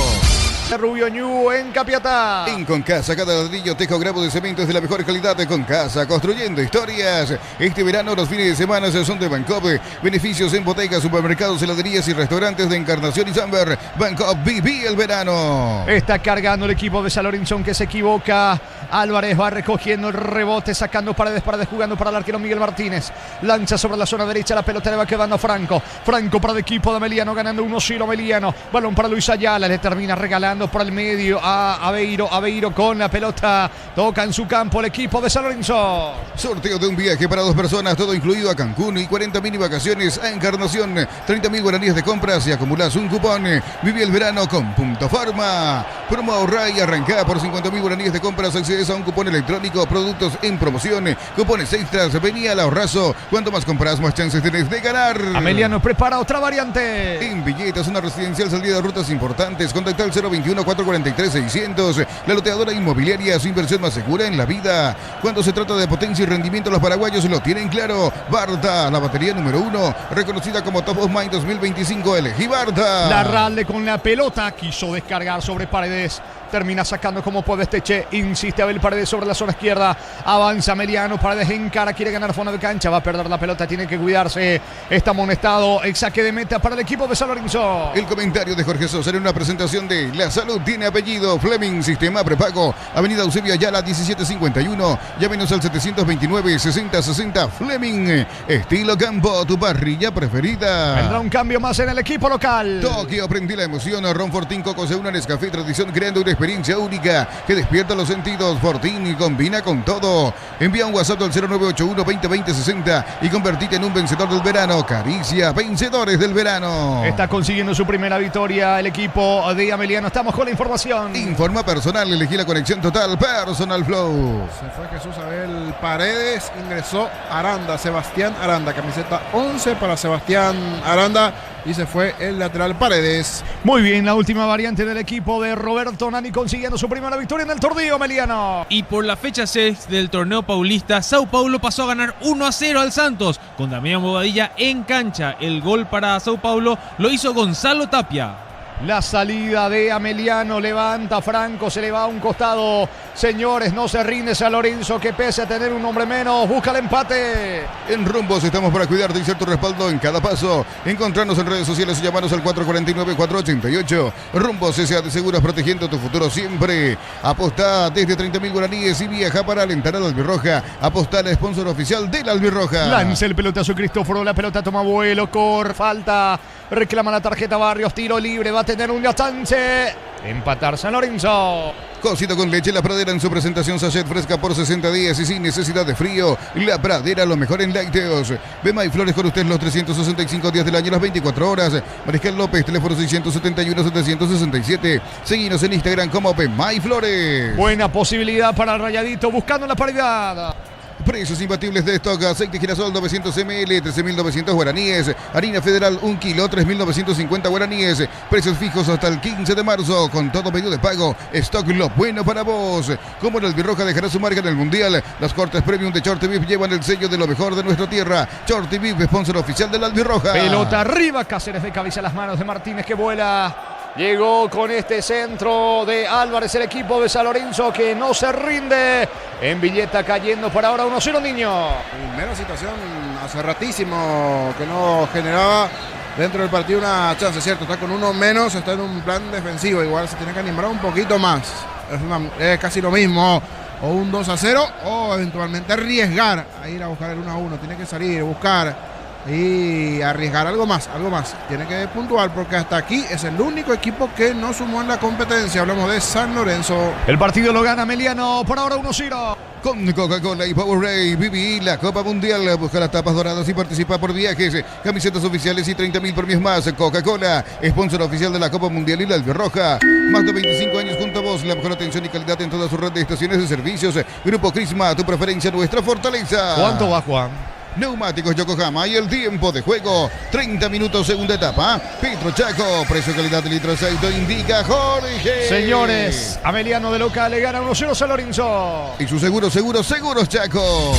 Rubio Ñu en Capiatá. En Concasa, cada ladrillo, teja o grabo de cemento es de la mejor calidad de Concasa, construyendo historias. Este verano los fines de semana son de Bancop. Beneficios en bodegas, supermercados, heladerías y restaurantes de Encarnación y Zamber. Bancop, viví el verano. Está cargando el equipo de San Lorenzo, que se equivoca. Álvarez va recogiendo el rebote, sacando Paredes, jugando para el arquero Miguel Martínez. Lanza sobre la zona derecha, la pelota le va quedando a Franco. Franco para el equipo de Ameliano, ganando 1-0 Ameliano. Balón para Luis Ayala, le termina regalando por el medio a Aveiro. Aveiro con la pelota, toca en su campo el equipo de San Lorenzo. Sorteo de un viaje para 2 personas, todo incluido a Cancún y 40 mini vacaciones a Encarnación. 30.000 guaraníes de compras y acumulás un cupón. Viví el verano con Punto Farma. Promo ahorra y arrancá por 50.000 guaraníes de compras. Accedes a un cupón electrónico, productos en promoción, cupones extras. Vení al ahorrazo. Cuanto más compras, más chances tenés de ganar. Ameliano prepara otra variante. En Villetas, una residencial salida de rutas importantes. Contacta al 021-443-600. La loteadora inmobiliaria, su inversión más segura en la vida. Cuando se trata de potencia y rendimiento, los paraguayos lo tienen claro. Barta, la batería número 1, reconocida como Top of Mind 2025. Elegí Barta. La Ralde con la pelota, quiso descargar sobre Paredes. Termina sacando como puede Esteche. Insiste Abel Paredes sobre la zona izquierda. Avanza Emiliano. Paredes encara. Quiere ganar fondo de cancha. Va a perder la pelota. Tiene que cuidarse. Está amonestado. El saque de meta para el equipo de San Lorenzo. El comentario de Jorge Sosa en una presentación de La Salud tiene apellido. Fleming, sistema prepago. Avenida Eusebio Ayala 1751. Llámenos al 729-6060. Fleming. Estilo campo. Tu parrilla preferida. Vendrá un cambio más en el equipo local. Tokio, aprendí la emoción. Ron Fortín Coco se une a Nescafé Tradición, creando una experiencia única que despierta los sentidos. Fortín y combina con todo. Envía un WhatsApp al 0981-2020-60 y convertite en un vencedor del verano. Caricia, vencedores del verano. Está consiguiendo su primera victoria el equipo de Ameliano. Estamos con la información. Informa personal, elegí la conexión total. Personal Flow. Se fue Jesús Abel Paredes, ingresó Aranda, Sebastián Aranda, camiseta 11 para Sebastián Aranda. Y se fue el lateral Paredes. Muy bien, la última variante del equipo de Roberto Nani consiguiendo su primera victoria en el torneo Meliano. Y por la fecha 6 del torneo paulista, Sao Paulo pasó a ganar 1-0 al Santos con Damián Bobadilla en cancha. El gol para Sao Paulo lo hizo Gonzalo Tapia. La salida de Ameliano, levanta Franco, se le va a un costado. Señores, no se rinde San Lorenzo, que pese a tener un hombre menos, busca el empate. En Rumbos estamos para cuidarte y ser tu respaldo en cada paso. Encontrarnos en redes sociales y llamarnos al 449-488. Rumbos S.A. de Seguros, protegiendo tu futuro siempre. Apostá desde 30.000 guaraníes y viaja para alentar a la Albirroja. Apostá al sponsor oficial de la Albirroja. Lanza el pelotazo Cristóforo, la pelota toma vuelo, falta. Reclama la tarjeta Barrios, tiro libre, va a tener un chance. Empatar San Lorenzo. Cosito con leche, La Pradera en su presentación sachet fresca por 60 días y sin necesidad de frío. La Pradera, lo mejor en lácteos. Bema y Flores con usted los 365 días del año, las 24 horas. Mariscal López, teléfono 671-767. Seguinos en Instagram como Bema y Flores. Buena posibilidad para el Rayadito, buscando la paridad. Precios imbatibles de stock. Aceite girasol 900 ml, 13.900 guaraníes. Harina Federal 1 kilo, 3.950 guaraníes. Precios fijos hasta el 15 de marzo. Con todo medio de pago. Stock lo bueno para vos. Como la Albirroja dejará su marca en el Mundial, las cortes premium de Shorty Beef llevan el sello de lo mejor de nuestra tierra. Shorty Beef, sponsor oficial de la Albirroja. Pelota arriba, Cáceres de cabeza a las manos de Martínez que vuela. Llegó con este centro de Álvarez el equipo de San Lorenzo que no se rinde. En Villeta cayendo por ahora 1-0, niño. Primera situación hace ratísimo que no generaba dentro del partido una chance, ¿cierto? Está con uno menos, está en un plan defensivo. Igual se tiene que animar un poquito más. Es casi lo mismo. O un 2-0 o eventualmente arriesgar a ir a buscar el 1-1. Tiene que salir, buscar y arriesgar algo más. Tiene que puntuar porque hasta aquí es el único equipo que no sumó en la competencia. Hablamos de San Lorenzo. El partido lo gana Meliano, por ahora 1-0. Con Coca-Cola y Powerade, viví la Copa Mundial. Busca las tapas doradas y participa por viajes, camisetas oficiales y 30.000 premios más. Coca-Cola, sponsor oficial de la Copa Mundial y la Albirroja. Más de 25 años junto a vos. La mejor atención y calidad en toda su red de estaciones de servicios. Grupo Crisma, tu preferencia, nuestra fortaleza. ¿Cuánto va, Juan? Neumáticos Yokohama y el tiempo de juego, 30 minutos, segunda etapa. Petro Chaco, precio calidad de litro de aceite, indica Jorge. Señores, Ameliano de local le gana 1-0 San Lorenzo. Y su seguros Chaco.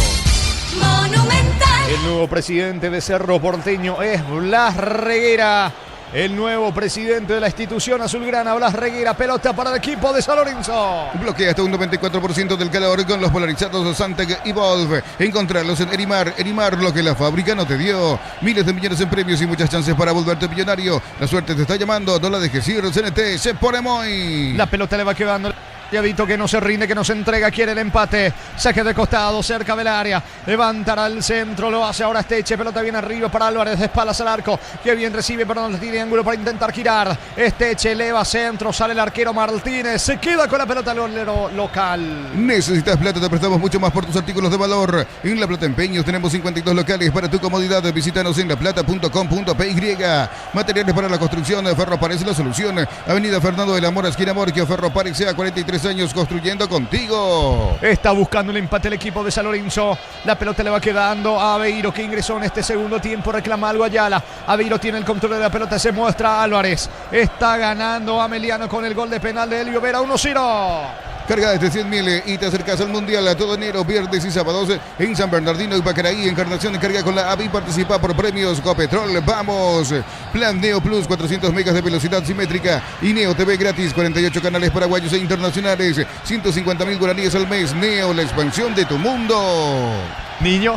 Monumental. El nuevo presidente de Cerro Porteño es Blas Reguera. El nuevo presidente de la institución azulgrana, Blas Reguera, pelota para el equipo de San Lorenzo. Bloquea hasta un 94% del calor con los polarizados Santec y Volve. Encontrarlos en Erimar, lo que la fábrica no te dio. Miles de millones en premios y muchas chances para volverte millonario. La suerte te está llamando, no la dejes ir, CNT, se pone muy. La pelota le va quedando. Llavito que no se rinde, que no se entrega, quiere el empate. Saque de costado, cerca del área. Levantará al centro, lo hace ahora Esteche. Pelota bien arriba para Álvarez, de espaldas al arco. Que bien recibe, pero no tiene ángulo para intentar girar. Esteche eleva centro, sale el arquero Martínez. Se queda con la pelota local. Necesitas plata, te prestamos mucho más por tus artículos de valor. En La Plata Empeños tenemos 52 locales para tu comodidad. Visítanos en laplata.com.py. Materiales para la construcción, Ferro Pares la solución. Avenida Fernando de la Mora, esquina Morquio, Ferro Pares, sea 43 años construyendo contigo. Está buscando el empate el equipo de San Lorenzo. La pelota le va quedando a Aveiro, que ingresó en este segundo tiempo. Reclama algo Ayala. Aveiro tiene el control de la pelota, se muestra Álvarez. Está ganando Ameliano con el gol de penal de Elio Vera, 1-0. Carga desde 100.000 y te acercas al Mundial a todo enero, viernes y sábados en San Bernardino y Pacaraí. Encarnación carga con la AVI, participa por premios Copetrol. Vamos. Plan Neo Plus, 400 megas de velocidad simétrica y Neo TV gratis, 48 canales paraguayos e internacionales, 150.000 guaraníes al mes. Neo, la expansión de tu mundo. Niño.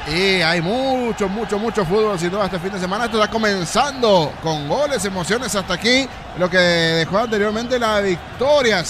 Y hay mucho fútbol sin duda este fin de semana. Esto está comenzando con goles, emociones hasta aquí. Lo que dejó anteriormente la victoria,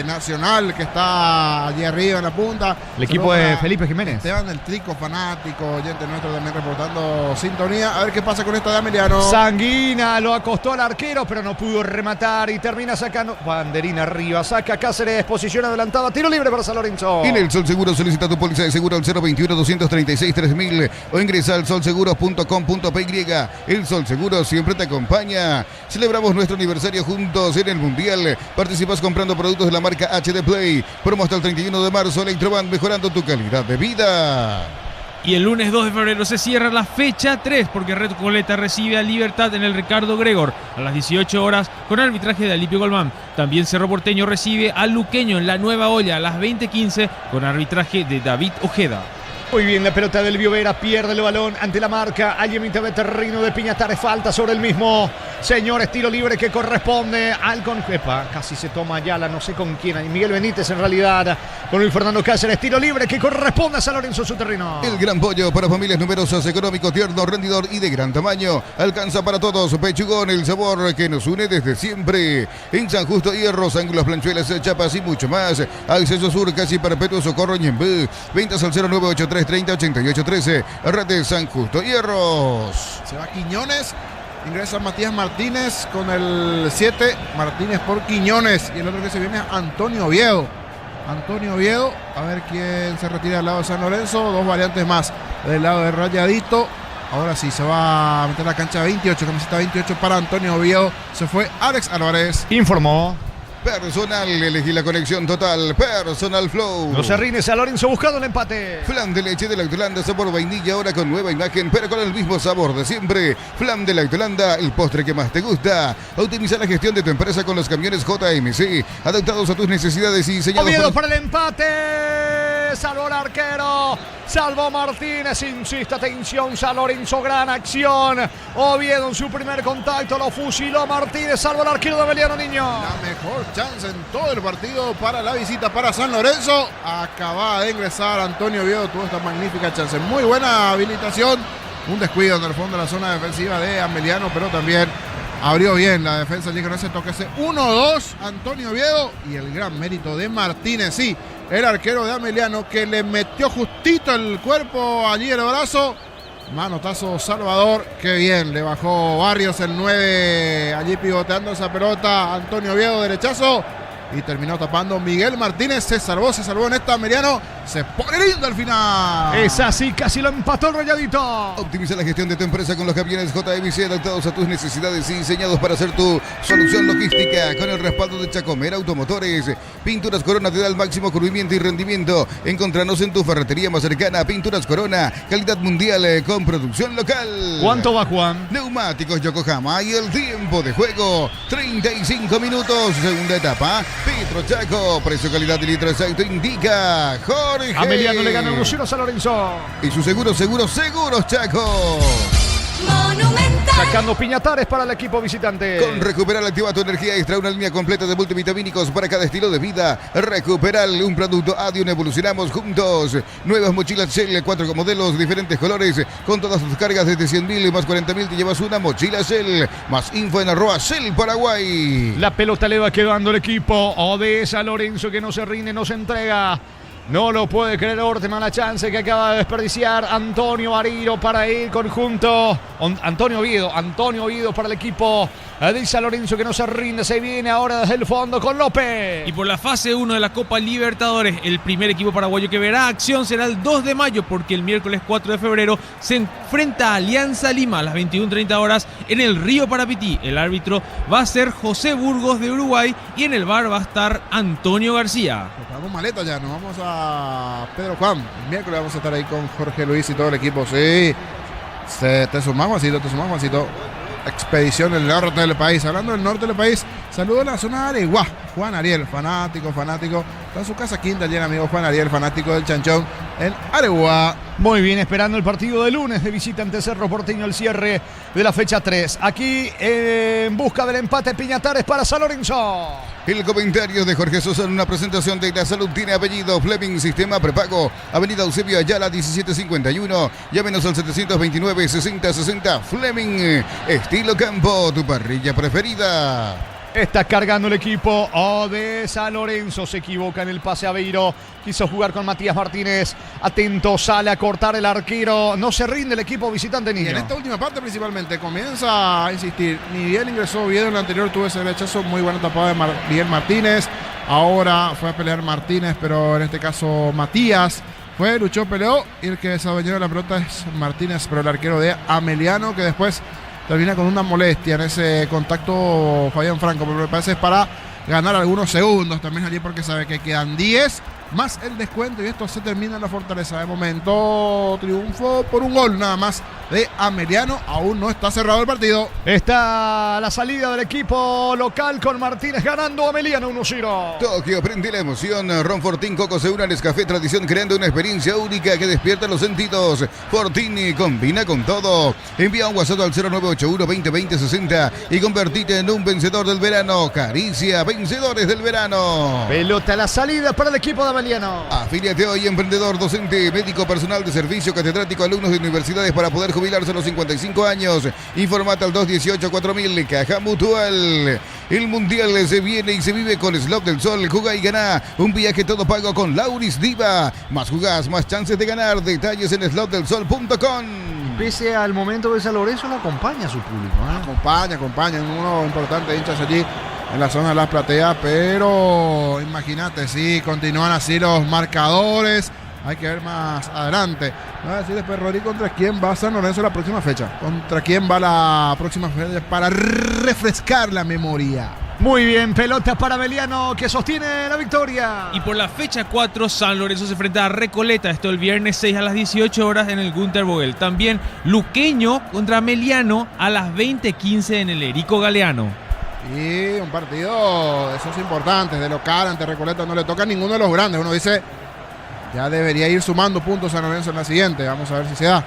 Nacional, que está allí arriba en la punta. El equipo de Felipe Jiménez. Esteban del Trico, fanático, oyente nuestro también reportando sintonía. A ver qué pasa con esta de Ameliano. Sanguina, lo acostó al arquero, pero no pudo rematar y termina sacando. Banderina arriba, saca Cáceres, posición adelantada, tiro libre para San Lorenzo. En el Sol Seguro solicita tu póliza de seguro al 021-236-3000 o ingresa al solseguros.com.py. El Sol Seguro siempre te acompaña. Celebramos nuestro aniversario juntos en el Mundial. Participas comprando productos de la marca HD Play. Promo hasta el 31 de marzo. Electroban, mejorando tu calidad de vida. Y el lunes 2 de febrero se cierra la fecha 3 porque Recoleta recibe a Libertad en el Ricardo Gregor a las 18 horas con arbitraje de Alipio Golmán. También Cerro Porteño recibe a Luqueño en la Nueva Olla a las 20:15 con arbitraje de David Ojeda. Muy bien, la pelota del Biovera pierde el balón ante la marca. Allí en mitad de terreno de Piñatares, falta sobre el mismo. Señores, tiro libre que corresponde al Conjepa. Casi se toma Ayala, no sé con quién. Miguel Benítez en realidad. Con Luis Fernando Cáceres, tiro libre que corresponde a San Lorenzo, su terreno. El gran pollo para familias numerosas, económico, tierno, rendidor y de gran tamaño. Alcanza para todos. Pechugón, el sabor que nos une desde siempre. En San Justo, Hierros, Ángulos, Planchuelas, Chapas y mucho más. Acceso Sur, casi perpetuo, Socorro, Ñembú. Ventas al 0983-308813. Red de San Justo, Hierros. Se va Quiñones. Ingresa Matías Martínez con el 7. Martínez por Quiñones. Y el otro que se viene es Antonio Oviedo. Antonio Oviedo. A ver quién se retira del lado de San Lorenzo. Dos variantes más del lado de Rayadito. Ahora sí, se va a meter la cancha 28. Camiseta 28 para Antonio Oviedo. Se fue Alex Álvarez. Informó. Personal, elegí la conexión total. Personal Flow. No se rinde San Lorenzo buscando el empate. Flan de leche de Lactolanda, sabor vainilla, ahora con nueva imagen, pero con el mismo sabor de siempre. Flan de Lactolanda, el postre que más te gusta. Optimiza la gestión de tu empresa con los camiones JMC, adaptados a tus necesidades y diseñados Oviedo para el empate. Salvó el arquero. Salvó Martínez. Insiste, atención, San Lorenzo, gran acción. Oviedo en su primer contacto lo fusiló Martínez. Salvó el arquero de Ameliano Niño. La mejor chance en todo el partido para la visita para San Lorenzo. Acaba de ingresar Antonio Oviedo. Tuvo esta magnífica chance. Muy buena habilitación. Un descuido en el fondo de la zona defensiva de Ameliano, pero también abrió bien la defensa allí con ese toque. 1-2 Antonio Oviedo y el gran mérito de Martínez. Sí, el arquero de Ameliano que le metió justito el cuerpo allí el brazo. Manotazo Salvador, qué bien, le bajó Barrios el 9, allí pivoteando esa pelota. Antonio Oviedo, derechazo. Y terminó tapando Miguel Martínez. Se salvó en esta Ameliano. Se pone lindo al final. Es así, casi lo empató el Rayadito. Optimiza la gestión de tu empresa con los camiones JMC adaptados a tus necesidades y diseñados para ser tu solución logística. Con el respaldo de Chacomera Automotores. Pinturas Corona te da el máximo cubrimiento y rendimiento. Encontranos en tu ferretería más cercana. Pinturas Corona, calidad mundial con producción local. ¿Cuánto va, Juan? Neumáticos Yokohama y el tiempo de juego. 35 minutos, segunda etapa. Petro Chaco, precio calidad de litro exacto indica Jorge. Ameliano le gana 1-0 a San Lorenzo. Y su seguros Chaco. Monumental. Sacando Piñatares para el equipo visitante. Con Recuperal activa tu energía extra, una línea completa de multivitamínicos para cada estilo de vida. Recuperal, un producto Adion, evolucionamos juntos. Nuevas mochilas Shell, 4 modelos, diferentes colores, con todas sus cargas desde 100.000 más 40.000 te llevas una mochila Shell. Más info en @Shell Paraguay. La pelota le va quedando el equipo de San Lorenzo que no se rinde, no se entrega. No lo puede creer Orteman, la chance que acaba de desperdiciar Antonio Bariro para el conjunto. Antonio Oviedo para el equipo de San Lorenzo que no se rinde. Se viene ahora desde el fondo con López. Y por la fase 1 de la Copa Libertadores, el primer equipo paraguayo que verá acción será el 2 de mayo, porque el miércoles 4 de febrero se enfrenta a Alianza Lima a las 21:30 horas en el Río Parapití. El árbitro va a ser José Burgos de Uruguay y en el bar va a estar Antonio García. Preparamos maleta ya, nos vamos a Pedro Juan. El miércoles vamos a estar ahí con Jorge Luis y todo el equipo. Sí, te sumamos, Juancito. expedición del norte del país. Hablando del norte del país, saludo a la zona de Areguá. Juan Ariel, fanático. Está en su casa quinta allí el amigo Juan Ariel, fanático del Chanchón en Areguá. Muy bien, esperando el partido de lunes de visita ante Cerro Porteño, el cierre de la fecha 3. Aquí en busca del empate, Piñatares para San Lorenzo. El comentario de Jorge Sosa en una presentación de La Salud tiene apellido Fleming, sistema prepago, Avenida Eusebio Ayala 1751, llámenos al 729-6060, Fleming, estilo campo, tu parrilla preferida. Está cargando el equipo de San Lorenzo. Se equivoca en el pase a Beiro. Quiso jugar con Matías Martínez. Atento, sale a cortar el arquero. No se rinde el equipo visitante, Niño. Y en esta última parte principalmente comienza a insistir. Ni bien ingresó Oviedo, en el anterior tuvo ese rechazo. Muy buena tapada de Miguel Martínez. Ahora fue a pelear Martínez, pero en este caso Matías. Luchó, peleó. Y el que desadueñó la pelota es Martínez, pero el arquero de Ameliano, que después termina con una molestia en ese contacto Fabián Franco, pero me parece es para ganar algunos segundos también allí, porque sabe que quedan 10 más el descuento y esto se termina en la Fortaleza. De momento triunfo por un gol nada más de Ameliano. Aún no está cerrado el partido. Está la salida del equipo local con Martínez ganando Ameliano 1-0. Tokio, prende la emoción. Ron Fortín, Coco Segura, Nescafé Tradición, creando una experiencia única que despierta los sentidos. Fortín combina con todo. Envía un WhatsApp al 0981-2020-60 y convertite en un vencedor del verano. Caricia, vencedores del verano. Pelota a la salida para el equipo de Ameliano. Afíliate hoy, emprendedor, docente, médico, personal de servicio, catedrático, alumnos de universidades para poder jubilarse a los 55 años. Informate al 218-4000, Caja Mutual. El Mundial se viene y se vive con Slot del Sol. Jugá y ganá un viaje todo pago con Lauris Diva. Más jugás, más chances de ganar. Detalles en slotdelsol.com. Pese al momento de San Lorenzo, lo acompaña su público. Acompaña. Uno importante de hinchas allí en la zona de las plateas, pero imagínate, si continúan así los marcadores. Hay que ver más adelante. Va a decir después Rodri contra quién va San Lorenzo la próxima fecha. Contra quién va la próxima fecha para refrescar la memoria. Muy bien, pelota para Ameliano que sostiene la victoria. Y por la fecha 4, San Lorenzo se enfrenta a Recoleta. Esto el viernes 6 a las 18 horas en el Gunter Vogel. También Luqueño contra Ameliano a las 20:15 en el Erico Galeano. Y un partido de esos importantes, de local ante Recoleta. No le toca a ninguno de los grandes. Uno dice, ya debería ir sumando puntos San Lorenzo en la siguiente. Vamos a ver si se da.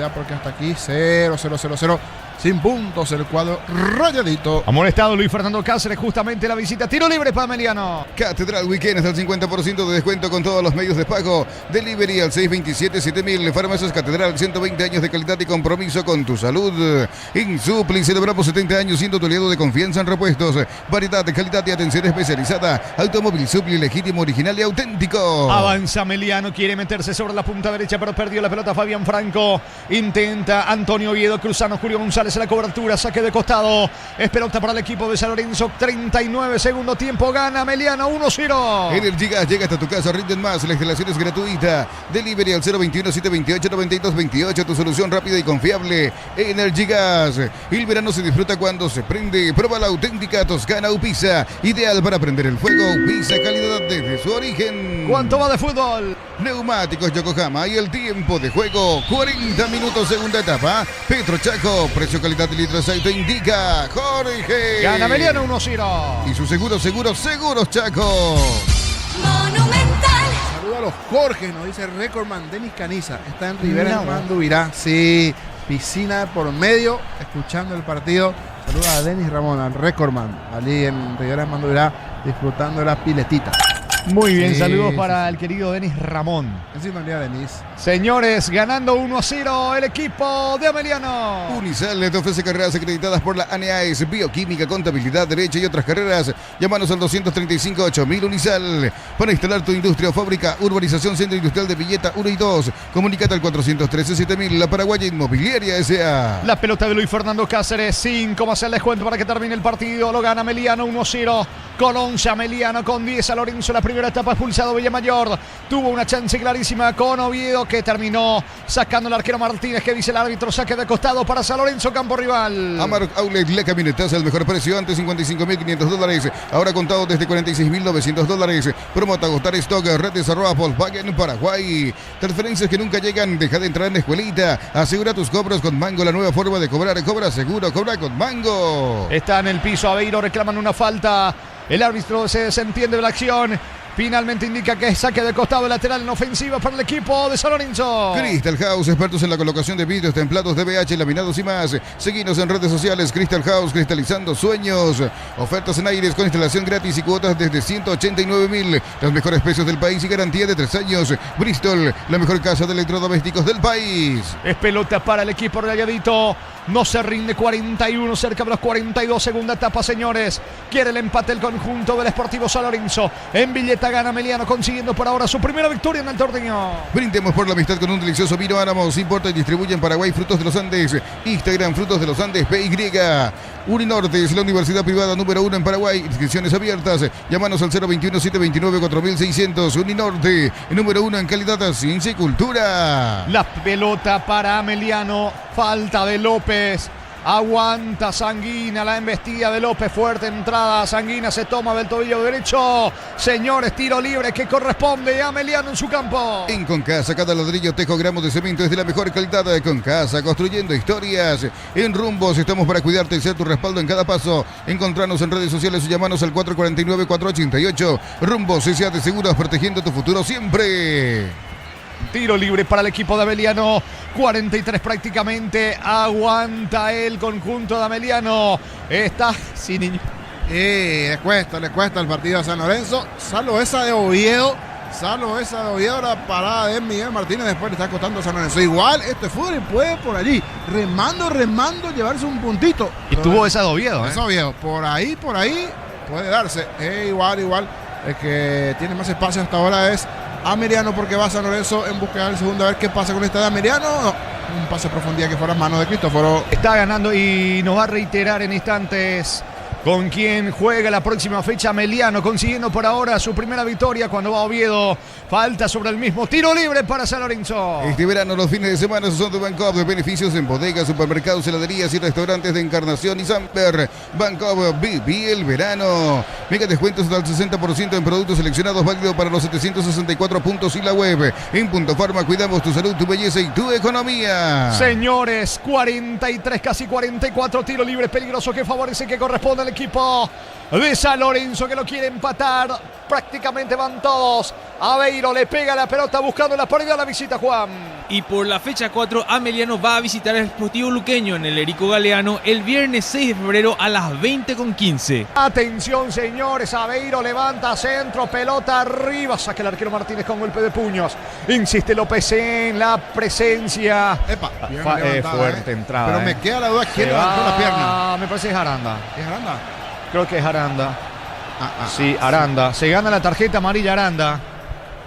Porque hasta aquí 0-0-0-0. Sin puntos el cuadro rayadito. Amonestado Luis Fernando Cáceres, justamente la visita. Tiro libre para Ameliano. Catedral Weekend hasta el 50% de descuento con todos los medios de pago. Delivery al 627-7000. Farmacias Catedral, 120 años de calidad y compromiso con tu salud. Insupli, celebramos 70 años siendo tu aliado de confianza en repuestos. Variedad de calidad y atención especializada. Automóvil Supli, legítimo, original y auténtico. Avanza Ameliano, quiere meterse sobre la punta derecha, pero perdió la pelota Fabián Franco. Intenta Antonio Oviedo, cruzando Julio González en la cobertura, saque de costado. Es pelota para el equipo de San Lorenzo. 39 segundo tiempo, gana Ameliano 1-0. Energigas llega hasta tu casa, rinden más. La instalación es gratuita. Delivery al 021-728-9228. Tu solución rápida y confiable. Energigas. El verano se disfruta cuando se prende. Prueba la auténtica Toscana Upisa. Ideal para prender el fuego. Upisa, calidad desde su origen. ¿Cuánto va de fútbol? Neumáticos Yokohama y el tiempo de juego 40 minutos, segunda etapa. Petro Chaco, precio calidad de litro de aceite indica Jorge. Gana Ameliano 1-0. Y su seguros Chaco. Monumental. Saluda a los Jorge, nos dice Recordman Denis Caniza. Está en Rivera Mandubirá. Sí, piscina por medio, escuchando el partido. Saluda a Denis Ramón, al Recordman, allí en Rivera Mandubirá, disfrutando de la piletita. Muy bien, saludos para el querido Denis Ramón. Denis. Señores, ganando 1-0 el equipo de Ameliano. Unisal te ofrece carreras acreditadas por la ANEAES, bioquímica, contabilidad, derecho y otras carreras. Llámanos al 235-8000 Unisal. Para instalar tu industria o fábrica, urbanización Centro Industrial de Villeta 1 y 2. Comunícate al 413-7000, la Paraguaya Inmobiliaria S.A. La pelota de Luis Fernando Cáceres, 5 más el descuento para que termine el partido. Lo gana Ameliano 1-0. Con 11 Ameliano, con 10 a Lorenzo la primera etapa expulsado Villamayor. Tuvo una chance clarísima con Oviedo que terminó sacando el arquero Martínez. Que dice el árbitro, saque de costado para San Lorenzo, campo rival. Amarok Outlet, la camionetaza al mejor precio, antes $55.500, ahora contado desde $46.900. Promo agotar stock, redes @Volkswagen Paraguay. Transferencias que nunca llegan, deja de entrar en la escuelita. Asegura tus cobros con Mango, la nueva forma de cobrar. Cobra seguro, cobra con Mango. Está en el piso Aveiro, reclaman una falta. El árbitro se desentiende de la acción. Finalmente indica que es saque de costado lateral en ofensiva para el equipo de San Lorenzo. Crystal House, expertos en la colocación de vidrios, templados, DBH, laminados y más. Seguinos en redes sociales. Crystal House, cristalizando sueños. Ofertas en aires con instalación gratis y cuotas desde 189.000. Los mejores precios del país y garantía de 3 años. Bristol, la mejor casa de electrodomésticos del país. Es pelota para el equipo rayadito. No se rinde, 41, cerca de los 42. Segunda etapa, señores. Quiere el empate el conjunto del Sportivo San Lorenzo. En Villeta gana Meliano, consiguiendo por ahora su primera victoria en el torneo. Brindemos por la amistad con un delicioso vino Álamos. Importa y distribuye en Paraguay Frutos de los Andes. Instagram Frutos de los Andes PY. Uninorte es la universidad privada número 1 en Paraguay. Inscripciones abiertas. Llámanos al 021-729-4600. Uninorte, número 1 en calidad, ciencia y cultura. La pelota para Meliano. Falta de López. Aguanta Sanguina, la embestida de López, fuerte entrada, Sanguina se toma del tobillo derecho. Señores, tiro libre que corresponde a Meliano en su campo. En Concasa, cada ladrillo, tejo, gramos de cemento es de la mejor calidad. Concasa, construyendo historias. En Rumbos estamos para cuidarte y ser tu respaldo en cada paso. Encontrarnos en redes sociales o llamanos al 449-488. Rumbos, S.A. de Seguros, protegiendo tu futuro siempre. Tiro libre para el equipo de Ameliano. 43 prácticamente. Aguanta el conjunto de Ameliano. Está sin niño. Le cuesta el partido a San Lorenzo. Salvo esa de Oviedo. La parada de Miguel Martínez. Después le está costando a San Lorenzo. Igual, este fútbol y puede por allí. Remando, llevarse un puntito. Y tuvo esa de Oviedo. Esa Oviedo. Por ahí puede darse. Igual. El que tiene más espacio hasta ahora es Ameliano, porque va a San Lorenzo en busca del segundo. A ver qué pasa con esta de Ameliano. No, un pase a profundidad que fuera a mano de Cristóforo. Está ganando y nos va a reiterar en instantes con quien juega la próxima fecha. Ameliano consiguiendo por ahora su primera victoria cuando va a Oviedo. Falta sobre el mismo. Tiro libre para San Lorenzo. Este verano los fines de semana son de Bancoop, de beneficios en bodegas, supermercados, heladerías y restaurantes de Encarnación y Samper. Bancoop, viví el verano. Mega descuentos hasta el 60% en productos seleccionados, válido para los 764 puntos y la web. En Punto Farma cuidamos tu salud, tu belleza y tu economía. Señores, 43, casi 44. Tiro libre peligroso que favorece, que corresponde al equipo de San Lorenzo, que lo quiere empatar. Prácticamente van todos. Aveiro le pega la pelota buscando la pared a la visita, Juan. Y por la fecha 4, Ameliano va a visitar el Sportivo Luqueño en el Erico Galeano el viernes 6 de febrero a las 20:15. Atención, señores. Aveiro levanta centro, pelota arriba. Saca el arquero Martínez con golpe de puños. Insiste López en la presencia. Fuerte entrada. Pero me queda la duda, ¿quién levantó la pierna? Me parece que es Aranda. ¿Es Aranda? Creo que es Aranda. Sí, Aranda. Se gana la tarjeta amarilla Aranda.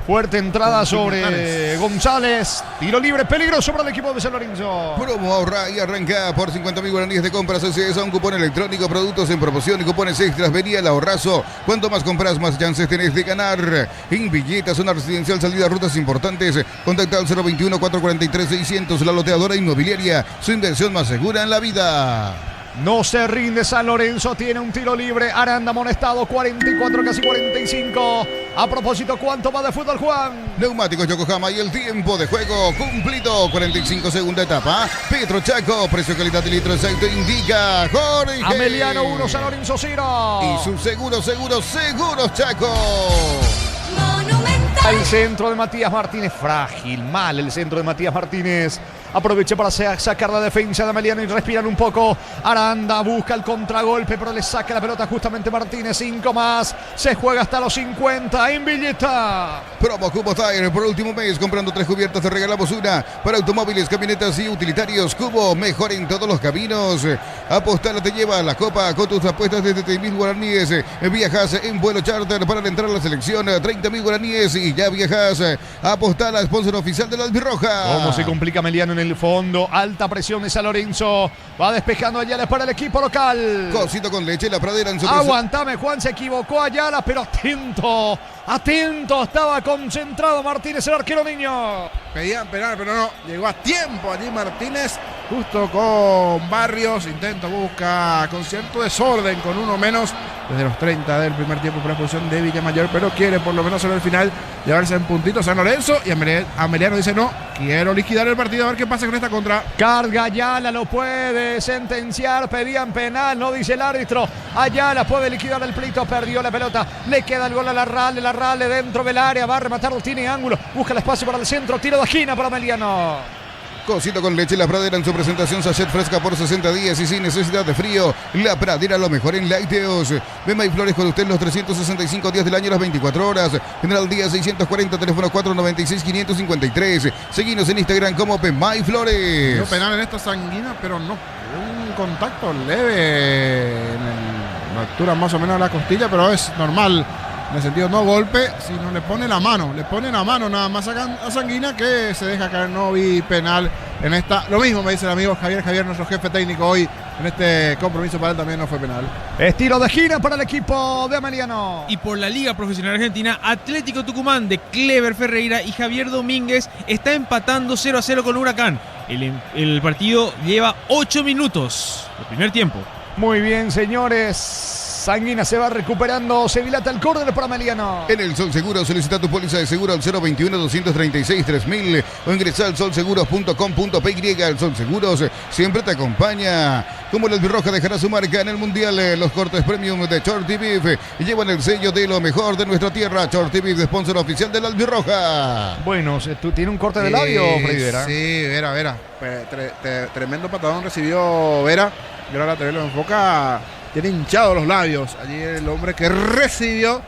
Fuerte entrada sobre González. Tiro libre peligroso para el equipo de San Lorenzo. Promo ahorra y arranca por 50.000 guaraníes de compras. Es a un cupón electrónico, productos en promoción y cupones extras. Venía el ahorrazo. Cuanto más compras, más chances tenés de ganar. En Villeta, zona residencial, salida a rutas importantes. Contacta al 021-443-600. La loteadora inmobiliaria. Su inversión más segura en la vida. No se rinde San Lorenzo, tiene un tiro libre. Aranda amonestado, 44, casi 45. A propósito, ¿cuánto va de fútbol, Juan? Neumáticos Yokohama y el tiempo de juego cumplido. 45, segunda etapa. Petro Chaco, precio, calidad de litro exacto indica Jorge. Ameliano 1, San Lorenzo 0. Y su seguros Chaco. Monumental. El centro de Matías Martínez, frágil, mal el centro de Matías Martínez. Aprovecha para sacar la defensa de Ameliano y respiran un poco. Aranda busca el contragolpe, pero le saca la pelota justamente Martínez. 5 más. Se juega hasta los 50 en Villeta. Promo Cubo Tire. Por último mes, comprando 3 cubiertas, te regalamos una para automóviles, camionetas y utilitarios. Cubo, mejor en todos los caminos. Apostala te lleva a la Copa con tus apuestas desde 30.000 guaraníes. Viajas en vuelo charter para entrar a la selección. 30.000 guaraníes y ya viajas. Apostala, sponsor oficial de la Albirroja. Cómo se complica Meliano en el fondo. Alta presión de San Lorenzo. Va despejando Ayala para el equipo local. Cosito con leche, la Pradera en su Aguantame, Juan, se equivocó Ayala, pero atento. Atento, estaba concentrado Martínez, el arquero niño. Pedían penal, pero no, llegó a tiempo allí Martínez, justo con Barrios, busca con cierto desorden, con uno menos, desde los 30 del primer tiempo por la expulsión de Villamayor, pero quiere por lo menos sobre el final llevarse en puntitos San Lorenzo, y Ameliano dice no, quiero liquidar el partido, a ver qué pasa con esta contra. Carga Ayala, lo puede sentenciar, pedían penal, no dice el árbitro. Ayala puede liquidar el pleito, perdió la pelota, le queda el gol a Larralde dentro del área, va a rematar, tiene ángulo, busca el espacio para el centro, tiro de esquina para Ameliano. Cosito con leche, la Pradera en su presentación, sachet fresca por 60 días y sin necesidad de frío. La Pradera, lo mejor en lácteos. Bema y Flores con usted los 365 días del año, las 24 horas. General Díaz 640, teléfono 496-553. Seguinos en Instagram como Bema y Flores. No penal en esta Sanguina, pero no. Un contacto leve en la altura más o menos de la costilla, pero es normal. En el sentido no golpe, sino le pone la mano nada más a Sanguina, que se deja caer. No vi penal en esta. Lo mismo me dice el amigo Javier, nuestro jefe técnico hoy en este compromiso para él también no fue penal. Estilo de gira para el equipo de Ameliano. Y por la Liga Profesional Argentina, Atlético Tucumán de Clever Ferreira y Javier Domínguez está empatando 0-0 con Huracán. El partido lleva 8 minutos, el primer tiempo. Muy bien, señores. Sanguina se va recuperando, se dilata el córner para Ameliano. En el Sol Seguro solicita tu póliza de seguro al 021-236-3000 o ingresa al solseguros.com.py. El Sol Seguros siempre te acompaña. Como la Albirroja dejará su marca en el Mundial, los cortes premium de Shorty Beef llevan el sello de lo mejor de nuestra tierra. Shorty Beef, sponsor oficial de la Albirroja. Bueno, ¿tú tienes un corte de labio, Freddy Vera? Sí, Vera. Tremendo patadón recibió Vera. Y ahora la TV lo enfoca. Tiene hinchados los labios. Allí el hombre que recibió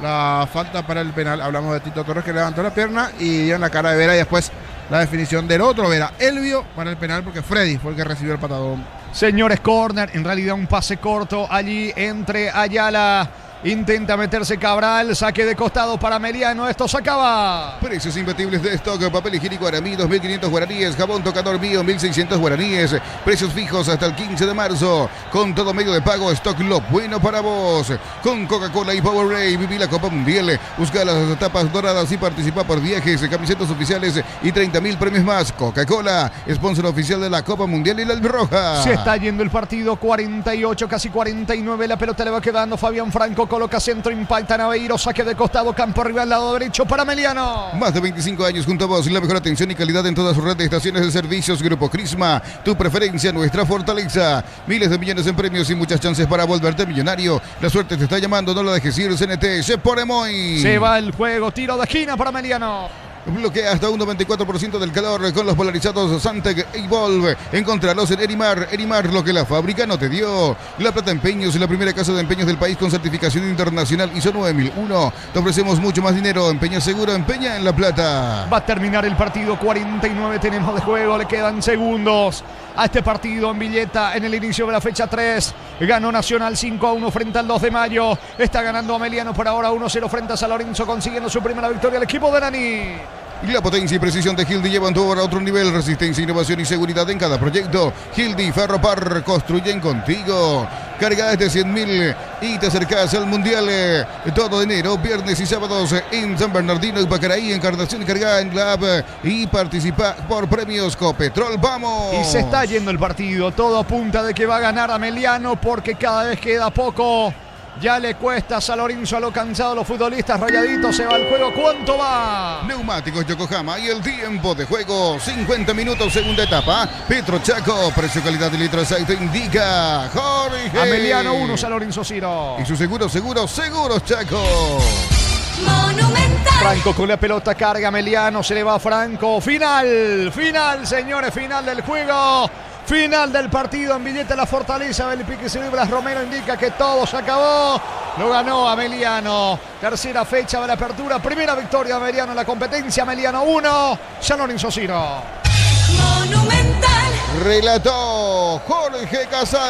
la falta para el penal. Hablamos de Tito Torres, que levantó la pierna y dio en la cara de Vera. Y después la definición del otro Vera, Elvio, para el penal, porque Freddy fue el que recibió el patadón. Señores, corner, en realidad un pase corto allí entre Ayala. Intenta meterse Cabral, saque de costado para Ameliano, esto se acaba. Precios imbatibles de stock, papel higiénico Aramí, 2.500 guaraníes, jabón tocador mío, 1.600 guaraníes, precios fijos hasta el 15 de marzo, con todo medio de pago, stock lo bueno para vos. Con Coca-Cola y Powerade, viví la Copa Mundial, busca las tapas doradas y participa por viajes, camisetas oficiales y 30.000 premios más. Coca-Cola, sponsor oficial de la Copa Mundial y la Albirroja. Se está yendo el partido, 48, casi 49, la pelota le va quedando Fabián Franco. Coloca centro, impacta Naveiro, saque de costado, campo arriba al lado derecho para Ameliano. Más de 25 años junto a vos, la mejor atención y calidad en toda su red de estaciones de servicios. Grupo Crisma, tu preferencia, nuestra fortaleza. Miles de millones en premios y muchas chances para volverte millonario. La suerte te está llamando, no la dejes ir. CNT, se pone muy. Se va el juego, tiro de esquina para Ameliano. Bloquea hasta un 94% del calor con los polarizados Santec Evolve. Encontralos en Erimar. Erimar, lo que la fábrica no te dio. La Plata Empeños, la primera casa de empeños del país con certificación internacional ISO 9001. Te ofrecemos mucho más dinero. Empeña seguro, empeña en La Plata. Va a terminar el partido, 49 tenemos de juego, le quedan segundos a este partido en Villeta en el inicio de la fecha 3. Ganó Nacional 5-1 frente al 2 de mayo. Está ganando Ameliano por ahora 1-0 frente a San Lorenzo, consiguiendo su primera victoria el equipo de Nani. La potencia y precisión de Hildy llevan todo a otro nivel. Resistencia, innovación y seguridad en cada proyecto. Hildy Ferropar, construyen contigo. Cargas de 100.000 y te acercas al Mundial. Todo enero, viernes y sábados en San Bernardino y Pacaraí. Encarnación y carga en la app y participa por premios Copetrol. ¡Vamos! Y se está yendo el partido. Todo apunta de que va a ganar Ameliano porque cada vez queda poco. Ya le cuesta a San Lorenzo, a lo cansado los futbolistas. Rayaditos, se va el juego. ¿Cuánto va? Neumáticos Yokohama y el tiempo de juego, 50 minutos, segunda etapa. Petro Chaco, precio calidad de litro de aceite indica Jorge. Ameliano 1, San Lorenzo 0. Y su seguros Chaco. Monumental. Franco con la pelota, carga Ameliano, se le va a Franco. Final, señores, final del juego. Final del partido en Villeta, la Fortaleza. Belipique Silvras Romero indica que todo se acabó. Lo ganó Ameliano. Tercera fecha de la apertura. Primera victoria de Ameliano en la competencia. Ameliano 1, San Lorenzo 0. Monumental. Relató Jorge Casal.